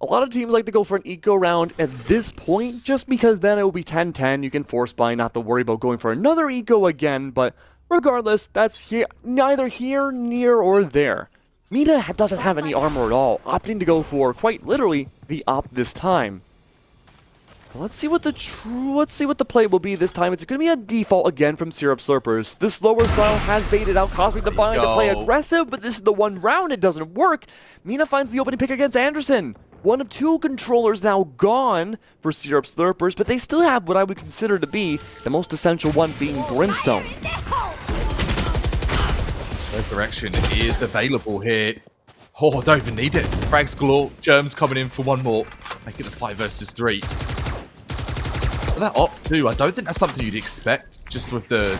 A lot of teams like to go for an eco round at this point, just because then it will be 10-10. You can force buy, not to worry about going for another eco again, but regardless, that's neither here, near, or there. Mina doesn't have any armor at all, opting to go for, quite literally, the op this time. Let's see what the play will be this time. It's going to be a default again from Syrup Slurpers. This lower style has baited out Cosmic Divine to play aggressive, but this is the one round it doesn't work. Mina finds the opening pick against Anderson. 1 of 2 controllers now gone for Syrup Slurpers, but they still have what I would consider to be the most essential one, being Brimstone. Resurrection is available here. Oh, I don't even need it. Frags galore. Germs coming in for 1 more. Make it a 5 versus 3. That op too, I don't think that's something you'd expect, just with the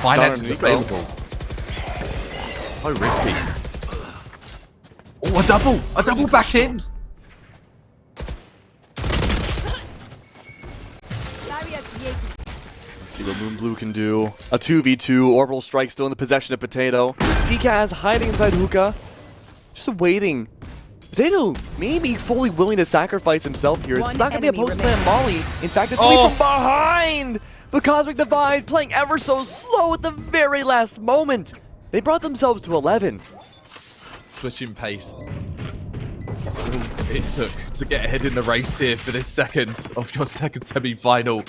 finances available. Oh, risky. Oh, a double back in. Let's see what Moonblue can do. A 2v2, Orbital Strike still in the possession of Potato. TCAS hiding inside Hookah, just waiting. Potato may be fully willing to sacrifice himself here. It's not going to be a post-plant molly. In fact, it's going to be from behind! But Cosmic Divide playing ever so slow at the very last moment. They brought themselves to 11. Switching pace. That's all it took to get ahead in the race here for this second of your second semi-final.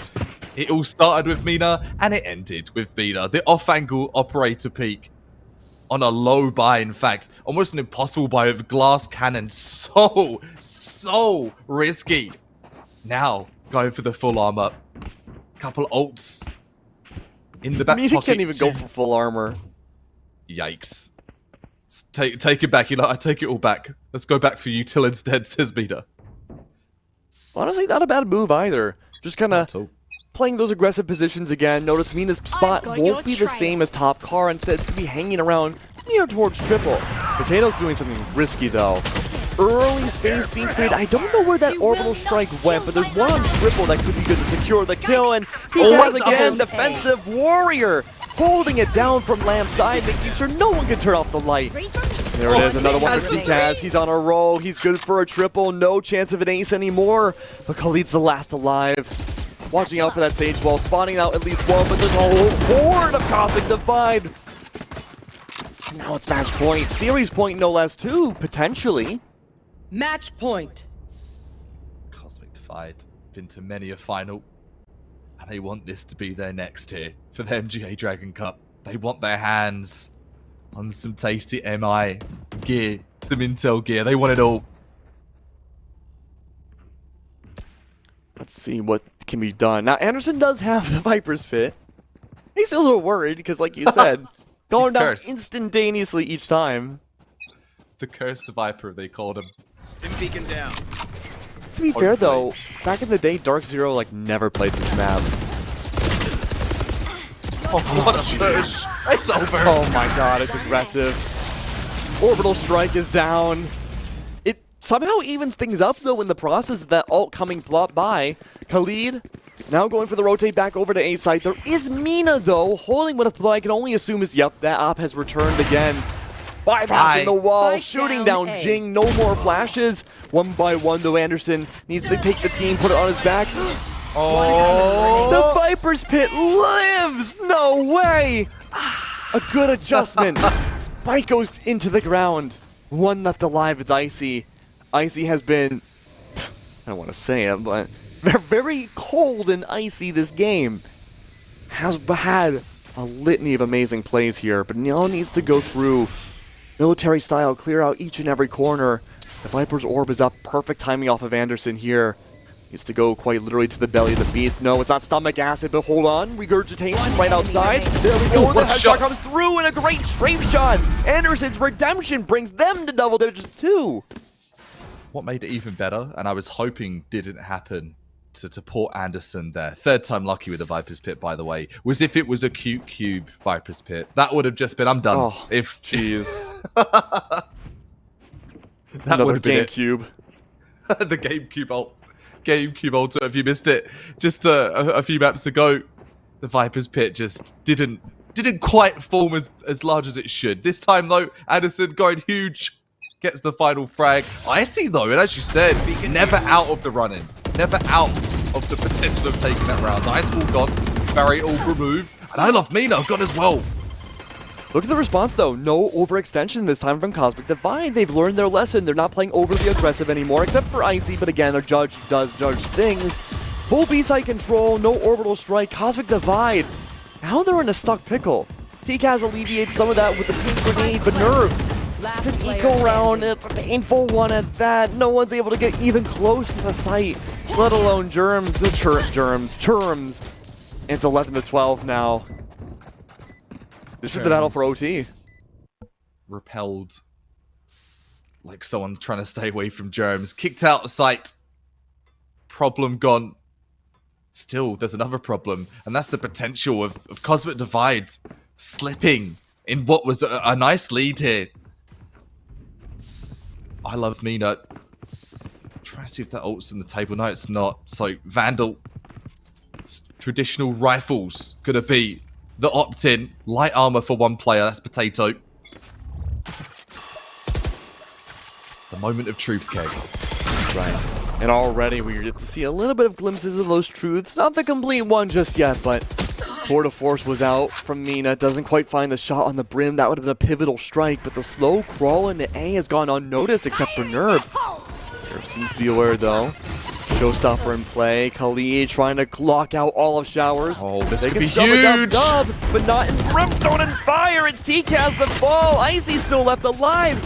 It all started with Mina, and it ended with Mina. The off-angle operator peak. On a low buy, in fact. Almost an impossible buy with glass cannon. So risky. Now, going for the full armor. Couple ults in the back pocket. Mina can't even go for full armor. Yikes. Take it back, Eli. I take it all back. Let's go back for you till instead, says Mina. Honestly, not a bad move either. Just kind of playing those aggressive positions again. Notice Mina's spot won't be the same as top car. Instead, it's going to be hanging around near towards triple. Potato's doing something risky, though. Early space being created. I don't know where that orbital strike went, but there's one on triple that could be good to secure the kill. And he has again, defensive warrior, holding it down from Lamp side, making sure no one can turn off the light. There it is, another one for TCAS. He's on a roll. He's good for a triple. No chance of an ace anymore. But Khalid's the last alive. Watching out for that Sage Wall, spawning out at least one, but there's a whole horde of Cosmic Divide. And now it's match point. Series point, no less, too, potentially. Match point. Cosmic Divide, been to many a final. And they want this to be their next here for the MGA Dragon Cup. They want their hands on some tasty MI gear, some Intel gear. They want it all. Let's see what can be done. Now, Anderson does have the Viper's Fit. He's a little worried because, like you said, going down instantaneously each time. The cursed Viper, they called him. Beacon down. To be fair, though, back in the day, Dark Zero, like, never played this map. Oh, what a push. It's over. Oh my god, it's aggressive. Orbital Strike is down. somehow evens things up, though, in the process of that ult coming flop by. Khalid now going for the rotate back over to A side. There is Mina, though, holding what I can only assume is, yep, that op has returned again. Bypassing the wall, Spike shooting down down A. Jing. No more flashes. One by one, though, Anderson needs to take the team, put it on his back. Oh, The Viper's Pit lives! No way! A good adjustment. Spike goes into the ground. One left alive, it's Icy. Icy has been, I don't want to say it, but very cold and icy this game. Has had a litany of amazing plays here, but now needs to go through military style, clear out each and every corner. The Viper's orb is up, perfect timing off of Anderson here. Needs to go quite literally to the belly of the beast. No, it's not stomach acid, but hold on. Regurgitation right outside. There we go. The headshot comes through and a great strafe shot. Anderson's redemption brings them to double digits too. what made it even better, and I was hoping didn't happen to port Anderson there. Third time lucky with the Viper's Pit, by the way, was if it was a cute cube Viper's Pit. That would have just been, I'm done. Oh, if jeez. That would have been it. GameCube. The GameCube Ultra, if you missed it, just a few maps ago, the Viper's Pit just didn't quite form as large as it should. This time, though, Anderson going huge, gets the final frag. Icy, though, and as you said, never out of the running. Never out of the potential of taking that round. Ice Wall gone, Barry all removed, and I love Mina gone as well. Look at the response, though. No overextension this time from Cosmic Divide. They've learned their lesson. They're not playing overly aggressive anymore, except for Icy, but again, a judge does judge things. Full B-side control, no orbital strike, Cosmic Divide. Now they're in a stuck pickle. TCAS alleviates some of that with the pink grenade, but Nerve, it's an eco round, it's a painful one at that. No one's able to get even close to the site, let alone Germs. It's 11 to 12 now. This is the battle for OT. Repelled. Like someone trying to stay away from Germs. Kicked out of sight. Problem gone. Still, there's another problem, and that's the potential of Cosmic Divide slipping in what was a nice lead here. I love Mina. Trying to see if that ult's in the table. No, it's not. So, Vandal. Traditional rifles. Gonna be the opt-in. Light armor for one player. That's Potato. The moment of truth, Keg. Right. And already we get to see a little bit of glimpses of those truths. Not the complete one just yet, but Tour de Force was out from Mina. Doesn't quite find the shot on the brim. That would have been a pivotal strike, but the slow crawl into A has gone unnoticed except for Nerve. Nerve seems to be aware, though. Showstopper in play. Khalid trying to lock out all of Showers. Oh, this they could be can huge! dub, but not in Brimstone and Fire. It's TCAS that fall. Icy's still left alive.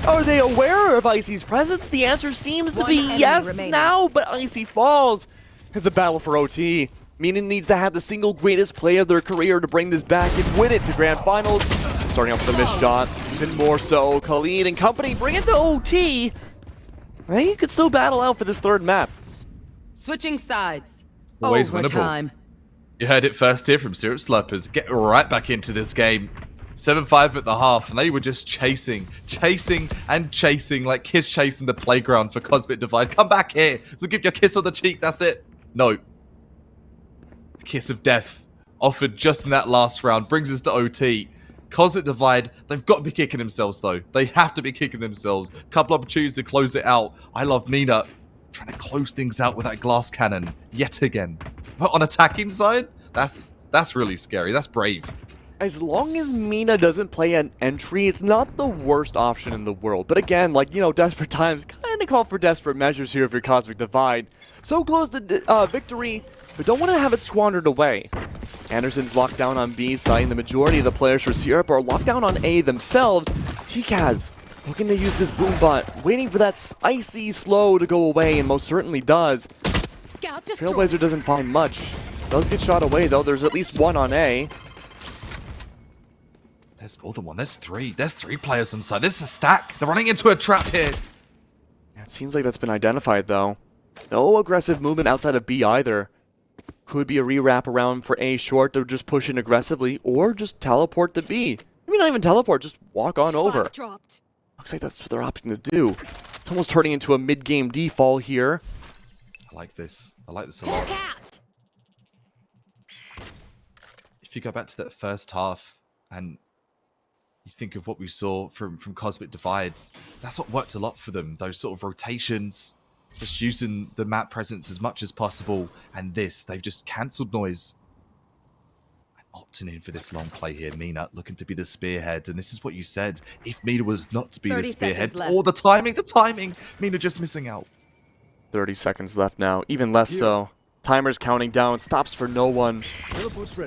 Are they aware of Icy's presence? The answer seems to be yes now, but Icy falls. It's a battle for OT. Mina needs to have the single greatest play of their career to bring this back and win it to Grand Finals. Starting off with a missed shot, even more so. Khalid and company bring it to OT. They could still battle out for this third map. Switching sides. Always winnable. Overtime. You heard it first here from Syrup Slurpers. Get right back into this game. 7-5 at the half, and they were just chasing like Kiss chasing the playground for Cosmic Divide. Come back here, so give you a kiss on the cheek, that's it. No. The kiss of death, offered just in that last round, brings us to OT. Cosmic Divide, they've got to be kicking themselves, though. They have to be kicking themselves. Couple opportunities to close it out. I love Mina trying to close things out with that glass cannon, yet again. But on attacking side, that's really scary. That's brave. As long as Mina doesn't play an entry, it's not the worst option in the world. But again, like, you know, desperate times kind of call for desperate measures here if you're Cosmic Divide. So close to victory, but don't want to have it squandered away. Anderson's locked down on B side, and the majority of the players for Syrup are locked down on A themselves. TCAS looking to use this boom bot, waiting for that icy slow to go away, and most certainly does. Scout destroyed. Trailblazer doesn't find much. Does get shot away, though. There's at least one on A. There's more than one. There's three. There's three players on side. This is a stack. They're running into a trap here. Yeah, it seems like that's been identified, though. No aggressive movement outside of B either. Could be a re-wrap around for A short. They're just pushing aggressively, or just teleport to B. Maybe not even teleport, just walk on over. Dropped. Looks like that's what they're opting to do. It's almost turning into a mid-game default here. I like this. I like this a lot. Cat. If you go back to that first half and you think of what we saw from Cosmic Divides, that's what worked a lot for them. Those sort of rotations, just using the map presence as much as possible. And this, they've just cancelled noise. And opting in for this long play here. Mina looking to be the spearhead. And this is what you said. If Mina was not to be the 30 spearhead, seconds or the timing, Mina just missing out. 30 seconds left now, even less so. Timer's counting down, stops for no one.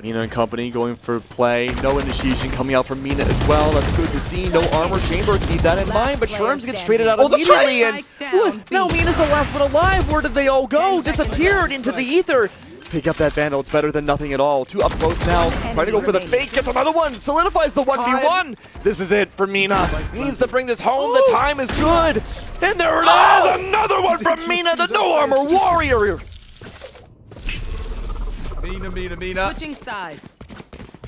Mina and company going for play. No initiation coming out from Mina as well. That's good to see. No armor chamber, keep that in mind. But Sherms gets traded out immediately. And now Mina's the last one alive. Where did they all go? Disappeared into the ether. Pick up that Vandal. It's better than nothing at all. 2 up close now. Trying to go for the fake. Gets another one. Solidifies the 1v1. This is it for Mina. Needs to bring this home. The time is good. And there it is. Another one from Mina, the no armor warrior. Mina. Switching sides.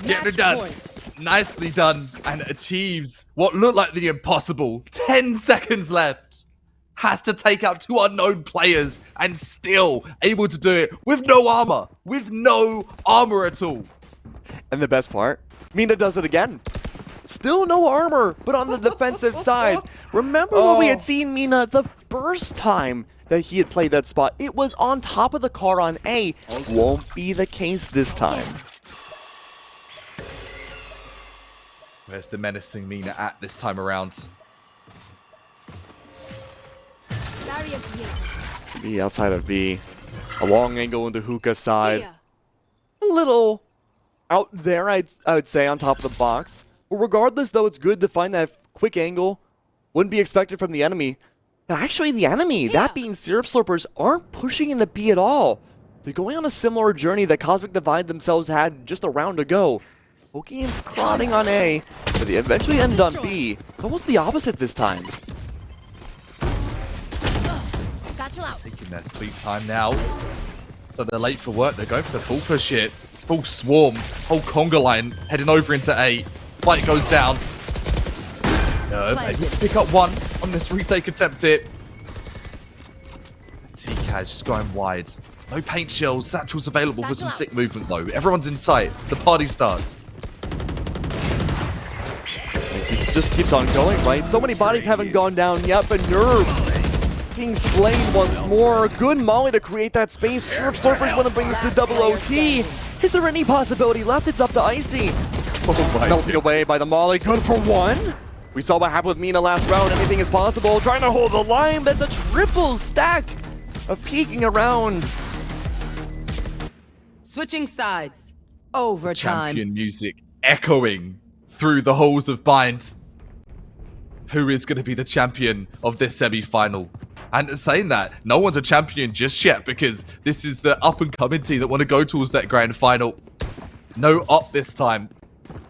Getting it done. Nicely done. And achieves what looked like the impossible. 10 seconds left. Has to take out 2 unknown players and still able to do it with no armor. With no armor at all. And the best part, Mina does it again. Still no armor, but on the defensive side. Remember when we had seen Mina the first time that he had played that spot? It was on top of the car on A. Won't be the case this time. Where's the menacing Mina at this time around? B outside of B. A long angle into Hookah's side. A little out there, I would say, on top of the box. But regardless, though, it's good to find that quick angle. Wouldn't be expected from the enemy. But actually, the enemy, that being Syrup Slurpers, aren't pushing in the B at all. They're going on a similar journey that Cosmic Divide themselves had just a round ago. Poking and prodding on A, but they eventually ended on B. It's almost the opposite this time. Taking their sweet time now. So they're late for work. They're going for the full push hit. Full swarm. Whole conga line heading over into A. Spike goes down. Able to pick up 1 on this retake attempt here. TCAS just going wide. No paint shells. Satchel's available for some sick movement though. Everyone's in sight. The party starts. It just keeps on going, right? So many bodies haven't gone down yet, but Nerve being slain once more. Good molly to create that space. Syrup Slurpers want to bring this to double OT. Is there any possibility left? It's up to Icy. Melted away by the molly. Good for 1. We saw what happened with Mina last round. Anything is possible. Trying to hold the line. That's a triple stack of peeking around. Switching sides. Overtime. Champion music echoing through the halls of Bind. Who is going to be the champion of this semi-final? And saying that, no one's a champion just yet because this is the up-and-coming team that want to go towards that grand final. No op this time.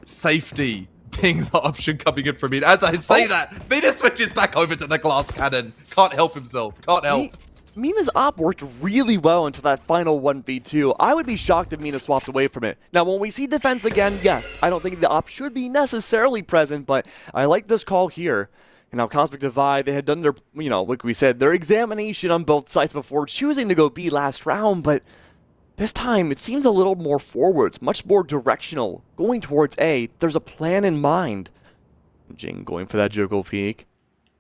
Safety being the option coming in from Mina. As I say that, Mina switches back over to the glass cannon. Can't help himself. Can't help. Mina's op worked really well into that final 1v2. I would be shocked if Mina swapped away from it. Now, when we see defense again, yes, I don't think the op should be necessarily present, but I like this call here. And now Cosmic Divide, they had done their, like we said, their examination on both sides before choosing to go B last round, but this time it seems a little more forwards, much more directional, going towards A. There's a plan in mind. Jing going for that juggle peek.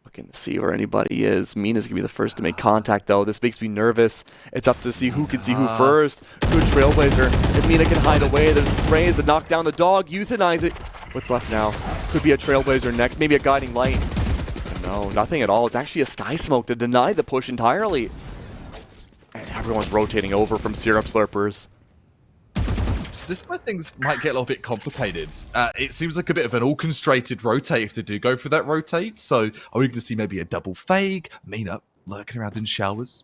Looking to see where anybody is. Mina's gonna be the first to make contact though. This makes me nervous. It's up to see who can see who first. Good Trailblazer. If Mina can hide away, there's the sprays, the knock down the dog, euthanize it. What's left now? Could be a Trailblazer next, maybe a Guiding Light. No, nothing at all. It's actually a Sky Smoke to deny the push entirely. And everyone's rotating over from Syrup Slurpers. This is where things might get a little bit complicated. It seems like a bit of an orchestrated rotate if they do go for that rotate. So are we going to see maybe a double fake? Mina lurking around in showers.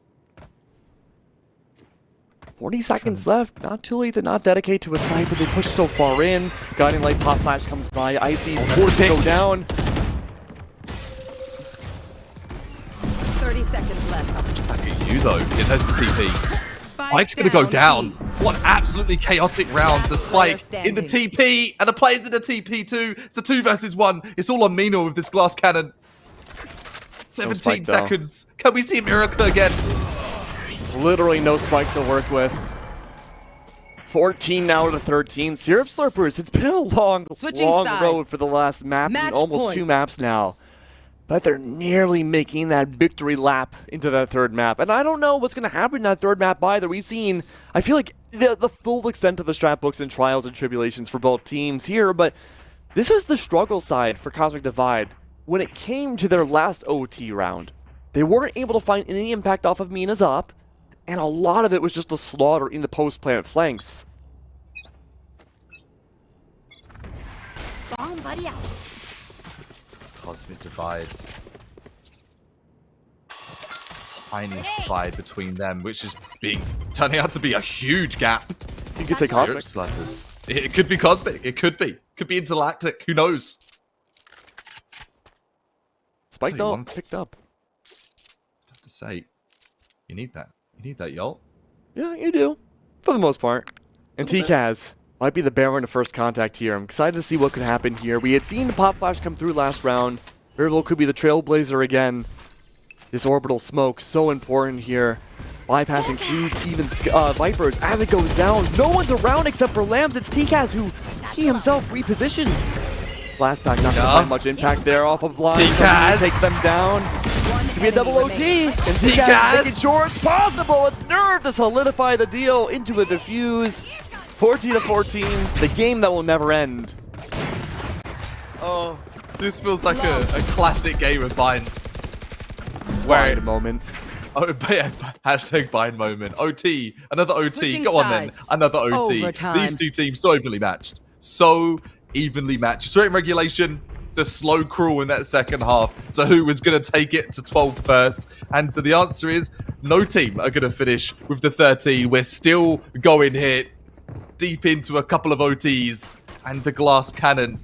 40 seconds left. Not too late to not dedicate to a site, but they push so far in. Guiding Light pop flash comes by. Icy forced to go down. 30 seconds left. Back at you though. It has the TP. Spike's going to go down. What absolutely chaotic round. The Spike in the TP, and the players in the TP too. It's a 2 versus 1. It's all on Mina with this glass cannon. 17 seconds. Can we see Miracle again? Literally no spike to work with. 14 now to 13. Syrup Slurpers, it's been a long road for the last map, and almost 2 maps now. But they're nearly making that victory lap into that 3rd map. And I don't know what's going to happen in that 3rd map either. We've seen, I feel like, the full extent of the strat books and trials and tribulations for both teams here, but this was the struggle side for Cosmic Divide. When it came to their last OT round, they weren't able to find any impact off of Mina's op, and a lot of it was just a slaughter in the post-plant flanks. Bomb buddy out. Cosmic Divides. Tiniest divide between them, which is turning out to be a huge gap. You could say Cosmic. It could be Cosmic. It could be. Could be Interlactic. Who knows? Spike don't picked up. I have to say, you need that. You need that, y'all. Yeah, you do. For the most part. And TCAS might be the bearer in the first contact here. I'm excited to see what could happen here. We had seen the Pop Flash come through last round. Very well could be the Trailblazer again. This orbital smoke, so important here. Bypassing through even Vipers as it goes down. No one's around except for Lambs. It's TCAS who he himself repositioned. Blast pack not going to find much impact there off of blind. TCAS takes them down. It's going to be a double OT. And TCAS making sure it's possible. It's Nerve to solidify the deal into a defuse. 14-14, the game that will never end. Oh, this feels like a classic game of binds. Bind moment. Oh, yeah, hashtag bind moment. OT, another OT. Switching Go on then, another OT. Overtime. These 2 teams so evenly matched. So evenly matched. Straight in regulation, the slow crawl in that second half to who was going to take it to 12 first. And so the answer is no team are going to finish with the 13. We're still going here deep into a couple of OTs, and the glass cannon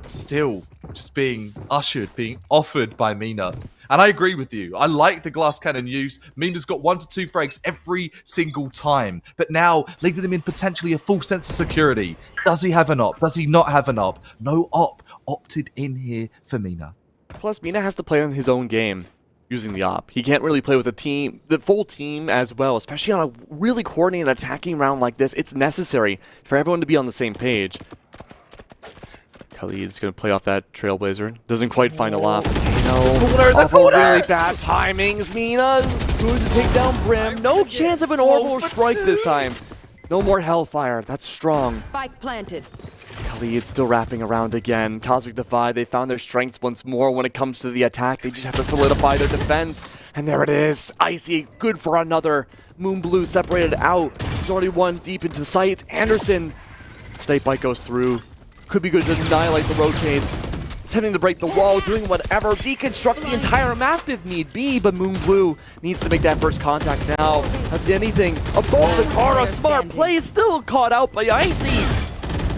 still just being ushered, being offered by Mina. And I agree with you. I like the glass cannon use. Mina's got 1 to 2 frags every single time. But now, leaving them in potentially a full sense of security. Does he have an op? Does he not have an op? No op opted in here for Mina. Plus, Mina has to play on his own game using the op. He can't really play with the full team as well, especially on a really coordinated attacking round like this. It's necessary for everyone to be on the same page. Khalid's going to play off that Trailblazer. Doesn't quite find a lot. Off of really bad timings. Mina good to take down Brim. No chance of an orbital strike this time. No more Hellfire. That's strong. Spike planted. Khalid still wrapping around again. Cosmic Divide, they found their strengths once more when it comes to the attack. They just have to solidify their defense. And there it is. Icy, good for another. Moon Blue separated out. There's already one deep into sight. Anderson. Snake Bite goes through. Could be good to annihilate the rotates. Attempting to break the wall, doing whatever. Deconstruct the entire map if need be. But Moon Blue needs to make that first contact now. If anything, above the car, a smart play, still caught out by Icy.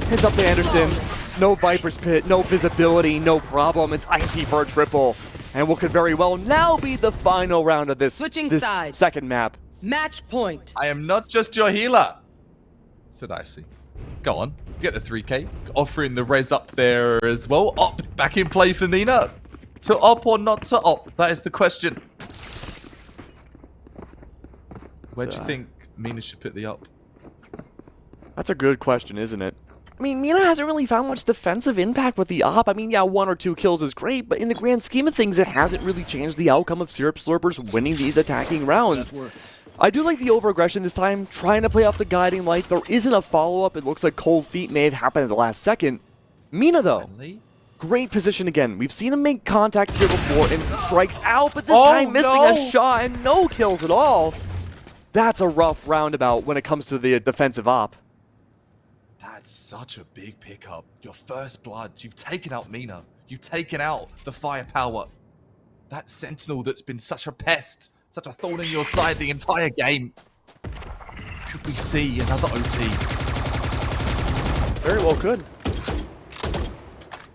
Heads up to Anderson. No Viper's Pit, no visibility, no problem. It's Icy for a triple. And what could very well now be the final round of this second map. Match point. I am not just your healer, said Icy. Go on, get the 3K. Offering the res up there as well. Op, back in play for Nina. To op or not to op? That is the question. Where do you think Mina should put the op? That's a good question, isn't it? I mean, Mina hasn't really found much defensive impact with the op. I mean, yeah, 1 or 2 kills is great, but in the grand scheme of things, it hasn't really changed the outcome of Syrup Slurpers winning these attacking rounds. I do like the over-aggression this time, trying to play off the guiding light. There isn't a follow-up. It looks like cold feet may have happened at the last second. Mina, though, great position again. We've seen him make contact here before and strikes out, but this time missing a shot and no kills at all. That's a rough roundabout when it comes to the defensive op. That's such a big pickup. Your first blood. You've taken out Mina. You've taken out the firepower. That Sentinel that's been such a pest, such a thorn in your side the entire game. Could we see another OT? Very well could.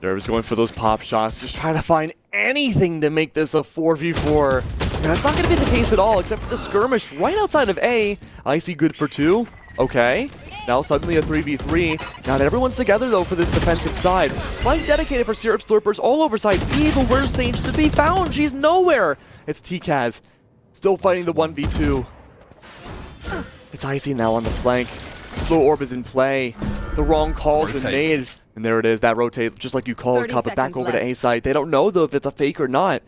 Nerv's going for those pop shots, just trying to find anything to make this a 4v4. And that's not going to be the case at all, except for the skirmish right outside of A. Icy good for 2. Okay. Now suddenly a 3v3. Not everyone's together though for this defensive side. Spike dedicated for Syrup Slurpers all over side B, but where's Sage to be found? She's nowhere. It's TKaz still fighting the 1v2. It's Icy now on the flank. Slow Orb is in play. The wrong call's been made. And there it is, that rotate, just like you called, Kappa, back over to A side. They don't know though if it's a fake or not.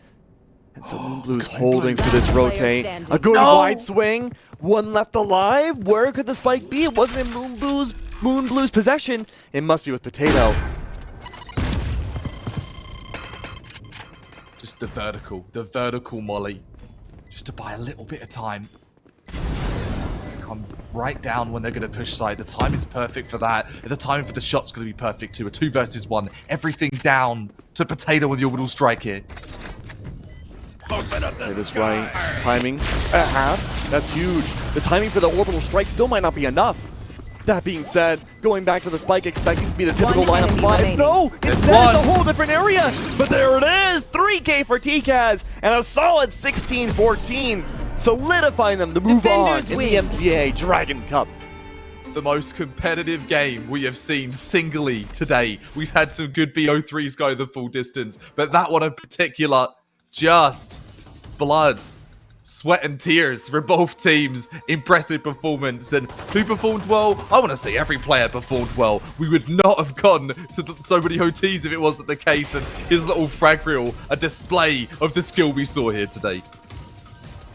And so Moonblue's holding for this rotate. A good wide swing. One left alive. Where could the spike be? It wasn't in Moonblue's possession. It must be with Potato. Just the vertical molly. Just to buy a little bit of time. Come right down when they're going to push side. The timing's perfect for that. And the timing for the shot's going to be perfect too. A 2 versus 1. Everything down to Potato with the orbital strike here. It is right. Timing at half. That's huge. The timing for the orbital strike still might not be enough. That being said, going back to the spike, expecting to be the typical lineup spot. No! Instead, it's a whole different area. But there it is! 3K for TKaz and a solid 16-14. Solidifying them to move on in the MGA Dragon Cup. The most competitive game we have seen singly today. We've had some good BO3s go the full distance, but that one in particular, just blood, sweat and tears for both teams. Impressive performance. And who performed well? I want to say every player performed well. We would not have gone to so many OTs if it wasn't the case. And his little frag reel, a display of the skill we saw here today.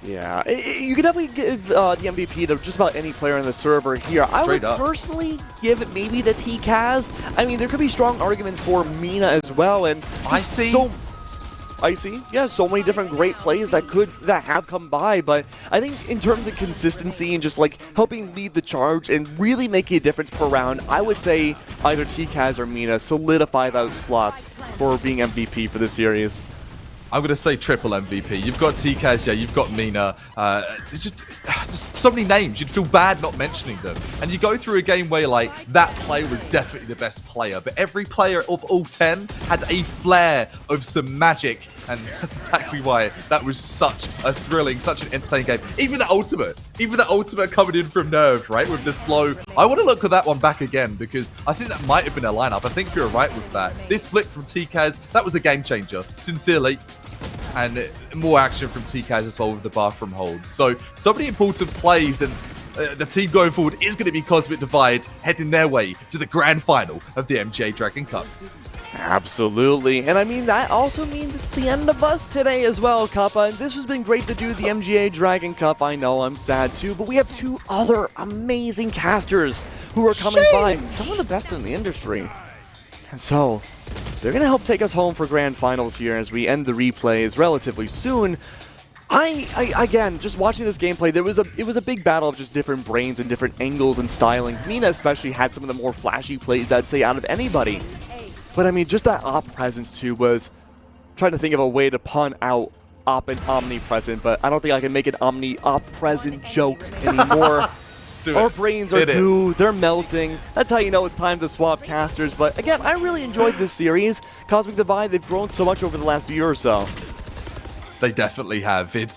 Yeah, you could definitely give the MVP to just about any player on the server here. I would personally give it maybe the TKaz. I mean, there could be strong arguments for Mina as well, and Icy. Yeah, so many different great plays that have come by. But I think in terms of consistency and just like helping lead the charge and really making a difference per round, I would say either TKaz or Mina solidify those slots for being MVP for this series. I'm going to say triple MVP. You've got TKaz, yeah, you've got Mina. Just so many names. You'd feel bad not mentioning them. And you go through a game where, like, that player was definitely the best player. But every player of all 10 had a flair of some magic. And that's exactly why that was such a thrilling, such an entertaining game. Even the ultimate coming in from Nerve, right, with the slow. I want to look at that one back again because I think that might have been a lineup. I think you're right with that. This split from TKaz, that was a game changer, sincerely. And more action from TKaz as well with the bathroom holds. So many important plays, and the team going forward is going to be Cosmic Divide, heading their way to the grand final of the MGA Dragon Cup. Absolutely, and I mean, that also means it's the end of us today as well, Kappa. And this has been great to do the MGA Dragon Cup. I know, I'm sad too, but we have 2 other amazing casters who are coming by. Some of the best in the industry. And so, they're going to help take us home for grand finals here as we end the replays relatively soon. Again, just watching this gameplay, it was a big battle of just different brains and different angles and stylings. Mina especially had some of the more flashy plays, I'd say, out of anybody. But I mean, just that op presence too was trying to think of a way to pun out op and omnipresent, but I don't think I can make an op present joke anymore. Our brains are goo, they're melting. That's how you know it's time to swap casters. But again, I really enjoyed this series. Cosmic Divide, they've grown so much over the last year or so. They definitely have. It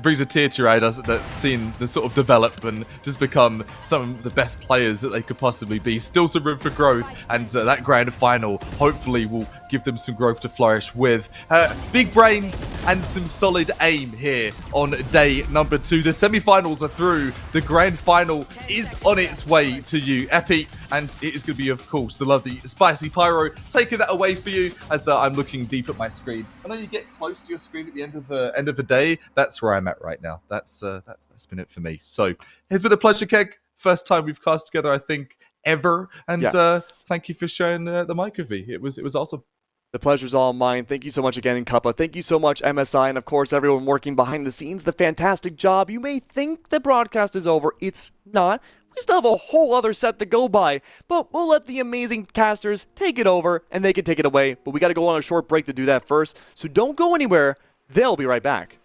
brings a tear to your eye, doesn't it? Seeing the sort of develop and just become some of the best players that they could possibly be. Still some room for growth, and that grand final hopefully will give them some growth to flourish with. Big brains and some solid aim here on day number 2. The semi-finals are through. The grand final is on its way to you, Epi, and it is going to be, of course, the lovely Spicy Pyro taking that away for you as I'm looking deep at my screen. I know you get close to your screen at the end of the day. That's where I'm at right now. That's been it for me. So it's been a pleasure, Keg. First time we've cast together, I think, ever. And yes. Thank you for sharing the mic with me. It was awesome. The pleasure's all mine. Thank you so much again, Kappa. Thank you so much, MSI, and of course, everyone working behind the scenes. The fantastic job. You may think the broadcast is over. It's not. We still have a whole other set to go by, but we'll let the amazing casters take it over, and they can take it away. But we got to go on a short break to do that first, so don't go anywhere. They'll be right back.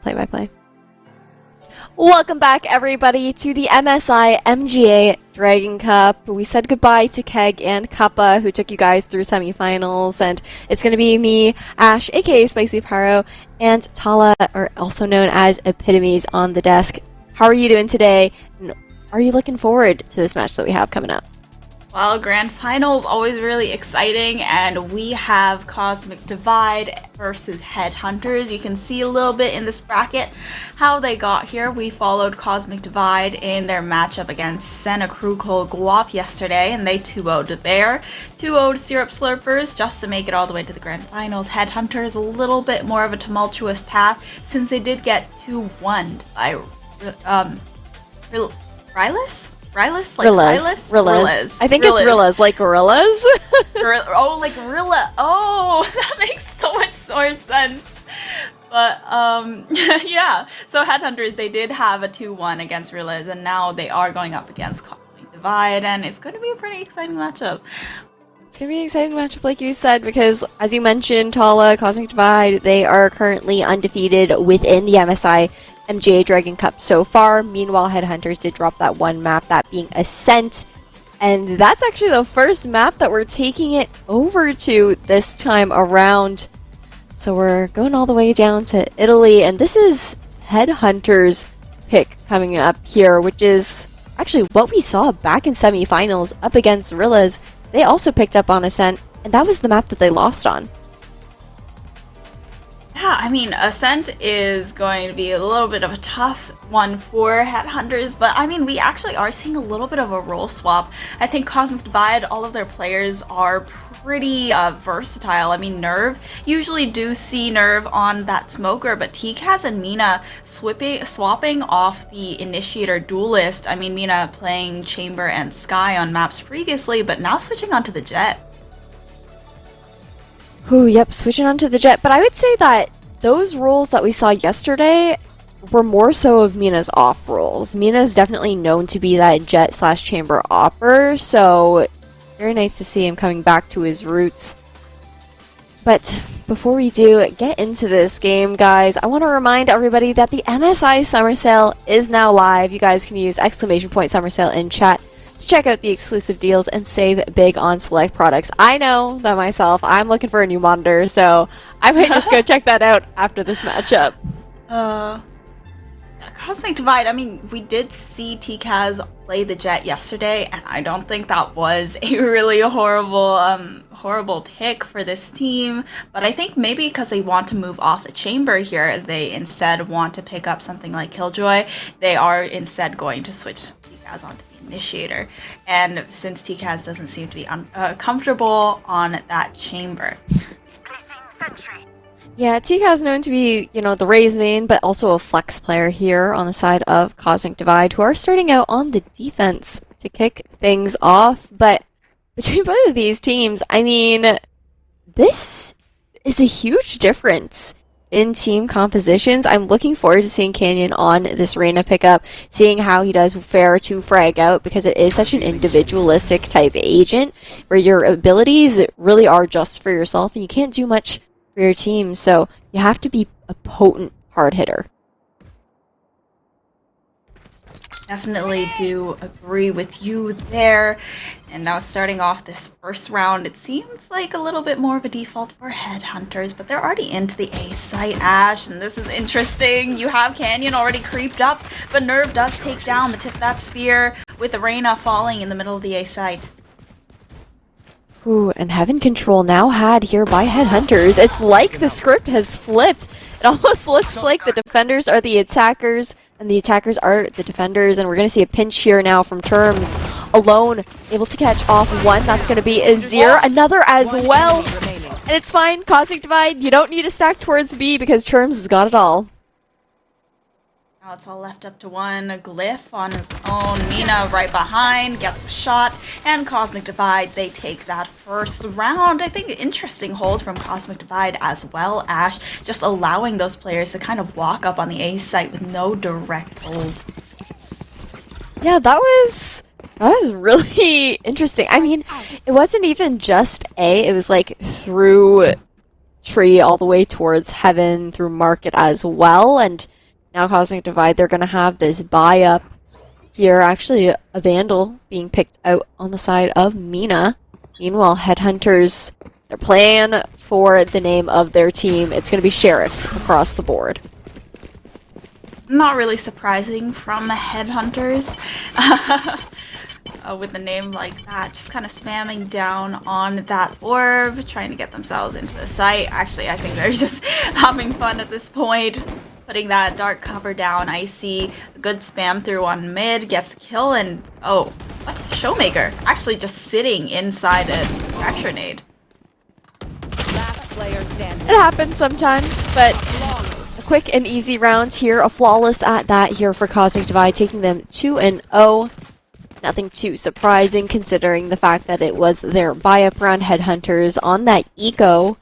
play-by-play. Welcome back, everybody, to the MSI MGA Dragon Cup. We said goodbye to Keg and Kappa, who took you guys through semifinals, and it's going to be me, Ash, aka Spicy Pyro, and Tala, or also known as Epitomes, on the desk. How are you doing today? And are you looking forward to this match that we have coming up? Well, Grand Finals always really exciting, and we have Cosmic Divide versus Headhunters. You can see a little bit in this bracket how they got here. We followed Cosmic Divide in their matchup against Sena Krukol Guap yesterday, and they 2-0'd there. 2-0'd Syrup Slurpers just to make it all the way to the Grand Finals. Headhunters a little bit more of a tumultuous path since they did get 2-1 by Rilas? Rilas? Like Rilas. Rilas. I think it's Rilas, like gorillas. Oh, like Rilla. Oh, that makes so much more sense. But, yeah. So Headhunters, they did have a 2-1 against Rilas, and now they are going up against Cosmic Divide, and it's going to be a pretty exciting matchup. It's going to be an exciting matchup, like you said, because, as you mentioned, Tala, Cosmic Divide, they are currently undefeated within the MSI MGA Dragon Cup so far. Meanwhile, Headhunters did drop that one map, that being Ascent. And that's actually the first map that we're taking it over to this time around. So we're going all the way down to Italy, and this is Headhunters' pick coming up here, which is actually what we saw back in semifinals up against Rilas. They also picked up on Ascent, and that was the map that they lost on. Yeah, I mean, Ascent is going to be a little bit of a tough one for Headhunters, but I mean, we actually are seeing a little bit of a role swap. I think Cosmic Divide, all of their players are pretty versatile. I mean, Nerve, usually do see Nerve on that Smoker, but TKaz and Mina swapping off the Initiator Duelist. I mean, Mina playing Chamber and Sky on maps previously, but now switching onto the Jet. Ooh, yep, switching onto the Jet. But I would say that those roles that we saw yesterday were more so of Mina's off roles. Mina's definitely known to be that Jet/Chamber opper, so very nice to see him coming back to his roots. But before we do get into this game, guys, I want to remind everybody that the MSI Summer Sale is now live. You guys can use !Summer Sale in chat to check out the exclusive deals and save big on select products. I know that myself, I'm looking for a new monitor, so I might just go check that out after this matchup. Cosmic Divide, I mean, we did see TKaz play the Jet yesterday, and I don't think that was a really horrible pick for this team, but I think maybe because they want to move off the Chamber here, they instead want to pick up something like Killjoy. They are instead going to switch TKaz onto the Initiator, and since TKaz doesn't seem to be comfortable on that Chamber. Yeah, TK is known to be, the Raze main, but also a flex player here on the side of Cosmic Divide, who are starting out on the defense to kick things off. But between both of these teams, I mean, this is a huge difference in team compositions. I'm looking forward to seeing Canyon on this Reyna pickup, seeing how he does fare to frag out, because it is such an individualistic type agent, where your abilities really are just for yourself, and you can't do much for your team, so you have to be a potent hard hitter. Definitely do agree with you there. And now starting off this first round, it seems like a little bit more of a default for Headhunters, but they're already into the A site, Ash, and this is interesting. You have Canyon already creeped up, but Nerve does take down the tip of that spear with the Reyna falling in the middle of the A site. Ooh, and Heaven Control now had here by Headhunters. It's like the script has flipped. It almost looks like the defenders are the attackers, and the attackers are the defenders, and we're going to see a pinch here now from Terms. Alone, able to catch off one. That's going to be Azir. Another as well. And it's fine. Cosmic Divide, you don't need to stack towards B because Terms has got it all. Now it's all left up to one. A Glyph on his own. Mina right behind, gets a shot. And Cosmic Divide, they take that first round. I think interesting hold from Cosmic Divide as well, Ash. Just allowing those players to kind of walk up on the A site with no direct hold. Yeah, that was really interesting. I mean, it wasn't even just A. It was like through Tree all the way towards Heaven, through Market as well. And Now Cosmic Divide, they're going to have this buy up here. Actually, a Vandal being picked out on the side of Mina. Meanwhile, Headhunters, they're playing for the name of their team. It's going to be Sheriffs across the board. Not really surprising from the Headhunters. With a name like that, just kind of spamming down on that orb, trying to get themselves into the site. Actually, I think they're just having fun at this point. Putting that dark cover down. I see a good spam through on mid, gets the kill, and oh, what? Showmaker actually just sitting inside a fracture nade. Last player standing. It happens sometimes, but a quick and easy round here. A flawless at that here for Cosmic Divide, taking them 2-0. Nothing too surprising considering the fact that it was their buy-up round. Headhunters on that eco.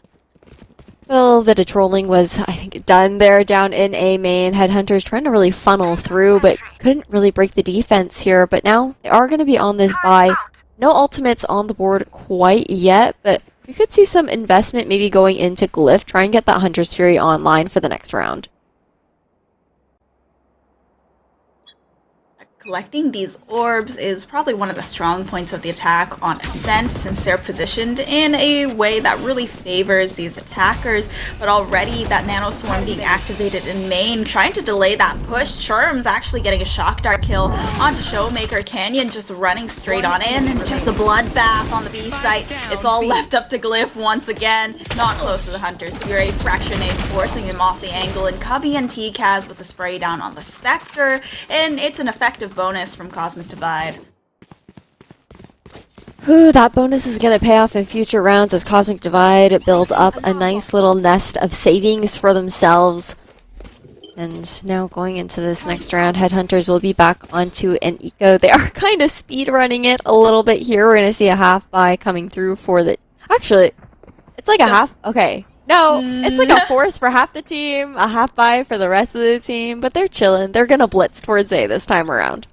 But a little bit of trolling was, I think, done there down in A main. Headhunters trying to really funnel through, but couldn't really break the defense here. But now they are going to be on this buy. No ultimates on the board quite yet, but we could see some investment maybe going into Glyph. Try and get that Hunter's Fury online for the next round. Collecting these orbs is probably one of the strong points of the attack on Ascent, since they're positioned in a way that really favors these attackers. But already that Nano Swarm being activated in main, trying to delay that push. Charm's actually getting a Shock Dart kill onto Showmaker. Canyon just running straight on in, and just a bloodbath on the B site. It's all left up to Glyph once again. Not close to the Hunter's Fury. Fraction Nade forcing him off the angle, and Cubby and TCAS with the spray down on the Spectre. And it's an effective bonus from Cosmic Divide. Ooh, that bonus is going to pay off in future rounds as Cosmic Divide builds up a nice little nest of savings for themselves. And now going into this next round, Headhunters will be back onto an eco. They are kind of speed running it a little bit here. We're going to see a half buy coming through for the... Actually, it's like a half... Okay. No, it's like a force for half the team, a half buy for the rest of the team, but they're chilling. They're going to blitz towards A this time around.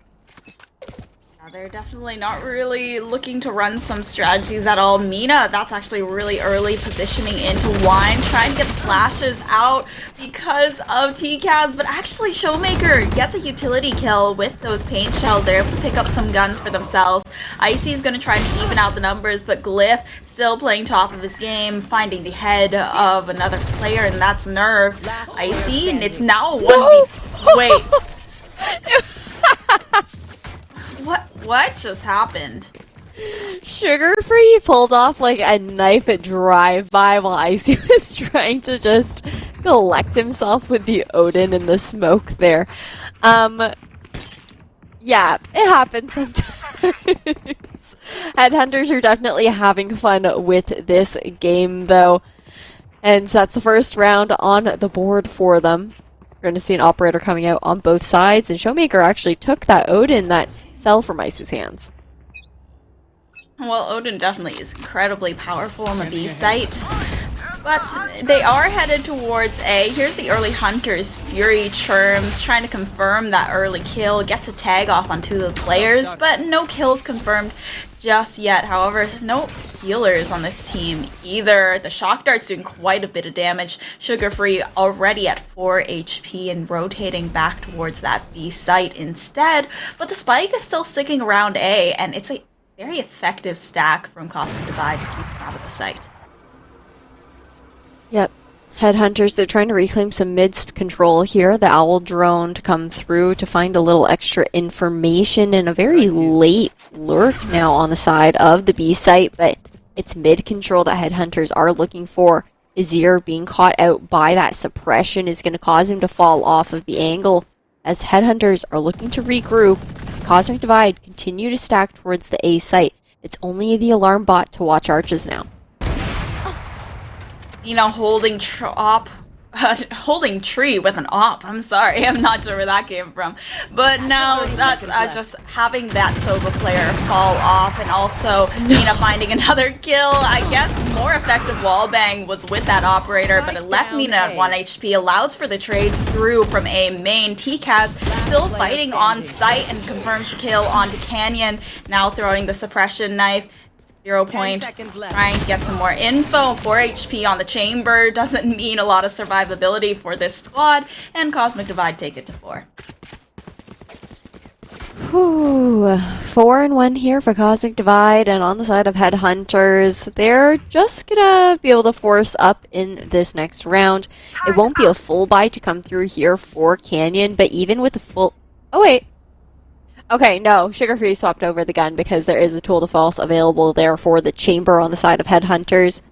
They're definitely not really looking to run some strategies at all. Mina, that's actually really early positioning into Wine, trying to get the flashes out because of TCAS, but actually Showmaker gets a utility kill with those paint shells. They're able to pick up some guns for themselves. Icy is going to try and even out the numbers, but Glyph still playing top of his game, finding the head of another player, and that's Nerve. Icy, and it's now a 1v... Wait. What just happened? Sugar Free pulled off like a knife drive-by while Icy was trying to just collect himself with the Odin and the smoke there. Yeah, it happens sometimes. Headhunters are definitely having fun with this game though. And so that's the first round on the board for them. We're going to see an operator coming out on both sides, and Showmaker actually took that Odin that fell from Ice's hands. Well, Odin definitely is incredibly powerful on the B site, but they are headed towards A. Here's the early Hunter's Fury. Churms trying to confirm that early kill, gets a tag off on 2 of the players, but no kills confirmed just yet. However, no healers on this team either. The Shock Dart's doing quite a bit of damage. Sugar Free already at 4 HP and rotating back towards that B site instead. But the Spike is still sticking around A, and it's a very effective stack from Cosmic Divide to keep him out of the site. Yep. Headhunters, they're trying to reclaim some mid control here. The Owl drone to come through to find a little extra information, and a very late lurk now on the side of the B site, but it's mid control that Headhunters are looking for. Azir being caught out by that suppression is going to cause him to fall off of the angle as Headhunters are looking to regroup. Cosmic Divide continue to stack towards the A site. It's only the alarm bot to watch arches now. You know, holding tree with an op. I'm sorry, I'm not sure where that came from. But no, that's just having that Sova player fall off, and also Mina finding another kill. I guess more effective wallbang was with that operator, but it left Mina at 1 HP, allows for the trades through from A main. TCAS still fighting on site and confirms the kill onto Canyon, now throwing the suppression knife. 0 10 point. seconds left. Trying to get some more info. 4 HP on the chamber doesn't mean a lot of survivability for this squad, and Cosmic Divide take it to 4. Whew. 4-1 here for Cosmic Divide, and on the side of Headhunters, they're just gonna be able to force up in this next round. It won't be a full buy to come through here for Canyon, but even with the full... Oh, wait. Okay, no, Sugar Free swapped over the gun because there is a Tool de False available there for the chamber on the side of Headhunters.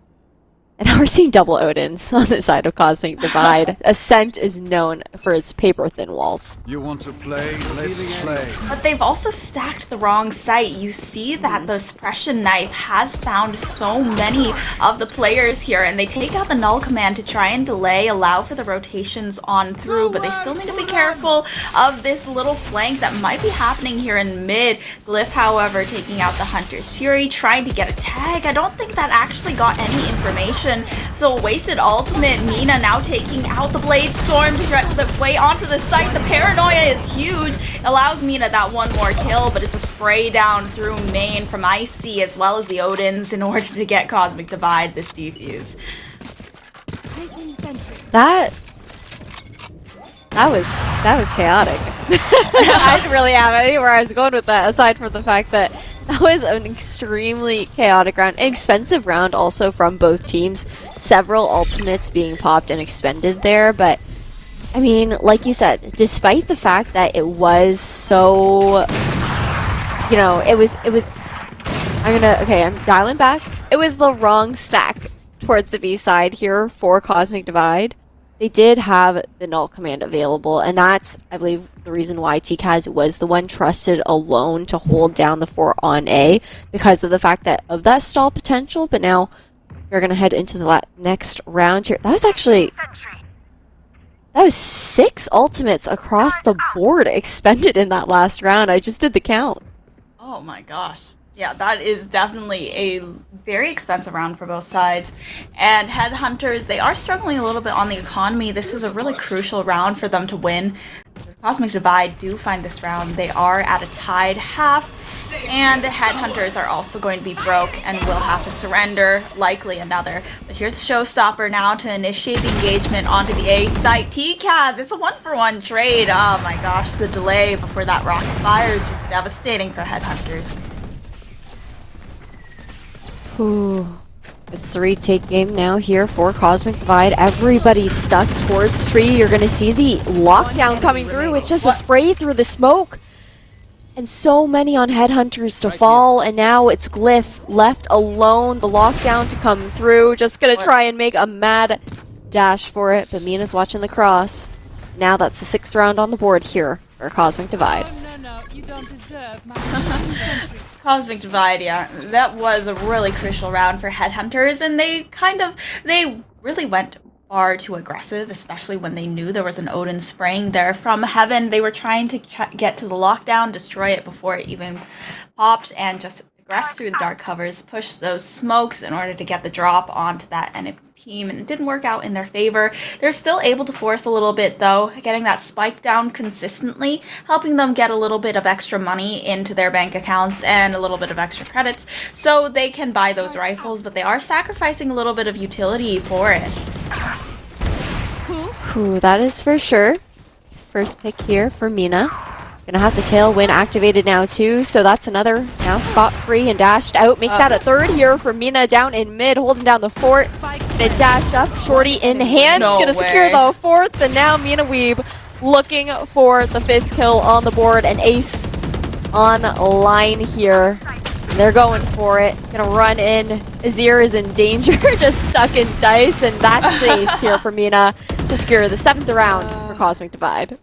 And now we're seeing double Odins on the side of Cosmic Divide. Ascent is known for its paper-thin walls. You want to play? Let's play. But they've also stacked the wrong site. You see that the suppression knife has found so many of the players here, and they take out the null command to try and delay, allow for the rotations on through, but they still need to be careful of this little flank that might be happening here in mid. Glyph, however, taking out the Hunter's Fury, trying to get a tag. I don't think that actually got any information. So wasted ultimate. Mina now taking out the Blade Storm to get the way onto the site. The paranoia is huge. Allows Mina that one more kill, but it's a spray down through main from Icy as well as the Odins in order to get Cosmic Divide this defuse. That was chaotic. I didn't really have anywhere I was going with that, aside from the fact that that was an extremely chaotic round, an expensive round also from both teams. Several ultimates being popped and expended there, but I mean, like you said, despite the fact that it was so, you know, I'm dialing back. It was the wrong stack towards the B side here for Cosmic Divide. They did have the null command available, and that's, I believe, the reason why TKaz was the one trusted alone to hold down the 4 on A, because of the fact that of that stall potential. But now we're going to head into the next round here. That was 6 ultimates across the board expended in that last round. I just did the count. Oh my gosh. Yeah, that is definitely a very expensive round for both sides. And Headhunters, they are struggling a little bit on the economy. This is a really crucial round for them to win. Cosmic Divide do find this round. They are at a tied half. And the Headhunters are also going to be broke and will have to surrender, likely another. But here's a showstopper now to initiate the engagement onto the A site. TKaz, it's a 1-for-1 trade. Oh my gosh, the delay before that rocket fire is just devastating for Headhunters. Ooh. It's the retake game now here for Cosmic Divide. Everybody's stuck towards tree. You're going to see the lockdown coming through. It's just a spray through the smoke. And so many on Headhunters to fall. And now it's Glyph left alone. The lockdown to come through. Just going to try and make a mad dash for it. But Mina's watching the cross. Now that's the 6th round on the board here for Cosmic Divide. Oh, no, you don't deserve my Cosmic Divide, yeah, that was a really crucial round for Headhunters, and they really went far too aggressive, especially when they knew there was an Odin spraying there from heaven. They were trying to get to the lockdown, destroy it before it even popped, and just aggress through the dark covers, push those smokes in order to get the drop onto that enemy team, and it didn't work out in their favor. They're still able to force a little bit though, getting that spike down consistently, helping them get a little bit of extra money into their bank accounts and a little bit of extra credits so they can buy those rifles, but they are sacrificing a little bit of utility for it. Ooh, that is for sure. First pick here for Mina. Gonna have the tailwind activated now too, so that's another now spot free and dashed out. Make that a 3rd here for Mina down in mid, holding down the fort. Gonna dash up, shorty in hand, gonna secure the 4th, and now Mina Weeb looking for the 5th kill on the board. An ace on line here. They're going for it. Gonna run in. Azir is in danger, just stuck in dice, and that's the ace here for Mina to secure the 7th round for Cosmic Divide.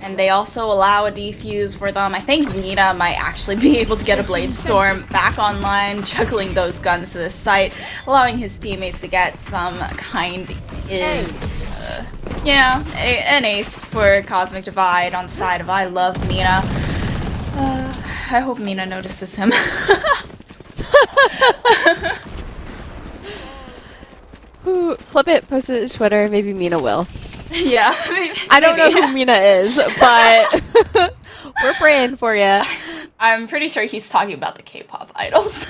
And they also allow a defuse for them. I think Nina might actually be able to get a Blade Storm back online, juggling those guns to the site, allowing his teammates to get some kind of, an ace for Cosmic Divide on the side of I love Nina. I hope Nina notices him. Ooh, clip it, post it to Twitter, maybe Mina will. Yeah, maybe. I don't know who Mina is, but we're praying for you. I'm pretty sure he's talking about the K-pop idols.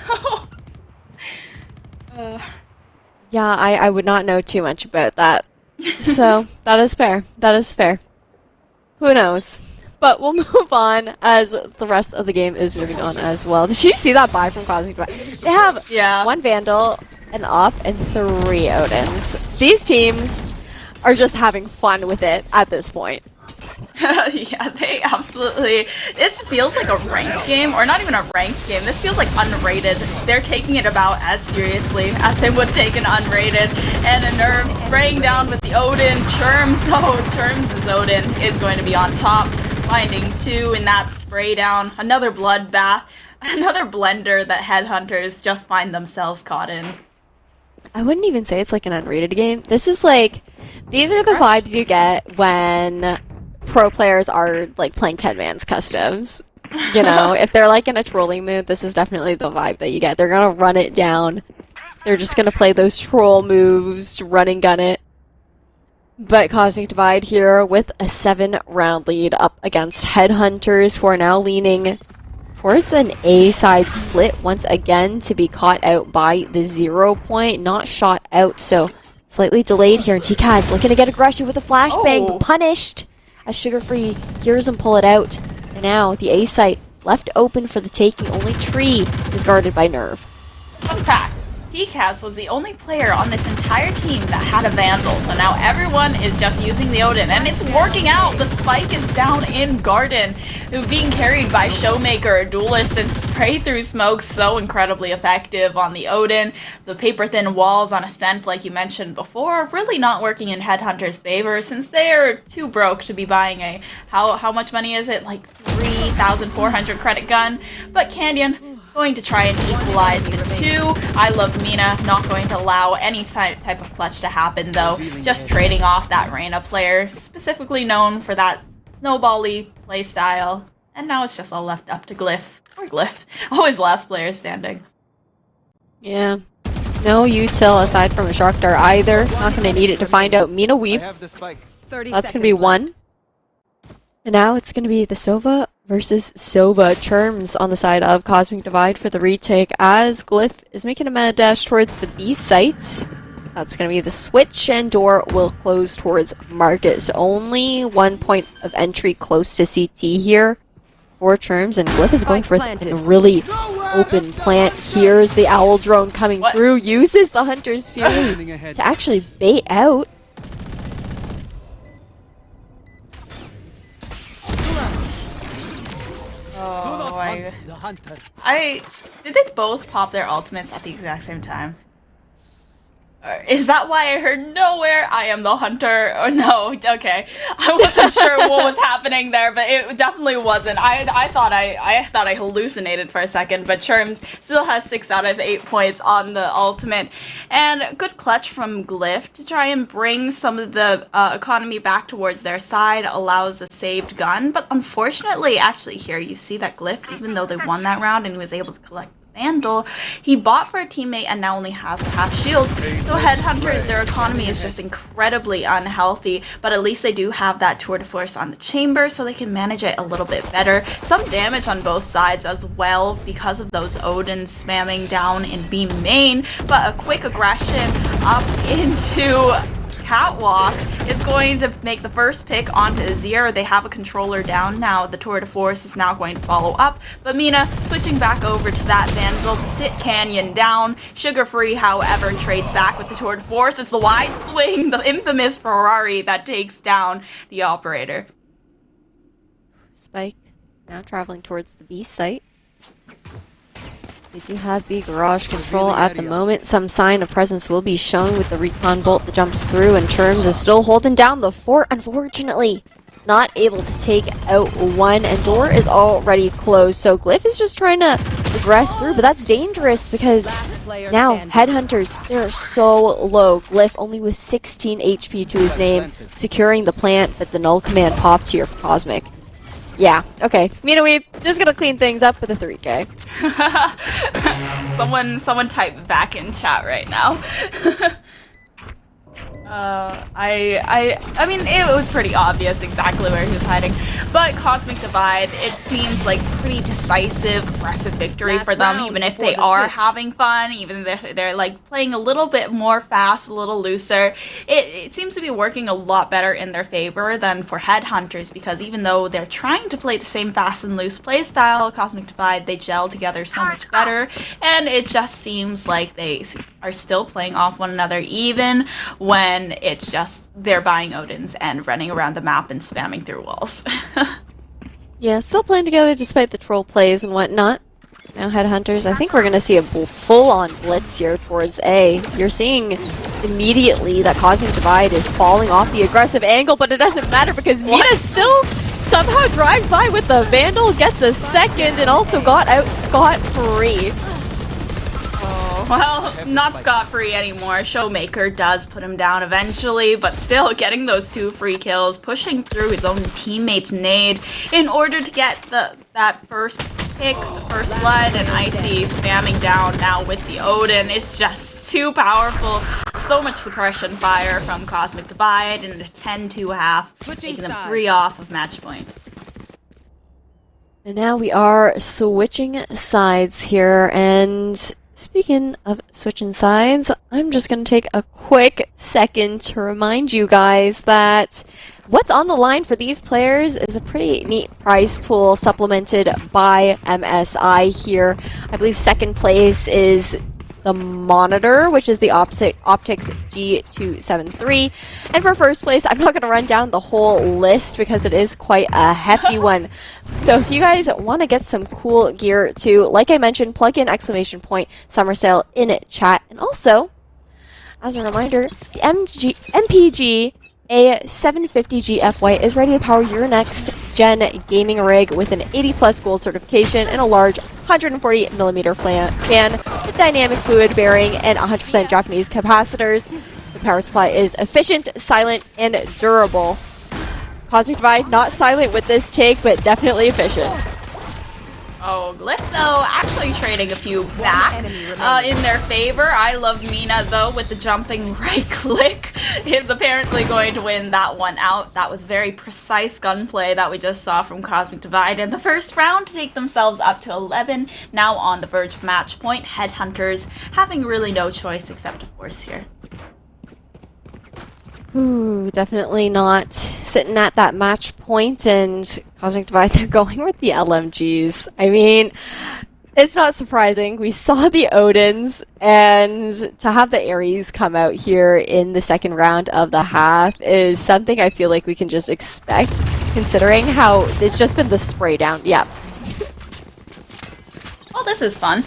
Yeah, I would not know too much about that. So, that is fair. That is fair. Who knows? But we'll move on as the rest of the game is moving on as well. Did you see that buy from Cosmic Divide? They have one Vandal, an Op, and 3 Odins. These teams are just having fun with it at this point. Yeah, they absolutely... This feels like a ranked game, or not even a ranked game. This feels like unrated. They're taking it about as seriously as they would take an unrated. And a Nerve spraying down with the Odin. Churms, though. Churms' Odin is going to be on top. Finding 2 in that spray down. Another bloodbath. Another blender that headhunters just find themselves caught in. I wouldn't even say it's like an unrated game. This is like... These are the vibes you get when pro players are like playing 10-man's customs. You know, if they're like in a trolling mood, this is definitely the vibe that you get. They're gonna run it down. They're just gonna play those troll moves, run and gun it. But Cosmic Divide here with a 7-round lead up against Headhunters, who are now leaning towards an A-side split once again to be caught out by the 0 point. Not shot out, so slightly delayed here. And TKaz looking to get aggression with a flashbang, but punished as Sugar Free hears him pull it out. And now the A site left open for the taking. Only Tree is guarded by Nerve. Fun fact, TKaz was the only player on this entire team that had a Vandal. So now everyone is just using the Odin. And it's working out. The spike is down in Garden, who's being carried by Showmaker, a duelist, and spray through smoke. So incredibly effective on the Odin. The paper thin walls on Ascent, like you mentioned before, really not working in Headhunter's favor, since they are too broke to be buying a, how much money is it? Like 3,400 credit gun. But Canyon going to try and equalize the 2. I love Mina, not going to allow any type of clutch to happen though. Just trading off that Reyna player, specifically known for that snowball-y playstyle. And now it's just all left up to Glyph. Or Glyph. Always last player standing. Yeah. No util aside from a Shark Dart either. Not going to need it to find out Mina Weave. That's going to be 1. And now it's going to be the Sova versus Sova. Churms on the side of Cosmic Divide for the retake as Glyph is making a meta dash towards the B site. That's going to be the switch, and door will close towards Marcus. Only 1 point of entry close to CT here for Churms, and Glyph is going for a really open plant. Here's the Owl Drone coming through, uses the Hunter's Fury to actually bait out. Oh my... Did they both pop their ultimates at the exact same time? Is that why I heard nowhere I am the hunter? Or no, okay. I wasn't sure what was happening there, but it definitely wasn't. I thought I hallucinated for a second, but Churms still has 6 out of 8 points on the ultimate. And good clutch from Glyph to try and bring some of the economy back towards their side, allows a saved gun. But unfortunately, actually here you see that Glyph, even though they won that round and he was able to collect Vandal, he bought for a teammate and now only has a half shield. So Headhunters, their economy is just incredibly unhealthy, but at least they do have that tour de force on the chamber, so they can manage it a little bit better. Some damage on both sides as well because of those Odins spamming down in B main, but a quick aggression up into Catwalk is going to make the first pick onto Azir. They have a controller down now. The tour de force is now going to follow up, but Mina switching back over to that Vandal to sit Canyon down. Sugar Free, however, trades back with the tour de force. It's the wide swing, the infamous Ferrari that takes down the operator. Spike now traveling towards the B site. They do have B garage control at the moment. Some sign of presence will be shown with the recon bolt that jumps through, and Churms is still holding down the fort. Unfortunately, not able to take out 1, and door is already closed. So Glyph is just trying to progress through, but that's dangerous because now Headhunters, they're so low. Glyph only with 16 HP to his name, securing the plant, but the null command popped here for Cosmic. Yeah, okay. Mina Weave just gonna clean things up with a 3K. Someone type back in chat right now. I mean, it was pretty obvious exactly where he was hiding. But Cosmic Divide, it seems like pretty decisive, aggressive victory for them, even if they are having fun, even if they're like playing a little bit more fast, a little looser. It seems to be working a lot better in their favor than for Headhunters, because even though they're trying to play the same fast and loose play style, Cosmic Divide, they gel together so much better, and it just seems like they are still playing off one another, even when it's just they're buying Odins and running around the map and spamming through walls. Yeah, still playing together despite the troll plays and whatnot. Now Headhunters, I think we're going to see a full-on blitz here towards A. You're seeing immediately that Cosmic Divide is falling off the aggressive angle, but it doesn't matter because Mina still somehow drives by with the Vandal, gets a second, and also got out scot-free. Well, not scot-free anymore. Showmaker does put him down eventually, but still getting those 2 free kills, pushing through his own teammate's nade in order to get that first pick, the first blood, and Icy spamming down now with the Odin. It's just too powerful. So much suppression fire from Cosmic Divide in a 10-2 half, taking them 3 off of match point. And now we are switching sides here, and speaking of switching sides, I'm just going to take a quick second to remind you guys that what's on the line for these players is a pretty neat prize pool supplemented by MSI here. I believe second place is the Monitor, which is the Optics G273. And for first place, I'm not going to run down the whole list because it is quite a hefty one. So if you guys want to get some cool gear too, like I mentioned, plug in ! Summer Sale in chat. And also, as a reminder, the MPG A750G FY is ready to power your next gen gaming rig with an 80+ gold certification and a large 140mm fan with dynamic fluid bearing and 100% Japanese capacitors. The power supply is efficient, silent, and durable. Cosmic Divide, not silent with this take, but definitely efficient. Oh, Glyph, actually trading a few back in their favor. I love Mina, though, with the jumping right click. Is apparently going to win that one out. That was very precise gunplay that we just saw from Cosmic Divide in the first round to take themselves up to 11. Now on the verge of match point. Headhunters having really no choice except to force here. Ooh, definitely not sitting at that match point, and Cosmic Divide, they're going with the LMGs. I mean, it's not surprising. We saw the Odins, and to have the Ares come out here in the second round of the half is something I feel like we can just expect, considering how it's just been the spray down. Yeah. Well, this is fun.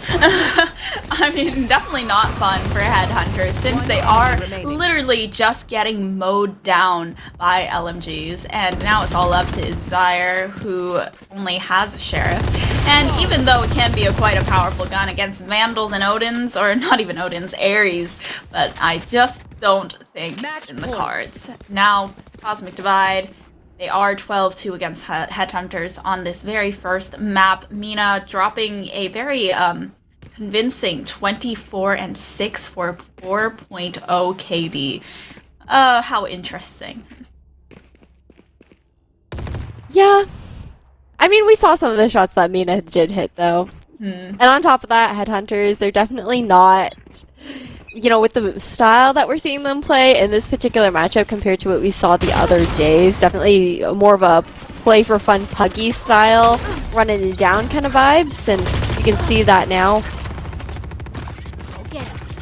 I mean, definitely not fun for Headhunters since they are literally just getting mowed down by LMGs, and now it's all up to Izire, who only has a Sheriff. And even though it can be quite a powerful gun against Vandals and Odins, or not even Odins, Ares, but I just don't think it's in the cards. Now, Cosmic Divide, they are 12-2 against Headhunters on this very first map. Mina dropping a very convincing 24-6 for 4.0 KD. How interesting. Yeah. I mean, we saw some of the shots that Mina did hit, though. And on top of that, Headhunters, they're definitely not, you know, with the style that we're seeing them play in this particular matchup compared to what we saw the other days. Definitely more of a play for fun puggy style, running it down kind of vibes, and you can see that now.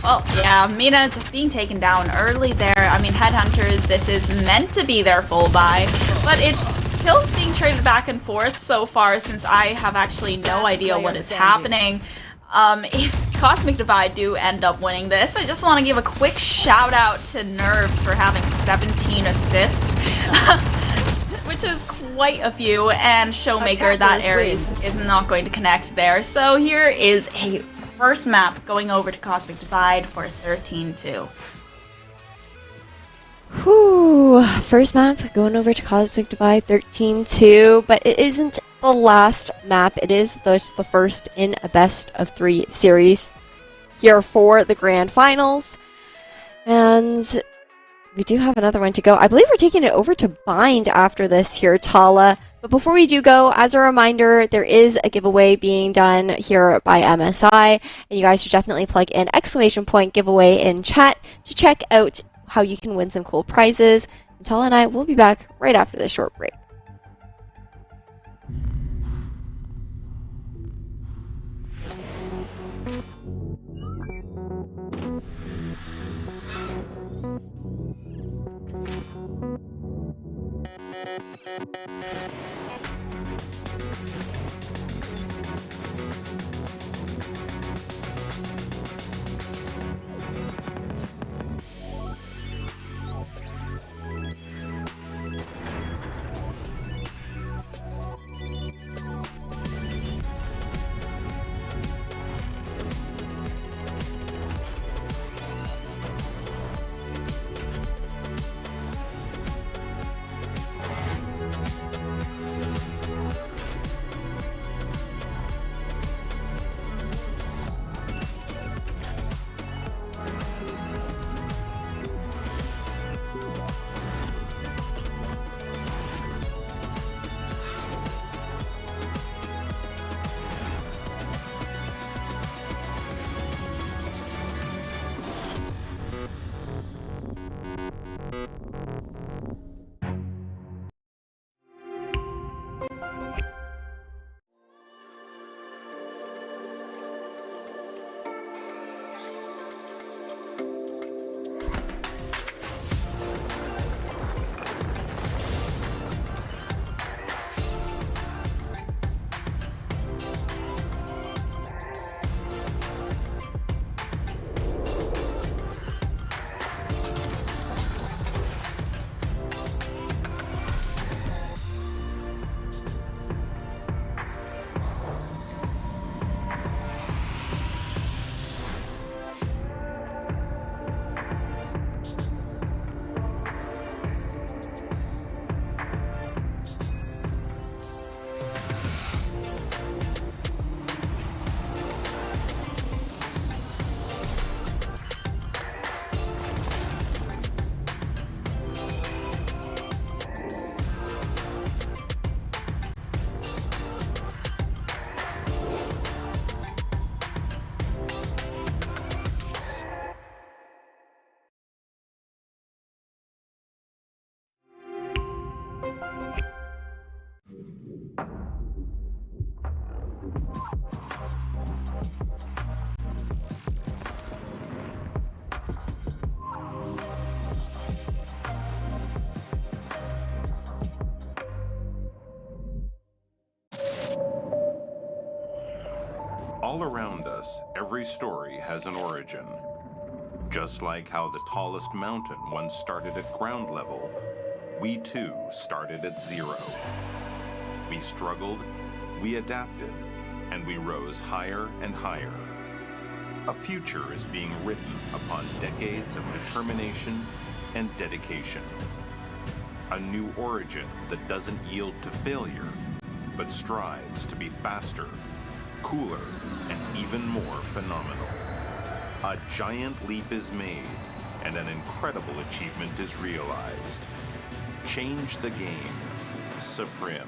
Well, yeah, Mina just being taken down early there. I mean, Headhunters, this is meant to be their full buy, but it's kills being traded back and forth so far since I have actually no idea what is happening. If Cosmic Divide do end up winning this, I just want to give a quick shout out to Nerve for having 17 assists, which is quite a few, and Showmaker, that Ares is not going to connect there. So here is a first map going over to Cosmic Divide for 13-2. Whew, first map going over to Cosmic Divide 13-2, but it isn't the last map. It is the first in a best of 3 series here for the grand finals. And We do have another one to go. I believe we're taking it over to Bind after this here, Tala. But before we do go, as a reminder, there is a giveaway being done here by MSI, and you guys should definitely plug in !giveaway in chat to check out how you can win some cool prizes. And Tala and I will be back right after this short break. All around us, every story has an origin. Just like how the tallest mountain once started at ground level, we too started at zero. We struggled, we adapted, and we rose higher and higher. A future is being written upon decades of determination and dedication. A new origin that doesn't yield to failure, but strives to be faster, cooler, and even more phenomenal. A giant leap is made, and an incredible achievement is realized. Change the game, Supreme.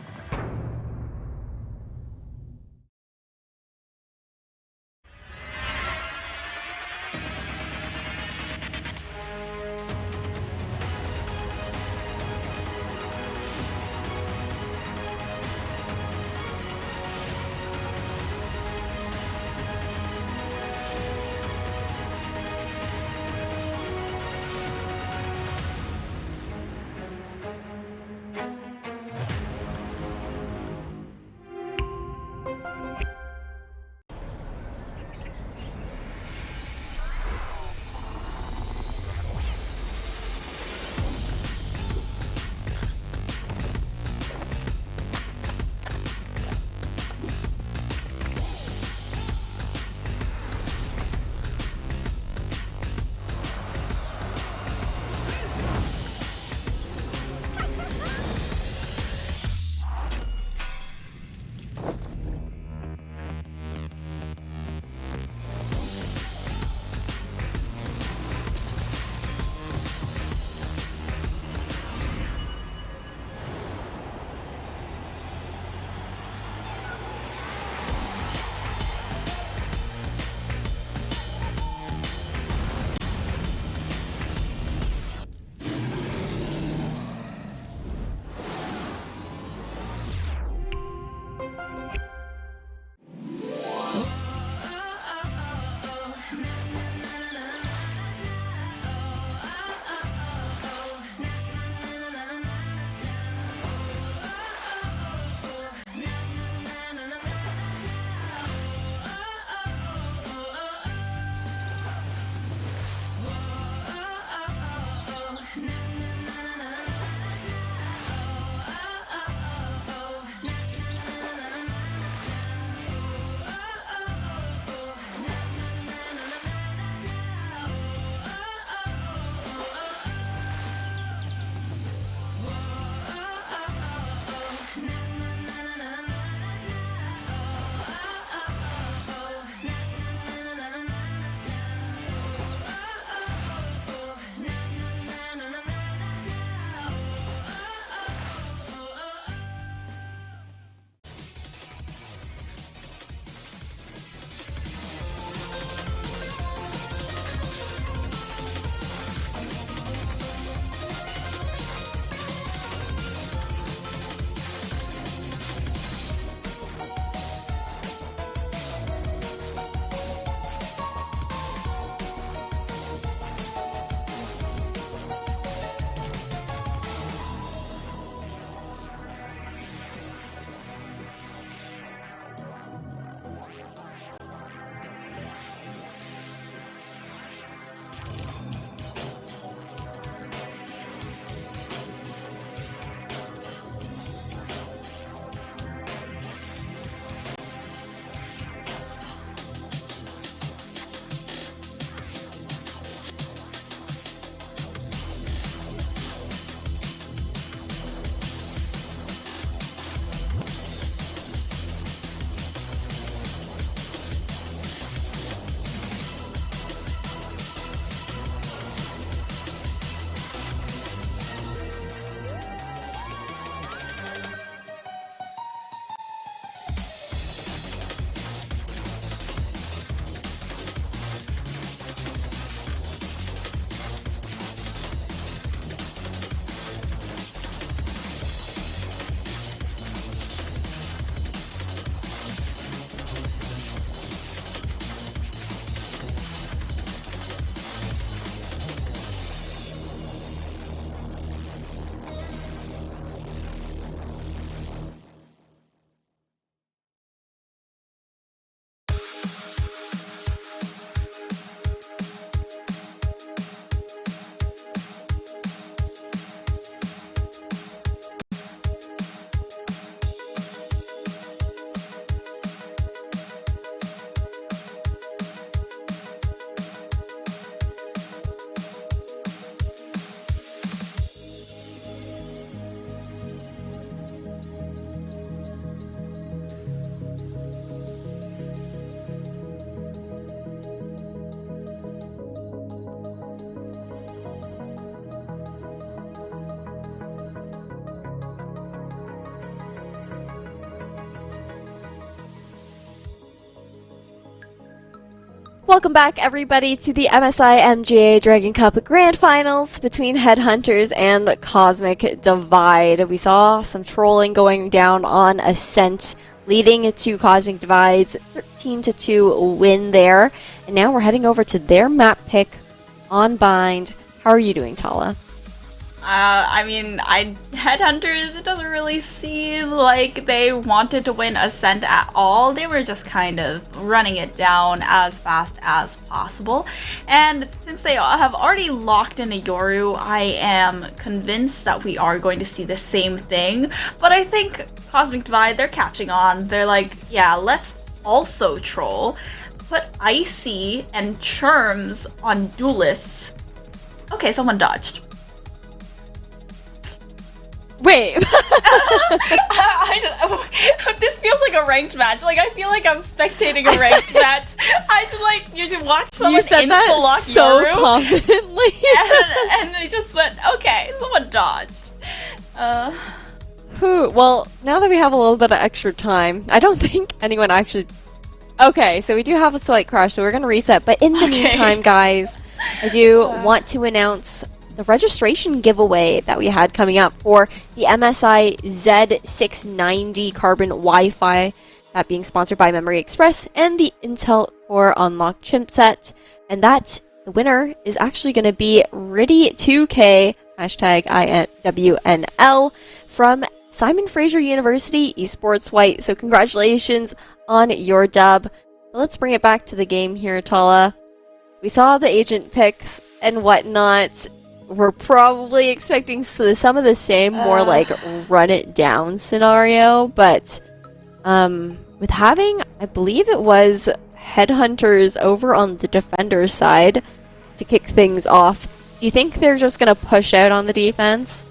Welcome back, everybody, to the MSI MGA Dragon Cup Grand Finals between Headhunters and Cosmic Divide. We saw some trolling going down on Ascent, leading to Cosmic Divide's 13-2 win there. And now we're heading over to their map pick on Bind. How are you doing, Tala? I mean, Headhunters, it doesn't really seem like they wanted to win Ascent at all. They were just kind of running it down as fast as possible. And since they have already locked in a Yoru, I am convinced that we are going to see the same thing. But I think Cosmic Divide, they're catching on. They're like, yeah, let's also troll. Put Icy and Churms on Duelists. Okay, someone dodged. Wait. This feels like a ranked match. Like, I feel like I'm spectating a ranked match. I just like you to watch someone You said that insta-lock so Yoru, confidently. and they just went, okay, someone dodged. Well, now that we have a little bit of extra time, I don't think anyone actually... Okay, so we do have a slight crash, so we're going to reset. But in the meantime, guys, I do want to announce the registration giveaway that we had coming up for the MSI Z690 Carbon Wi-Fi, that being sponsored by Memory Express and the Intel Core Unlock chipset. And that the winner is actually going to be Riddy2K, hashtag IWNL, from Simon Fraser University Esports White. So congratulations on your dub. But let's bring it back to the game here, Tala. We saw the agent picks and whatnot. We're probably expecting some of the same, more like run it down scenario, but with having, I believe it was Headhunters over on the defender side to kick things off, do you think they're just going to push out on the defense?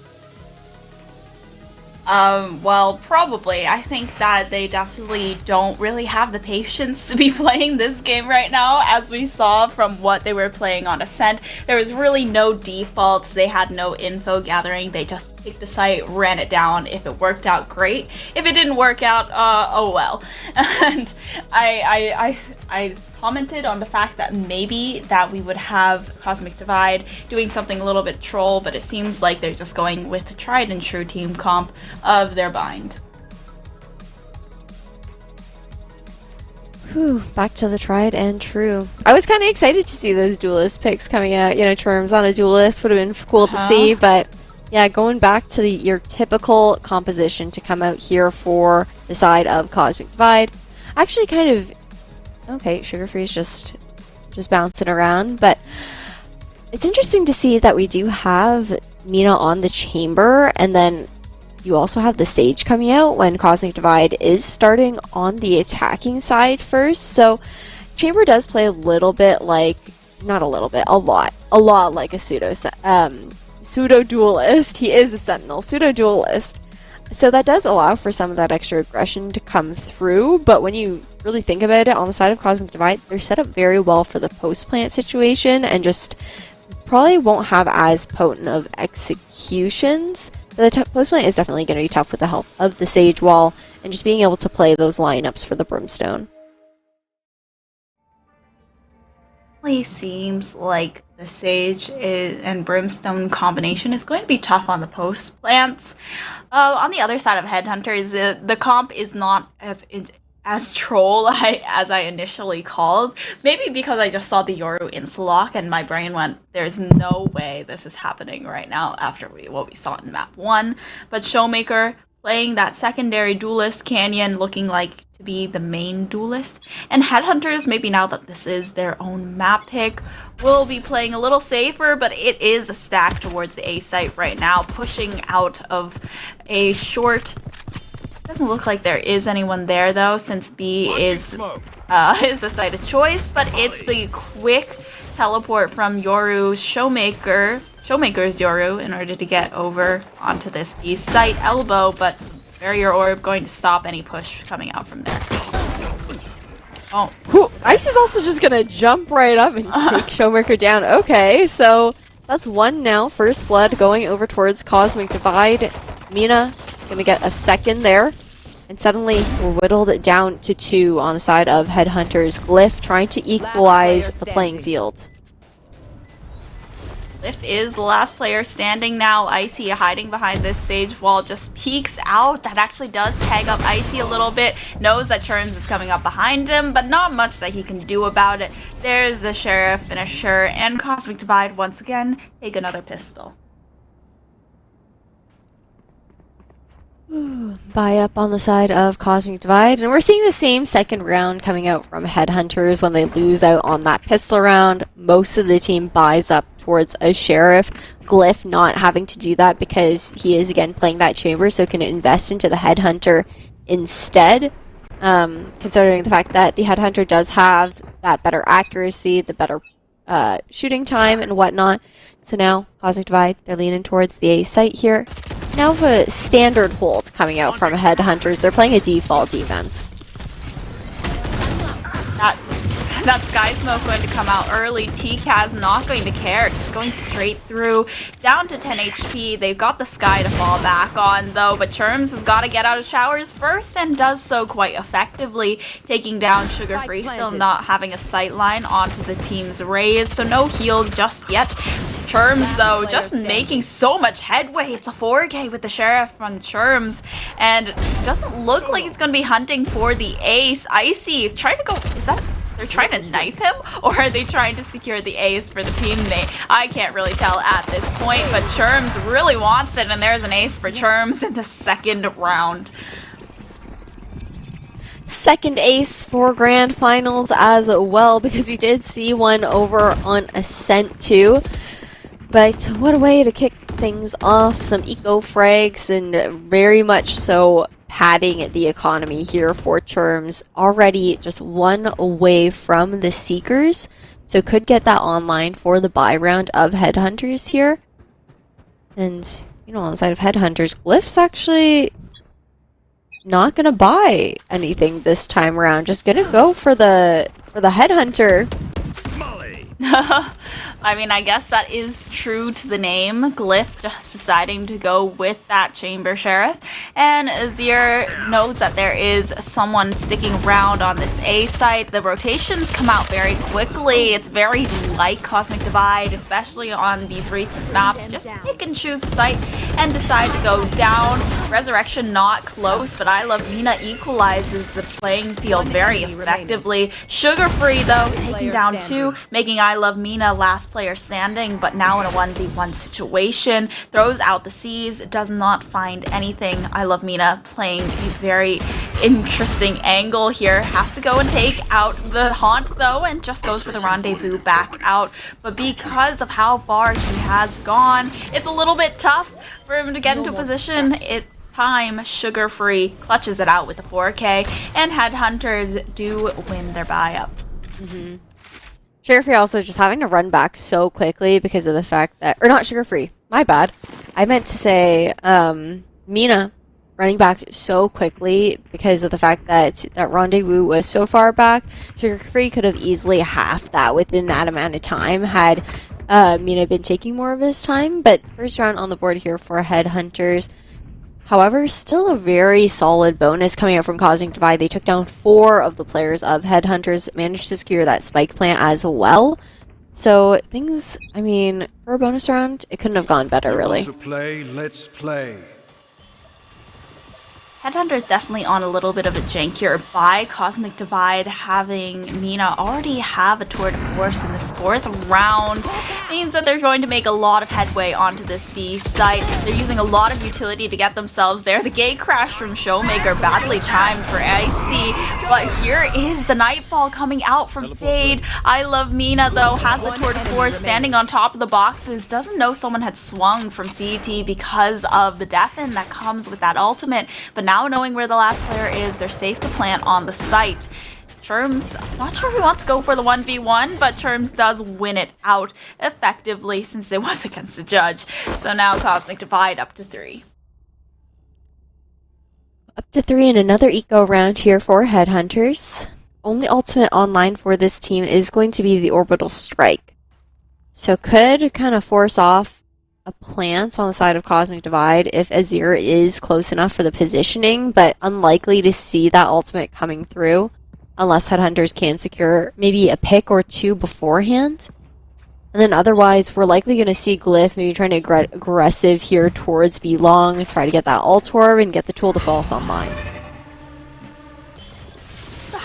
Well, probably. I think that they definitely don't really have the patience to be playing this game right now, as we saw from what they were playing on Ascent. There was really no defaults, they had no info gathering, they just picked a site, ran it down. If it worked out, great. If it didn't work out, oh well. And I commented on the fact that maybe that we would have Cosmic Divide doing something a little bit troll, but it seems like they're just going with the tried and true team comp of their bind. Whew, back to the tried and true. I was kind of excited to see those duelist picks coming out. You know, Terms on a duelist would have been cool to see, but yeah, going back to your typical composition to come out here for the side of Cosmic Divide. Actually kind of... Okay, Sugar Free's just bouncing around, but it's interesting to see that we do have Mina on the chamber, and then you also have the Sage coming out when Cosmic Divide is starting on the attacking side first. So chamber does play a little bit like, not a little bit, a lot like a pseudo duelist. He is a sentinel, pseudo duelist. So that does allow for some of that extra aggression to come through, but when you really think about it, on the side of Cosmic Divide, they're set up very well for the post-plant situation, and just probably won't have as potent of executions. But the post-plant is definitely going to be tough with the help of the Sage Wall, and just being able to play those lineups for the Brimstone. It seems like the Sage and Brimstone combination is going to be tough on the post plants. On the other side of Headhunters, the comp is not as troll as I initially called. Maybe because I just saw the Yoru insta-lock and my brain went, there's no way this is happening right now after what we saw in map 1. But Showmaker playing that secondary duelist, Canyon looking like to be the main duelist, and Headhunters, maybe now that this is their own map pick, will be playing a little safer, but it is a stack towards the A site right now, pushing out of a short. Doesn't look like there is anyone there though, since B is the site of choice, but it's the quick teleport from Yoru's Showmaker's Yoru in order to get over onto this B site elbow, but Barrier Orb going to stop any push coming out from there. Oh. Whew, Ice is also just gonna jump right up and take Showmaker down. Okay, so that's one now. First blood going over towards Cosmic Divide. Mina gonna get a second there. And suddenly we're whittled down to 2 on the side of Headhunters. Glyph trying to equalize the playing field. Glyph is the last player standing now. Icy hiding behind this sage wall just peeks out. That actually does tag up Icy a little bit. Knows that Churns is coming up behind him, but not much that he can do about it. There's the Sheriff finisher, and Cosmic Divide once again take another pistol. Buy up on the side of Cosmic Divide, and we're seeing the same second round coming out from Headhunters when they lose out on that pistol round. Most of the team buys up towards a Sheriff. Glyph not having to do that because he is again playing that chamber, so can invest into the Headhunter instead. Considering the fact that the Headhunter does have that better accuracy, the better shooting time and whatnot. So now Cosmic Divide, they're leaning towards the A site here. Now a standard hold coming out from Headhunters. They're playing a default defense. That Sky Smoke going to come out early. TCAS not going to care, just going straight through. Down to 10 HP. They've got the Sky to fall back on though, but Churms has got to get out of showers first and does so quite effectively, taking down Sugar Free, still not having a sight line onto the team's Raze, so no heal just yet. Churms though, just making so much headway. It's a 4K with the Sheriff on Churms, and it doesn't look like he's going to be hunting for the ace. Icy trying to go, is that, they're trying to knife him, or are they trying to secure the ace for the teammate? I can't really tell at this point, but Churms really wants it, and there's an ace for Churms in the second round. Second ace for Grand Finals as well, because we did see one over on Ascent too. But what a way to kick things off. Some eco frags and very much so padding the economy here for Churms. Already just one away from the Seekers. So could get that online for the buy round of Headhunters here. And, you know, on the side of Headhunters, Glyph's actually not going to buy anything this time around. Just going to go for the Headhunter. I mean, I guess that is true to the name. Glyph just deciding to go with that Chamber Sheriff. And Azir knows that there is someone sticking around on this A site. The rotations come out very quickly. It's very like Cosmic Divide, especially on these recent maps. Just pick and choose the site and decide to go down. Resurrection not close, but I Love Mina equalizes the playing field very effectively. Sugar Free, though, taking down 2, making I Love Mina last player standing, but now in a 1v1 situation. Throws out the C's, does not find anything. I Love Mina playing a very interesting angle here. Has to go and take out the Haunt though, and just goes for the Rendezvous back out. But because of how far he has gone, it's a little bit tough for him to get into position. It's time. Sugar Free clutches it out with a 4K, and Headhunters do win their buy up. Sugar Free also just having to run back so quickly because of the fact that, or not Sugar Free, my bad. I meant to say Mina running back so quickly because of the fact that that Rendezvous was so far back. Sugar Free could have easily halved that within that amount of time had Mina been taking more of his time. But first round on the board here for Headhunters. However, still a very solid bonus coming out from Cosmic Divide. They took down 4 of the players of Headhunters, managed to secure that spike plant as well. So things, I mean, for a bonus round, it couldn't have gone better, really. To play, let's play. Headhunter's definitely on a little bit of a jankier buy. Cosmic Divide having Mina already have a tour de force in this 4th round means that they're going to make a lot of headway onto this B site. They're using a lot of utility to get themselves there. The gate crash from Showmaker badly timed for Icy, but here is the Nightfall coming out from Fade. I Love Mina though has the tour de force standing on top of the boxes. Doesn't know someone had swung from CT because of the deafen that comes with that ultimate, but now knowing where the last player is, they're safe to plant on the site. Churms, not sure he wants to go for the 1v1, but Churms does win it out effectively since it was against a judge. So now Cosmic Divide up to 3. Up to 3 in another eco round here for Headhunters. Only ultimate online for this team is going to be the Orbital Strike. So could kind of force off a plant on the side of Cosmic Divide if Azir is close enough for the positioning, but unlikely to see that ultimate coming through unless Headhunters can secure maybe a pick or two beforehand. And then otherwise, we're likely going to see Glyph maybe trying to get aggressive here towards B long, try to get that ult orb and get the Tool de False online.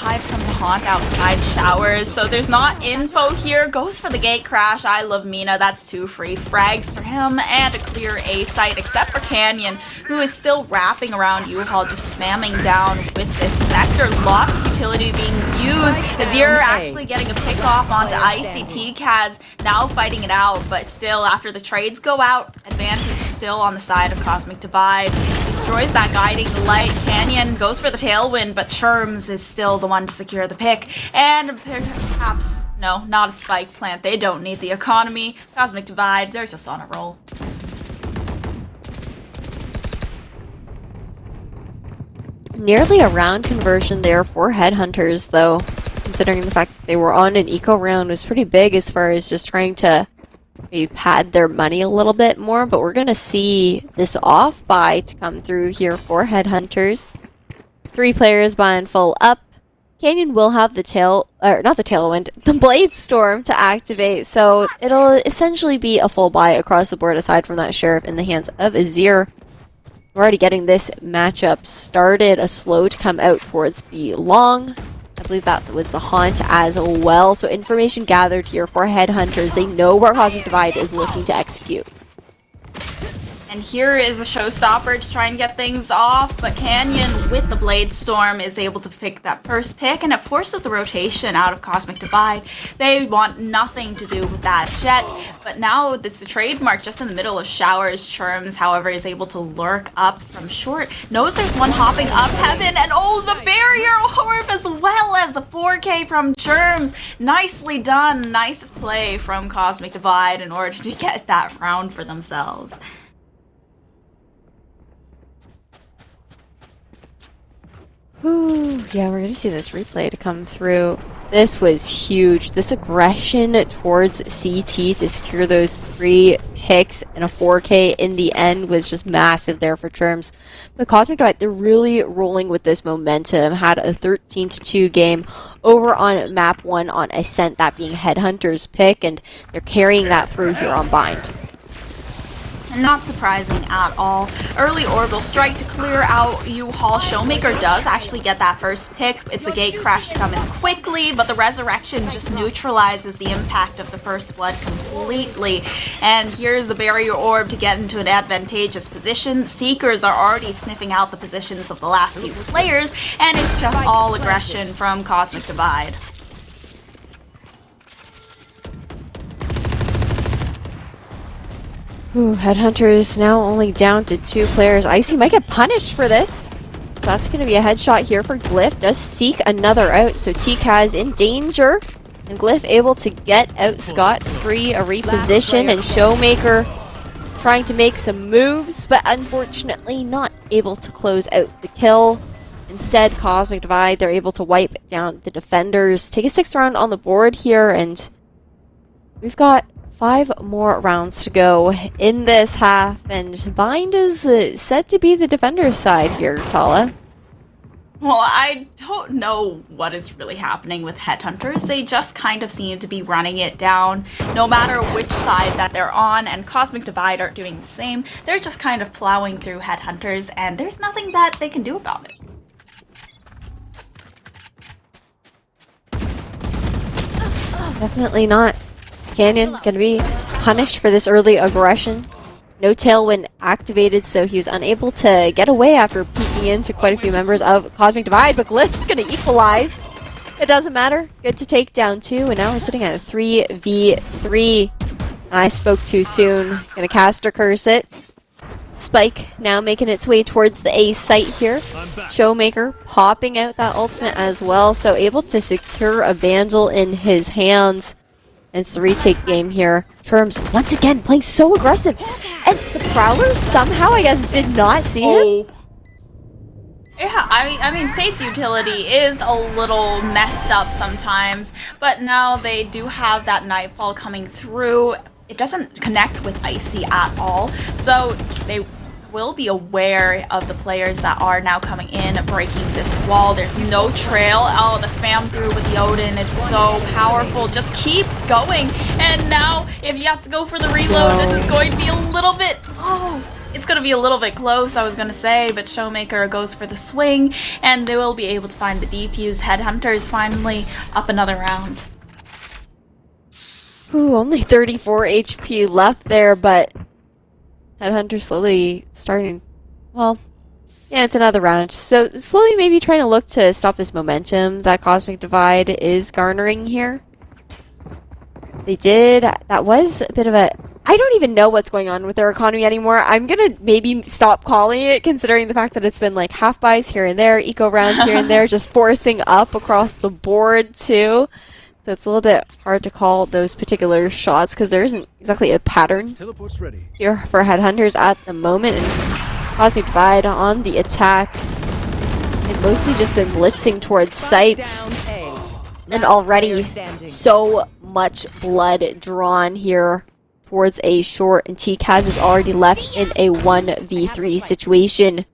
Hive from the Haunt outside showers, so there's not info here. Goes for the gate crash. I love Mina. That's 2 free frags for him and a clear A site, except for Canyon, who is still wrapping around U-Haul, just spamming down with this Spectre. Lots of utility being used. Azir actually getting a pick off onto ICT. Kaz now fighting it out, but still, after the trades go out, advantage still on the side of Cosmic Divide. Destroys that guiding light. Canyon goes for the tailwind, but Sherms is still the one to secure the pick. And perhaps, no, not a spike plant. They don't need the economy. Cosmic Divide, they're just on a roll. Nearly a round conversion there for Headhunters, though, considering the fact that they were on an eco round was pretty big as far as just trying to maybe pad their money a little bit more, but we're going to see this off buy to come through here for Headhunters. 3 players buying full up. Canyon will have the Blade Storm to activate, so it'll essentially be a full buy across the board aside from that Sheriff in the hands of Azir. We're already getting this matchup started. A slow to come out towards B long. I believe that was the Haunt as well. So information gathered here for Headhunters. They know where Cosmic Divide is looking to execute. And here is a showstopper to try and get things off, but Canyon with the Blade Storm is able to pick that first pick, and it forces the rotation out of Cosmic Divide. They want nothing to do with that Jet, but now it's a trademark just in the middle of showers. Sherms, however, is able to lurk up from short, knows there's one hopping up heaven, and oh, the barrier orb as well as the 4K from Sherms. Nicely done, nice play from Cosmic Divide in order to get that round for themselves. Ooh, yeah, we're gonna see this replay to come through. This was huge. This aggression towards CT to secure those 3 picks and a 4K in the end was just massive there for Terms. But Cosmic Divide, they're really rolling with this momentum. Had a 13-2 game over on map 1 on Ascent, that being Headhunter's pick, and they're carrying that through here on Bind. Not surprising at all. Early orbital strike to clear out U-Haul. Showmaker does actually get that first pick. It's a gate crash to come in quickly, but the resurrection just neutralizes the impact of the first blood completely. And here's the barrier orb to get into an advantageous position. Seekers are already sniffing out the positions of the last few players, and it's just all aggression from Cosmic Divide. Ooh, Headhunters now only down to 2 players. Icy might get punished for this. So that's going to be a headshot here for Glyph. Does seek another out, so TKaz in danger. And Glyph able to get out scot-free, a reposition, and Showmaker trying to make some moves, but unfortunately not able to close out the kill. Instead, Cosmic Divide, they're able to wipe down the defenders, take a 6th round on the board here, and we've got 5 more rounds to go in this half, and Bind is set to be the defender's side here, Tala. Well, I don't know what is really happening with Headhunters. They just kind of seem to be running it down, no matter which side that they're on, and Cosmic Divide aren't doing the same. They're just kind of plowing through Headhunters, and there's nothing that they can do about it. Definitely not. Canyon gonna be punished for this early aggression. No tailwind activated, so he was unable to get away after peeking into quite a few members of Cosmic Divide, but Glyph's gonna equalize. It doesn't matter. Good to take down 2, and now we're sitting at a 3v3. I spoke too soon. Gonna caster curse it. Spike now making its way towards the A site here. Showmaker popping out that ultimate as well, so able to secure a Vandal in his hands. And it's the retake game here. Terms once again playing so aggressive, and the Prowler somehow, I guess, did not see him. Yeah, I mean, Fate's utility is a little messed up sometimes, but now they do have that Nightfall coming through. it doesn't connect with Icy at all. So they will be aware of the players that are now coming in, breaking this wall. There's no trail. Oh, the spam through with the Odin is so powerful. Just keeps going. And now, if you have to go for the reload, this is going to be a little bit... Oh, it's going to be a little bit close, I was going to say, but Showmaker goes for the swing, and they will be able to find the defuse. Headhunter is finally up another round. Ooh, only 34 HP left there, but Headhunter slowly starting, well, yeah, it's another round. So slowly maybe trying to look to stop this momentum that Cosmic Divide is garnering here. They did, that was a bit of a, I don't even know what's going on with their economy anymore. I'm gonna maybe stop calling it, considering the fact that it's been like half buys here and there, eco rounds here and there, just forcing up across the board too. So it's a little bit hard to call those particular shots because there isn't exactly a pattern here for Headhunters at the moment. And Cosmic Divide on the attack. They've mostly just been blitzing towards sites. And already so much blood drawn here towards A short. And TCAS is already left in a 1v3 situation.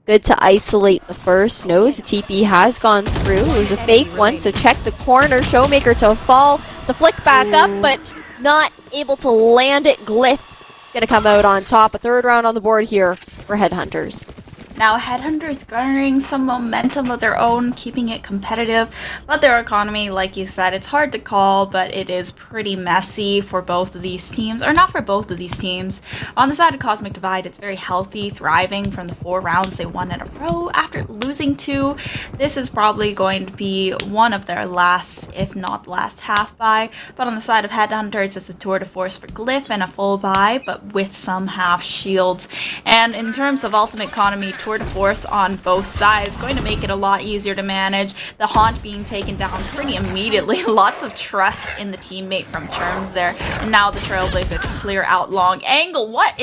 Good to isolate the first. Knows the TP has gone through. It was a fake one, so check the corner. Showmaker to fall. The flick back up, but not able to land it. Glyph gonna come out on top. A third round on the board here for Headhunters. Now, Headhunters garnering some momentum of their own, keeping it competitive, but their economy, like you said, it's hard to call, but it is pretty messy for both of these teams, or not for both of these teams. On the side of Cosmic Divide, it's very healthy, thriving from the 4 rounds they won in a row after losing 2. This is probably going to be one of their last, if not last, half buy, but on the side of Headhunters, it's a tour de force for Glyph and a full buy, but with some half shields. And in terms of ultimate economy, tour de force on both sides, going to make it a lot easier to manage. The Haunt being taken down pretty immediately. Lots of trust in the teammate from Churms there. And now the Trailblazer to clear out long angle. What?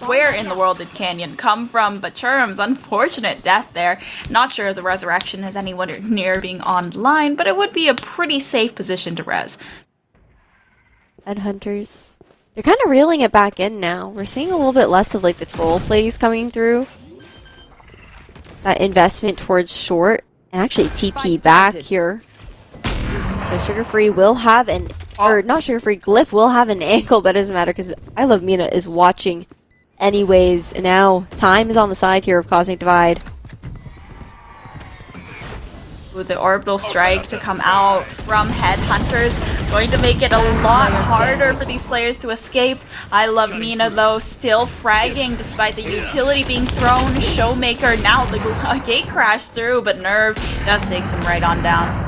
Where in the world did Canyon come from? But Churms, unfortunate death there. Not sure if the resurrection has anyone near being online, but it would be a pretty safe position to res. Headhunters, they're kind of reeling it back in now. We're seeing a little bit less of like the troll plays coming through. That investment towards short and actually TP back here. So Sugar Free will have an, or not Sugar Free, Glyph will have an ankle, but it doesn't matter because I Love Mina is watching anyways. And now time is on the side here of Cosmic Divide. With the orbital strike to come out from Headhunters, going to make it a lot harder for these players to escape. I Love Mina though still fragging despite the utility being thrown. Showmaker, now the gate crashed through, but Nerve just takes him right on down.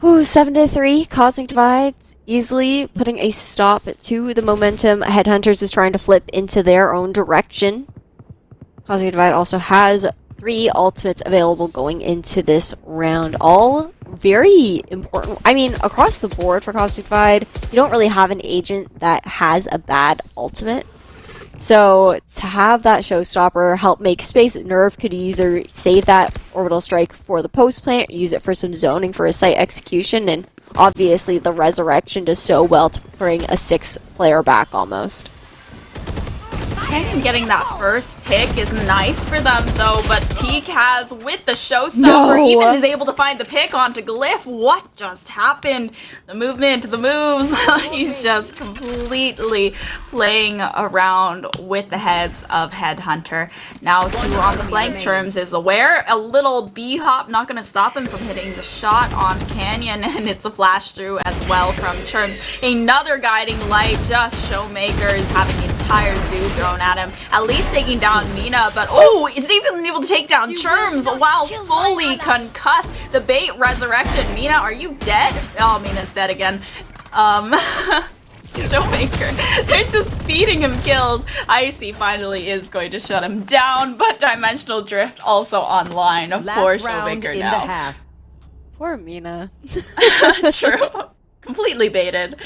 Ooh, 7-3, Cosmic Divides easily putting a stop to the momentum. Headhunters is trying to flip into their own direction. Cosmic Divide also has 3 ultimates available going into this round. All very important. I mean, across the board for Cosmic Divide, you don't really have an agent that has a bad ultimate. So to have that showstopper help make space, Nerve could either save that orbital strike for the post plant, use it for some zoning for a site execution, and obviously the resurrection does so well to bring a 6th player back almost. Canyon getting that first pick is nice for them though, but TCAS with the showstopper even is able to find the pick onto Glyph. What just happened? The movement, the moves, he's just completely playing around with the heads of Headhunter. Now 2 on the flank. Churms is aware. A little B-hop not going to stop him from hitting the shot on Canyon, and it's the flash through as well from Churms. Another guiding light, just Showmaker is having the entire zoo thrown at him. At least taking down Mina, but oh, it's even able to take down Churms while fully concussed. The bait resurrection. Mina, are you dead? Oh, Mina's dead again. Showmaker, they're just feeding him kills. Icy finally is going to shut him down, but Dimensional Drift also online for Showmaker now. Poor Mina. True. Completely baited.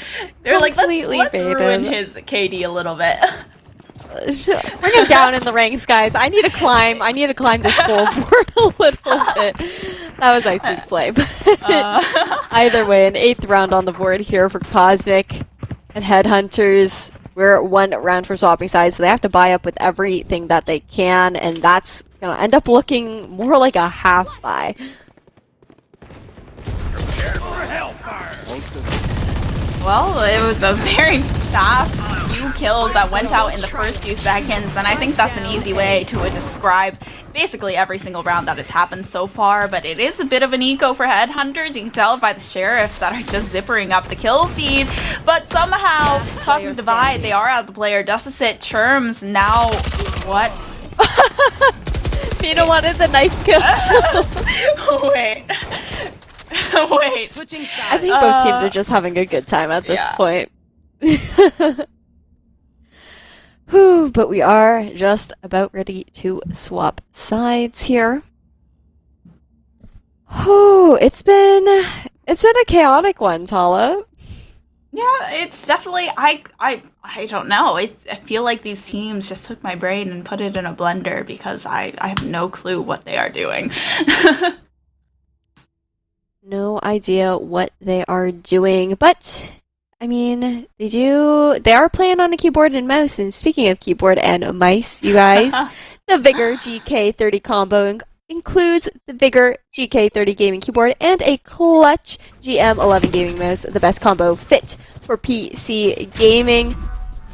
They're like, let's ruin his KD a little bit. Bring him down in the ranks, guys. I need to climb. I need to climb this scoreboard a little bit. That was Ice's play. Either way, an 8th round on the board here for Cosmic and Headhunters. We're 1 round for swapping sides, so they have to buy up with everything that they can, and that's gonna end up looking more like a half buy. Well, it was a very fast few kills that went out in the first few seconds, and I think that's an easy way to describe basically every single round that has happened so far, but it is a bit of an eco for Headhunters. You can tell by the Sheriffs that are just zippering up the kill feed, but somehow, Cosmic Divide, they are at the player deficit. Churms, now what? Mina wanted the knife kill. Wait. Wait. I think both teams are just having a good time at this point. Whew, but we are just about ready to swap sides here. Whew, it's been a chaotic one, Tala. Yeah, it's definitely, I don't know. I feel like these teams just took my brain and put it in a blender because I have no clue what they are doing. No idea what they are doing, but I mean, they are playing on a keyboard and mouse, and speaking of keyboard and mice, you guys, the Vigor GK30 combo includes the Vigor GK30 gaming keyboard and a clutch GM11 gaming mouse, the best combo fit for PC gaming.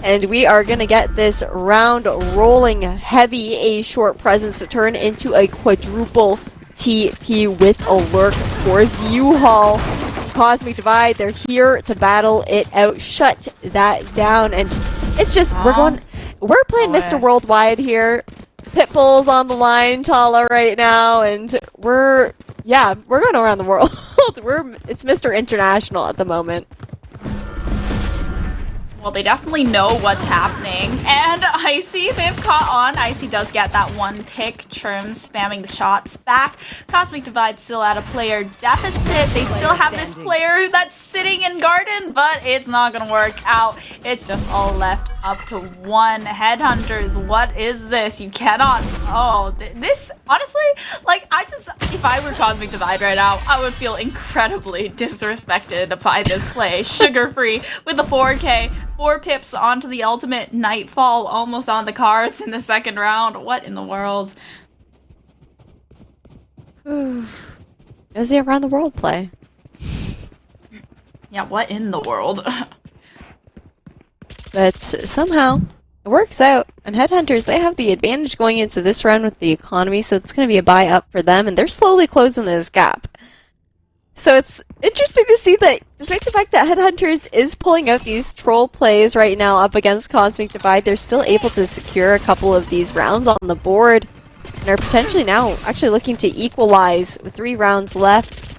And we are going to get this round rolling heavy, a short presence to turn into a quadruple TP with a lurk towards U-Haul. Cosmic Divide, they're here to battle it out, shut that down, and it's just, we're playing Mr. Worldwide here. Pitbull's on the line, Tala, right now, and we're going around the world. It's Mr. International at the moment. Well, they definitely know what's happening. And Icy, they've caught on. Icy does get that one pick. Churm spamming the shots back. Cosmic Divide still at a player deficit. They still have this player that's sitting in Garden, but it's not going to work out. It's just all left up to one. Headhunters, what is this? You cannot... Oh, this... Honestly, like, if I were Cosmic Divide right now, I would feel incredibly disrespected by this play. Sugar-free with a 4K. 4 pips onto the ultimate. Nightfall almost on the cards in the second round. What in the world? Is the around the world play? Yeah, what in the world? But somehow it works out. And Headhunters, they have the advantage going into this round with the economy, so it's going to be a buy up for them, and they're slowly closing this gap. So it's interesting to see that, despite the fact that Headhunters is pulling out these troll plays right now up against Cosmic Divide, they're still able to secure a couple of these rounds on the board, and are potentially now actually looking to equalize with 3 rounds left.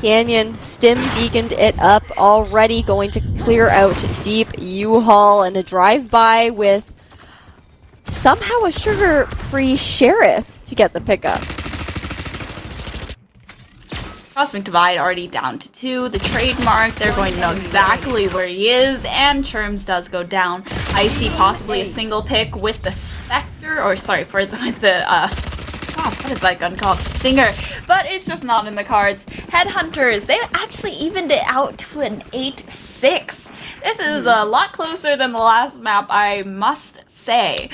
Canyon, Stim beaconed it up, already going to clear out deep. U-Haul and a drive-by with somehow a sugar-free Sheriff to get the pickup. Cosmic Divide already down to 2. The trademark, they're going to know exactly where he is, and Churms does go down. Icy possibly a single pick with the Spectre, or sorry, with the God, what is that gun called? Stinger. But it's just not in the cards. Headhunters, they actually evened it out to an 8-6. This is a lot closer than the last map, I must say.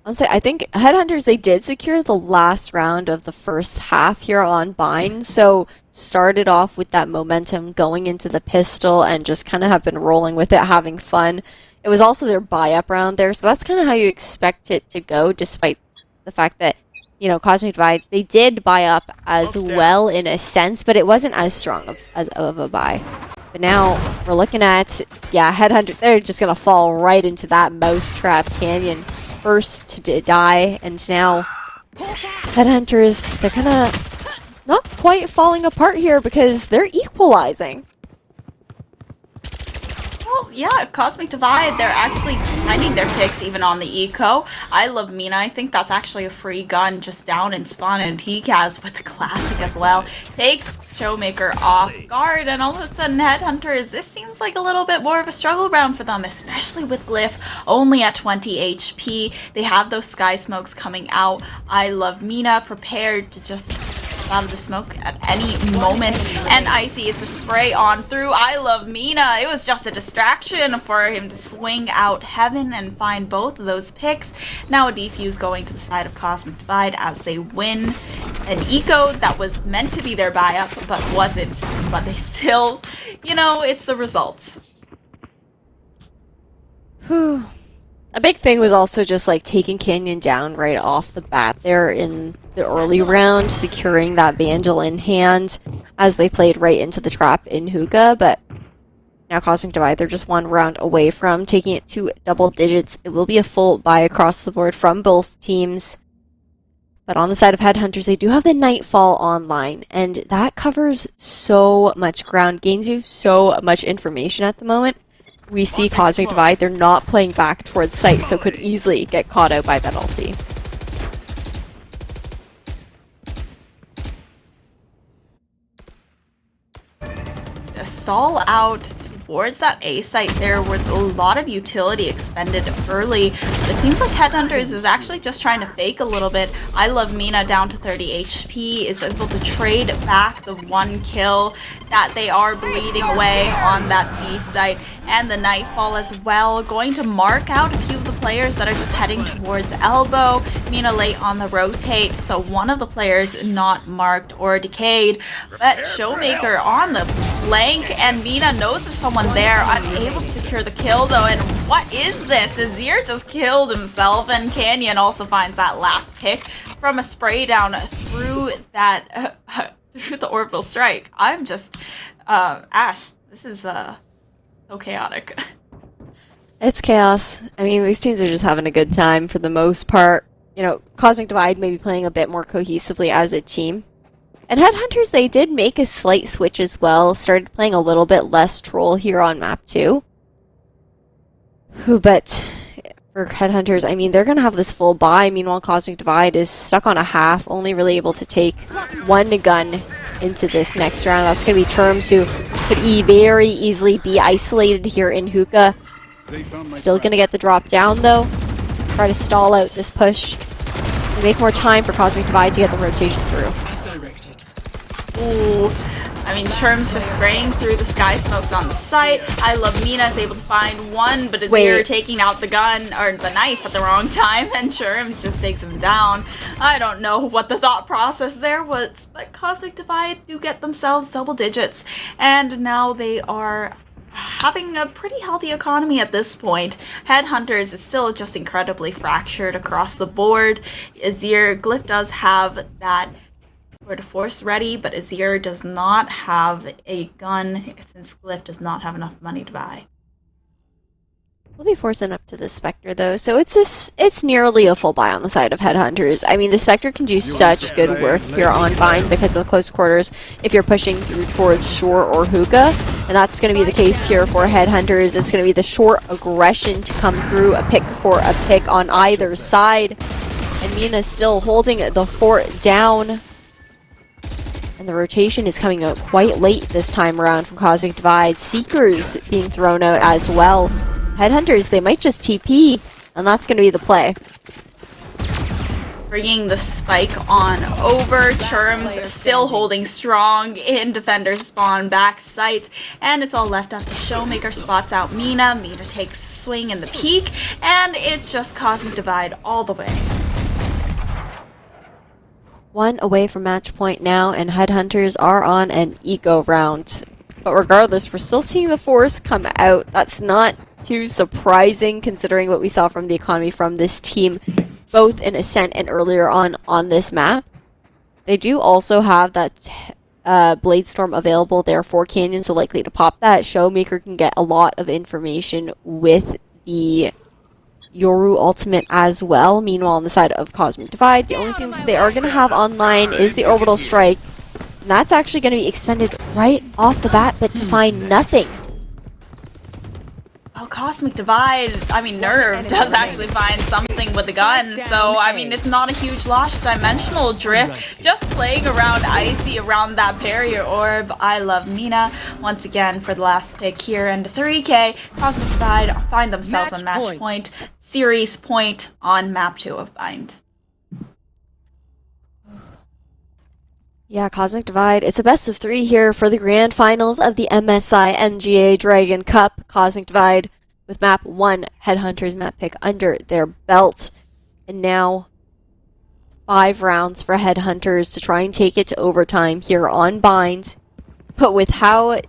Honestly, I think Headhunters, they did secure the last round of the first half here on Bind, so started off with that momentum going into the pistol and just kind of have been rolling with it, having fun. It was also their buy-up round there, so that's kind of how you expect it to go, despite the fact that, you know, Cosmic Divide, they did buy up as well in a sense, but it wasn't as strong of a buy. But now we're looking at, yeah, Headhunter, they're just going to fall right into that mousetrap. Canyon first to die, and now Headhunters, they're kind of not quite falling apart here because they're equalizing. Well, yeah, Cosmic Divide, they're actually finding their picks even on the eco. I love Mina. I think that's actually a free gun just down in spawn, and TGS with the classic as well. Takes Showmaker off guard, and all of a sudden Headhunters, this seems like a little bit more of a struggle round for them, especially with Glyph only at 20 HP. They have those sky smokes coming out. I love Mina, prepared to just out of the smoke at any moment, and Icy, it's a spray on through. I love Mina. It was just a distraction for him to swing out Heaven and find both of those picks. Now a defuse going to the side of Cosmic Divide as they win an eco that was meant to be their buy-up but wasn't, but they still, you know, it's the results. Whew. A big thing was also just like taking Canyon down right off the bat there in the early round, securing that Vandal in hand as they played right into the trap in Hookah, but now Cosmic Divide, they're just one round away from taking it to double digits. It will be a full buy across the board from both teams. But on the side of Headhunters, they do have the Nightfall online, and that covers so much ground, gains you so much information at the moment. We see Cosmic Divide, they're not playing back towards site, so could easily get caught out by that ulti. A stall out towards that A site, there was a lot of utility expended early, but it seems like Headhunters is actually just trying to fake a little bit. I love Mina down to 30 HP, is able to trade back the one kill that they are bleeding away on that B site, and the Nightfall as well, going to mark out a few of the players that are just heading towards elbow. Mina late on the rotate, so one of the players not marked or decayed, but Showmaker on the flank, and Mina knows there's someone there, unable to secure the kill though, and what is this? Azir just killed himself, and Canyon also finds that last pick from a spray down through that through the orbital strike. I'm just Ash, this is so chaotic. It's chaos. I mean, these teams are just having a good time for the most part. You know, Cosmic Divide may be playing a bit more cohesively as a team. And Headhunters, they did make a slight switch as well. Started playing a little bit less troll here on map 2. But for Headhunters, I mean, they're going to have this full buy. Meanwhile, Cosmic Divide is stuck on a half, only really able to take one gun into this next round. That's going to be Terms, who could very easily be isolated here in Hookah. Still going to get the drop down, though. Try to stall out this push. And make more time for Cosmic Divide to get the rotation through. Ooh, I mean, Terms just spraying through the sky smokes on the site. I love Mina is able to find one, but Azir taking out the gun, or the knife at the wrong time, and Terms just takes him down. I don't know what the thought process there was, but Cosmic Divide do get themselves double digits, and now they are having a pretty healthy economy at this point. Headhunters is still just incredibly fractured across the board. Azir, Glyph does have that to force ready, but Azir does not have a gun since Glyph does not have enough money to buy. We'll be forcing up to the Spectre though, so it's nearly a full buy on the side of Headhunters. I mean, the Spectre can do such good work here on Vine because of the close quarters if you're pushing through towards Shore or Hookah, and that's going to be the case here for Headhunters. It's going to be the short aggression to come through, a pick for a pick on either side, and Mina still holding the fort down. And the rotation is coming out quite late this time around from Cosmic Divide. Seekers being thrown out as well. Headhunters, they might just TP, and that's going to be the play. Bringing the spike on over. Terms still holding strong in Defender's spawn back site, and it's all left up to Showmaker. Spots out Mina. Mina takes a swing in the peak, and it's just Cosmic Divide all the way. One away from match point now, and Headhunters are on an eco round. But regardless, we're still seeing the Force come out. That's not too surprising considering what we saw from the economy from this team, both in Ascent and earlier on this map. They do also have that Blade Storm available there for Canyon, so likely to pop that. Showmaker can get a lot of information with the Yoru ultimate as well. Meanwhile, on the side of Cosmic Divide, the only thing that they are going to have online is the Orbital Strike. And that's actually going to be expended right off the bat, but find nothing. Cosmic Divide, I mean, Nerve does actually find something with the gun, so I mean, it's not a huge loss. Dimensional Drift, just playing around Icy around that barrier orb. I love Mina once again for the last pick here, and 3K, Cosmic Divide find themselves on match point, series point on map 2 of Bind. Yeah, Cosmic Divide. It's a best of 3 here for the grand finals of the MSI MGA Dragon Cup. Cosmic Divide with map 1 Headhunters map pick under their belt. And now 5 rounds for Headhunters to try and take it to overtime here on Bind. But with how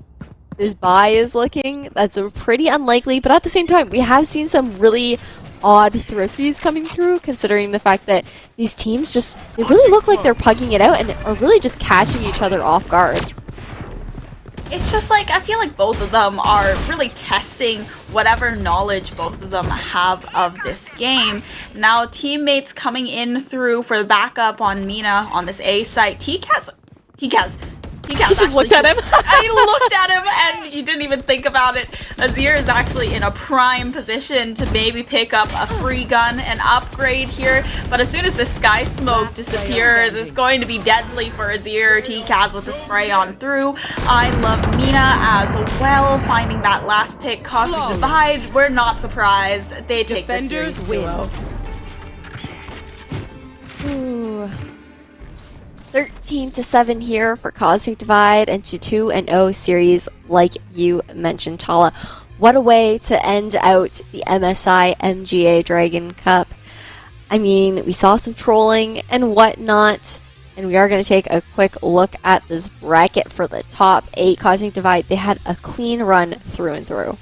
this bye is looking, that's pretty unlikely. But at the same time, we have seen some really odd thrifties coming through, considering the fact that these teams just, they really look like they're pugging it out and are really just catching each other off guard. It's just like, I feel like both of them are really testing whatever knowledge both of them have of this game. Now, teammates coming in through for the backup on Mina on this A site. TGS He just looked at him. I looked at him and you didn't even think about it. Azir is actually in a prime position to maybe pick up a free gun and upgrade here. But as soon as the sky smoke disappears, it's going to be deadly for Azir. TCAS with the spray on through. I love Mina as well, finding that last pick. Cosmic Divide, we're not surprised. They take the series win. Ooh. 13-7 here for Cosmic Divide and to 2-0 series like you mentioned, Tala. What a way to end out the MSI MGA Dragon Cup. I mean, we saw some trolling and whatnot, and we are going to take a quick look at this bracket for the top 8. Cosmic Divide, they had a clean run through and through.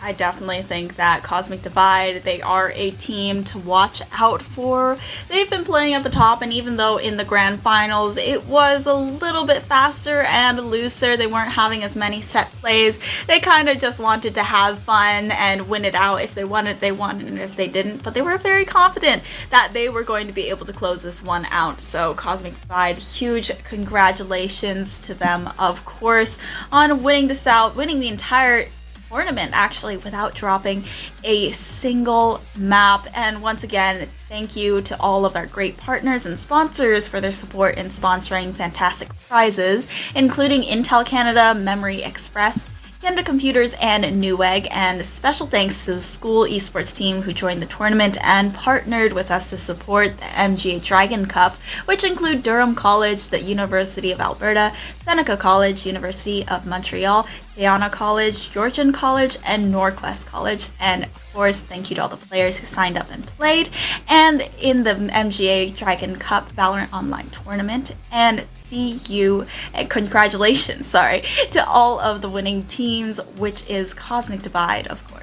I definitely think that Cosmic Divide, they are a team to watch out for. They've been playing at the top, and even though in the grand finals it was a little bit faster and looser, they weren't having as many set plays. They kind of just wanted to have fun and win it out. If they won it, they won, and if they didn't. But they were very confident that they were going to be able to close this one out. So Cosmic Divide, huge congratulations to them, of course, on winning this out, winning the entire tournament actually without dropping a single map. And once again, thank you to all of our great partners and sponsors for their support in sponsoring fantastic prizes, including Intel Canada, Memory Express, Canada Computers, and Newegg. And special thanks to the school esports team who joined the tournament and partnered with us to support the MGA Dragon Cup, which include Durham College, the University of Alberta, Seneca College, University of Montreal, Guyana College, Georgian College, and Norquest College. And of course, thank you to all the players who signed up and played and in the MGA Dragon Cup Valorant Online Tournament. And congratulations, to all of the winning teams, which is Cosmic Divide, of course.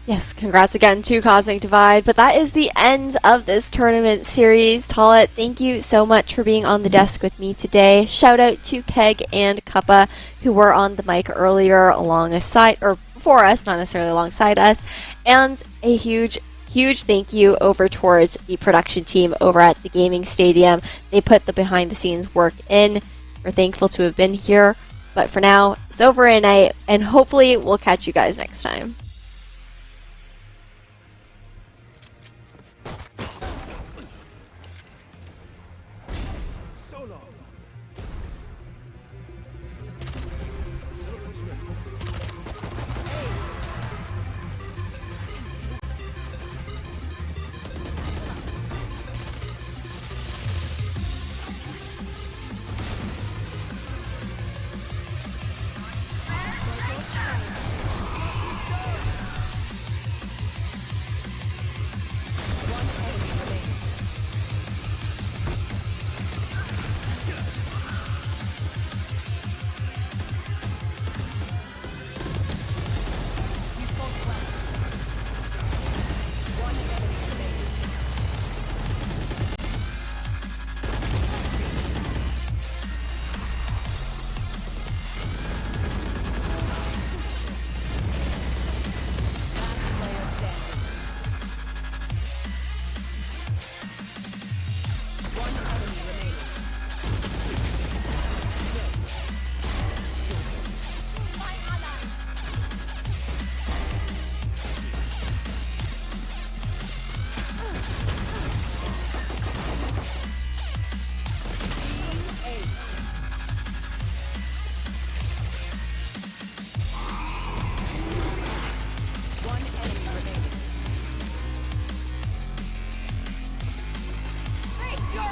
Yes, congrats again to Cosmic Divide. But that is the end of this tournament series. Tala, thank you so much for being on the desk with me today. Shout out to Keg and Kappa, who were on the mic earlier alongside, or before us, not necessarily alongside us. And a huge thank you over towards the production team over at the gaming stadium. They put the behind the scenes work in. We're thankful to have been here. But for now, it's over and hopefully we'll catch you guys next time.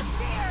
fear.